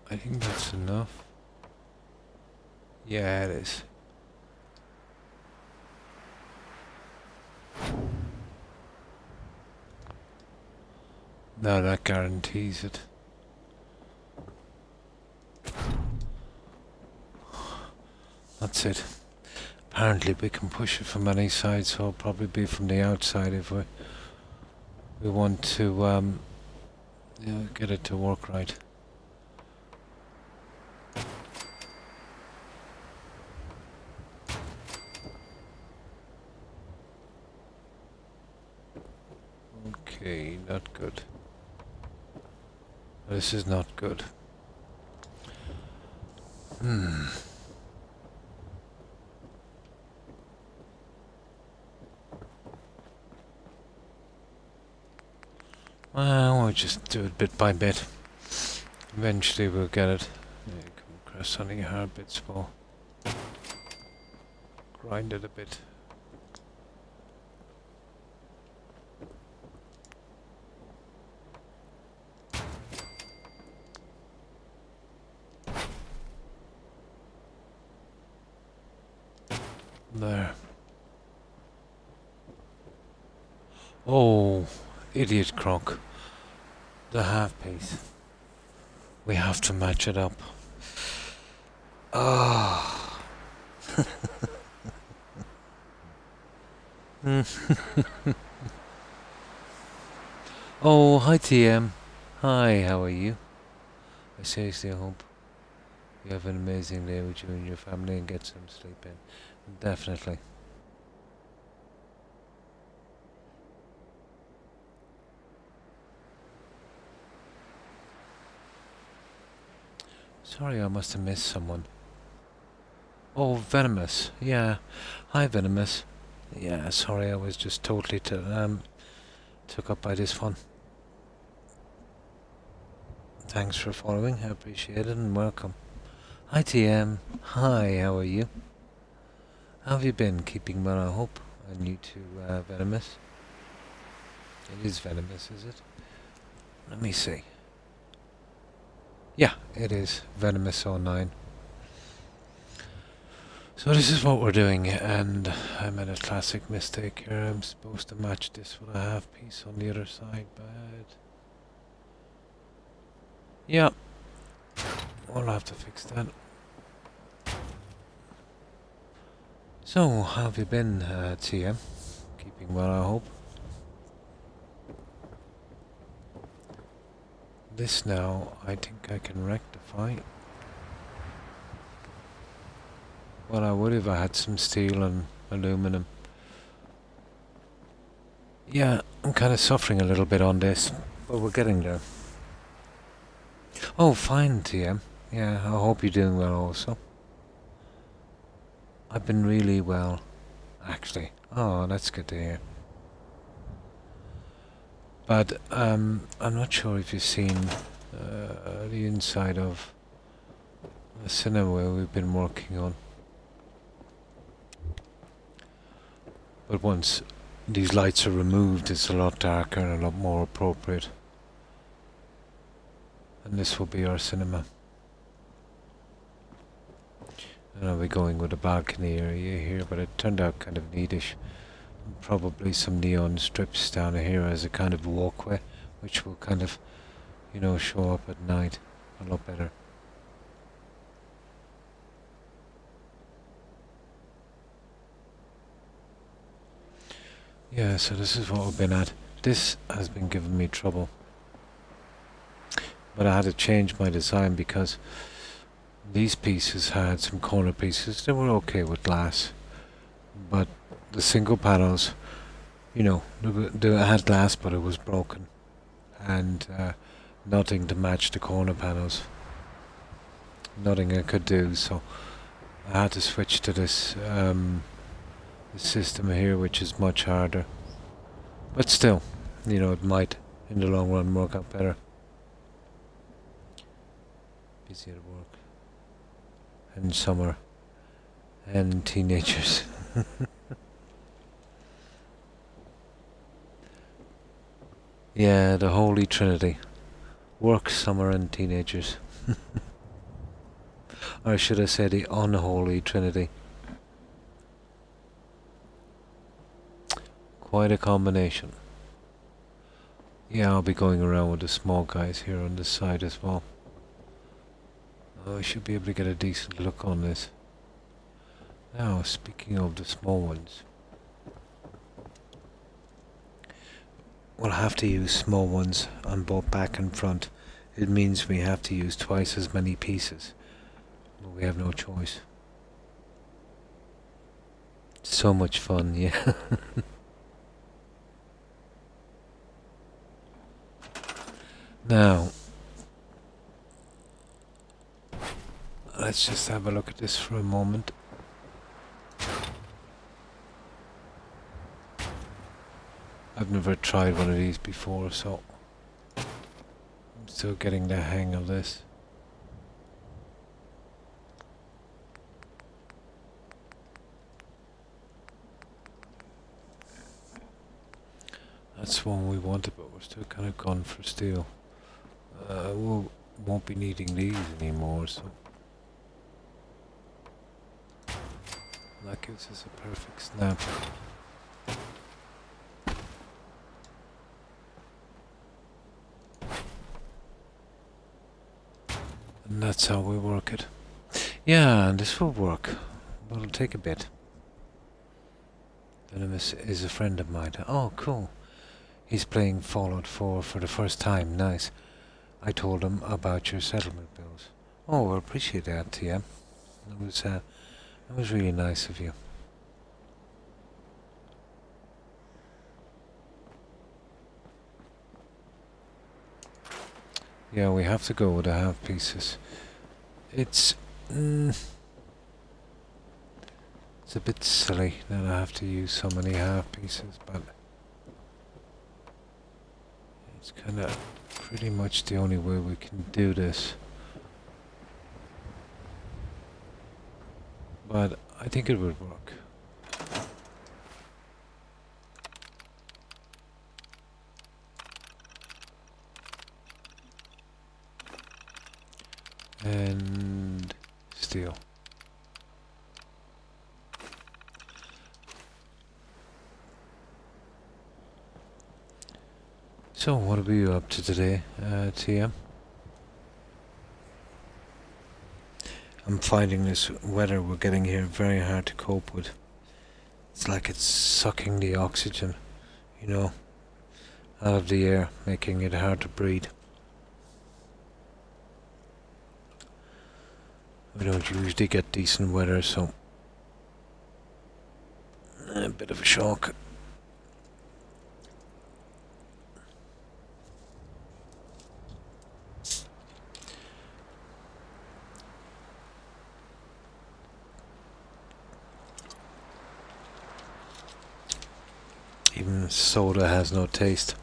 I think that's enough. Yeah, it is. No, that guarantees it. That's it. Apparently we can push it from any side, so it'll probably be from the outside if we want to you know, get it to work right. Okay, not good. This is not good. Well, we'll just do it bit by bit. Eventually we'll get it. Yeah, come across any hard bits for. Grind it a bit. There. Oh, idiot Croc. The half piece. We have to match it up. Ah. Oh, hi TM. Hi, how are you? I seriously hope you have an amazing day with you and your family and get some sleep in. Definitely. Sorry, I must have missed someone. Oh, Venomous. Yeah. Hi, Venomous. Yeah, sorry, I was just totally took up by this one. Thanks for following. I appreciate it and welcome. Hi, TM. Hi, how are you? How have you been? Keeping well, I hope. And you too, Venomous. It is Venomous, is it? Let me see. Yeah, it is Venomous 09. So this is what we're doing, and I made a classic mistake here. I'm supposed to match this with a half piece on the other side, but yeah, we'll have to fix that. So, how have you been, TM? Keeping well, I hope. This now, I think I can rectify. Well, I would if I had some steel and aluminum. Yeah, I'm kind of suffering a little bit on this, but we're getting there. Oh, fine, TM. Yeah, I hope you're doing well also. I've been really well, actually. Oh, that's good to hear. But I'm not sure if you've seen the inside of the cinema we've been working on. But once these lights are removed, it's a lot darker and a lot more appropriate. And this will be our cinema. And I'll be going with a balcony area here, but it turned out kind of neatish. Probably some neon strips down here as a kind of walkway, which will kind of, you know, show up at night a lot better. Yeah, so this is what we've been at. This has been giving me trouble. But I had to change my design because these pieces had some corner pieces. They were okay with glass. But the single panels, you know, they had glass but it was broken. And nothing to match the corner panels. Nothing I could do, so I had to switch to this system here, which is much harder. But still, you know, it might, in the long run, work out better. Busy at work. And summer. And teenagers. Yeah, the Holy Trinity. Work, summer, and teenagers. Or should I say the unholy Trinity? Quite a combination. Yeah, I'll be going around with the small guys here on this side as well. Oh, I should be able to get a decent look on this. Now, speaking of the small ones, we'll have to use small ones on both back and front. It means we have to use twice as many pieces. But we have no choice. So much fun, yeah. Now, let's just have a look at this for a moment. I've never tried one of these before, so I'm still getting the hang of this. That's one we wanted, but we're still kind of gone for steel. We won't be needing these anymore, so that gives us a perfect snap. And that's how we work it. Yeah, and this will work, but it'll take a bit. Venomous is a friend of mine. Oh, cool. He's playing Fallout 4 for the first time. Nice. I told him about your settlement bills. Oh, I appreciate that, TM. It was really nice of you. Yeah, we have to go with the half pieces. It's it's a bit silly that I have to use so many half pieces, but it's kind of pretty much the only way we can do this. But I think it would work. And steel. So what are we up to today, TM? I'm finding this weather we're getting here very hard to cope with. It's like it's sucking the oxygen, you know, out of the air, making it hard to breathe. We don't usually get decent weather, so a bit of a shock. Even soda has no taste.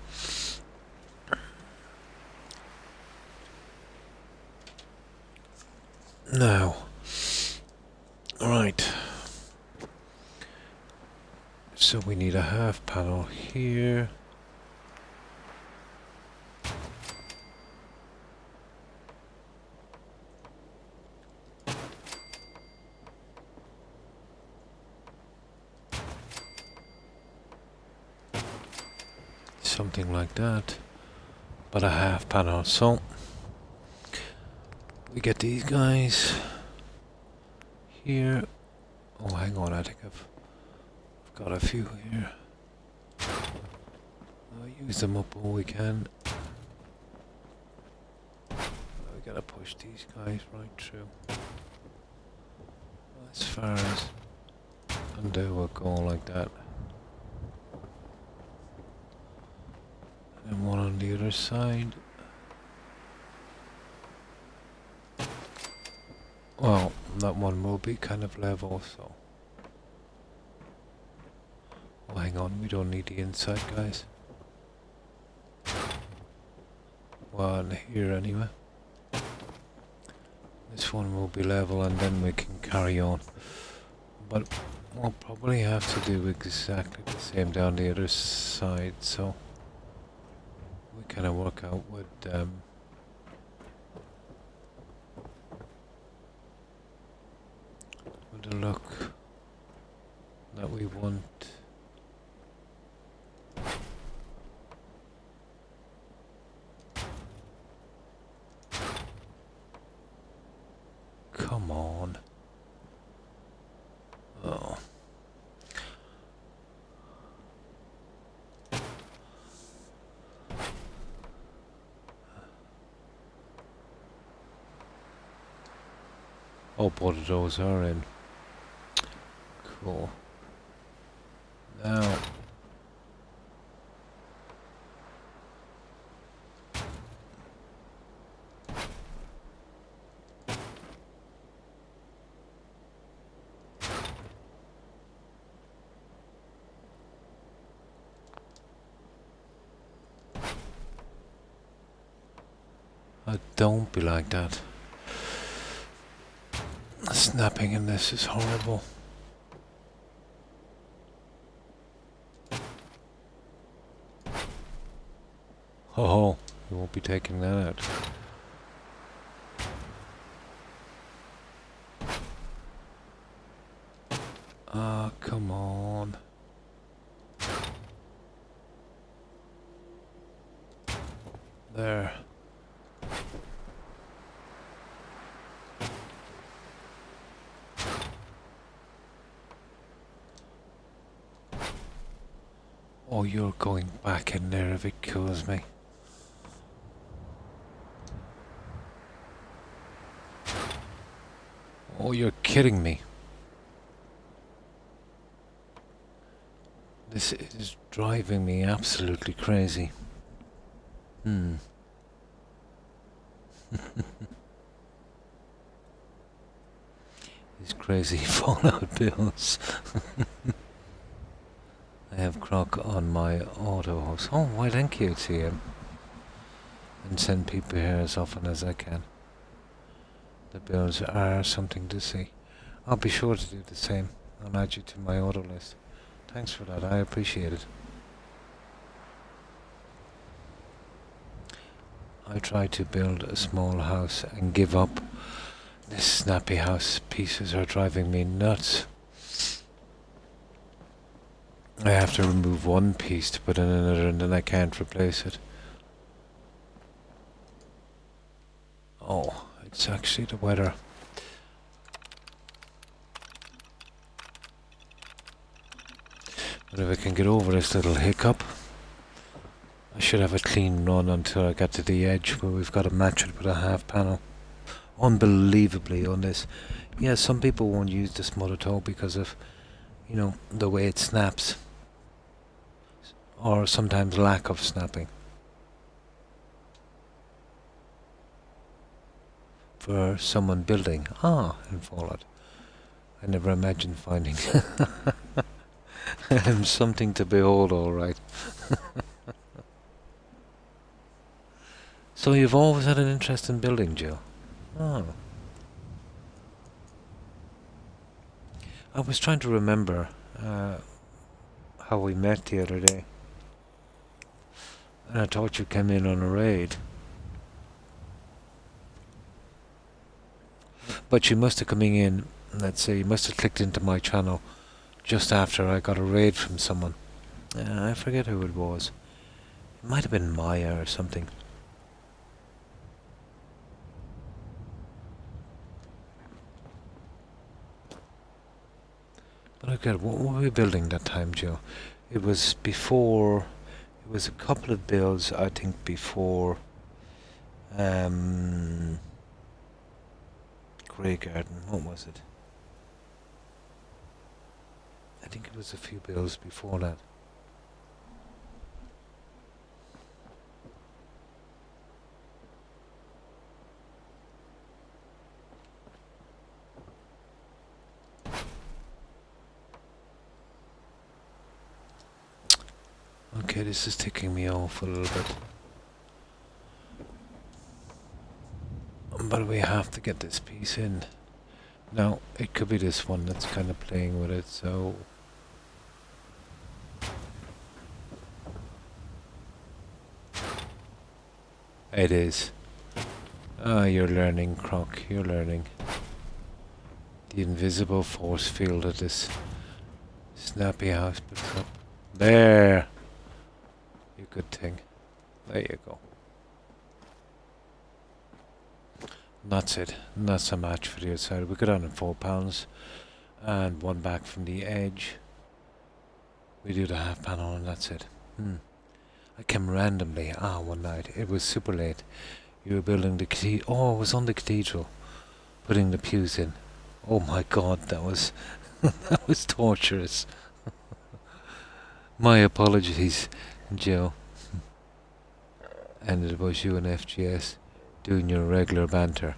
Now, right. So we need a half panel here. Something like that, but a half panel. So we get these guys here. Oh, hang on, I think I've got a few here. I'll use them up all we can. We gotta push these guys right through. As far as, and they will go like that. And one on the other side. Well, that one will be kind of level, so. Oh, hang on, we don't need the inside, guys. One here anyway. This one will be level and then we can carry on. But we'll probably have to do exactly the same down the other side, so we kind of work out with the look that we want. Come on. Oh. Oh, both of those are in. Cool. Now. Don't be like that. Snapping in this is horrible. Oh, you won't be taking that out. Ah, come on. There. Oh, you're going back in there if it kills me. Oh, you're kidding me. This is driving me absolutely crazy. These crazy Fallout builds. I have Croc on my auto host. Oh, why thank you, TM. And send people here as often as I can. The builds are something to see. I'll be sure to do the same. I'll add you to my auto list. Thanks for that, I appreciate it. I tried to build a small house and give up. This snappy house pieces are driving me nuts. I have to remove one piece to put in another and then I can't replace it. Oh, it's actually the weather. But if I can get over this little hiccup, I should have a clean run until I get to the edge where we've got to match it with a half panel. Unbelievably on this. Yeah, some people won't use this motor toe because of, you know, the way it snaps. Or sometimes lack of snapping. For someone building. In Fallout. I never imagined finding something to behold, alright. So you've always had an interest in building, Jill? Oh. I was trying to remember how we met the other day. And I thought you came in on a raid. But you must have coming in, let's say, you must have clicked into my channel just after I got a raid from someone. I forget who it was. It might have been Maya or something. But okay, what were we building that time, Joe? It was before... It was a couple of builds, I think, before... Grey Garden, what was it? I think it was a few builds before that. Okay, this is ticking me off a little bit. But we have to get this piece in. Now, it could be this one that's kind of playing with it, so... It is. You're learning, Croc, you're learning. The invisible force field of this snappy house. There! You good thing. There you go. That's it. And that's a match for the outside. We got on in £4 and one back from the edge. We do the half panel and that's it. I came randomly one night. It was super late. You were building the cathedral. Oh, I was on the cathedral, putting the pews in. Oh my God, that was that was torturous. My apologies, Joe. And it was you and FGS. Doing your regular banter.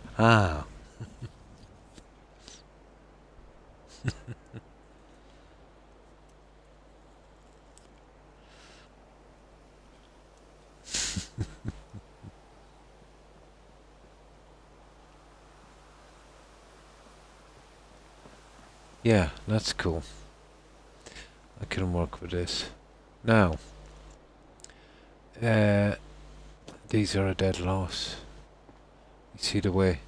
Yeah, that's cool. I can work with this. Now, these are a dead loss. You see the way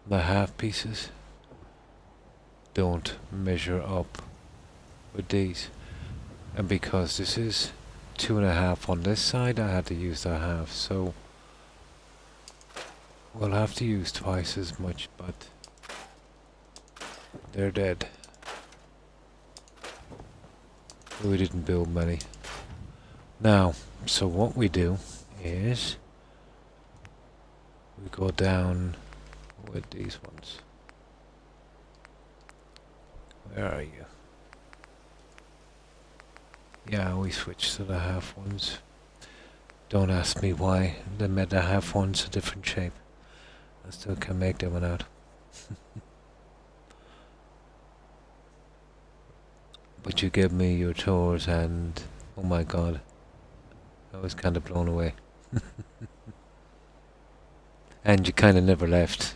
the half pieces don't measure up with these, and because this is 2.5 on this side, I had to use the half, so we'll have to use twice as much, but they're dead. We didn't build many. Now, so what we do is we go down with these ones. Where are you? Yeah, we switch to the half ones. Don't ask me why they made the half ones a different shape. I still can make that one out. But you gave me your tours and, oh my god, I was kind of blown away. And you kind of never left.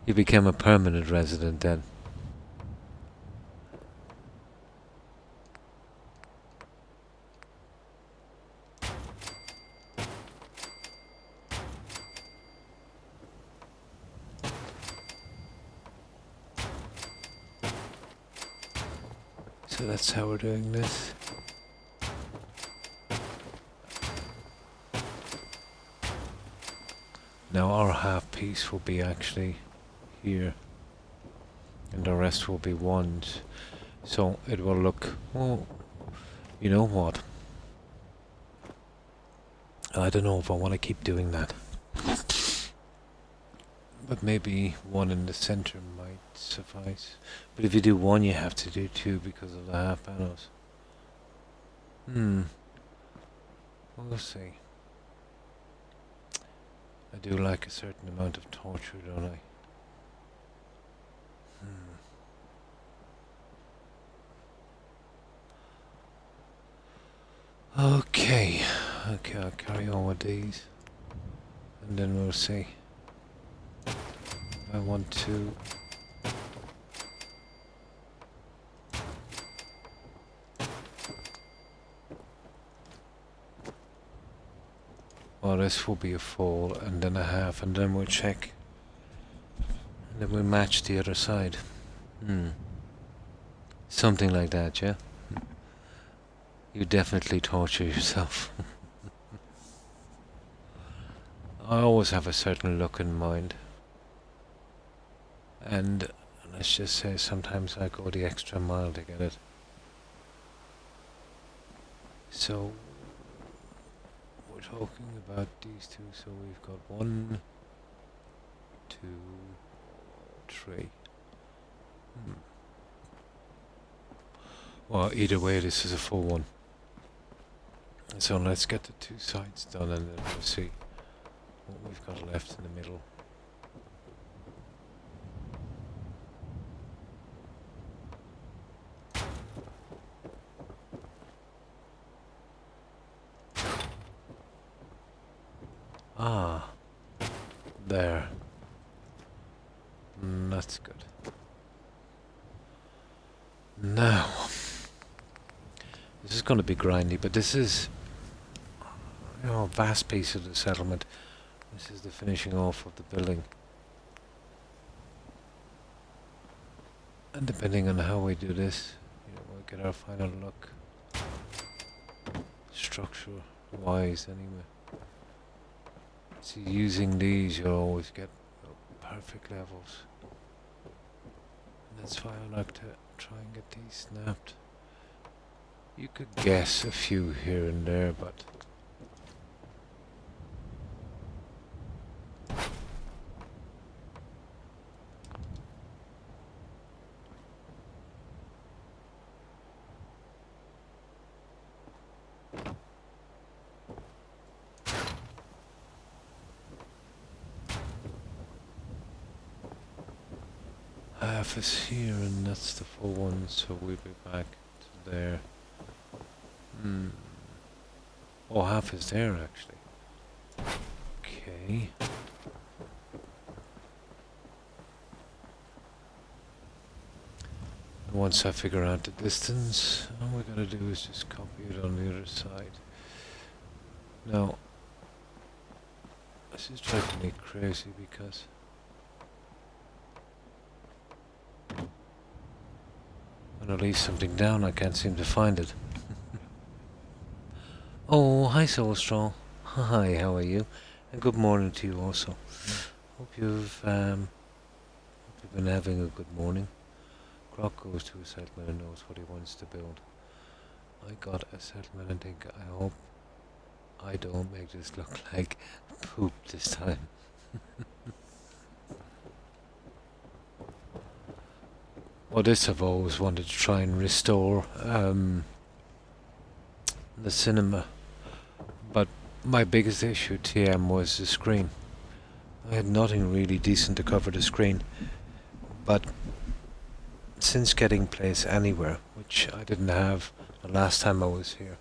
You became a permanent resident then. So that's how we're doing this. Now our half piece will be actually here, and the rest will be ones. So it will look, well, you know what? I don't know if I want to keep doing that. But maybe one in the center might suffice. But if you do one, you have to do two because of the half panels. We'll see. I do like a certain amount of torture, don't I? Okay, I'll carry on with these, and then we'll see. If I want to... Well, this will be a full, and then a half, and then we'll check. And then we'll match the other side. Something like that, yeah? You definitely torture yourself. I always have a certain look in mind. And let's just say sometimes I go the extra mile to get it. So we're talking about these two, so we've got 1, 2, 3. Well, either way, this is a full one. So let's get the two sides done and then we'll see what we've got left in the middle. Ah, there. That's good. Now, this is going to be grindy, but this is, you know, a vast piece of the settlement. This is the finishing off of the building. And depending on how we do this, you know, we'll get our final look. Structure-wise, anyway. See, using these, you'll always get perfect levels. And that's why I like to try and get these snapped. You could guess a few here and there, but half is here and that's the full one, so we'll be back to there. Oh, half is there actually. Okay. And once I figure out the distance, all we gotta do is just copy it on the other side. Now, this is driving me crazy because when I leave something down, I can't seem to find it. Oh, hi Soulstraw. Hi, how are you? And good morning to you also. Hope you've been having a good morning. Croc goes to a settlement and knows what he wants to build. I got a settlement and think, I hope I don't make this look like poop this time. Well, this I've always wanted to try and restore the cinema, but my biggest issue TM was the screen. I had nothing really decent to cover the screen, but since getting Place Anywhere, which I didn't have the last time I was here,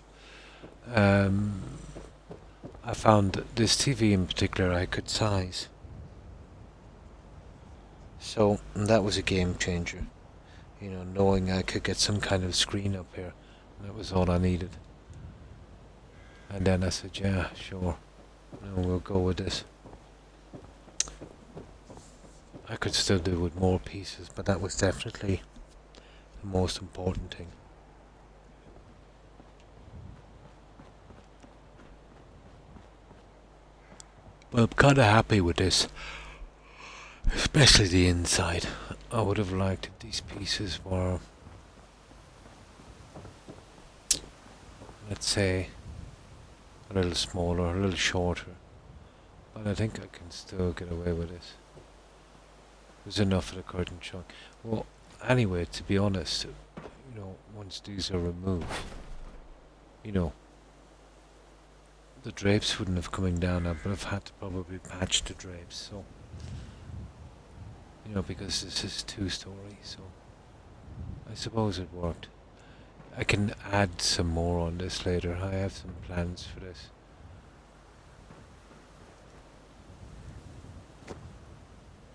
I found this TV in particular I could size. So that was a game changer. You know, knowing I could get some kind of screen up here. That was all I needed. And then I said, yeah, sure. No, we'll go with this. I could still do with more pieces, but that was definitely the most important thing. Well, I'm kind of happy with this, especially the inside. I would have liked if these pieces were, let's say, a little smaller, a little shorter. But I think I can still get away with this. There's enough of the curtain showing. Well, anyway, to be honest, you know, once these are removed, you know, the drapes wouldn't have coming down. I would have had to probably patch the drapes. So, you know, because this is 2-story, so I suppose it worked. I can add some more on this later. I have some plans for this.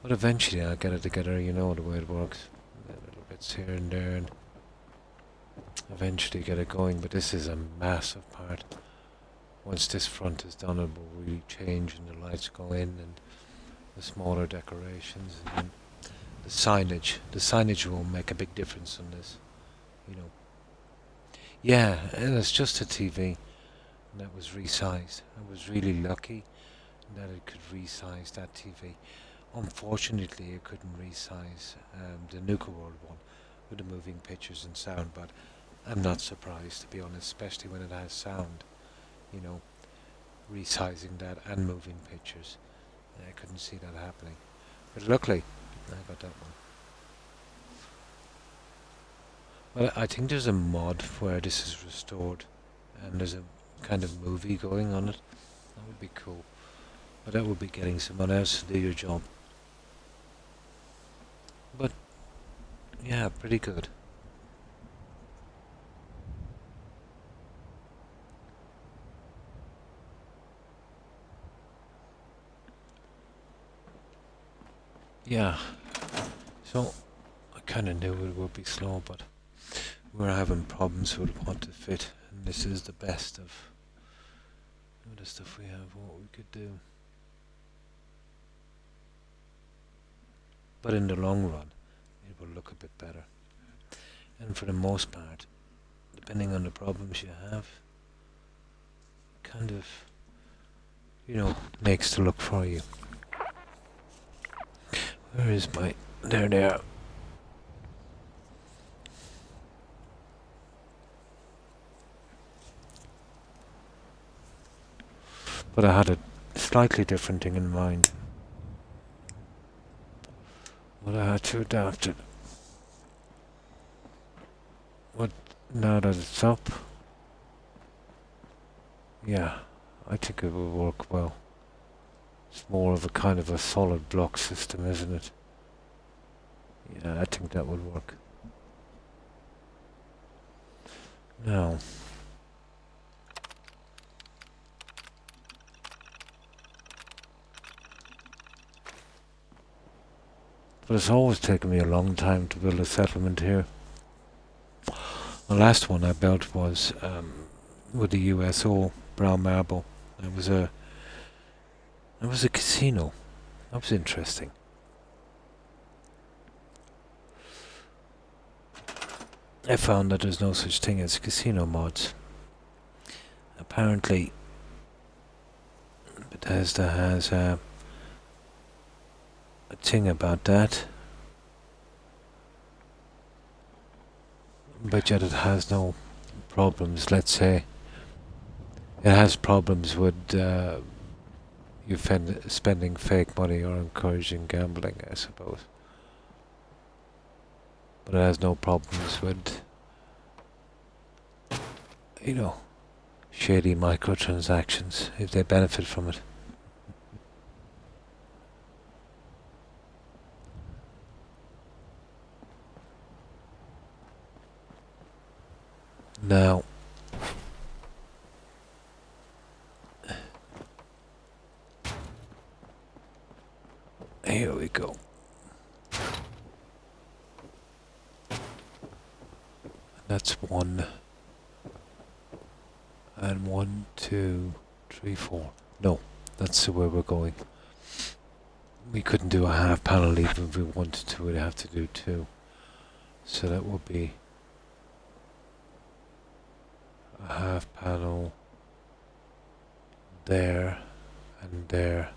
But eventually I'll get it together, you know the way it works. Little bits here and there, and eventually get it going. But this is a massive part. Once this front is done, it will really change, and the lights go in, and the smaller decorations, and then the signage. The signage will make a big difference on this, you know. Yeah, and it's just a TV that was resized. I was really lucky that it could resize that TV. Unfortunately, it couldn't resize the Nuka World one with the moving pictures and sound, but I'm not surprised, to be honest, especially when it has sound, you know, resizing that and moving pictures. I couldn't see that happening. But luckily, I got that one. Well, I think there's a mod where this is restored and there's a kind of movie going on it. That would be cool. But that would be getting someone else to do your job. But, yeah, pretty good. Yeah, so I kind of knew it would be slow, but we're having problems with what to fit, and this is the best of the stuff we have, what we could do. But in the long run, it will look a bit better. And for the most part, depending on the problems you have, kind of, you know, makes the look for you. Where is my... There they are. But I had a slightly different thing in mind. But I had to adapt it. What, now that it's up? Yeah, I think it will work well. It's more of a kind of a solid block system, isn't it? Yeah, I think that would work. Now, but it's always taken me a long time to build a settlement here. The last one I built was with the USO brown marble. It was a casino. That was interesting. I found that there's no such thing as casino mods. Apparently, Bethesda has a thing about that, but yet it has no problems. Let's say it has problems with you spending fake money or encouraging gambling, I suppose. But it has no problems with, you know, shady microtransactions if they benefit from it. Now, here we go. That's 1. And 1, 2, 3, 4. No, that's the way we're going. We couldn't do a half panel even if we wanted to. We'd have to do 2. So that would be a half panel there and there.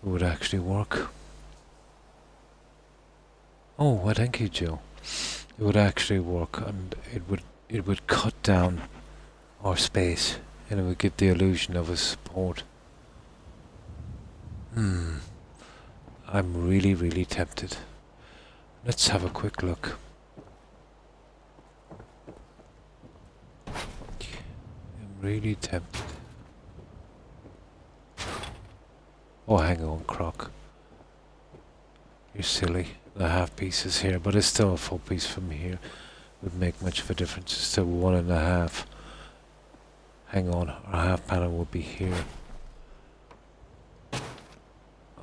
It would actually work. Oh, well, thank you, Joe. It would actually work, and it would cut down our space, and it would give the illusion of a support. I'm really, really tempted. Let's have a quick look. I'm really tempted. Oh, hang on, Croc. You're silly. The half piece is here, but it's still a full piece from here. Would make much of a difference. It's still 1.5. Hang on, our half panel will be here.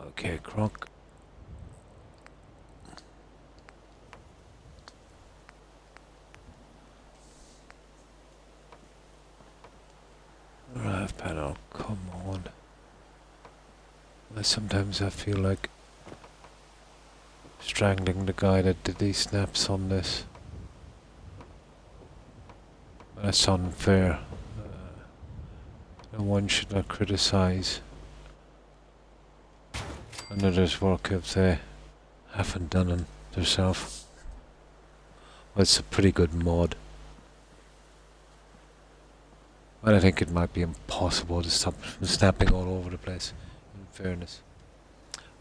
Okay, Croc. Our half panel, come on. Sometimes I feel like strangling the guy that did these snaps on this. That's unfair. No one should not criticize another's work if they haven't done it themselves. Well, it's a pretty good mod. But I think it might be impossible to stop from snapping all over the place, in fairness.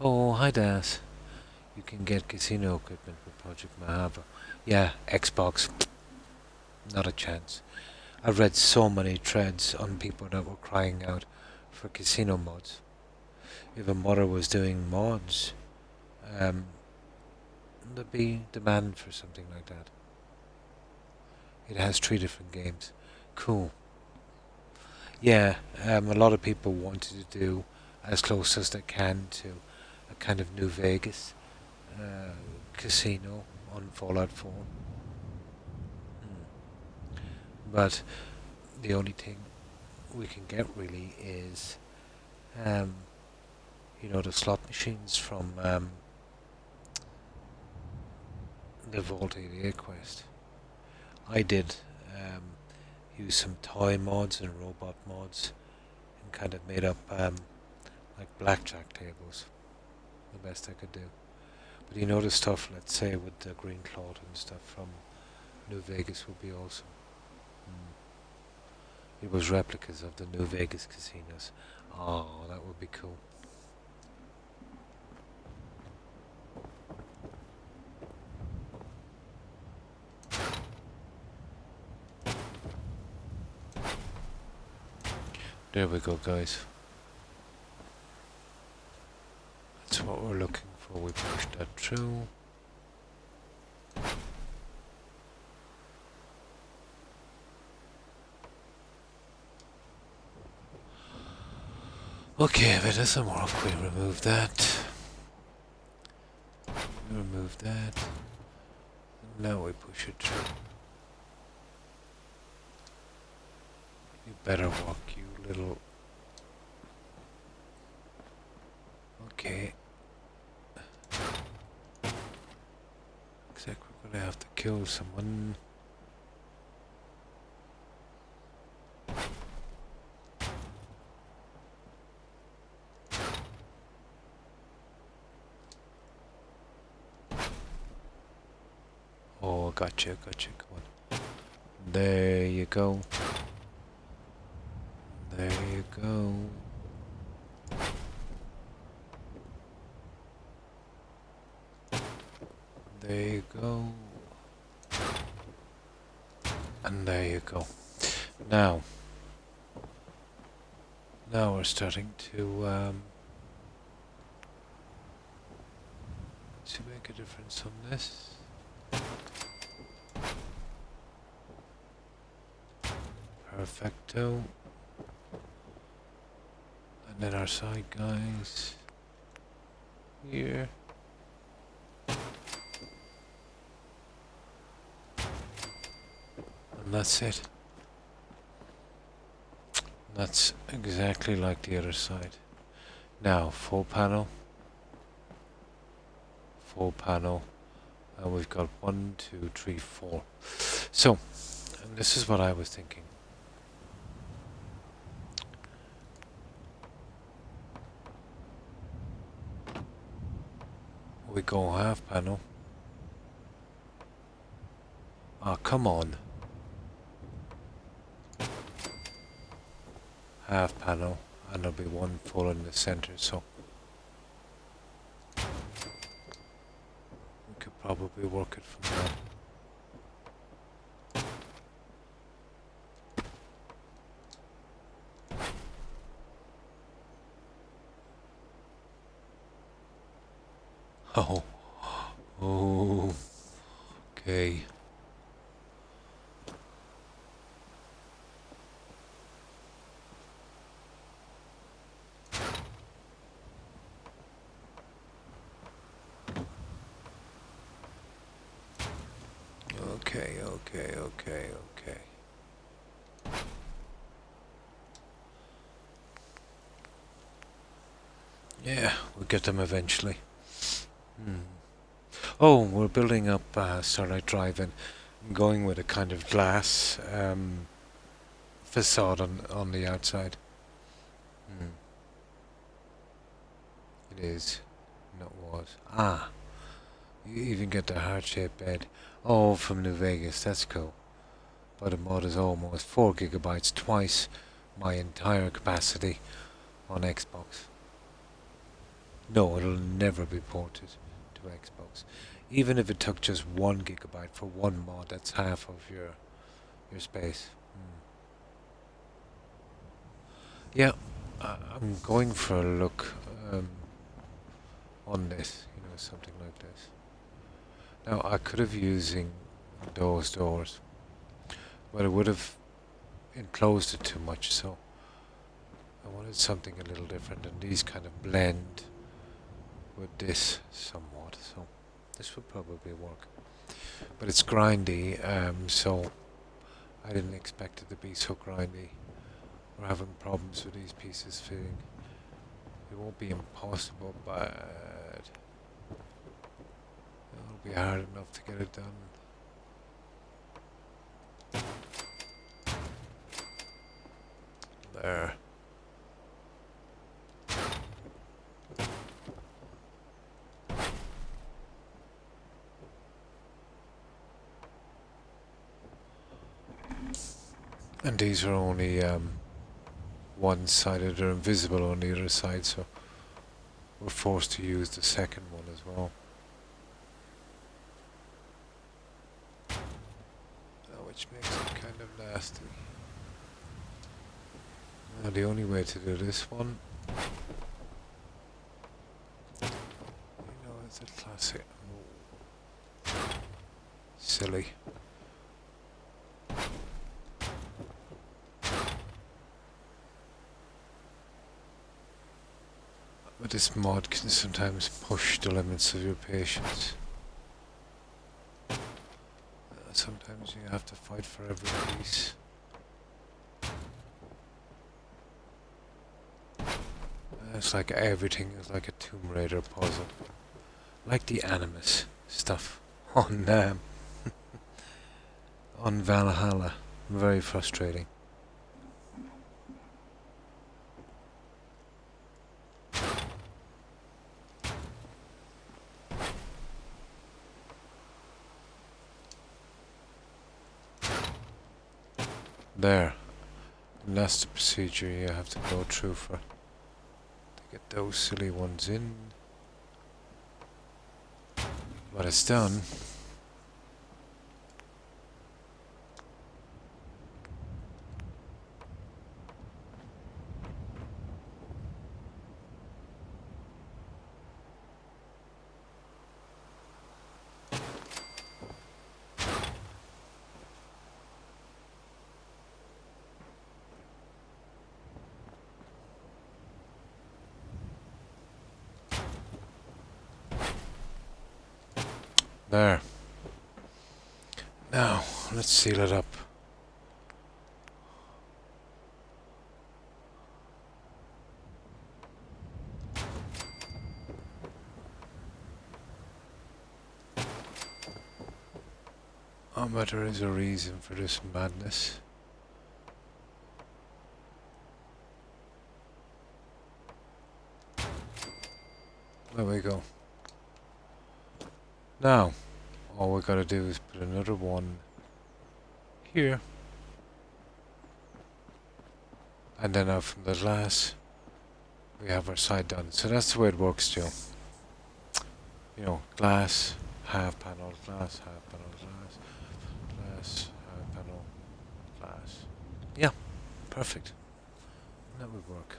Oh, hi Das. You can get casino equipment with Project Mahava. Yeah, Xbox. Not a chance. I've read so many threads on people that were crying out for casino mods. If a modder was doing mods, there'd be demand for something like that. It has 3 different games. Cool. Yeah, a lot of people wanted to do as close as they can to a kind of New Vegas casino on Fallout 4. But the only thing we can get really is, the slot machines from the Vault 88 quest. I did use some toy mods and robot mods and kind of made up like blackjack tables. The best I could do. But the stuff, let's say, with the green cloth and stuff from New Vegas would be awesome. It was replicas of the New Vegas casinos. Oh, that would be cool. There we go, guys. That's what we're looking for. We push that through. Okay, if it doesn't work, we remove that. Remove that. Now we push it through. You better walk, you little... Okay. Looks like we're gonna have to kill someone. Oh, gotcha, come on. There you go. There you go. There you go. And there you go. Now we're starting to to make a difference on this. Perfecto. And then our side guys here. And that's it. That's exactly like the other side. Now, full panel, and we've got 1, 2, 3, 4. So, and this is what I was thinking. We go half panel. Ah, come on. Half panel, and there'll be one full in the center, so we could probably work it from there. Oh, okay. Okay. Yeah, we'll get them eventually. Oh, we're building up Starlight Drive and going with a kind of glass facade on the outside. It is. No, it was. Ah, you even get the heart-shaped bed. Oh, from New Vegas. That's cool. But the mod is almost 4 gigabytes, twice my entire capacity on Xbox. No, it'll never be ported to Xbox. Even if it took just 1 gigabyte for one mod, that's half of your space. Yeah, I'm going for a look on this, something like this. Now, I could have using those doors, but it would have enclosed it too much, so I wanted something a little different, and these kind of blend with this somewhat, so this would probably work. But it's grindy, so I didn't expect it to be so grindy. We're having problems with these pieces fitting. It won't be impossible, but it'll be hard enough to get it done. There. And these are only one-sided, they're invisible on the other side, so we're forced to use the second one as well. Which makes it kind of nasty. Now the only way to do this one, it's a classic. Silly. But this mod can sometimes push the limits of your patience. Sometimes you have to fight for every piece. It's like everything is like a Tomb Raider puzzle. Like the Animus stuff on on Valhalla. Very frustrating. There. And that's the procedure you have to go through to get those silly ones in. But it's done. There. Now, let's seal it up. But there is a reason for this madness. There we go. Now, all we gotta do is put another one here. And then out from the glass, we have our side done. So that's the way it works, Joe. You know, glass, half panel, glass, half panel, glass, glass, half panel, glass. Yeah, perfect. That would work.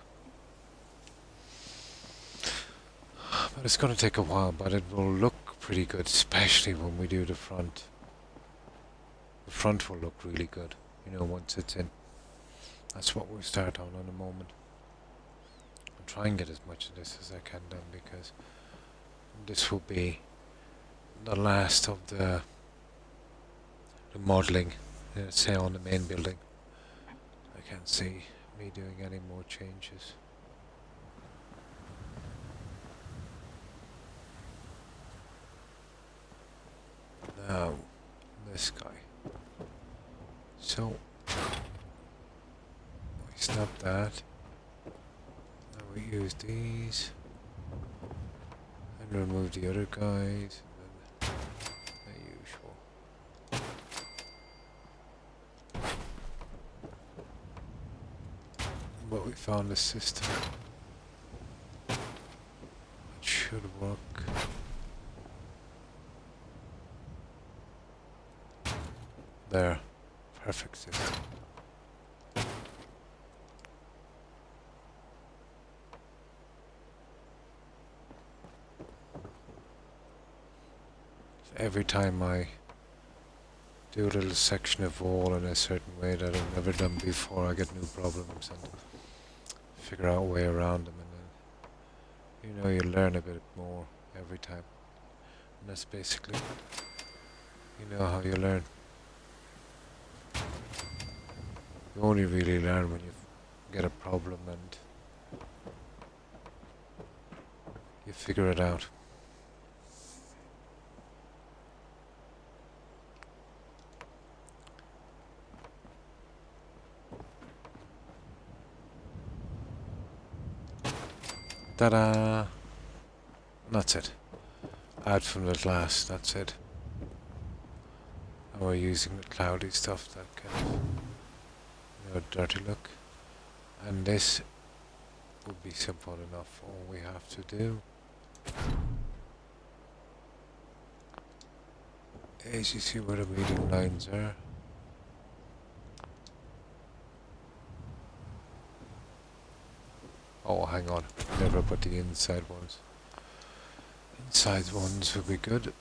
But it's going to take a while, but it will look pretty good, especially when we do the front. The front will look really good, you know, once it's in. That's what we'll start on in a moment. I'll try and get as much of this as I can done, because this will be the last of the modelling, say on the main building. I can't see me doing any more changes. Now, this guy. So, we snap that. Now we use these. And remove the other guys. And then the usual. But we found a system. It should work. There. Perfect system. So every time I do a little section of wall in a certain way that I've never done before, I get new problems and figure out a way around them, and then, you know, you learn a bit more every time. And that's basically, you know, how you learn. You only really learn when you get a problem and you figure it out. Ta-da! That's it. Add from the glass, that's it. And we're using the cloudy stuff, that kind of, you know, dirty look. And this would be simple enough. All we have to do is, you see where the meeting lines are. Oh, hang on. Never put the inside ones. Inside ones would be good.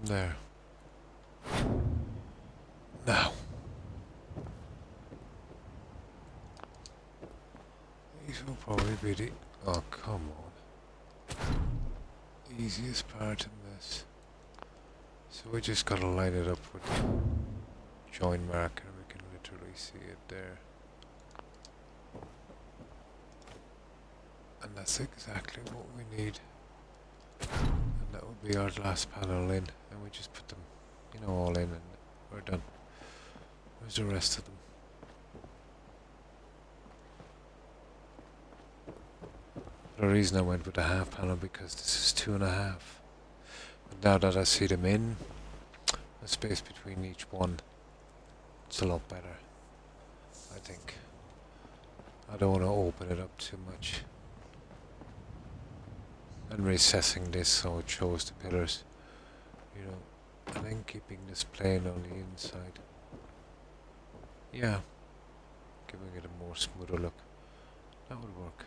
There. Now. These will probably be the... Oh, come on. Easiest part in this. So we just gotta line it up with the join marker. We can literally see it there. And that's exactly what we need. And that would be our last panel in. And we just put them, you know, all in and we're done. Where's the rest of them? The reason I went with the half panel, because this is 2.5. But now that I see them in, the space between each one, it's a lot better, I think. I don't want to open it up too much. And recessing this so it shows the pillars, you know, and then keeping this plane on the inside. Yeah, giving it a more smoother look. That would work.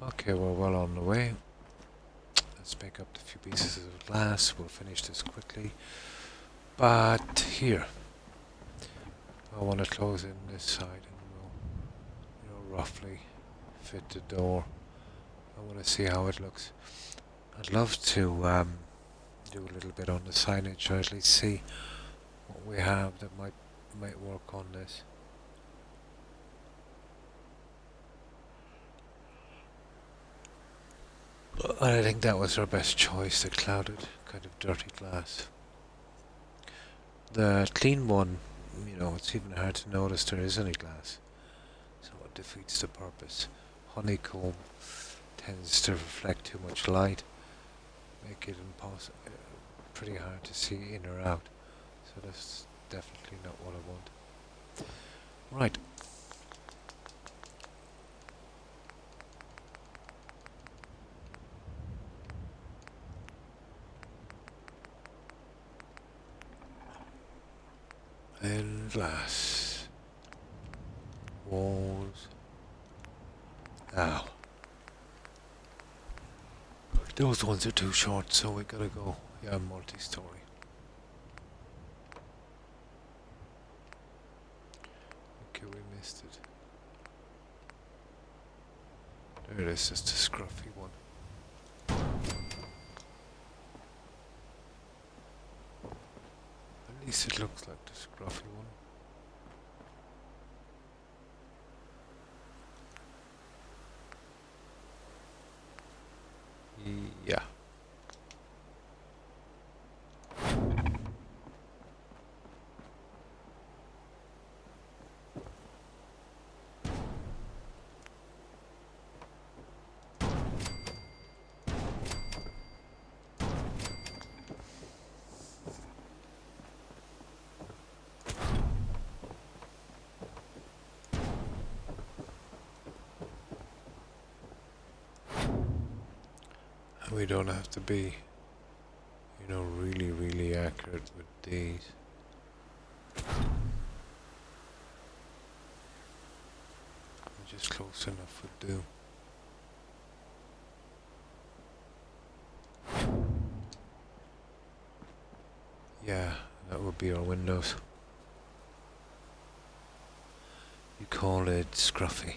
Okay, we're well on the way. Let's make up the few pieces of glass. We'll finish this quickly. But here, I want to close in this side and we'll, roughly fit the door. I want to see how it looks. I'd love to do a little bit on the signage, or at least see what we have that might work on this. I think that was our best choice, the clouded, kind of dirty glass. The clean one, it's even hard to notice there is any glass, so it defeats the purpose. Honeycomb tends to reflect too much light, make it pretty hard to see in or out, so that's definitely not what I want. Right. And glass. Walls. Ow. Those ones are too short, so we gotta go. Yeah, multi-story. Okay, we missed it. There it is, just a scruffy one. At least it looks like the scruffy one. Yeah. And we don't have to be, really, really accurate with these. Just close enough would do. Yeah, that would be our windows. You call it scruffy.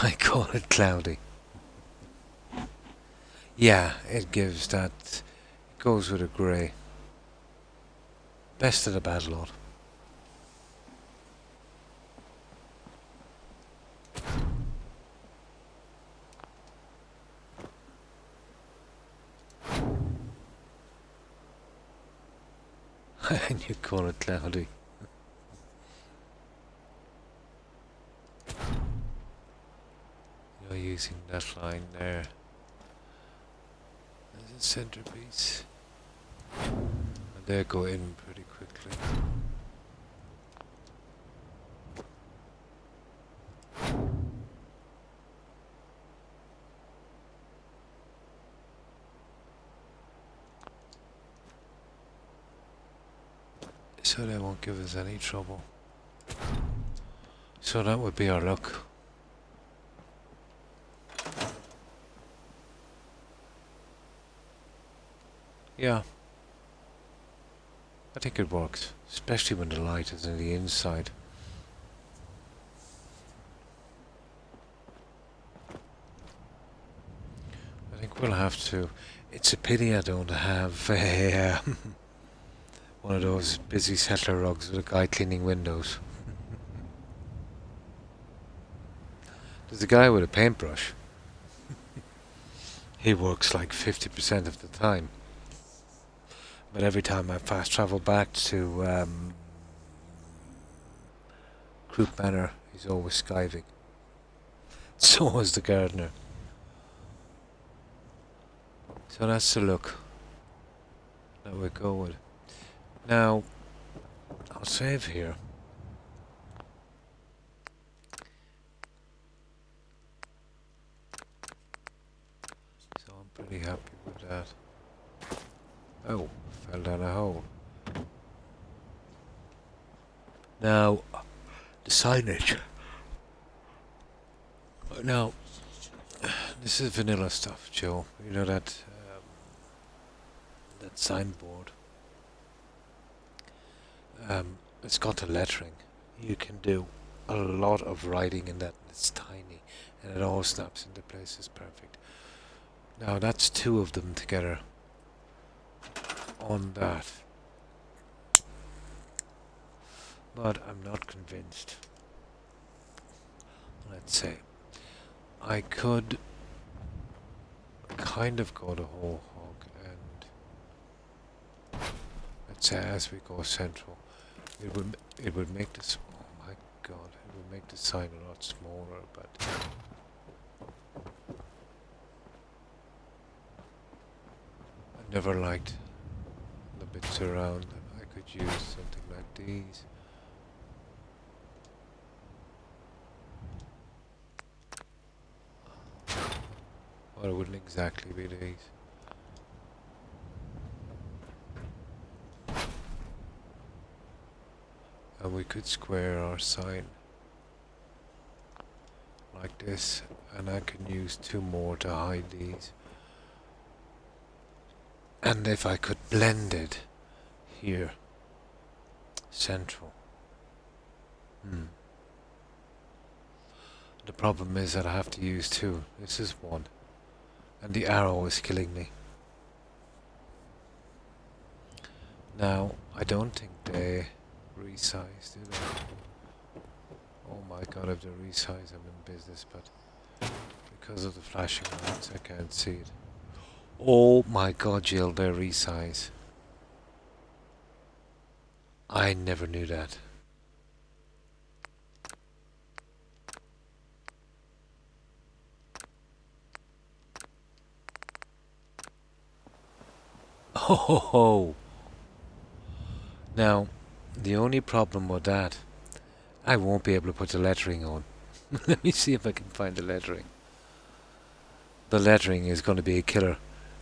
I call it cloudy. Yeah, it gives that. It goes with a grey. Best of the bad lot. And you call it cloudy. You're using that line there as a centerpiece. And they go in pretty quickly. So they won't give us any trouble. So that would be our look. Yeah. I think it works, especially when the light is in the inside. I think we'll have to. It's a pity I don't have a one of those busy settler rugs with a guy cleaning windows. There's a guy with a paintbrush. He works like 50% of the time. But every time I fast travel back to Croc Manor, he's always skiving. So is the gardener. So that's the look that we go with. Now, I'll save here. So I'm pretty happy with that. Oh, fell down a hole. Now, the signage. Now, this is vanilla stuff, Joe. You know that signboard. It's got the lettering. You can do a lot of writing in that. It's tiny, and it all snaps into place. It's perfect. Now that's two of them together on that, but I'm not convinced. Let's say I could kind of go the whole hog, and let's say as we go central, it would make this. Oh my god! It would make the sign a lot smaller, but. I never liked the bits around. I could use something like these. Well, it wouldn't exactly be these. And we could square our sign like this, and I can use two more to hide these. And if I could blend it here, central. The problem is that I have to use two. This is one. And the arrow is killing me. Now, I don't think they resize, do they? Oh my god, if they resize, I'm in business, but because of the flashing lights, I can't see it. Oh my god, Jill, they resize. I never knew that. Oh ho ho! Now, the only problem with that, I won't be able to put the lettering on. Let me see if I can find the lettering. The lettering is going to be a killer.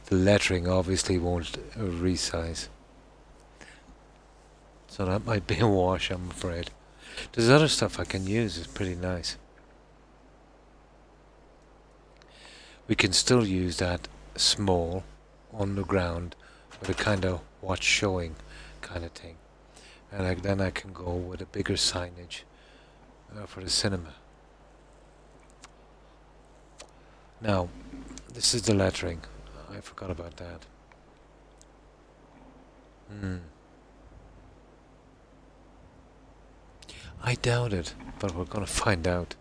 The lettering obviously won't resize. So that might be a wash, I'm afraid. There's other stuff I can use, it's pretty nice. We can still use that small on the ground with a kind of what's showing kind of thing. And then I can go with a bigger signage for the cinema. Now, this is the lettering. I forgot about that. I doubt it, but we're gonna find out.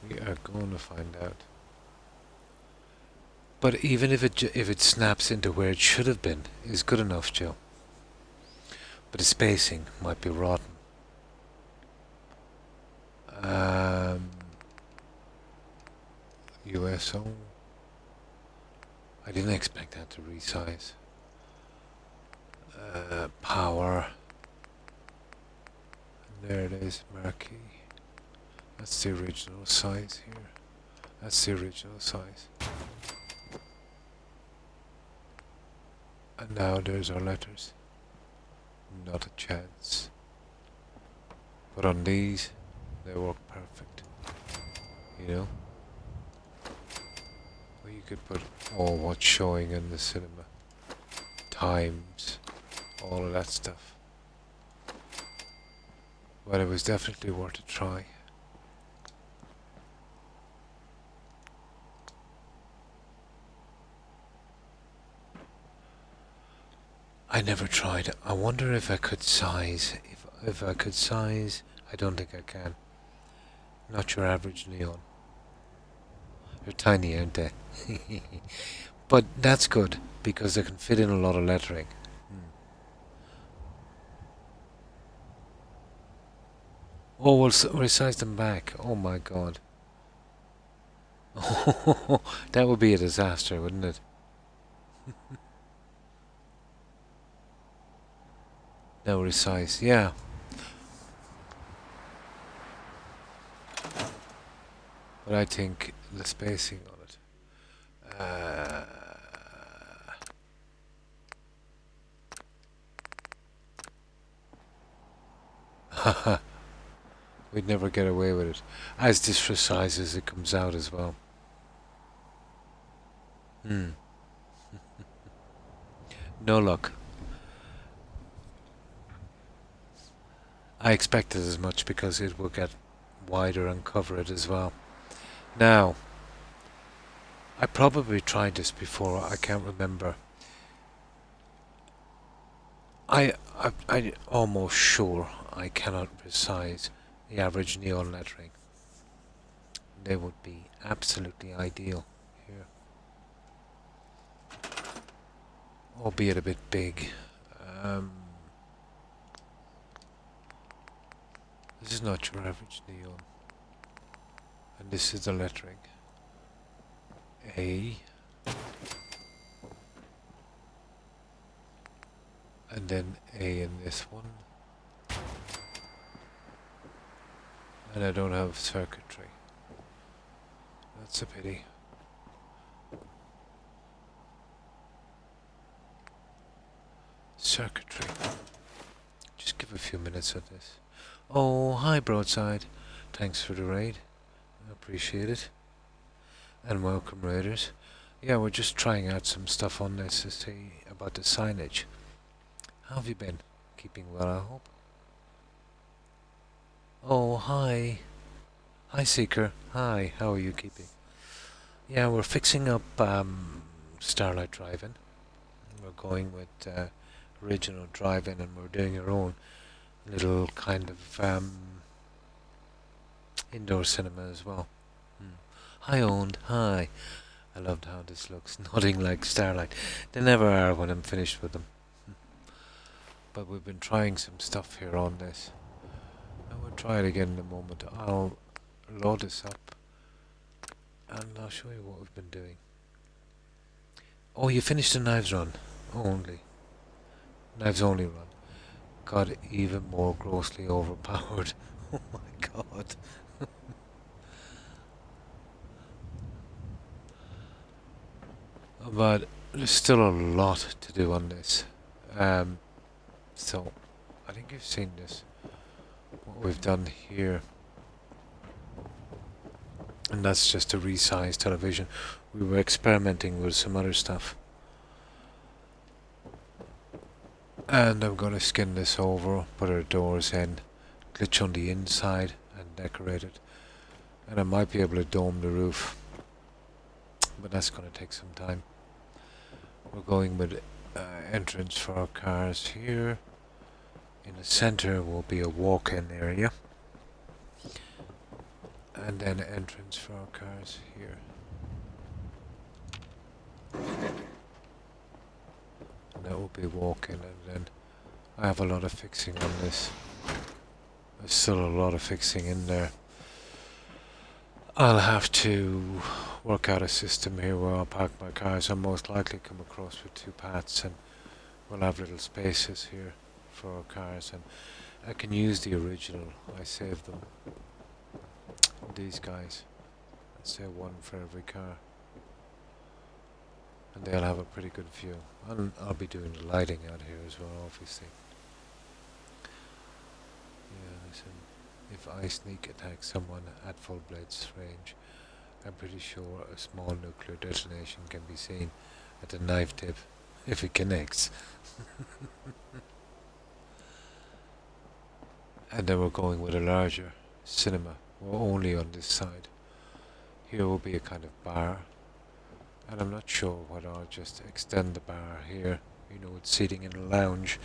We are going to find out. But even if it snaps into where it should have been, is good enough, Joe. But the spacing might be rotten. USO. I didn't expect that to resize. Power. And there it is, marquee. That's the original size here. That's the original size. And now there's our letters. Not a chance. But on these, they work perfect. You know? Or you could put all what's showing in the cinema. Times. All of that stuff. But it was definitely worth a try. I never tried. I wonder if I could size. If I could size, I don't think I can. Not your average neon. They're tiny, aren't they? But that's good because they can fit in a lot of lettering. Oh, we'll resize them back. Oh my god. That would be a disaster, wouldn't it? Now resize, yeah. But I think the spacing on it. We'd never get away with it. As this resizes, it comes out as well. No luck. I expected as much because it will get wider and cover it as well. Now, I probably tried this before, I can't remember. I'm almost sure I cannot resize the average neon lettering. They would be absolutely ideal here. Albeit a bit big. This is not your average neon. And this is the lettering. A. And then A in this one. And I don't have circuitry. That's a pity. Circuitry. Just give a few minutes of this. Oh, hi Broadside. Thanks for the raid. I appreciate it. And welcome raiders. Yeah, we're just trying out some stuff on this to see about the signage. How have you been? Keeping well, I hope. Oh, hi. Hi Seeker. Hi, how are you keeping? Yeah, we're fixing up Starlight Drive-In. We're going with original drive-in and we're doing our own little kind of indoor cinema as well. Hi Owned, hi. I loved how this looks, nothing like Starlight. They never are when I'm finished with them. But we've been trying some stuff here on this. And we'll try it again in a moment. I'll load this up and I'll show you what we've been doing. Oh, you finished the Knives run? Only. Knives only run. Got even more grossly overpowered. Oh my god. But there's still a lot to do on this. So, I think you've seen this. What we've done here. And that's just a resized television. We were experimenting with some other stuff. And I'm going to skin this over, put our doors in, glitch on the inside and decorate it. And I might be able to dome the roof. But that's going to take some time. We're going with entrance for our cars here. In the center will be a walk-in area. And then entrance for our cars here. And that will be walk-in, and then I have a lot of fixing on this. There's still a lot of fixing in there. I'll have to work out a system here where I'll park my cars. I'll most likely come across with two paths and we'll have little spaces here for our cars, and I can use the original. I saved them. These guys. Let's say one for every car. And they'll have a pretty good view. And I'll be doing the lighting out here as well, obviously. Yeah, listen. If I sneak attack someone at full blades range, I'm pretty sure a small nuclear detonation can be seen at the knife tip, if it connects. And then we're going with a larger cinema. We're only on this side. Here will be a kind of bar. And I'm not sure whether I'll just extend the bar here, you know, with seating in a lounge,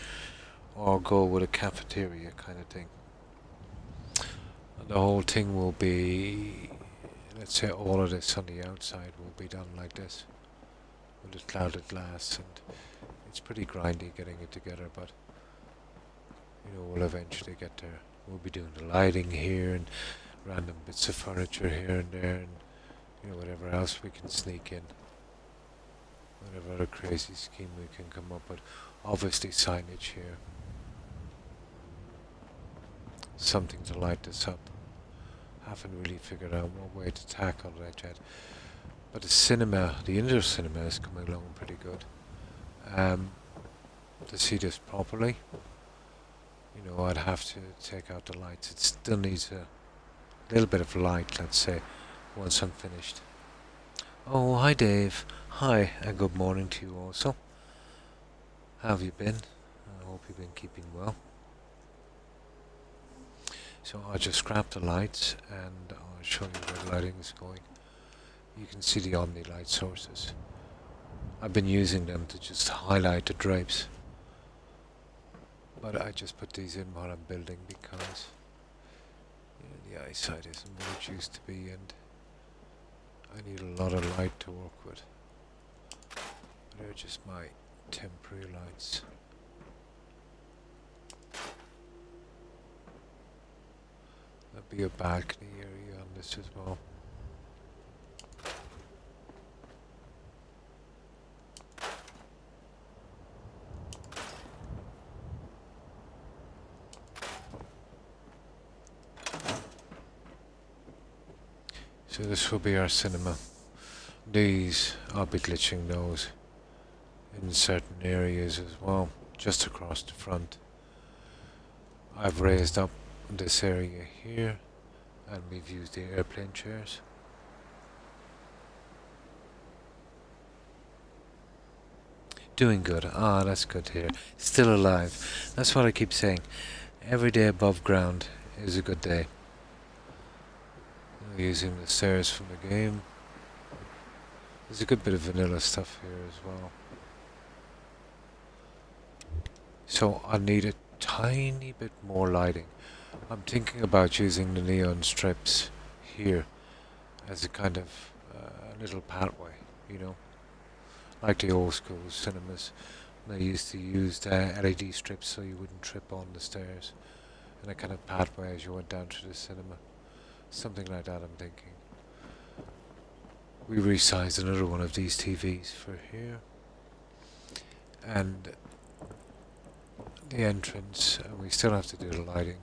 or go with a cafeteria kind of thing. And the whole thing will be, let's say all of this on the outside will be done like this, with the clouded glass, and it's pretty grindy getting it together, but you know, we'll eventually get there. We'll be doing the lighting here, and random bits of furniture here and there, and you know, whatever else we can sneak in. Whatever other crazy scheme we can come up with. Obviously signage here. Something to light this up. Haven't really figured out what way to tackle that yet. But the cinema, the indoor cinema is coming along pretty good. To see this properly, You know, I'd have to take out the lights. It still needs a little bit of light, let's say, once I'm finished. Oh, hi Dave. Hi, and good morning to you also. How have you been? I hope you've been keeping well. So I'll just scrap the lights and I'll show you where the lighting is going. You can see the Omni light sources. I've been using them to just highlight the drapes. But I just put these in while I'm building because the eyesight isn't what it used to be and I need a lot of light to work with. They're just my temporary lights. There'll be a balcony area on this as well. So this will be our cinema. These, I'll be glitching those in certain areas as well, just across the front. I've raised up this area here and we've used the airplane chairs. Doing good. Ah, that's good to hear. Still alive. That's what I keep saying. Every day above ground is a good day. Using the stairs from the game. There's a good bit of vanilla stuff here as well. So I need a tiny bit more lighting. I'm thinking about using the neon strips here as a kind of little pathway, you know, like the old school cinemas. They used to use LED strips so you wouldn't trip on the stairs, and a kind of pathway as you went down to the cinema. Something like that, I'm thinking. We resized another one of these TVs for here, and the entrance, and we still have to do the lighting.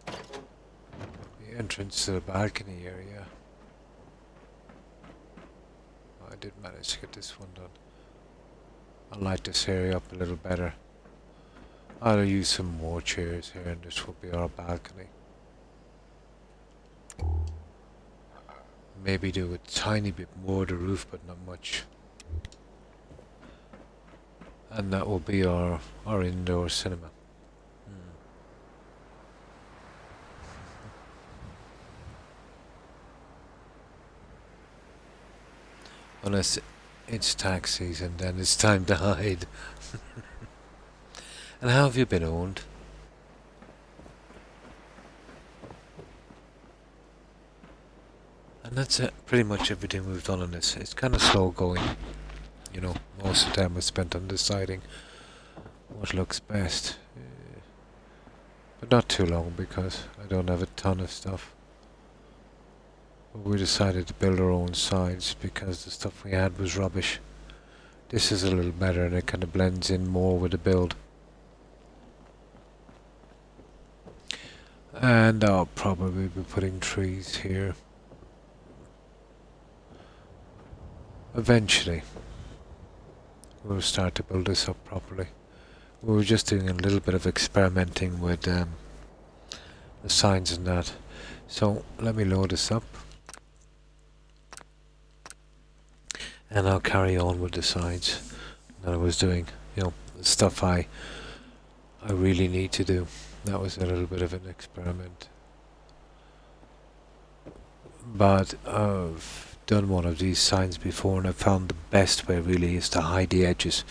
The entrance to the balcony area. I did manage to get this one done. I'll light this area up a little better. I'll use some more chairs here and this will be our balcony. Maybe do a tiny bit more to the roof but not much. And that will be our indoor cinema. Unless it's tax season, then it's time to hide. And how have you been, owned? And that's it. Pretty much everything we've done on this. It's kind of slow going. You know, most of the time was spent on deciding what looks best. But not too long because I don't have a ton of stuff. We decided to build our own sides because the stuff we had was rubbish. This is a little better and it kind of blends in more with the build. And I'll probably be putting trees here. Eventually, we'll start to build this up properly. We were just doing a little bit of experimenting with the signs and that. So let me load this up. And I'll carry on with the sides that I was doing, you know, the stuff I really need to do. That was a little bit of an experiment. But I've done one of these signs before and I found the best way really is to hide the edges.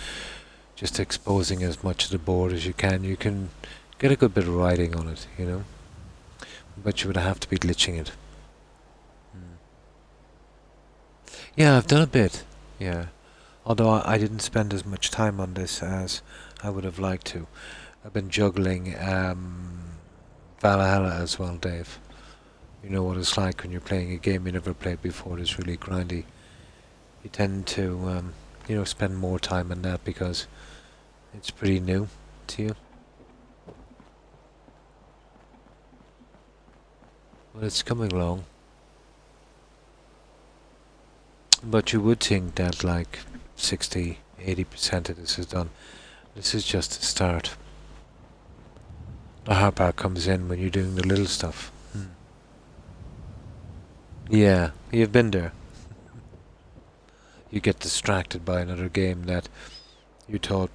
Just exposing as much of the board as you can. You can get a good bit of writing on it, you know. But you would have to be glitching it. Yeah, I've done a bit, yeah. Although I didn't spend as much time on this as I would have liked to. I've been juggling Valhalla as well, Dave. You know what it's like when you're playing a game you never played before. It's really grindy. You tend to, you know, spend more time on that because it's pretty new to you. But it's coming along. But you would think that like 60-80% of this is done. This is just the start. The hard part comes in when you're doing the little stuff. Yeah, you've been there. You get distracted by another game that you thought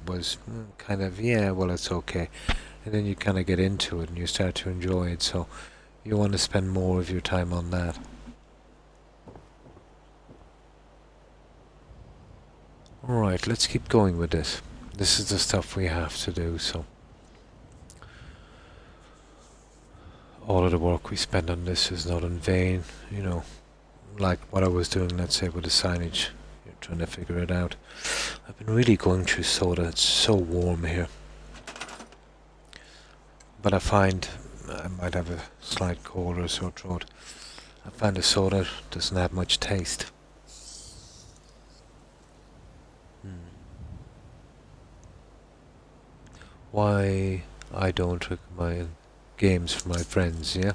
was kind of, yeah, well, it's okay. And then you kind of get into it and you start to enjoy it, so you want to spend more of your time on that. Alright, let's keep going with this. This is the stuff we have to do, so all of the work we spend on this is not in vain, you know, like what I was doing, let's say, with the signage. You're trying to figure it out. I've been really going through soda. It's so warm here. But I find I might have a slight cold or sore throat. I find the soda doesn't have much taste. Why I don't recommend games for my friends, yeah?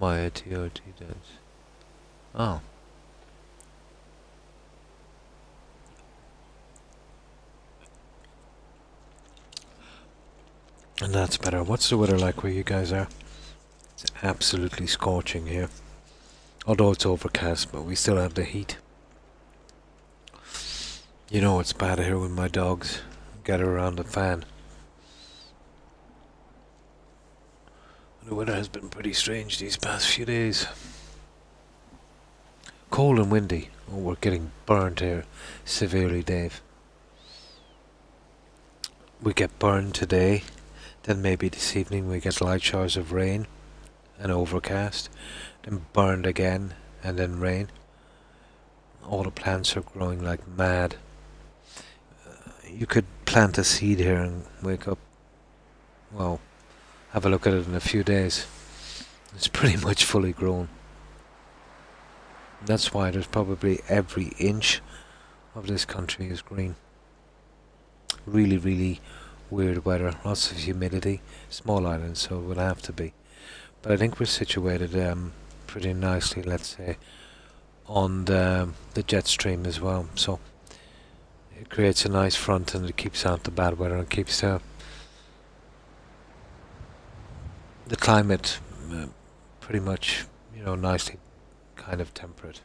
My TRT does. Oh. And that's better. What's the weather like where you guys are? It's absolutely scorching here. Although it's overcast, but we still have the heat. You know it's bad here when my dogs gather around the fan. The weather has been pretty strange these past few days. Cold and windy. Oh, we're getting burnt here severely, Dave. We get burned today, then maybe this evening we get light showers of rain and overcast, then burned again and then rain. All the plants are growing like mad. You could plant a seed here and wake up, well, have a look at it in a few days. It's pretty much fully grown. That's why there's probably every inch of this country is green. Really, really weird weather, lots of humidity, small island, so it would have to be. But I think we're situated pretty nicely, let's say, on the jet stream as well. So it creates a nice front and it keeps out the bad weather and keeps the climate pretty much, you know, nicely kind of temperate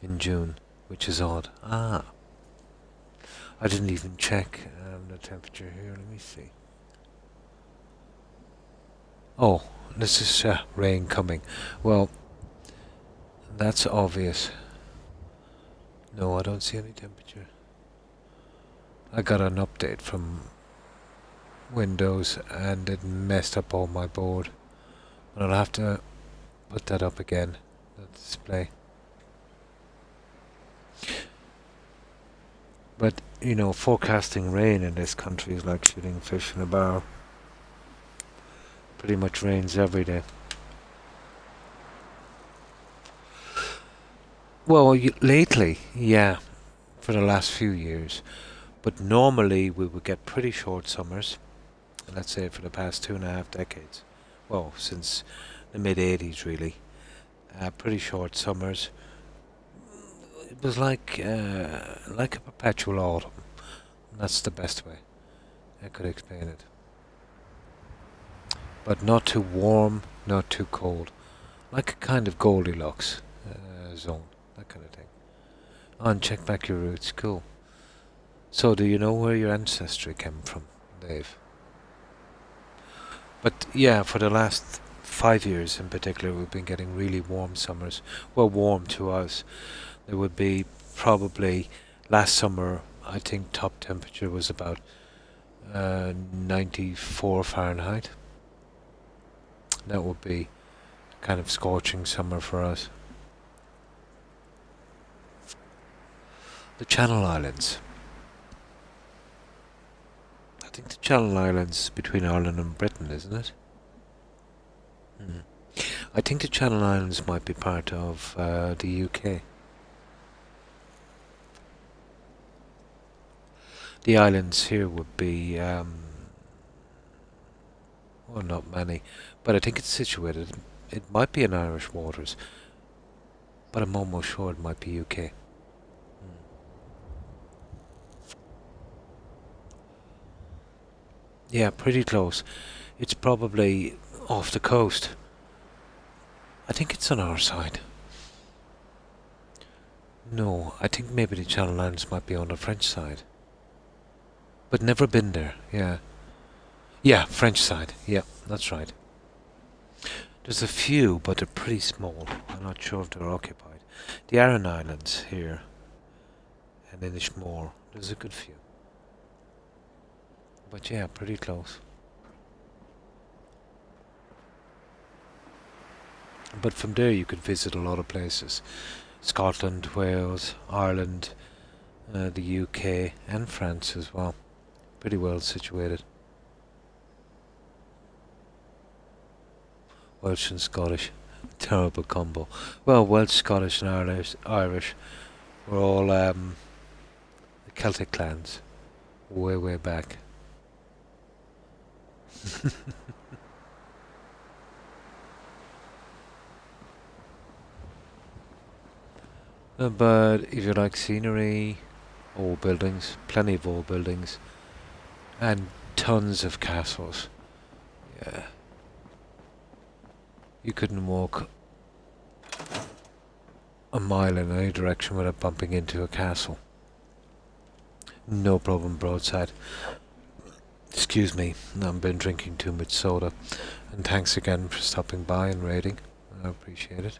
in June, which is odd. Ah, I didn't even check the temperature here. Let me see. Oh, this is rain coming. Well, that's obvious. No, I don't see any temperature. I got an update from Windows and it messed up all my board. And I'll have to put that up again, the display. But, you know, forecasting rain in this country is like shooting fish in a barrel. Pretty much rains every day. Well, lately, yeah, for the last few years. But normally we would get pretty short summers. Let's say for the past 2.5 decades. Well, since the mid-80s really. Pretty short summers. It was like a perpetual autumn. That's the best way I could explain it. But not too warm, not too cold. Like a kind of Goldilocks zone, that kind of thing. Oh, and check back your roots, cool. So do you know where your ancestry came from, Dave? But yeah, for the last 5 years in particular, we've been getting really warm summers. Well, warm to us. There would be probably last summer, I think top temperature was about 94 Fahrenheit. That would be kind of scorching summer for us. The Channel Islands. I think the Channel Islands between Ireland and Britain, isn't it? I think the Channel Islands might be part of the UK. The islands here would be, well, not many, but I think it's situated It might be in Irish waters, but I'm almost sure it might be UK. Mm. Yeah, pretty close. It's probably off the coast. I think it's on our side. No, I think maybe the Channel Islands might be on the French side. But never been there, yeah. Yeah, French side, yeah, that's right. There's a few, but they're pretty small. I'm not sure if they're occupied. The Aran Islands here, and Inishmore, there's a good few. But yeah, pretty close. But from there you could visit a lot of places. Scotland, Wales, Ireland, the UK, and France as well. Pretty well situated. Welsh and Scottish. Terrible combo. Well, Welsh, Scottish, and Irish were all the Celtic clans. Way, way back. But if you like scenery, old buildings, plenty of old buildings, and tons of castles. Yeah. You couldn't walk a mile in any direction without bumping into a castle. No problem broadside. Excuse me, I've been drinking too much soda. And thanks again for stopping by and rating. I appreciate it.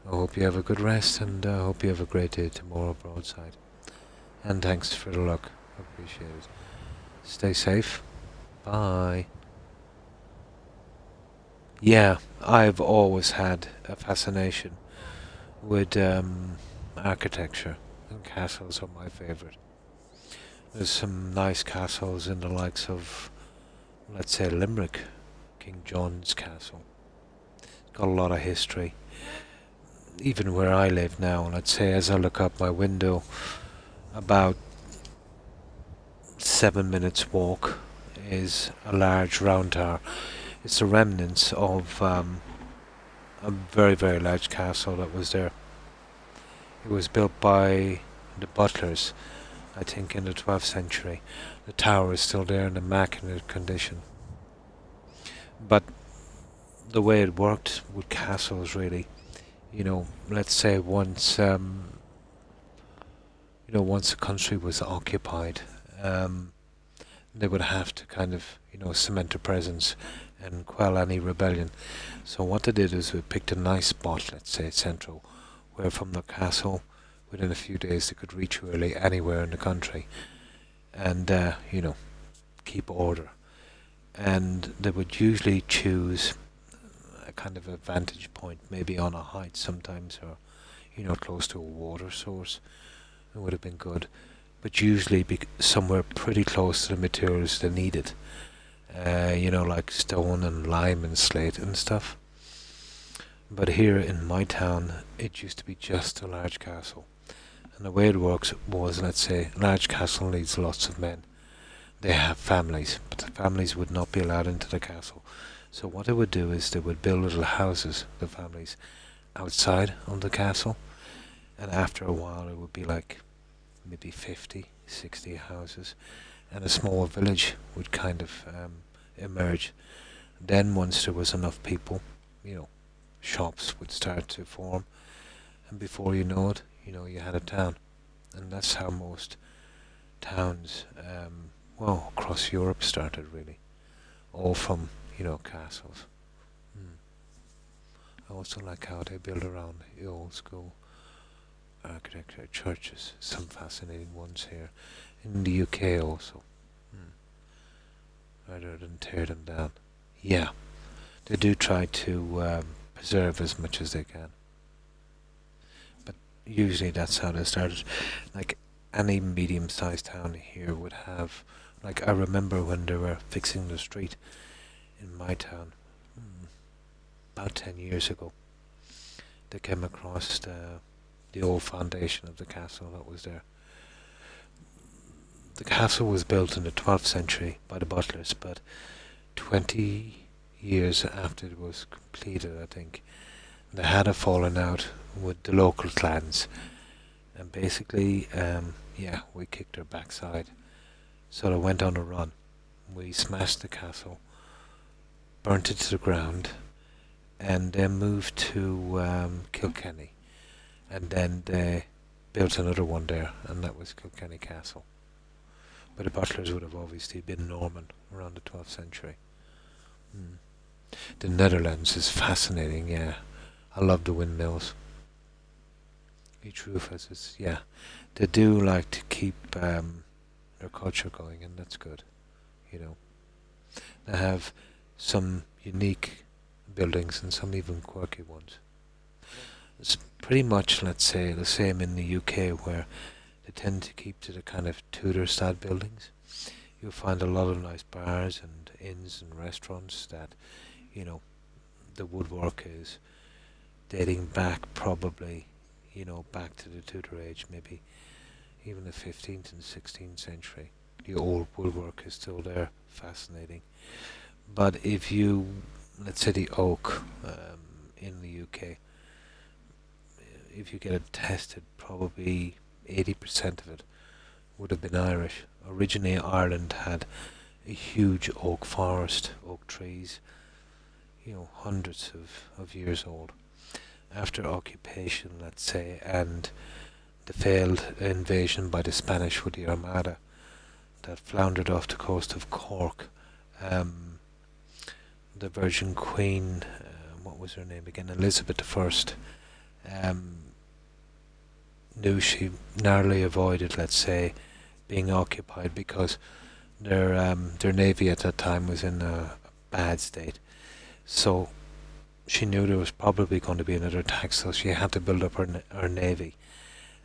I hope you have a good rest and I hope you have a great day tomorrow broadside. And thanks for the luck. I appreciate it. Stay safe. Bye. Yeah, I've always had a fascination with architecture, and castles are my favourite. There's some nice castles in the likes of, let's say, Limerick, King John's Castle. It's got a lot of history. Even where I live now, let's say, as I look out my window, about 7 minutes walk is a large round tower. It's the remnants of a very, very large castle that was there. It was built by the butlers, I think, in the 12th century. The tower is still there in immaculate condition. But the way it worked with castles, really, let's say once a country was occupied, they would have to kind of, cement a presence and quell any rebellion. So what they did is we picked a nice spot, let's say central, where from the castle, within a few days, they could reach really anywhere in the country, and keep order. And they would usually choose a kind of a vantage point, maybe on a height sometimes, or close to a water source. It would have been good, but usually be somewhere pretty close to the materials they needed. Like stone and lime and slate and stuff. But here in my town, it used to be just a large castle. And the way it works was, let's say, a large castle needs lots of men. They have families, but the families would not be allowed into the castle. So what they would do is they would build little houses, the families, outside of the castle. And after a while, it would be like maybe 50, 60 houses. And a small village would kind of emerge. Then once there was enough people, shops would start to form, and before you know it, you had a town. And that's how most towns, across Europe started, really, all from, castles. Mm. I also like how they build around the old school architecture, churches, some fascinating ones here, in the UK also, rather than tear them down. Yeah, they do try to preserve as much as they can. But usually that's how they started. Like any medium-sized town here would have, like I remember when they were fixing the street in my town, about 10 years ago, they came across the old foundation of the castle that was there. The castle was built in the 12th century by the butlers, but 20 years after it was completed, I think. They had a falling out with the local clans, and basically, yeah, we kicked their backside. So they went on a run. We smashed the castle, burnt it to the ground, and then moved to Kilkenny. And then they built another one there, and that was Kilkenny Castle. But the butlers would have obviously been Norman around the 12th century. Mm. The Netherlands is fascinating, yeah. I love the windmills. Each roof has its, yeah. They do like to keep their culture going, and that's good, you know. They have some unique buildings and some even quirky ones. It's pretty much, let's say, the same in the UK, where they tend to keep to the kind of Tudor-style buildings. You'll find a lot of nice bars and inns and restaurants that, you know, the woodwork is dating back probably, you know, back to the Tudor age, maybe even the 15th and 16th century. The old woodwork is still there, fascinating. But if you, let's say the oak in the UK, if you get it tested, probably 80% of it would have been Irish. Originally, Ireland had a huge oak forest, oak trees, you know, hundreds of years old. After occupation, let's say, and the failed invasion by the Spanish with the Armada that floundered off the coast of Cork, the Virgin Queen, what was her name again, Elizabeth I, knew she narrowly avoided, let's say, being occupied because their navy at that time was in a bad state. So she knew there was probably going to be another attack, so she had to build up her navy.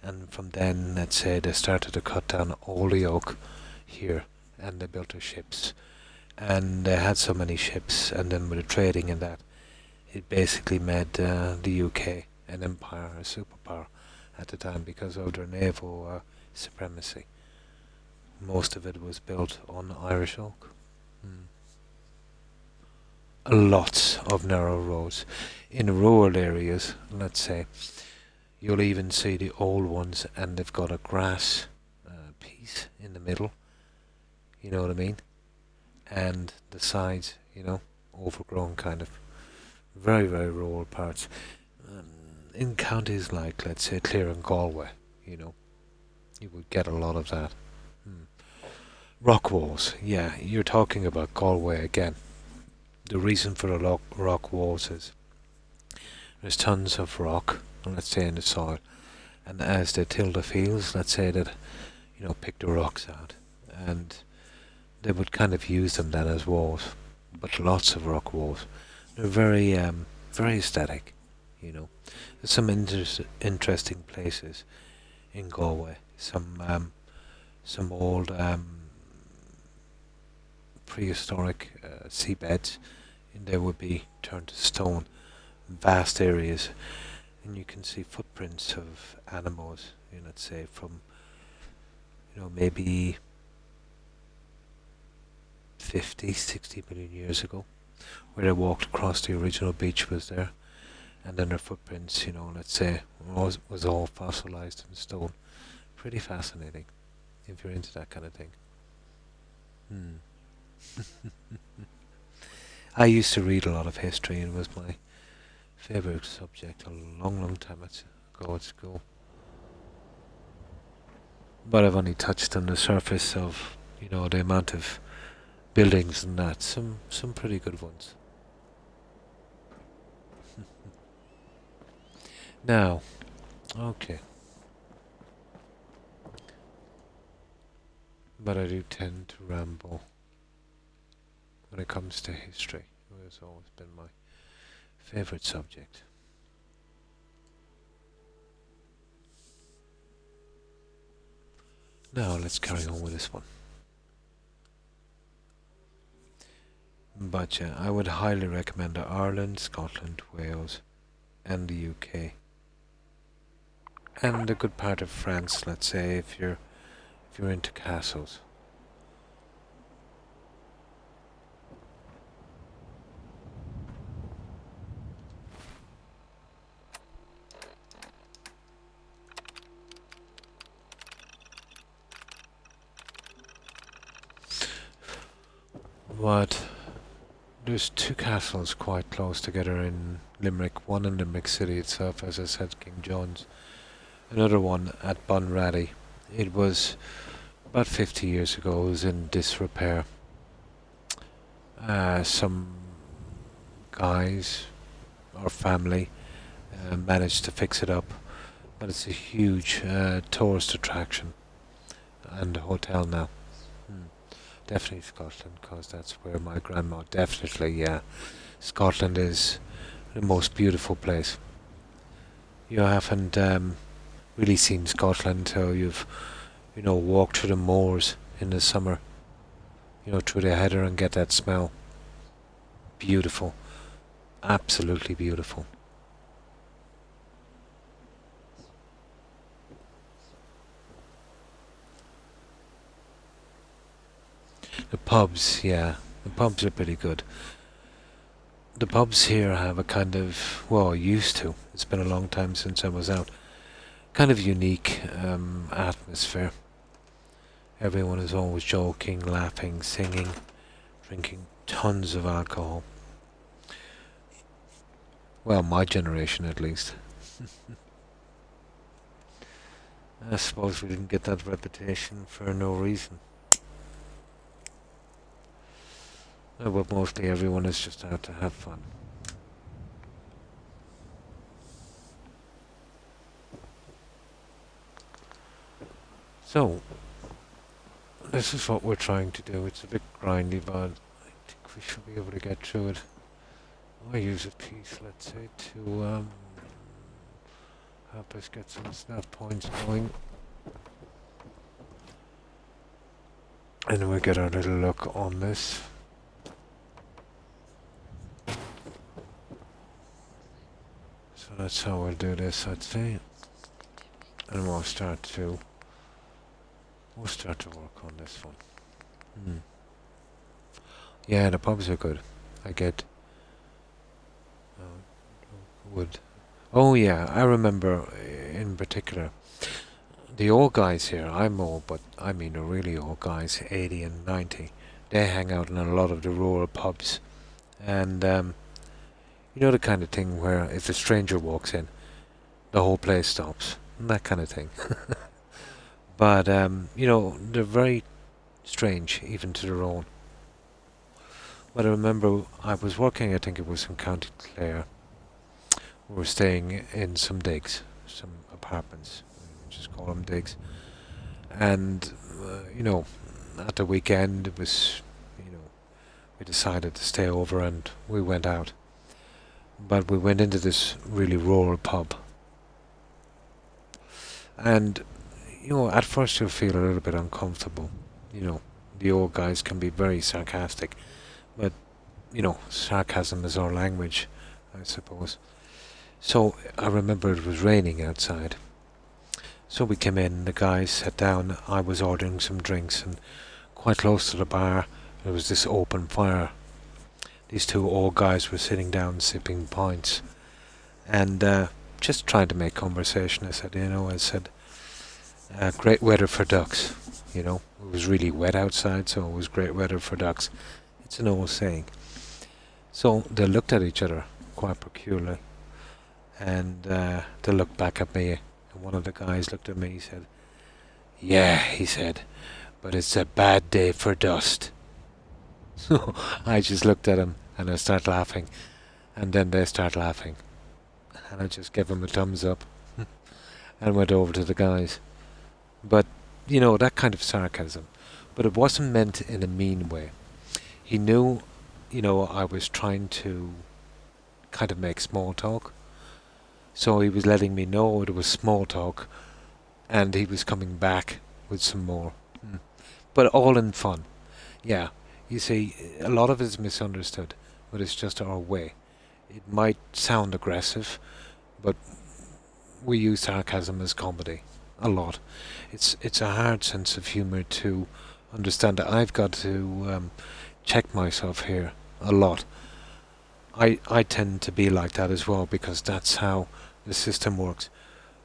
And from then, let's say, they started to cut down all the oak here, and they built their ships. And they had so many ships, and then with the trading and that, it basically made the UK an empire, a superpower at the time because of their naval supremacy. Most of it was built on Irish oak. Mm. Lots of narrow roads. In rural areas, let's say, you'll even see the old ones and they've got a grass piece in the middle, you know what I mean? And the sides, you know, overgrown kind of. Very, very rural parts. In counties like, let's say, Clare and Galway, you know, you would get a lot of that. Hmm. Rock walls, yeah, you're talking about Galway again. The reason for the rock walls is there's tons of rock, let's say, in the soil, and as they till the fields, let's say that, you know, pick the rocks out, and they would kind of use them then as walls, but lots of rock walls. They're very, very aesthetic, you know. There's some interesting places in Galway. Some old prehistoric seabeds, and they would be turned to stone. Vast areas, and you can see footprints of animals. You know, let's say from, you know, maybe 50, 60 million years ago, where they walked across the original beach was there, and then their footprints, you know, let's say, was all fossilized in stone. Pretty fascinating, if you're into that kind of thing. Hmm. I used to read a lot of history, and it was my favorite subject a long, long time ago at school. But I've only touched on the surface of, you know, the amount of buildings and that. Some pretty good ones. Now, okay. But I do tend to ramble when it comes to history. It has always been my favorite subject. Now, let's carry on with this one. But yeah, I would highly recommend Ireland, Scotland, Wales, and the UK. And a good part of France, let's say, if you're into castles. But there's two castles quite close together in Limerick. One in Limerick City itself, as I said, King John's. Another one at Bunratty. It was about 50 years ago. It was in disrepair. Some guys or family managed to fix it up, but it's a huge tourist attraction and a hotel now. Hmm. Definitely Scotland, because that's where my grandma. Definitely, yeah. Scotland is the most beautiful place. You haven't really seen Scotland until you've, walked through the moors in the summer. Through the heather and get that smell. Beautiful, absolutely beautiful. The pubs, yeah, the pubs are pretty good. The pubs here have a kind of, well, used to. It's been a long time since I was out. Kind of unique atmosphere. Everyone is always joking, laughing, singing, drinking tons of alcohol. Well, my generation at least. I suppose we didn't get that reputation for no reason. But mostly everyone is just out to have fun. So, this is what we're trying to do. It's a bit grindy, but I think we should be able to get through it. I use a piece, let's say, to help us get some snap points going. And we get our little look on this. So that's how we'll do this, I'd say. And we'll start to work on this one. Hmm. Yeah, the pubs are good. I get wood. Oh yeah, I remember in particular the old guys here. I'm old, but I mean the really old guys, 80 and 90. They hang out in a lot of the rural pubs, and the kind of thing where if a stranger walks in, the whole place stops. That kind of thing. But they're very strange, even to their own. But I remember I was working. I think it was in County Clare. We were staying in some digs, some apartments. Just call them digs. And at the weekend it was, we decided to stay over and we went out. But we went into this really rural pub. And, at first you'll feel a little bit uncomfortable. The old guys can be very sarcastic. But, sarcasm is our language, I suppose. So I remember it was raining outside. So we came in, the guys sat down, I was ordering some drinks, and quite close to the bar there was this open fire. These two old guys were sitting down sipping pints and just trying to make conversation. I said, great weather for ducks. It was really wet outside, so it was great weather for ducks. It's an old saying. So they looked at each other quite peculiarly, and they looked back at me. And one of the guys looked at me. He said, "Yeah," he said, "but it's a bad day for dust." So I just looked at him and I start laughing, and then they start laughing, and I just gave him a thumbs up and went over to the guys. But that kind of sarcasm, but it wasn't meant in a mean way. He knew, I was trying to kind of make small talk. So he was letting me know it was small talk, and he was coming back with some more. Mm. But all in fun. Yeah, you see, a lot of it is misunderstood, but it's just our way. It might sound aggressive, but we use sarcasm as comedy a lot. It's a hard sense of humour to understand that I've got to check myself here a lot. I tend to be like that as well because that's how the system works.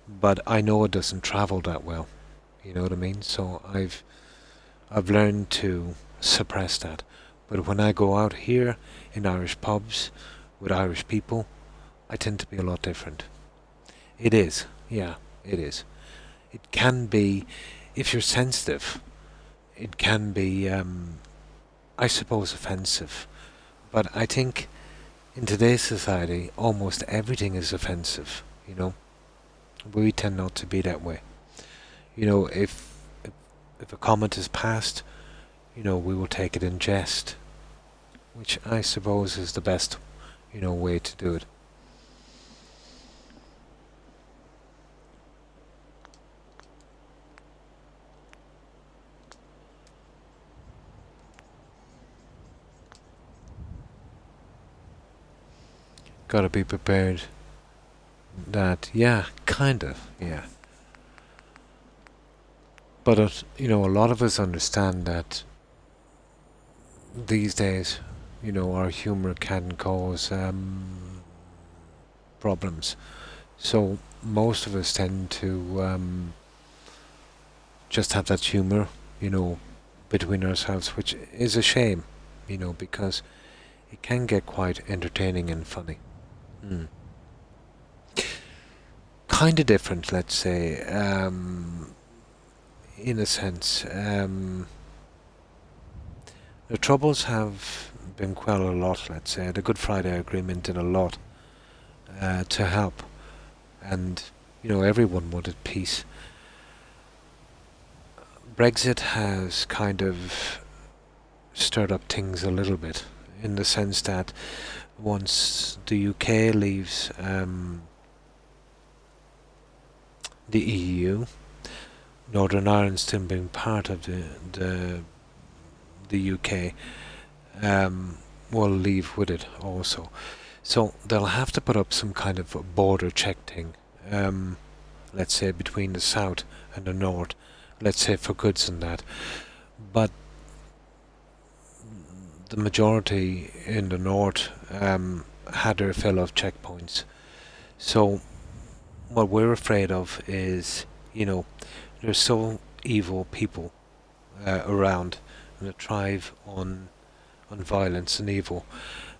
But I know it doesn't travel that well. You know what I mean? So I've learned to suppress that. But when I go out here in Irish pubs with Irish people, I tend to be a lot different. It is, yeah, it is. It can be, if you're sensitive, it can be, I suppose, offensive. But I think in today's society, almost everything is offensive, you know. We tend not to be that way. You know, if a comment is passed, you know, we will take it in jest, which I suppose is the best, you know, way to do it. Gotta be prepared that, yeah, kind of, yeah. But, you know, a lot of us understand that these days, you know, our humor can cause problems. So most of us tend to just have that humor, you know, between ourselves, which is a shame, you know, because it can get quite entertaining and funny. Mm. Kind of different, let's say, in a sense. The Troubles have been quelled a lot, let's say. The Good Friday Agreement did a lot to help, and, you know, everyone wanted peace. Brexit has kind of stirred up things a little bit, in the sense that once the UK leaves the EU, Northern Ireland still being part of the UK, will leave with it also. So they'll have to put up some kind of a border check thing, let's say between the south and the north, let's say for goods and that. But the majority in the north had their fill of checkpoints. So what we're afraid of is, you know, there's so evil people around, and that thrive on violence and evil,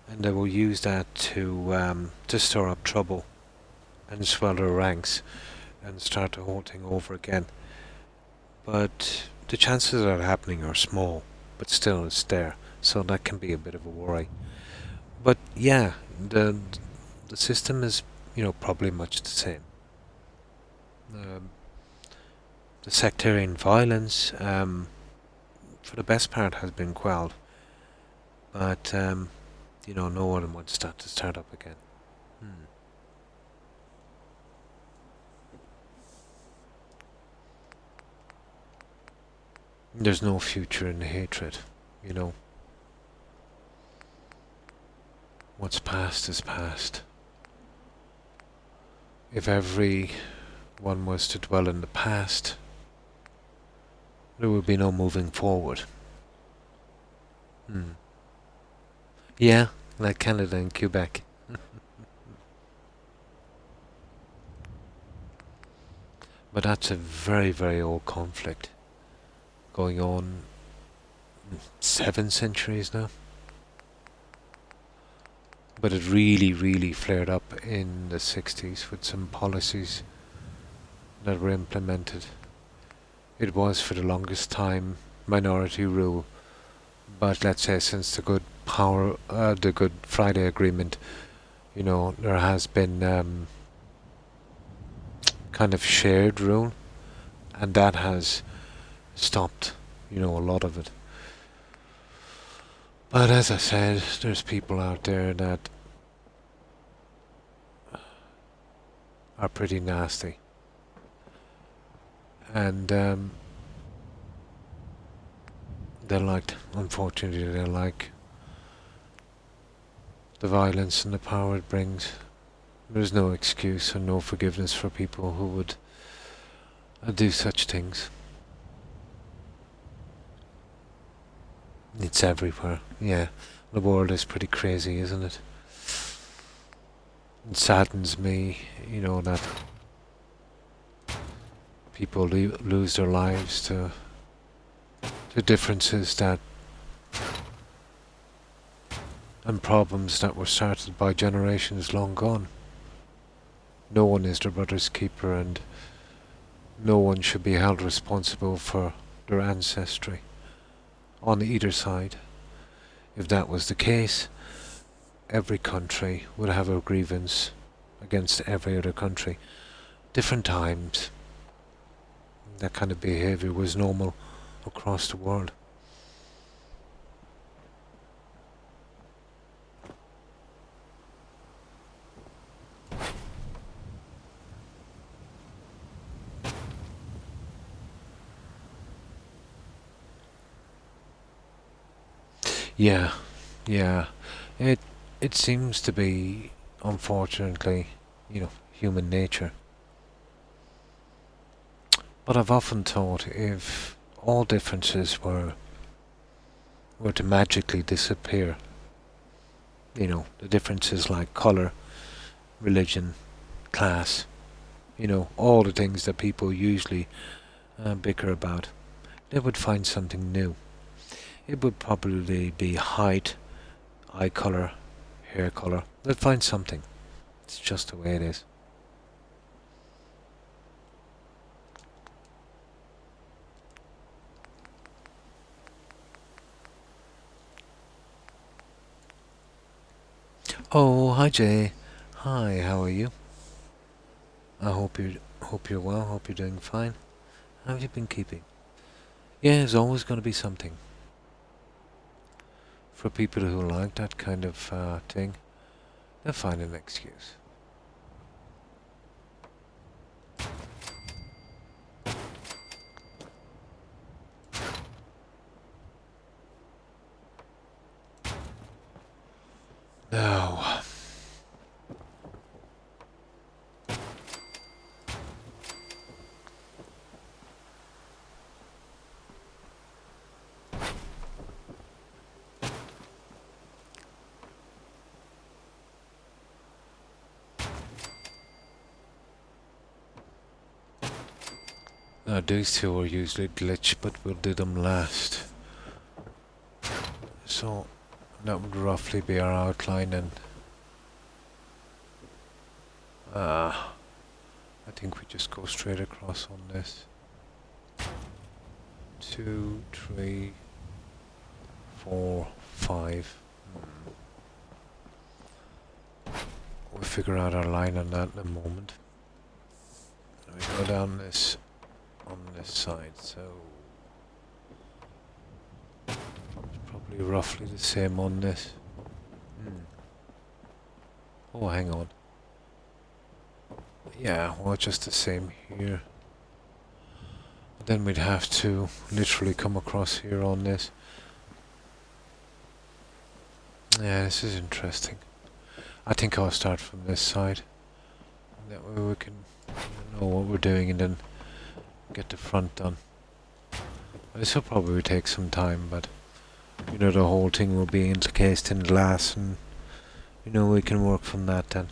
and they will use that to stir up trouble and swell their ranks and start the whole thing over again. But the chances of that happening are small, but still it's there, so that can be a bit of a worry. But yeah, the system is, you know, probably much the same. The sectarian violence, for the best part, has been quelled, but you know, no one wants that to start up again. Hmm. There's no future in the hatred, you know. What's past is past. If everyone was to dwell in the past, there would be no moving forward. Hmm. Yeah, like Canada and Quebec. But that's a very, very old conflict, going on 7 centuries now. But it really, really flared up in the 60s with some policies that were implemented. It was for the longest time minority rule, but let's say since the Good Friday Agreement, you know, there has been kind of shared rule, and that has stopped, you know, a lot of it. But as I said, there's people out there that are pretty nasty, and unfortunately, they like the violence and the power it brings. There's no excuse or no forgiveness for people who would do such things. It's everywhere, yeah. The world is pretty crazy, isn't it? It saddens me, you know, that people lose their lives to differences that and problems that were started by generations long gone. No one is their brother's keeper, and no one should be held responsible for their ancestry on either side. If that was the case, every country would have a grievance against every other country. Different times, that kind of behaviour was normal across the world. Yeah, yeah. It seems to be, unfortunately, human nature. But I've often thought if all differences were to magically disappear, the differences like colour, religion, class, all the things that people usually bicker about, they would find something new. It would probably be height, eye colour, hair colour. They'd find something. It's just the way it is. Oh, hi Jay. Hi, how are you? I hope you're well. Hope you're doing fine. How have you been keeping? Yeah, there's always going to be something for people who like that kind of thing. They'll find an excuse. Now, these two are usually glitch, but we'll do them last. So that would roughly be our outline, and I think we just go straight across on this. 2, 3, 4, 5. We'll figure out our line on that in a moment. And we go down this on this side, so it's probably roughly the same on this. Oh, hang on. Yeah, well, just the same here. But then we'd have to literally come across here on this. Yeah, this is interesting. I think I'll start from this side. And that way we can know what we're doing and then get the front done. This will probably take some time, but the whole thing will be encased in glass, and we can work from that then.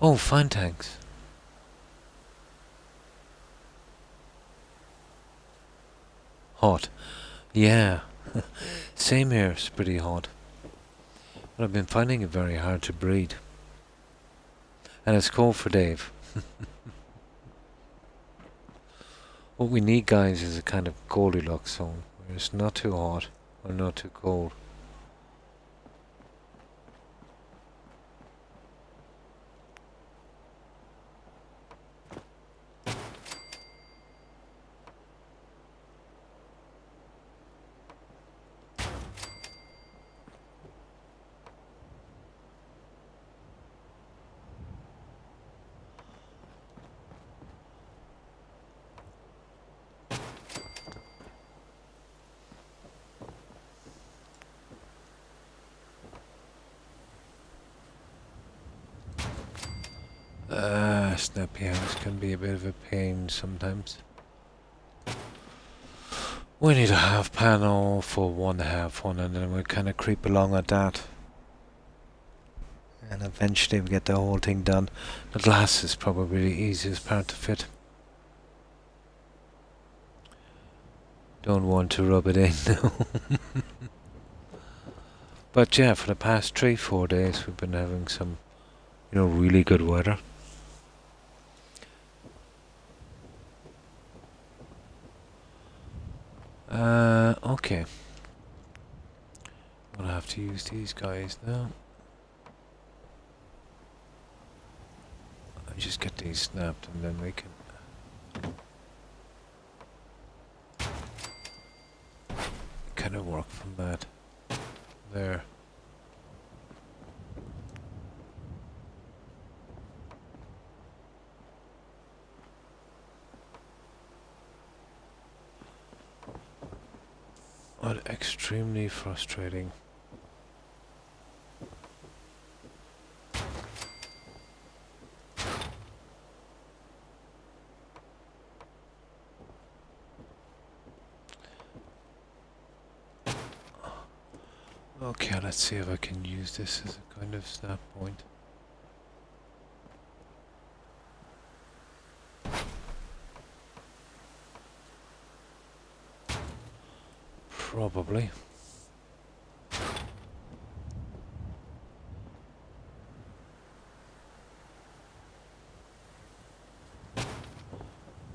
Oh, fine, thanks. Hot. Yeah. Same here, it's pretty hot. But I've been finding it very hard to breathe. And it's cold for Dave. What we need, guys, is a kind of Goldilocks zone, where it's not too hot or not too cold. Snappy house can be a bit of a pain sometimes. We need a half panel for one half one, and then we kind of creep along at that. And eventually we get the whole thing done. The glass is probably the easiest part to fit. Don't want to rub it in now. But yeah, for the past 3-4 days we've been having some, really good weather. Okay. I'll have to use these guys now. I'll just get these snapped and then we can kind of work from that. There. What extremely frustrating. Okay, let's see if I can use this as a kind of snap point. Probably.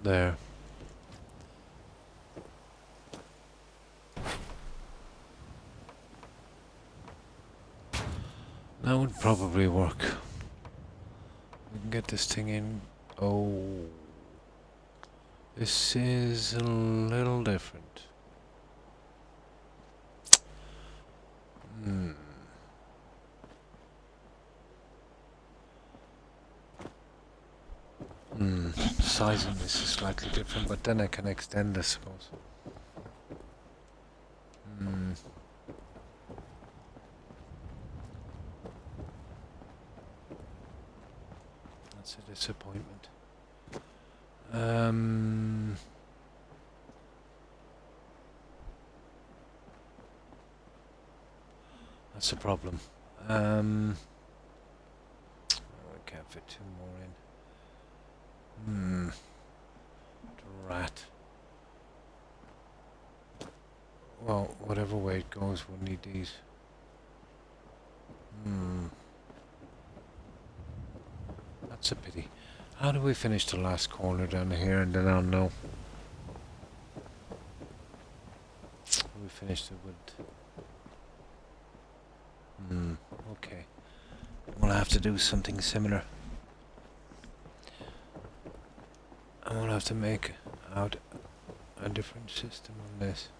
There. That would probably work. We can get this thing in. Oh. This is a little different. Sizing this is slightly different, but then I can extend, I suppose. That's a disappointment. That's a problem. We can't fit 2 more in. Drat. Well, whatever way it goes, we'll need these. That's a pity. How do we finish the last corner down here and then I'll know? We finished it with... okay. We'll have to do something similar. I will have to make out a different system on this.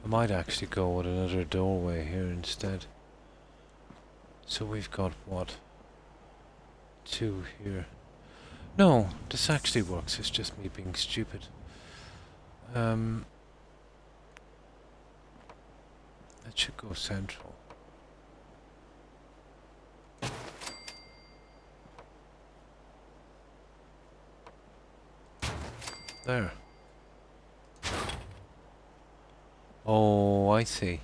I might actually go with another doorway here instead. So we've got what? 2 here. No, this actually works, it's just me being stupid. That should go central. There. Oh, I see.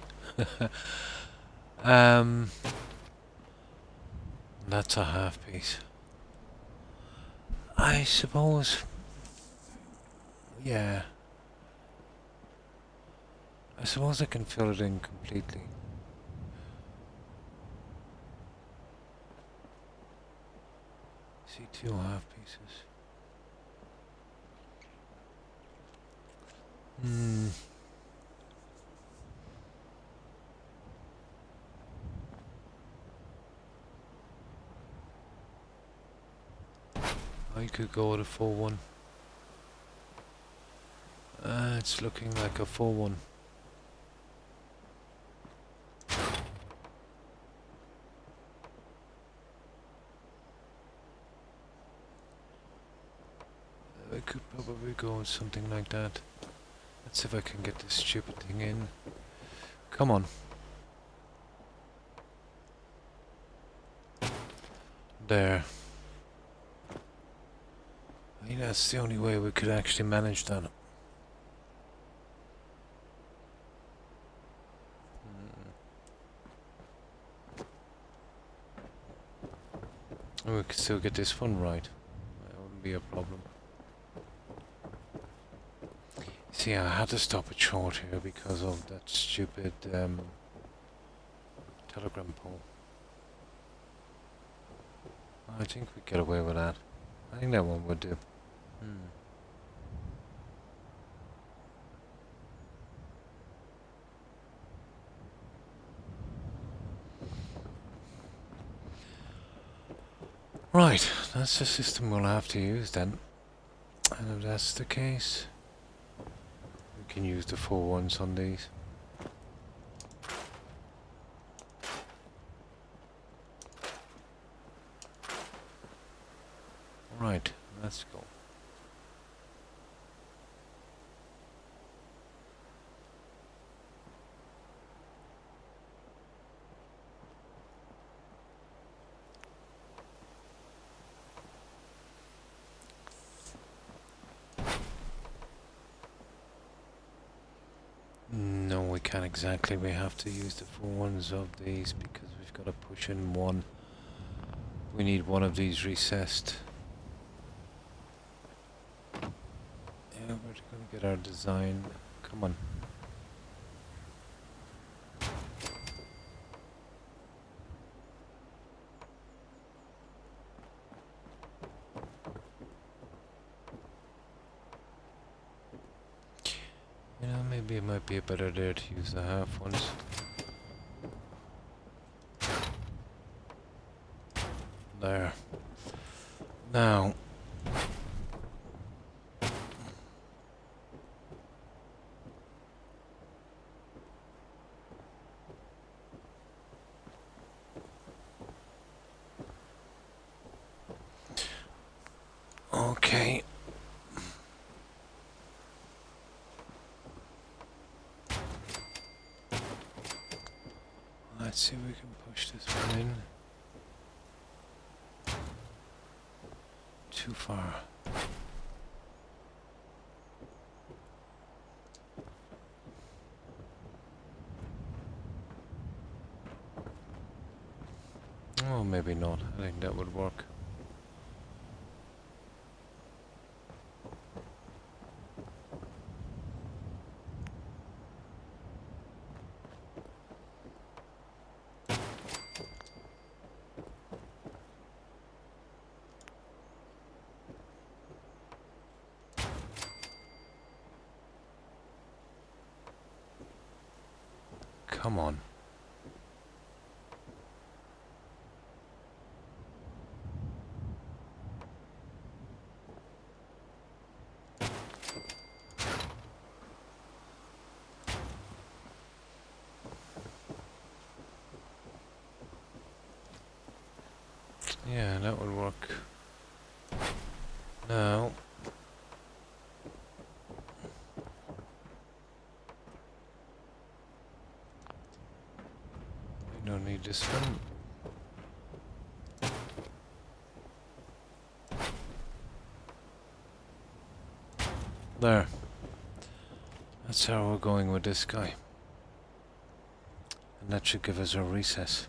That's a half piece. I suppose... yeah. I suppose I can fill it in completely. See, 2 half pieces. I could go with a full one. It's looking like a full one. I could probably go with something like that. Let's see if I can get this stupid thing in. Come on. There. I think that's the only way we could actually manage that. We can still get this one right. That wouldn't be a problem. See, I had to stop it short here because of that stupid telegram pole. I think we get away with that. I think that one would do. Right, that's the system we'll have to use then. And if that's the case, we can use the 4 ones on these. Right, let's go. No, we can't exactly. We have to use the 4 ones of these because we've got to push in one. We need one of these recessed. Yeah, we're going to get our design. Come on. You know, maybe it might be a better idea to use the half ones. There. Now. Okay. Let's see if we can push this one in. Too far. Oh, maybe not. I think that would work. Come on. Yeah, that would work. Now. We don't need this one. There. That's how we're going with this guy. And that should give us a recess.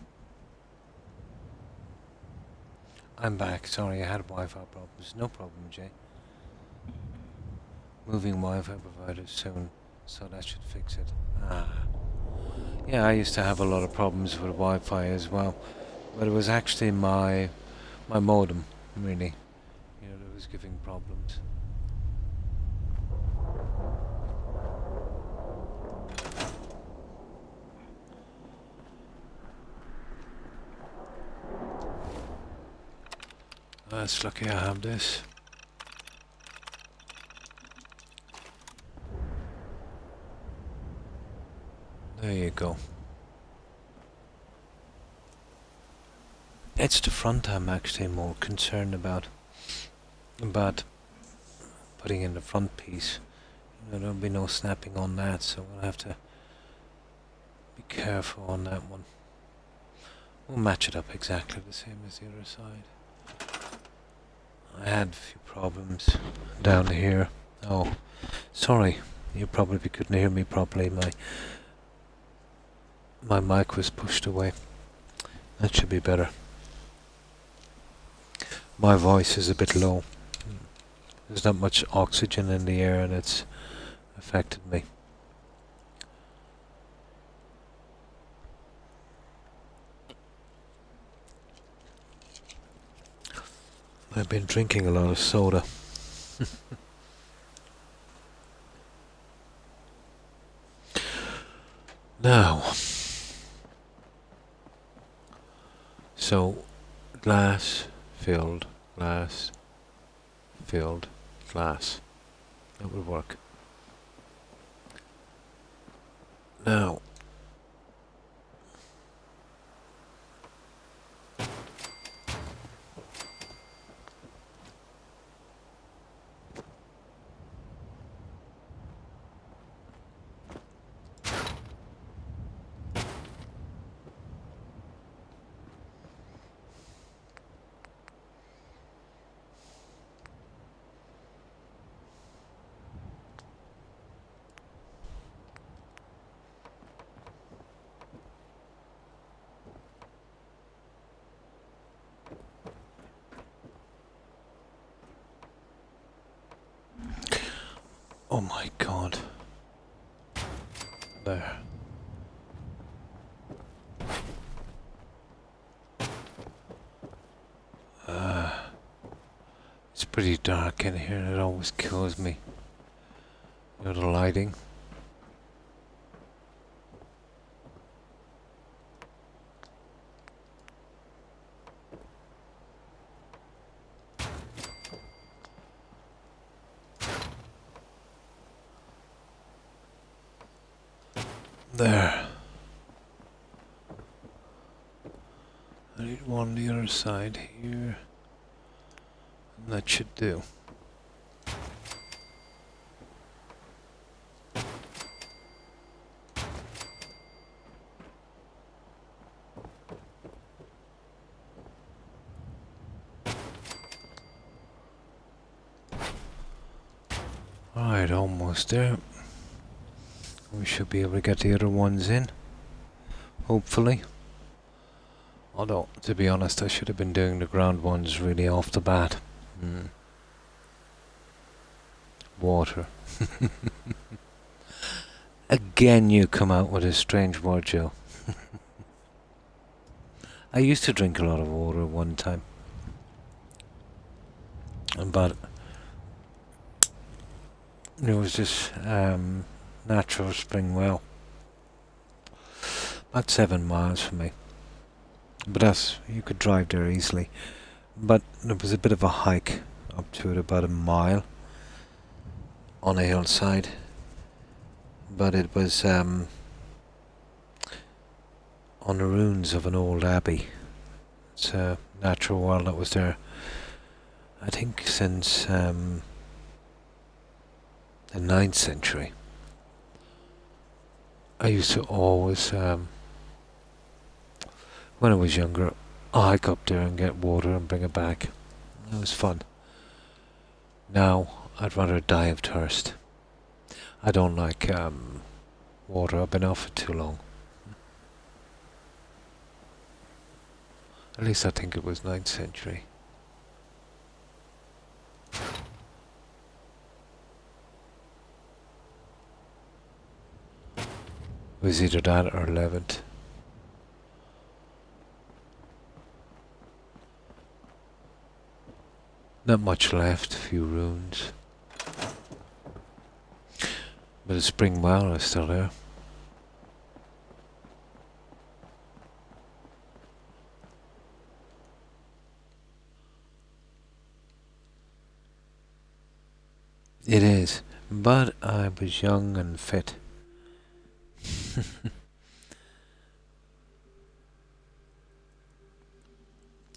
I'm back. Sorry, I had Wi-Fi problems. No problem, Jay. Moving Wi-Fi providers soon, so that should fix it. Ah. Yeah, I used to have a lot of problems with Wi-Fi as well. But it was actually my modem, really. You know, that was giving problems. That's lucky I have this. There you go. It's the front I'm actually more concerned about. About putting in the front piece. You know, there'll be no snapping on that, so we'll have to be careful on that one. We'll match it up exactly the same as the other side. I had a few problems down here. Oh, sorry. You probably couldn't hear me properly. My mic was pushed away. That should be better. My voice is a bit low. There's not much oxygen in the air and it's affected me. I've been drinking a lot of soda. Now, so glass filled, glass filled, glass. That would work. Now, oh my god. There. It's pretty dark in here and it always kills me. You know, the lighting. There. I need one on the other side here. And that should do. Alright, almost there. We should be able to get the other ones in. Hopefully. Although, to be honest, I should have been doing the ground ones really off the bat. Water. Again you come out with a strange word, Joe. I used to drink a lot of water at one time. But it was just natural spring well. About 7 miles from me. But that's, you could drive there easily. But there was a bit of a hike up to it, about a mile on a hillside. But it was on the ruins of an old abbey. It's a natural well that was there, I think, since the 9th century. I used to always, when I was younger, hike up there and get water and bring it back. It was fun. Now, I'd rather die of thirst. I don't like water. I've been off it too long. At least I think it was 9th century. It was either that or 11th. Not much left, a few ruins. But the spring well is still there. It is, but I was young and fit.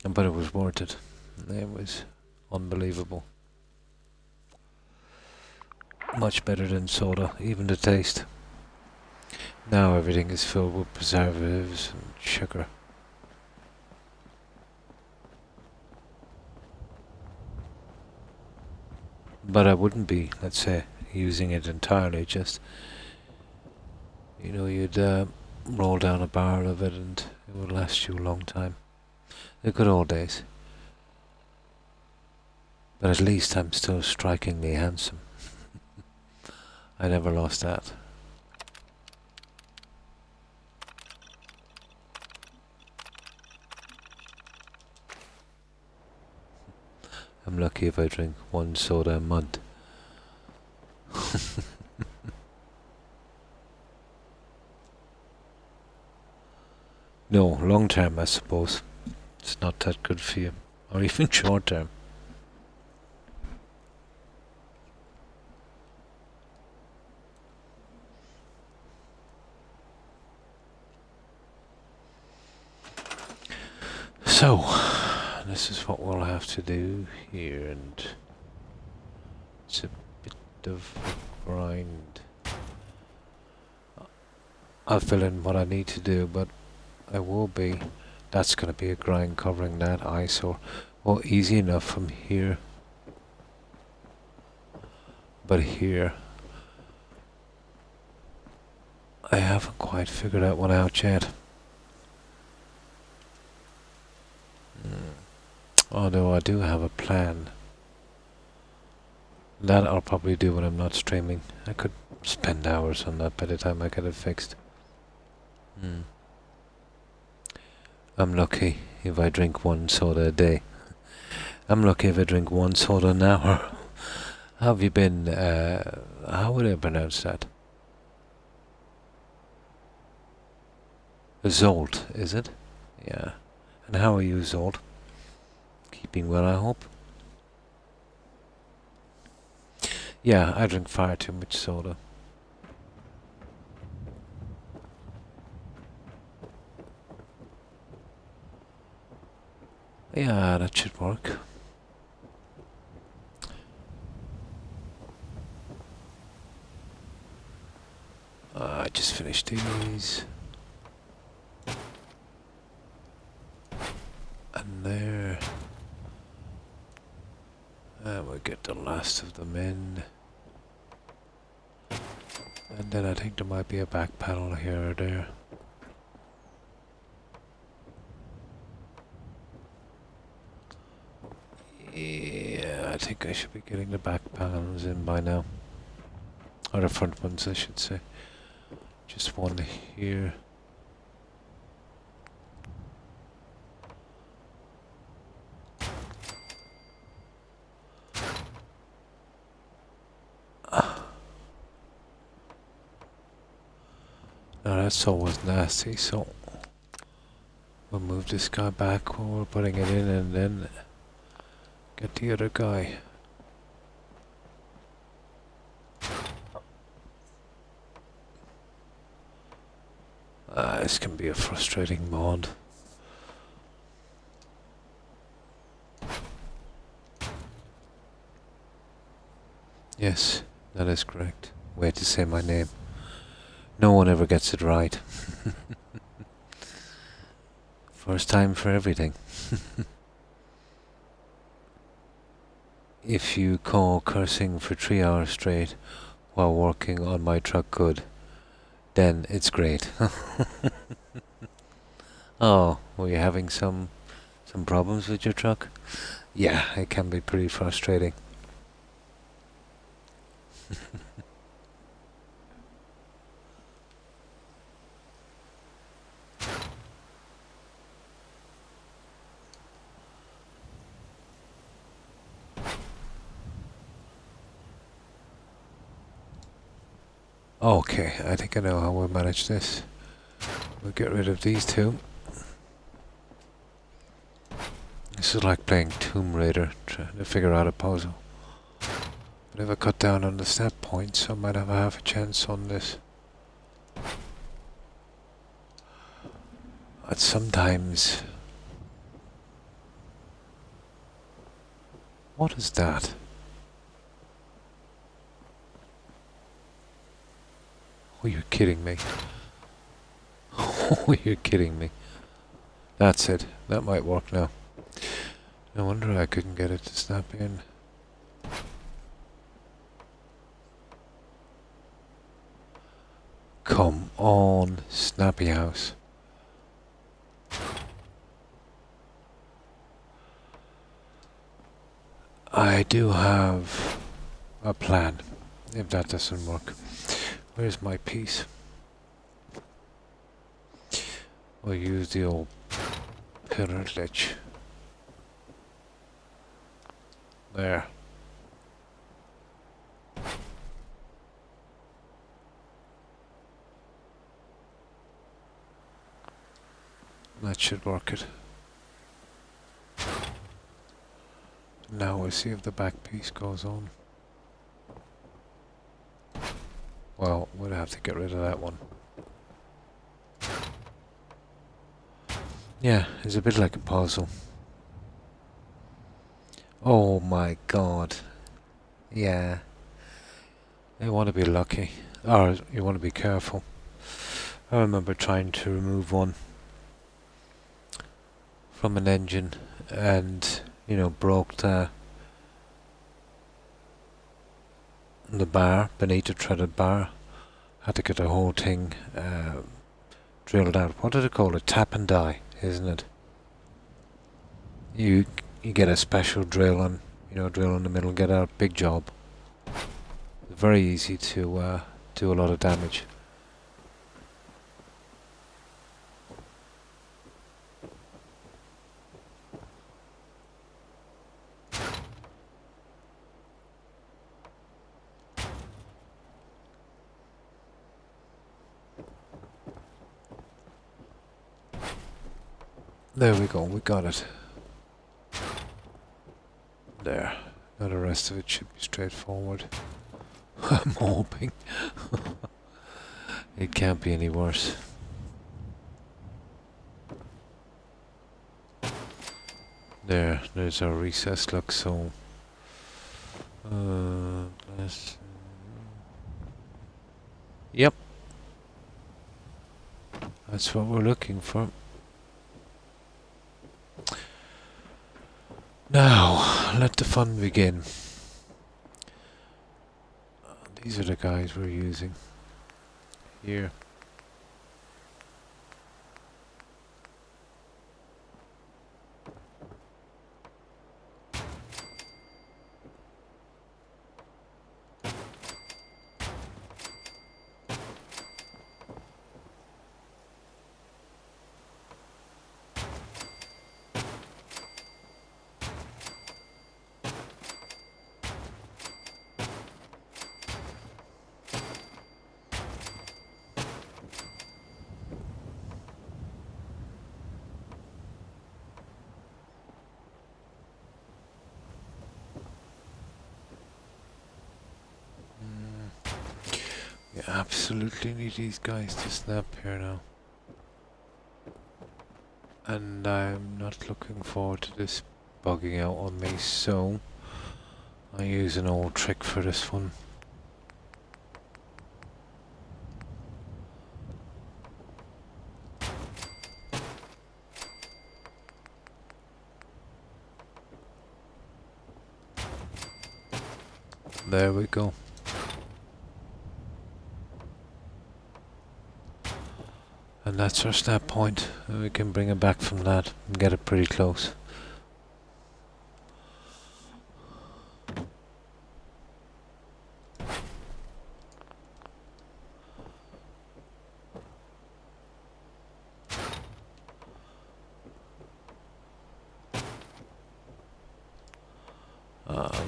But it was worth it. It was unbelievable. Much better than soda, even the taste. Now everything is filled with preservatives and sugar. But I wouldn't be, let's say, using it entirely, just, you know, you'd roll down a barrel of it and it would last you a long time. The good old days. But at least I'm still strikingly handsome. I never lost that. I'm lucky if I drink one soda a month. No, long term I suppose. It's not that good for you. Or even short term. So, this is what we'll have to do here, and it's a bit of a grind. I'll fill in what I need to do, but that's going to be a grind covering that eyesore. Well, easy enough from here. But here, I haven't quite figured that one out yet. Although I do have a plan. That I'll probably do when I'm not streaming. I could spend hours on that by the time I get it fixed. I'm lucky if I drink one soda a day. I'm lucky if I drink one soda an hour. How have you been? How would I pronounce that? Zolt, is it? Yeah. And how are you, Zolt? Keeping well, I hope? Yeah, I drink far too much soda. Yeah, that should work. I just finished these. And there. And we'll get the last of them in. And then I think there might be a back panel here or there. Yeah, I think I should be getting the back panels in by now. Or the front ones, I should say. Just one here. Now that's always nasty, so we'll move this guy back while we're putting it in and then get the other guy. This can be a frustrating mod. Yes, that is correct. Way to say my name. No one ever gets it right. First time for everything. If you call cursing for 3 hours straight while working on my truck good, then it's great. Oh, were you having some problems with your truck? Yeah, it can be pretty frustrating. Okay, I think I know how we'll manage this. We'll get rid of these two. This is like playing Tomb Raider, trying to figure out a puzzle. But if I cut down on the snap points, I might have a half a chance on this. But sometimes... What is that? Oh, you're kidding me. Oh, you're kidding me. That's it. That might work now. No wonder I couldn't get it to snap in. Come on, Snappy House. I I do have a plan, if that doesn't work. Where's my piece? We'll use the old pillar glitch. There. That should work it. Now we'll see if the back piece goes on. Well, we'll have to get rid of that one. Yeah, it's a bit like a puzzle. Oh my god. Yeah. You want to be lucky. Or you want to be careful. I remember trying to remove one from an engine and, you know, broke the bar, beneath the threaded bar. Had to get the whole thing drilled out. What do they call it? Tap and die, isn't it? You get a special drill and, you know, drill in the middle, get out, big job. Very easy to do a lot of damage. There we go, we got it. There. Now the rest of it should be straightforward. I'm hoping. It can't be any worse. There's our recess, look, so... Yep. That's what we're looking for. Now, let the fun begin. These are the guys we're using here. We absolutely need these guys to snap here now. And I'm not looking forward to this bugging out on me, so I use an old trick for this one. There we go. And that's our snap point. And we can bring it back from that and get it pretty close.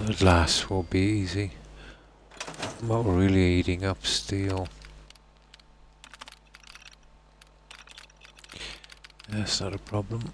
The glass will be easy. But we're really eating up steel. That's not a problem.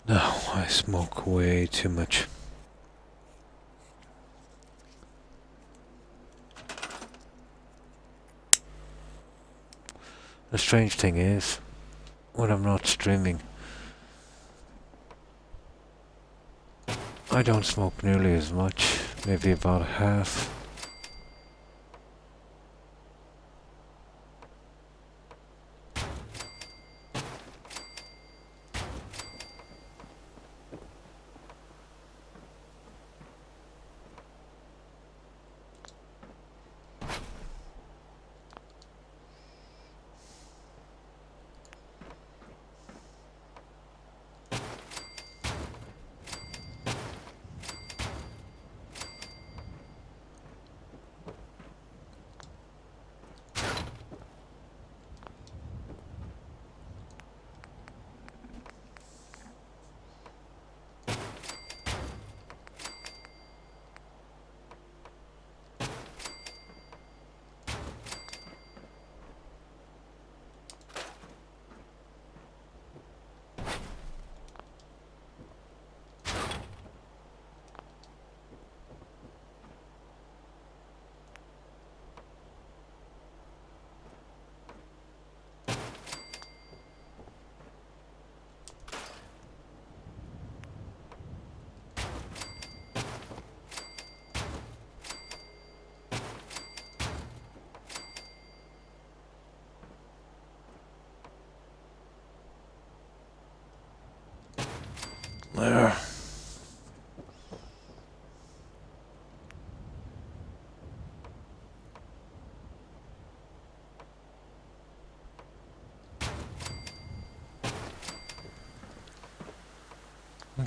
No, I smoke way too much. The strange thing is, when I'm not streaming, I don't smoke nearly as much, maybe about half.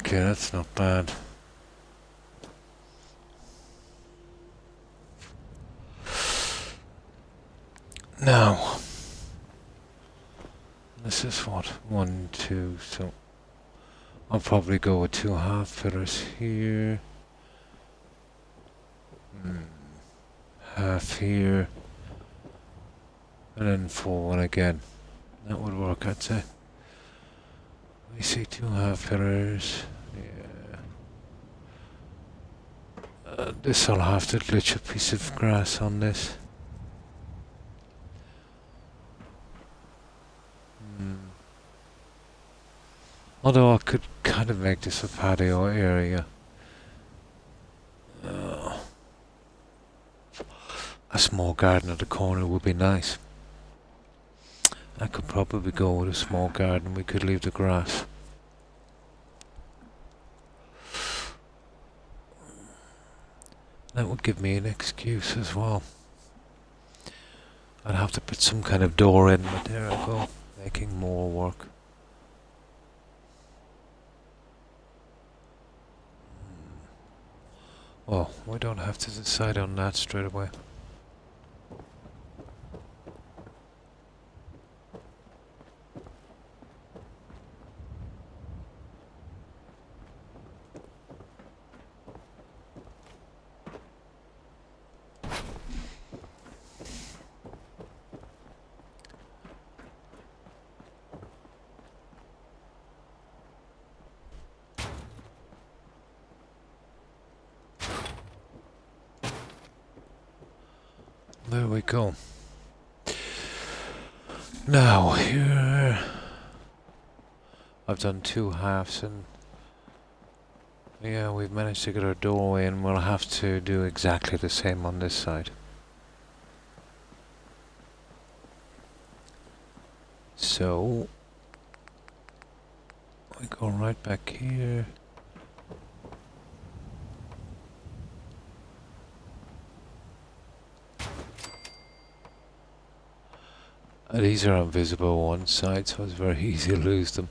Okay, that's not bad. Now, this is what? 1, 2, so I'll probably go with 2 half pillars here. Half here. And then 4, 1 again. That would work, I'd say. We see 2 half pillars. Yeah. This I'll have to glitch a piece of grass on this. Although I could kind of make this a patio area. A small garden at the corner would be nice. I could probably go with a small garden. We could leave the grass. That would give me an excuse as well. I'd have to put some kind of door in, but there I go, making more work. Well, we don't have to decide on that straight away. There we go. Now, here I've done 2 halves and yeah, we've managed to get our doorway and we'll have to do exactly the same on this side. So, we go right back here. These are invisible on one side, so it's very easy to lose them.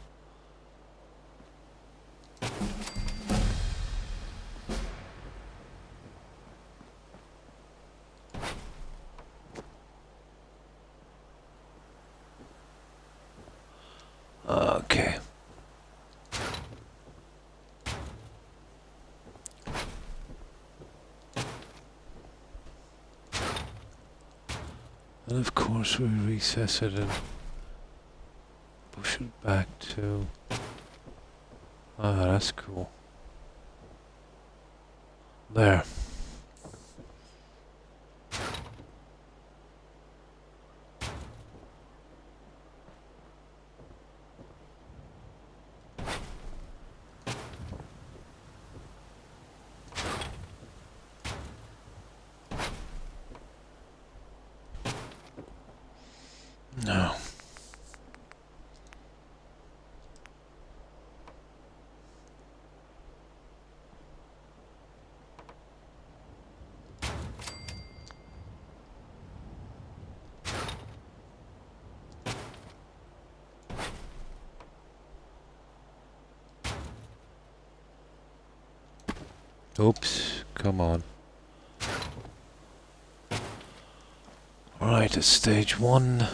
Okay. And of course we recess it and push it back to... Ah, that's cool. There. No. Oops, come on. Right, it's stage 1.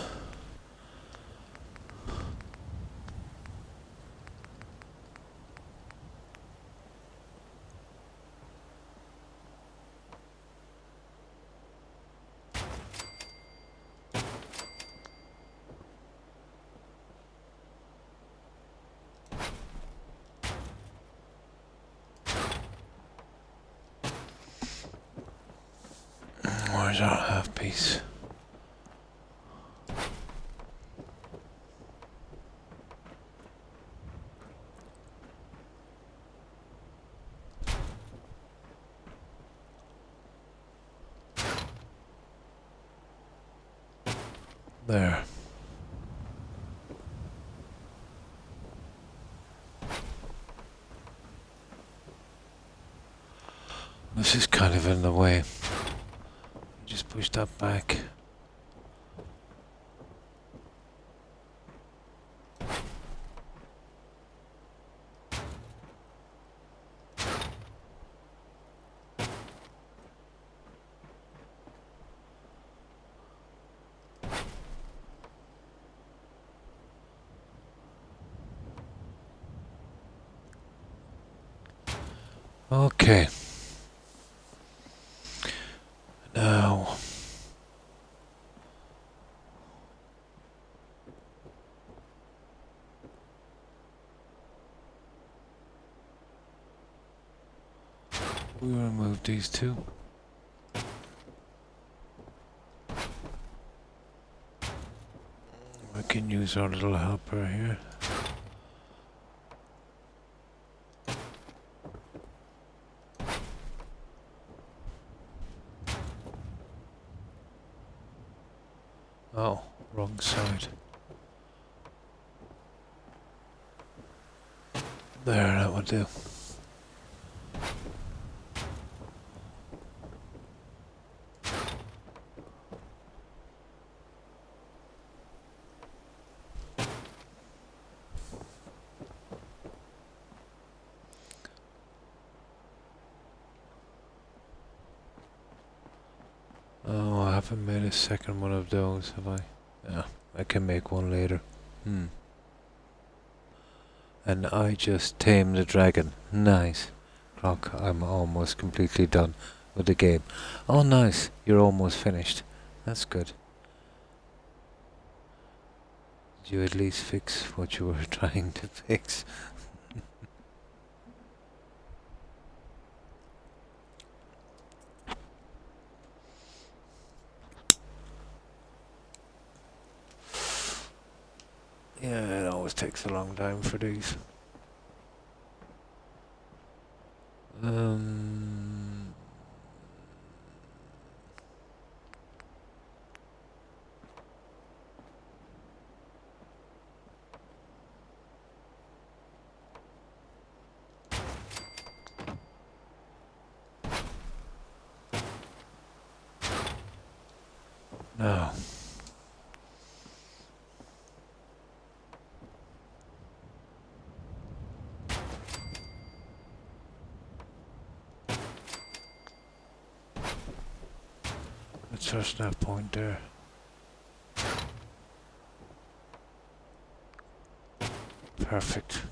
Where's our half piece? There. This is kind of in the way. Just push that back. Okay. Now. We remove these two. We can use our little helper here. Oh, wrong side. There, that would do. Oh, I haven't made a second one of those, have I? Yeah, I can make one later. And I just tamed the dragon. Nice. Croc, I'm almost completely done with the game. Oh, nice. You're almost finished. That's good. Did you at least fix what you were trying to fix? Yeah, it always takes a long time for these. No. Let's just that point there. Perfect.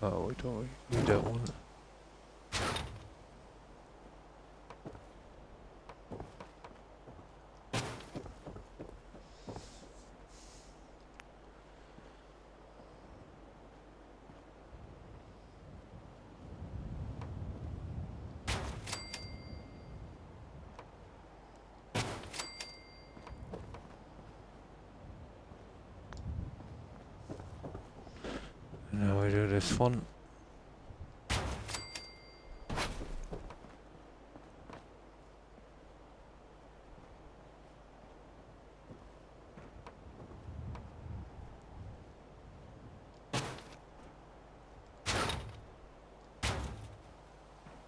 Oh, we don't want it. Now we do this one.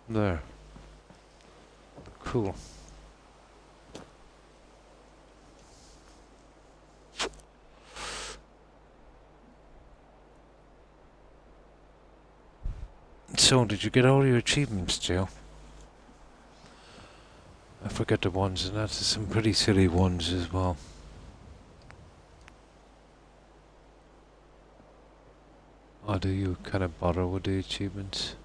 There. Cool. So, did you get all your achievements, Joe? I forget the ones, and that's some pretty silly ones as well. Or do you kind of bother with the achievements?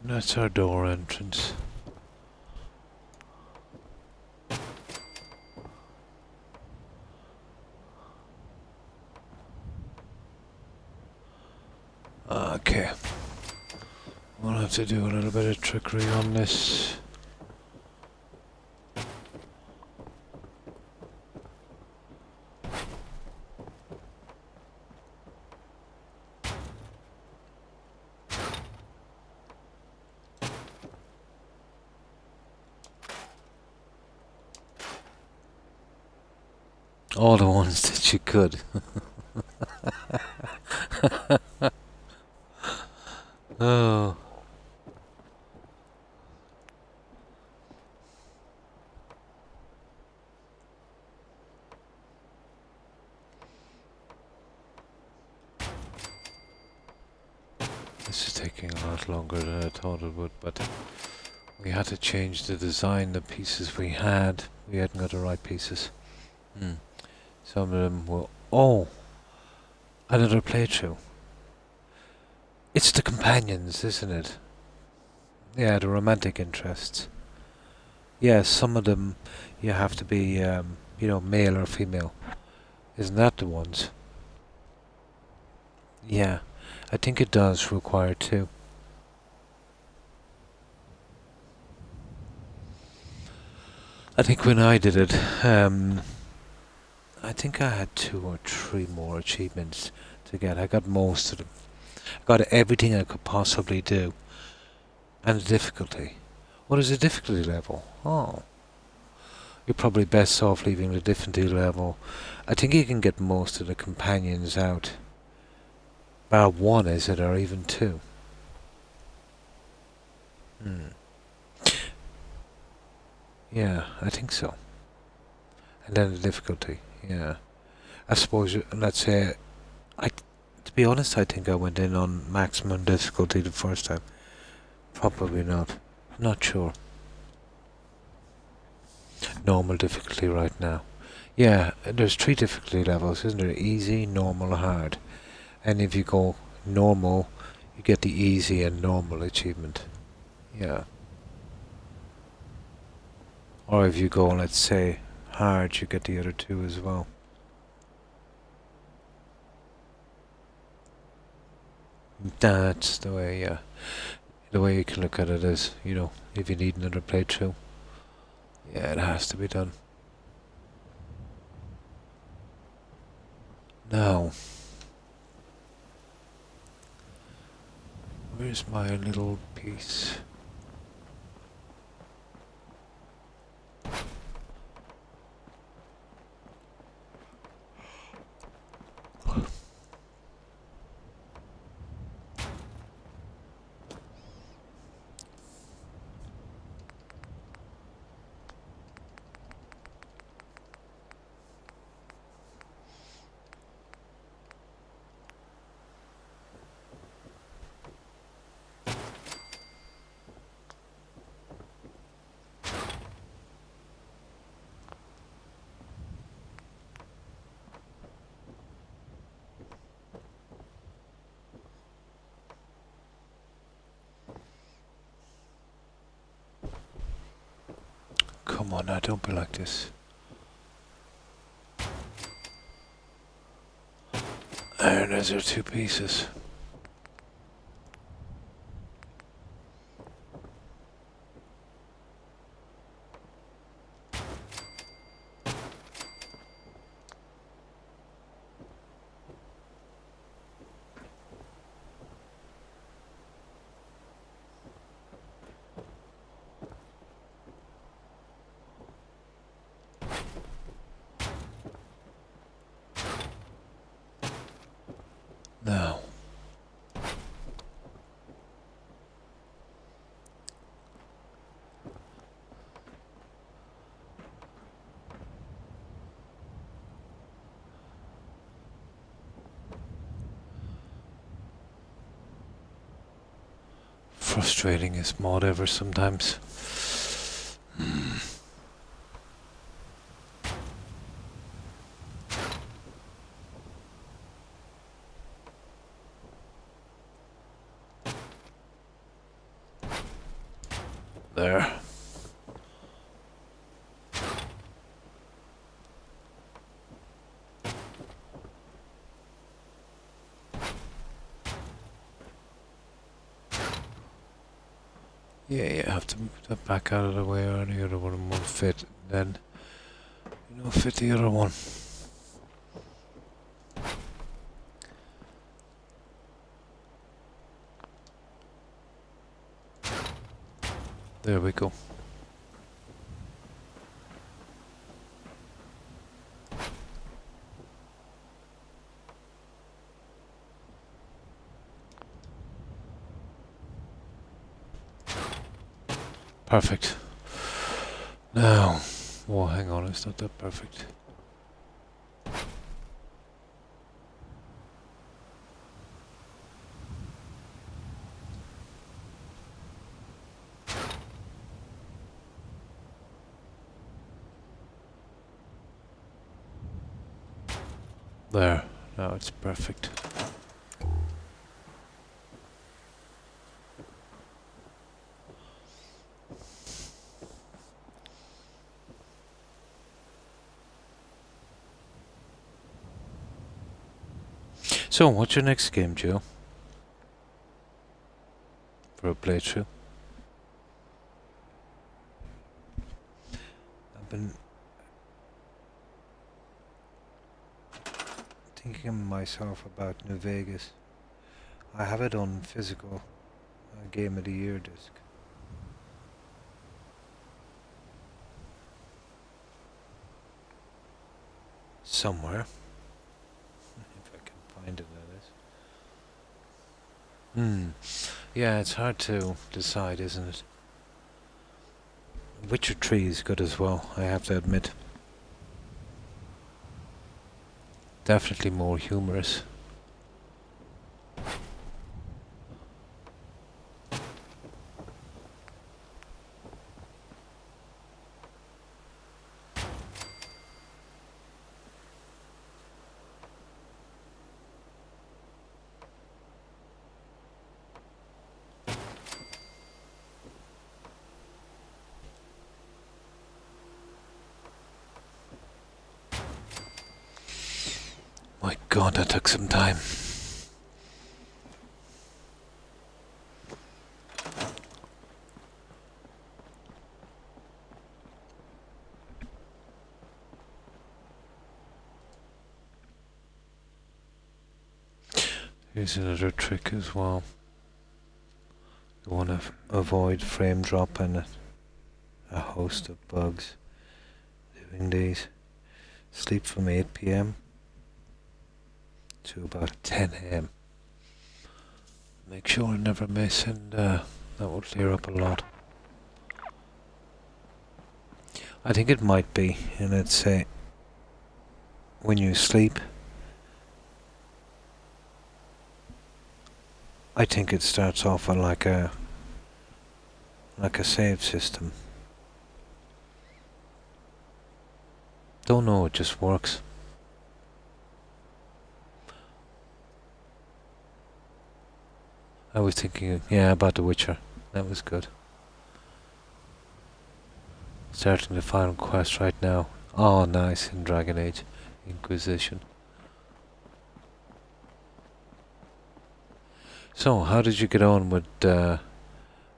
That's our door entrance. Okay. We'll have to do a little bit of trickery on this. All the ones that you could. Oh. This is taking a lot longer than I thought it would, but we had to change the design, the pieces we had. We hadn't got the right pieces. Some of them were... Oh! Another playthrough. It's the companions, isn't it? Yeah, the romantic interests. Yeah, some of them you have to be, male or female. Isn't that the ones? Yeah, I think it does require two. I think when I did it, I think I had 2 or 3 more achievements to get. I got most of them. I got everything I could possibly do. And the difficulty. What is the difficulty level? Oh. You're probably best off leaving the difficulty level. I think you can get most of the companions out. Bar 1, is it? Or even 2? Yeah, I think so. And then the difficulty, yeah. I suppose, let's say, to be honest, I think I went in on maximum difficulty the first time. Probably not. Not sure. Normal difficulty right now. Yeah, there's 3 difficulty levels, isn't there? Easy, normal, hard. And if you go normal, you get the easy and normal achievement. Yeah. Or if you go, let's say, hard, you get the other 2 as well. That's the way, yeah. The way you can look at it is, if you need another playthrough, yeah, it has to be done. Now, where's my little piece? Come on now, don't be like this. And there's our 2 pieces. Now. Frustrating as mod ever sometimes. There. Yeah, you have to move that back out of the way or the other one won't fit. Then, fit the other one. There we go. Perfect. Now, oh, hang on, it's not that perfect. There, now it's perfect. So, what's your next game, Joe? For a playthrough? I've been thinking myself about New Vegas. I have it on physical Game of the Year disc. Somewhere. If I can find it, that is. Yeah, it's hard to decide, isn't it? Witcher 3 is good as well, I have to admit. Definitely more humorous. My god, that took some time. Here's another trick as well. You want to avoid frame drop and a host of bugs doing these. Sleep from 8 PM to about 10 AM. Make sure I never miss, and that will clear up a lot. I think it might be, and it's say when you sleep, I think it starts off on like a save system. Don't know, it just works. I was thinking, yeah, about The Witcher. That was good. Starting the final quest right now. Oh, nice, in Dragon Age Inquisition. So, how did you get on with the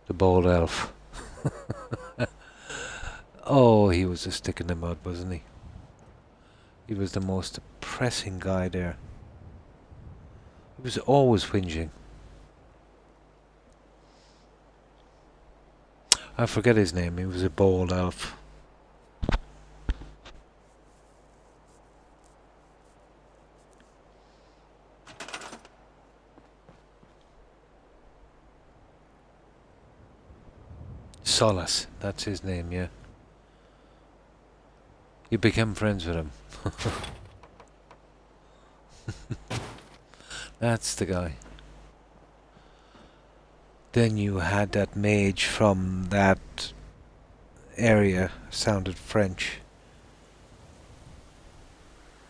bold elf? Oh, he was a stick in the mud, wasn't he? He was the most depressing guy there. He was always whinging. I forget his name, he was a bold elf. Solace, that's his name, yeah. You became friends with him. That's the guy. Then you had that mage from that area, sounded French.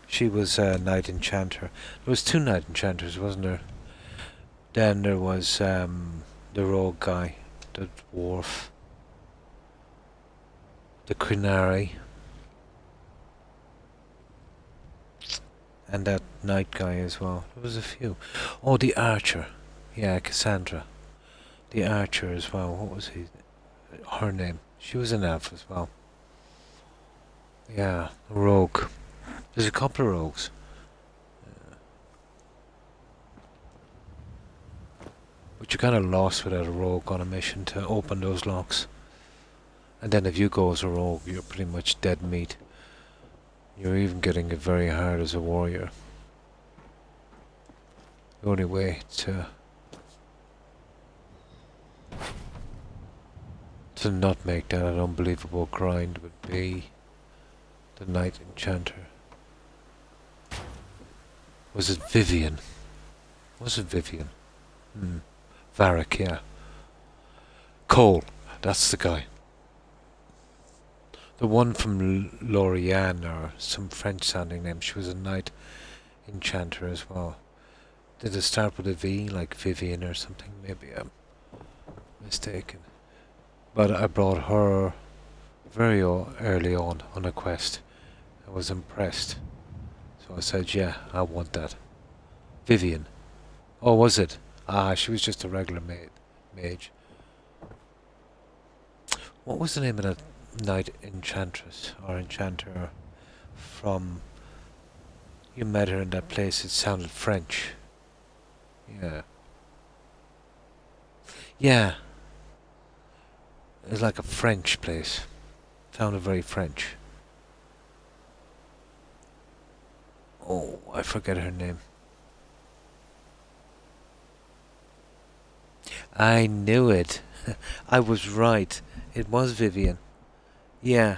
She was a knight enchanter. There was 2 knight enchanters, wasn't there? Then there was the rogue guy, the dwarf, the Crinari, and that knight guy as well. There was a few. Oh, the archer. Yeah, Cassandra. The archer as well. What was her name? She was an elf as well. Yeah, a rogue. There's a couple of rogues. But you're kind of lost without a rogue on a mission to open those locks. And then if you go as a rogue, you're pretty much dead meat. You're even getting it very hard as a warrior. The only way to To not make that an unbelievable grind would be the Night Enchanter. Was it Vivian? Was it Vivian? Varric, yeah. Cole, that's the guy. The one from Lorient, or some French-sounding name. She was a Night Enchanter as well. Did it start with a V, like Vivian or something? Maybe I'm mistaken. But I brought her very early on a quest. I was impressed. So I said, yeah, I want that. Vivian. Oh, was it? Ah, she was just a regular mage. What was the name of that Night Enchantress or Enchanter from... You met her in that place, it sounded French. Yeah. Yeah. It was like a French place. Sounded very French. Oh, I forget her name. I knew it. I was right. It was Vivian. Yeah.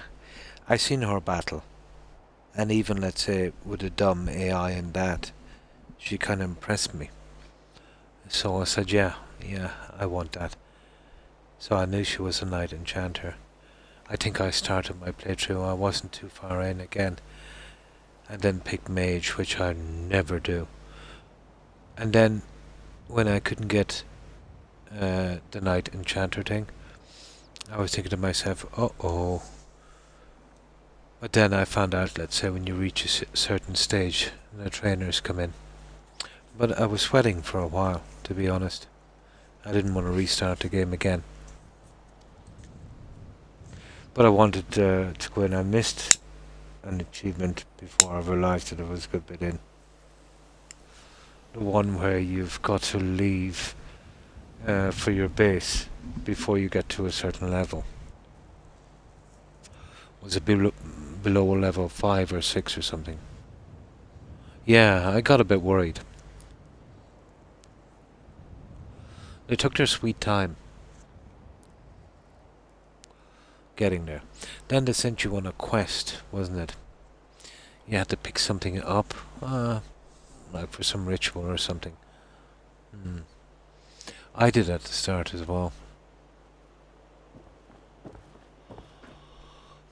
I seen her battle. And even, let's say, with the dumb AI and that, she kind of impressed me. So I said, yeah, I want that. So I knew she was a Night Enchanter. I think I started my playthrough, I wasn't too far in again. And then picked Mage, which I never do. And then, when I couldn't get the Night Enchanter thing, I was thinking to myself, uh-oh. But then I found out, let's say, when you reach a certain stage, the trainers come in. But I was sweating for a while, to be honest. I didn't want to restart the game again. But I wanted to go in. I missed an achievement before I realised that it was a good bit in. The one where you've got to leave for your base before you get to a certain level. Was it below level 5 or 6 or something? Yeah, I got a bit worried. They took their sweet time getting there. Then they sent you on a quest, wasn't it? You had to pick something up, like for some ritual or something. I did at the start as well.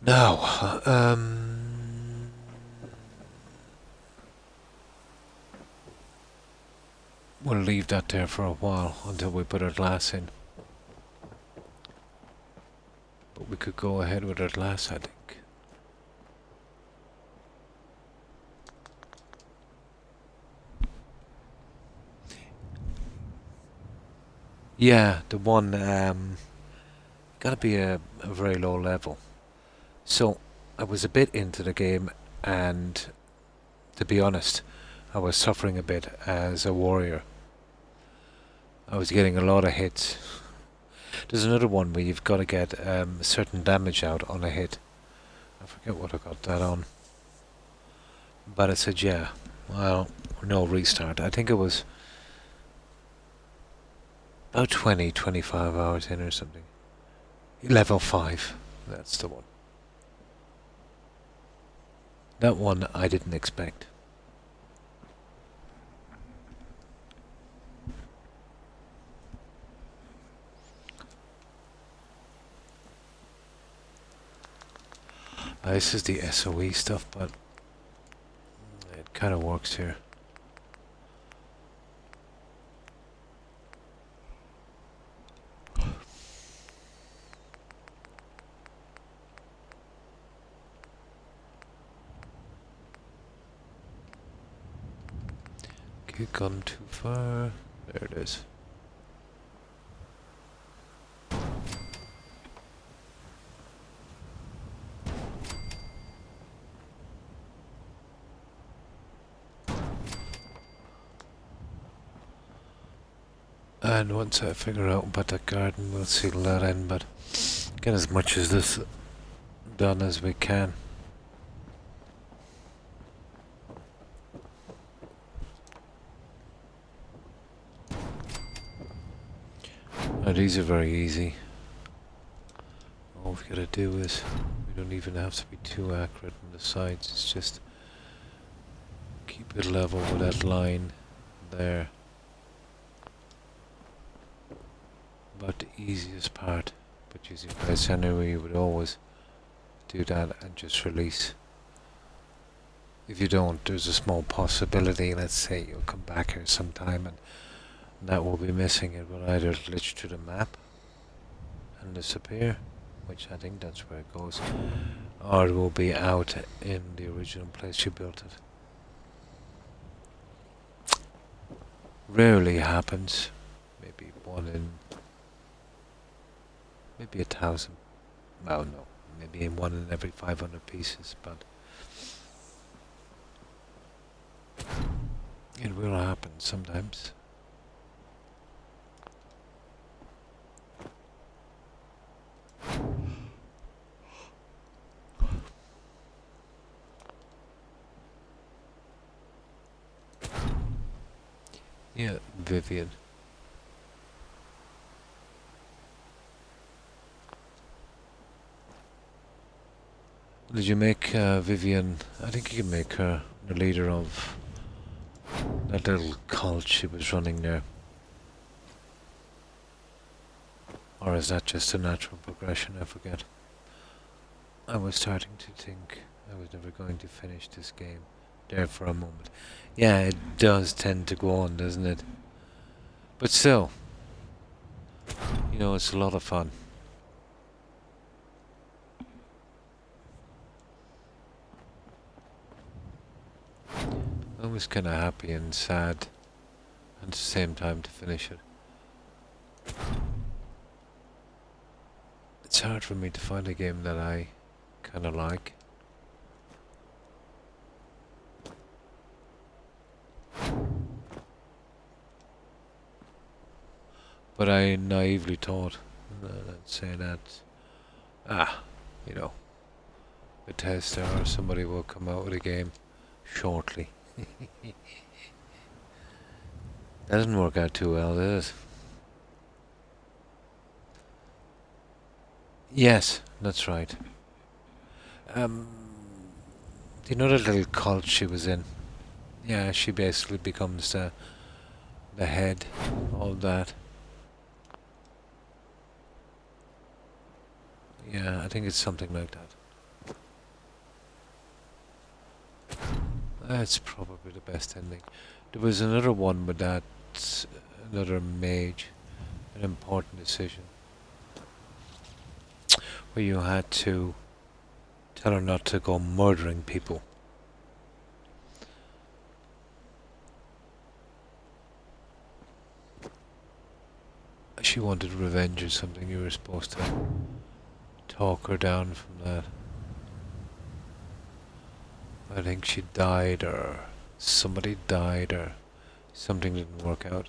Now, we'll leave that there for a while until we put our glass in. But we could go ahead with our glass, I think. Yeah, the one, gotta be a very low level. So, I was a bit into the game, and to be honest, I was suffering a bit as a warrior. I was getting a lot of hits. There's another one where you've got to get certain damage out on a hit. I forget what I got that on. But I said, yeah, well, no restart. I think it was about 25 hours in or something. Level 5, that's the one. That one I didn't expect. This is the SOE stuff, but it kind of works here. You've gone too far. There it is. And once I figure out about that garden, we'll seal that in, but get as much as this done as we can. Now these are very easy. gotta do is, we don't even have to be too accurate on the sides, it's just keep it level with that line there. About the easiest part, but using press anyway, you would always do that and just release. If you don't, there's a small possibility, let's say you'll come back here sometime and that will be missing. It will either glitch to the map and disappear, which I think that's where it goes, or it will be out in the original place you built it. Rarely happens, maybe one in, maybe 1,000, well no, maybe in one in every 500 pieces, but it will happen sometimes. Yeah, Vivian. Did you make Vivian, I think you can make her the leader of that little cult she was running there. Or is that just a natural progression? I forget. I was starting to think I was never going to finish this game there for a moment. Yeah, it does tend to go on, doesn't it? But still, you know, it's a lot of fun. I was kind of happy and sad at the same time to finish it. It's hard for me to find a game that I kind of like. But I naively thought, let's say that, you know, Bethesda or somebody will come out with a game shortly. That doesn't work out too well, does it? Yes, that's right. Do you know the little cult she was in? Yeah, she basically becomes the head of that. Yeah, I think it's something like that. That's probably the best ending. There was another one with that, another mage, an important decision, where you had to tell her not to go murdering people. She wanted revenge or something, you were supposed to talk her down from that. I think she died, or somebody died, or something didn't work out.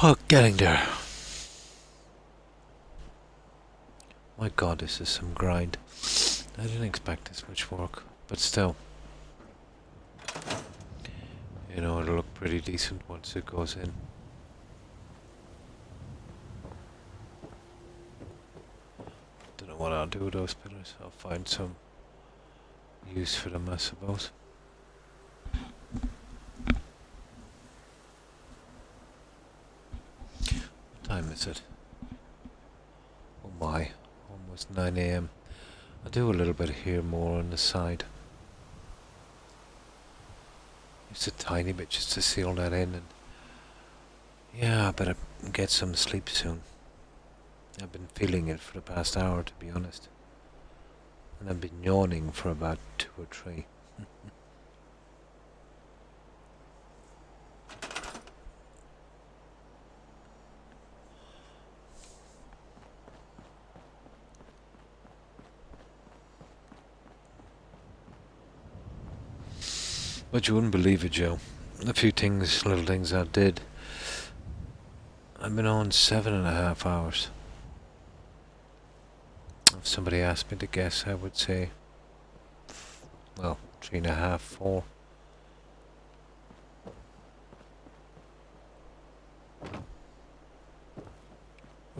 Oh, getting there. My god, this is some grind. I didn't expect this much work, but still. You know, it'll look pretty decent once it goes in. Don't know what I'll do with those pillars. I'll find some use for them, I suppose. What time is it? Oh my, almost 9 AM. I'll do a little bit here more on the side. Just a tiny bit just to seal that in, and yeah, I better get some sleep soon. I've been feeling it for the past hour, to be honest. And I've been yawning for about 2 or 3. But you wouldn't believe it, Joe. A few things, little things I did. I've been on 7.5 hours. If somebody asked me to guess, I would say, well, 3.5, 4.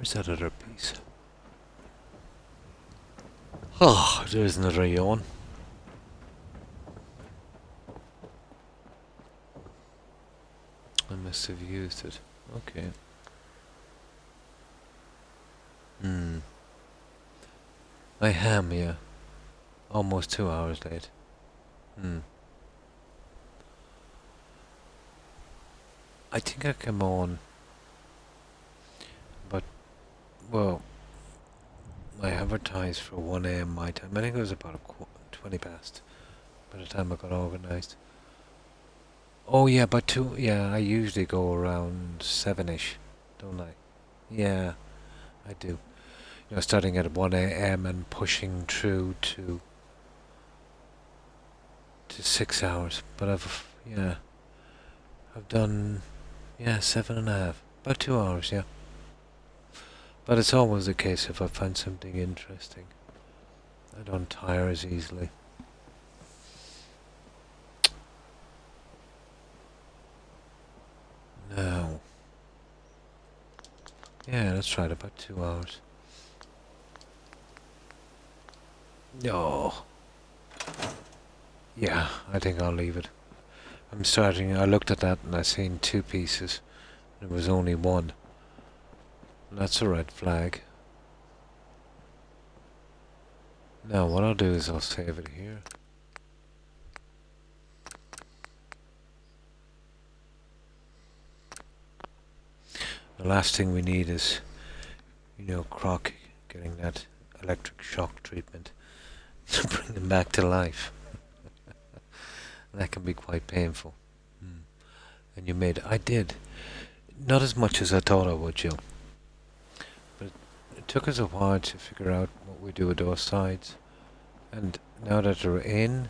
Where's that other piece? Oh, there's another yawn. I must have used it. Okay. I am, yeah. Almost 2 hours late. I think I came on, but, well, I advertised for 1 a.m. my time. I think it was about 20 past by the time I got organised. Oh yeah, but I usually go around 7ish, don't I? Yeah, I do. You know, starting at 1 a.m. and pushing through to 6 hours. But I've done, 7.5, about 2 hours, yeah. But it's always the case if I find something interesting. I don't tire as easily. No. Yeah, that's right, about 2 hours. No. Yeah, I think I'll leave it. I looked at that and I seen 2 pieces. There was only 1. That's a red flag. Now what I'll do is I'll save it here. The last thing we need is, Croc getting that electric shock treatment to bring him back to life. That can be quite painful. And I did. Not as much as I thought I would, Joe. But it took us a while to figure out what we do with those sides. And now that they're in,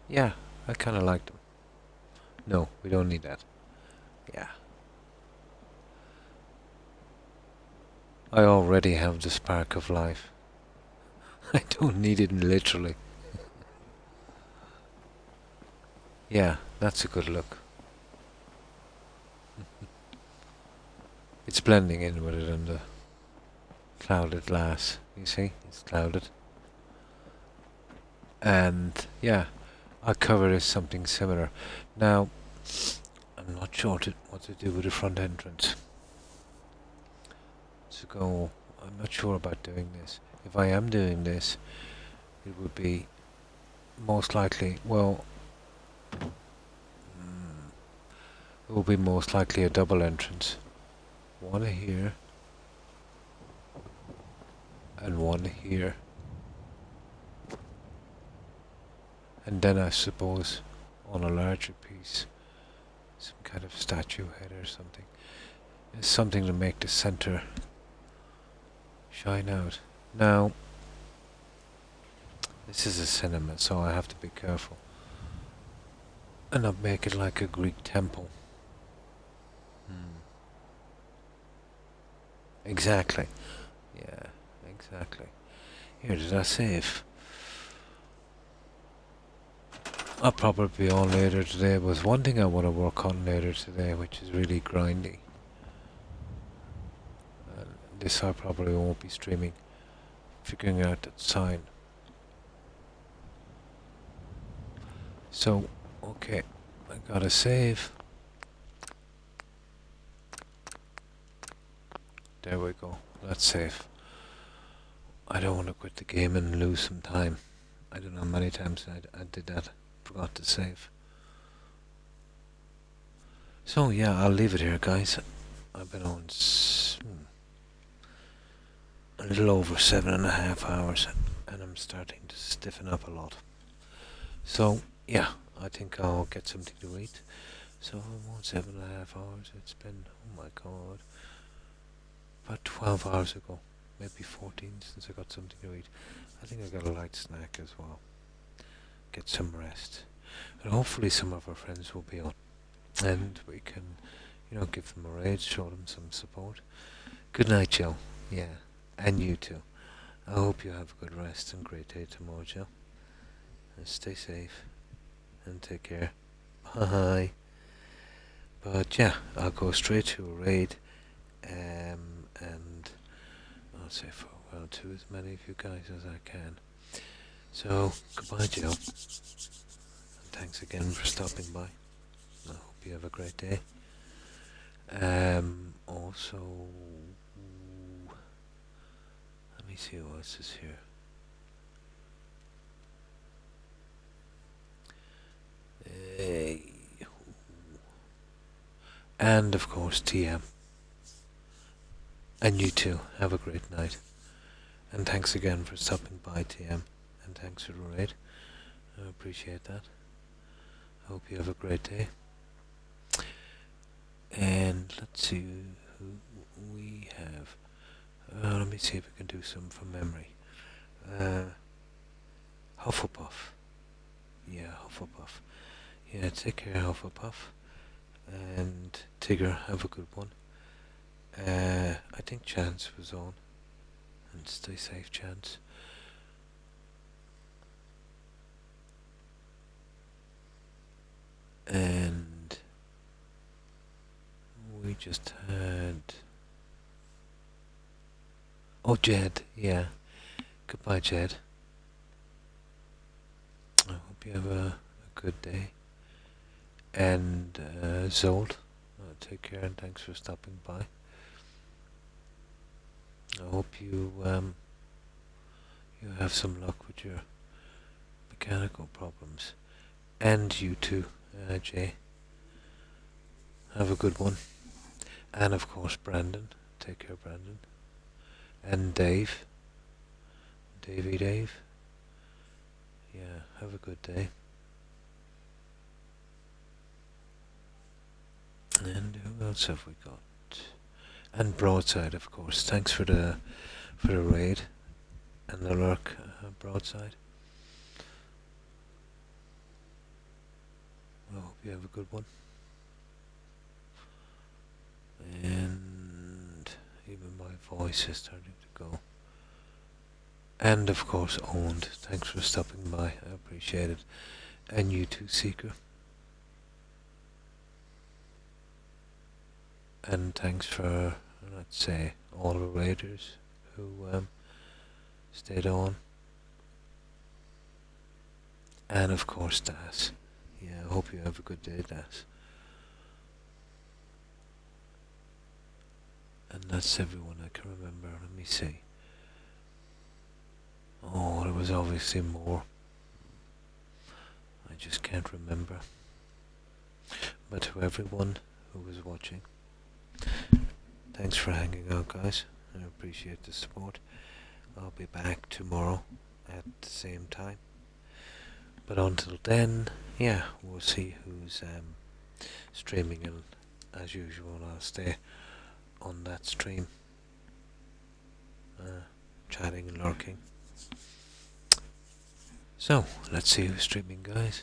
yeah, I kind of like them. No, we don't need that. Yeah. I already have the spark of life. I don't need it literally. Yeah, that's a good look. It's blending in with it under clouded glass. You see, it's clouded. And yeah, I'll cover this something similar. Now, I'm not sure what to do with the front entrance. I'm not sure about doing this. If I am doing this, it would be most likely, it will be most likely a double entrance. One here, and one here. And then I suppose on a larger piece, some kind of statue head or something. It's something to make the center shine out. Now, this is a cinema, so I have to be careful and not make it like a Greek temple. Exactly. Yeah, exactly. Here, did I save? I'll probably be on later today. There's one thing I want to work on later today, which is really grindy. This I probably won't be streaming. Figuring out that sign. So, okay, I gotta save. There we go. That's safe. I don't want to quit the game and lose some time. I don't know how many times I did that. Forgot to save. So yeah, I'll leave it here, guys. I've been on a little over 7.5 hours, and I'm starting to stiffen up a lot. So yeah, I think I'll get something to eat. So I'm on 7.5 hours. It's been, oh my god, about 12 hours ago, maybe 14 since I got something to eat. I think I got a light snack as well. Get some rest, and hopefully some of our friends will be on, and we can, give them a raid, show them some support. Good night, Joe. Yeah, and you too. I hope you have a good rest and great day tomorrow, Joe. And stay safe and take care. Bye. But yeah, I'll go straight to a raid, and I'll say farewell to as many of you guys as I can. So, goodbye, Joe. And thanks again for stopping by. I hope you have a great day. Also, let me see who else is here. And of course TM. And you too, have a great night. And thanks again for stopping by, TM. And thanks for the raid. I appreciate that. I hope you have a great day. And let's see who we have. Let me see if we can do some from memory. Hufflepuff. Yeah, Hufflepuff. Yeah, take care, Hufflepuff. And Tigger, have a good one. I think Chance was on. And stay safe, Chance. And we just had... Oh, Jed, yeah. Goodbye, Jed. I hope you have a good day. And Zold, take care and thanks for stopping by. I hope you you have some luck with your mechanical problems. And you too, Jay. Have a good one. And of course Brandon. Take care, Brandon. And Dave. Dave. Yeah, have a good day. And who else have we got? And Broadside, of course. Thanks for the raid and the lurk, Broadside. I hope you have a good one. And even my voice is starting to go. And of course Owned. Thanks for stopping by. I appreciate it. And you too, Seeker. And thanks for, let's say, all the raiders who stayed on. And of course Das. Yeah, I hope you have a good day, Das. And that's everyone I can remember. Let me see. Oh, there was obviously more. I just can't remember. But to everyone who was watching, thanks for hanging out, guys. I appreciate the support. I'll be back tomorrow at the same time. But until then, yeah, we'll see who's streaming, and as usual I'll stay on that stream, chatting and lurking. So, let's see who's streaming, guys.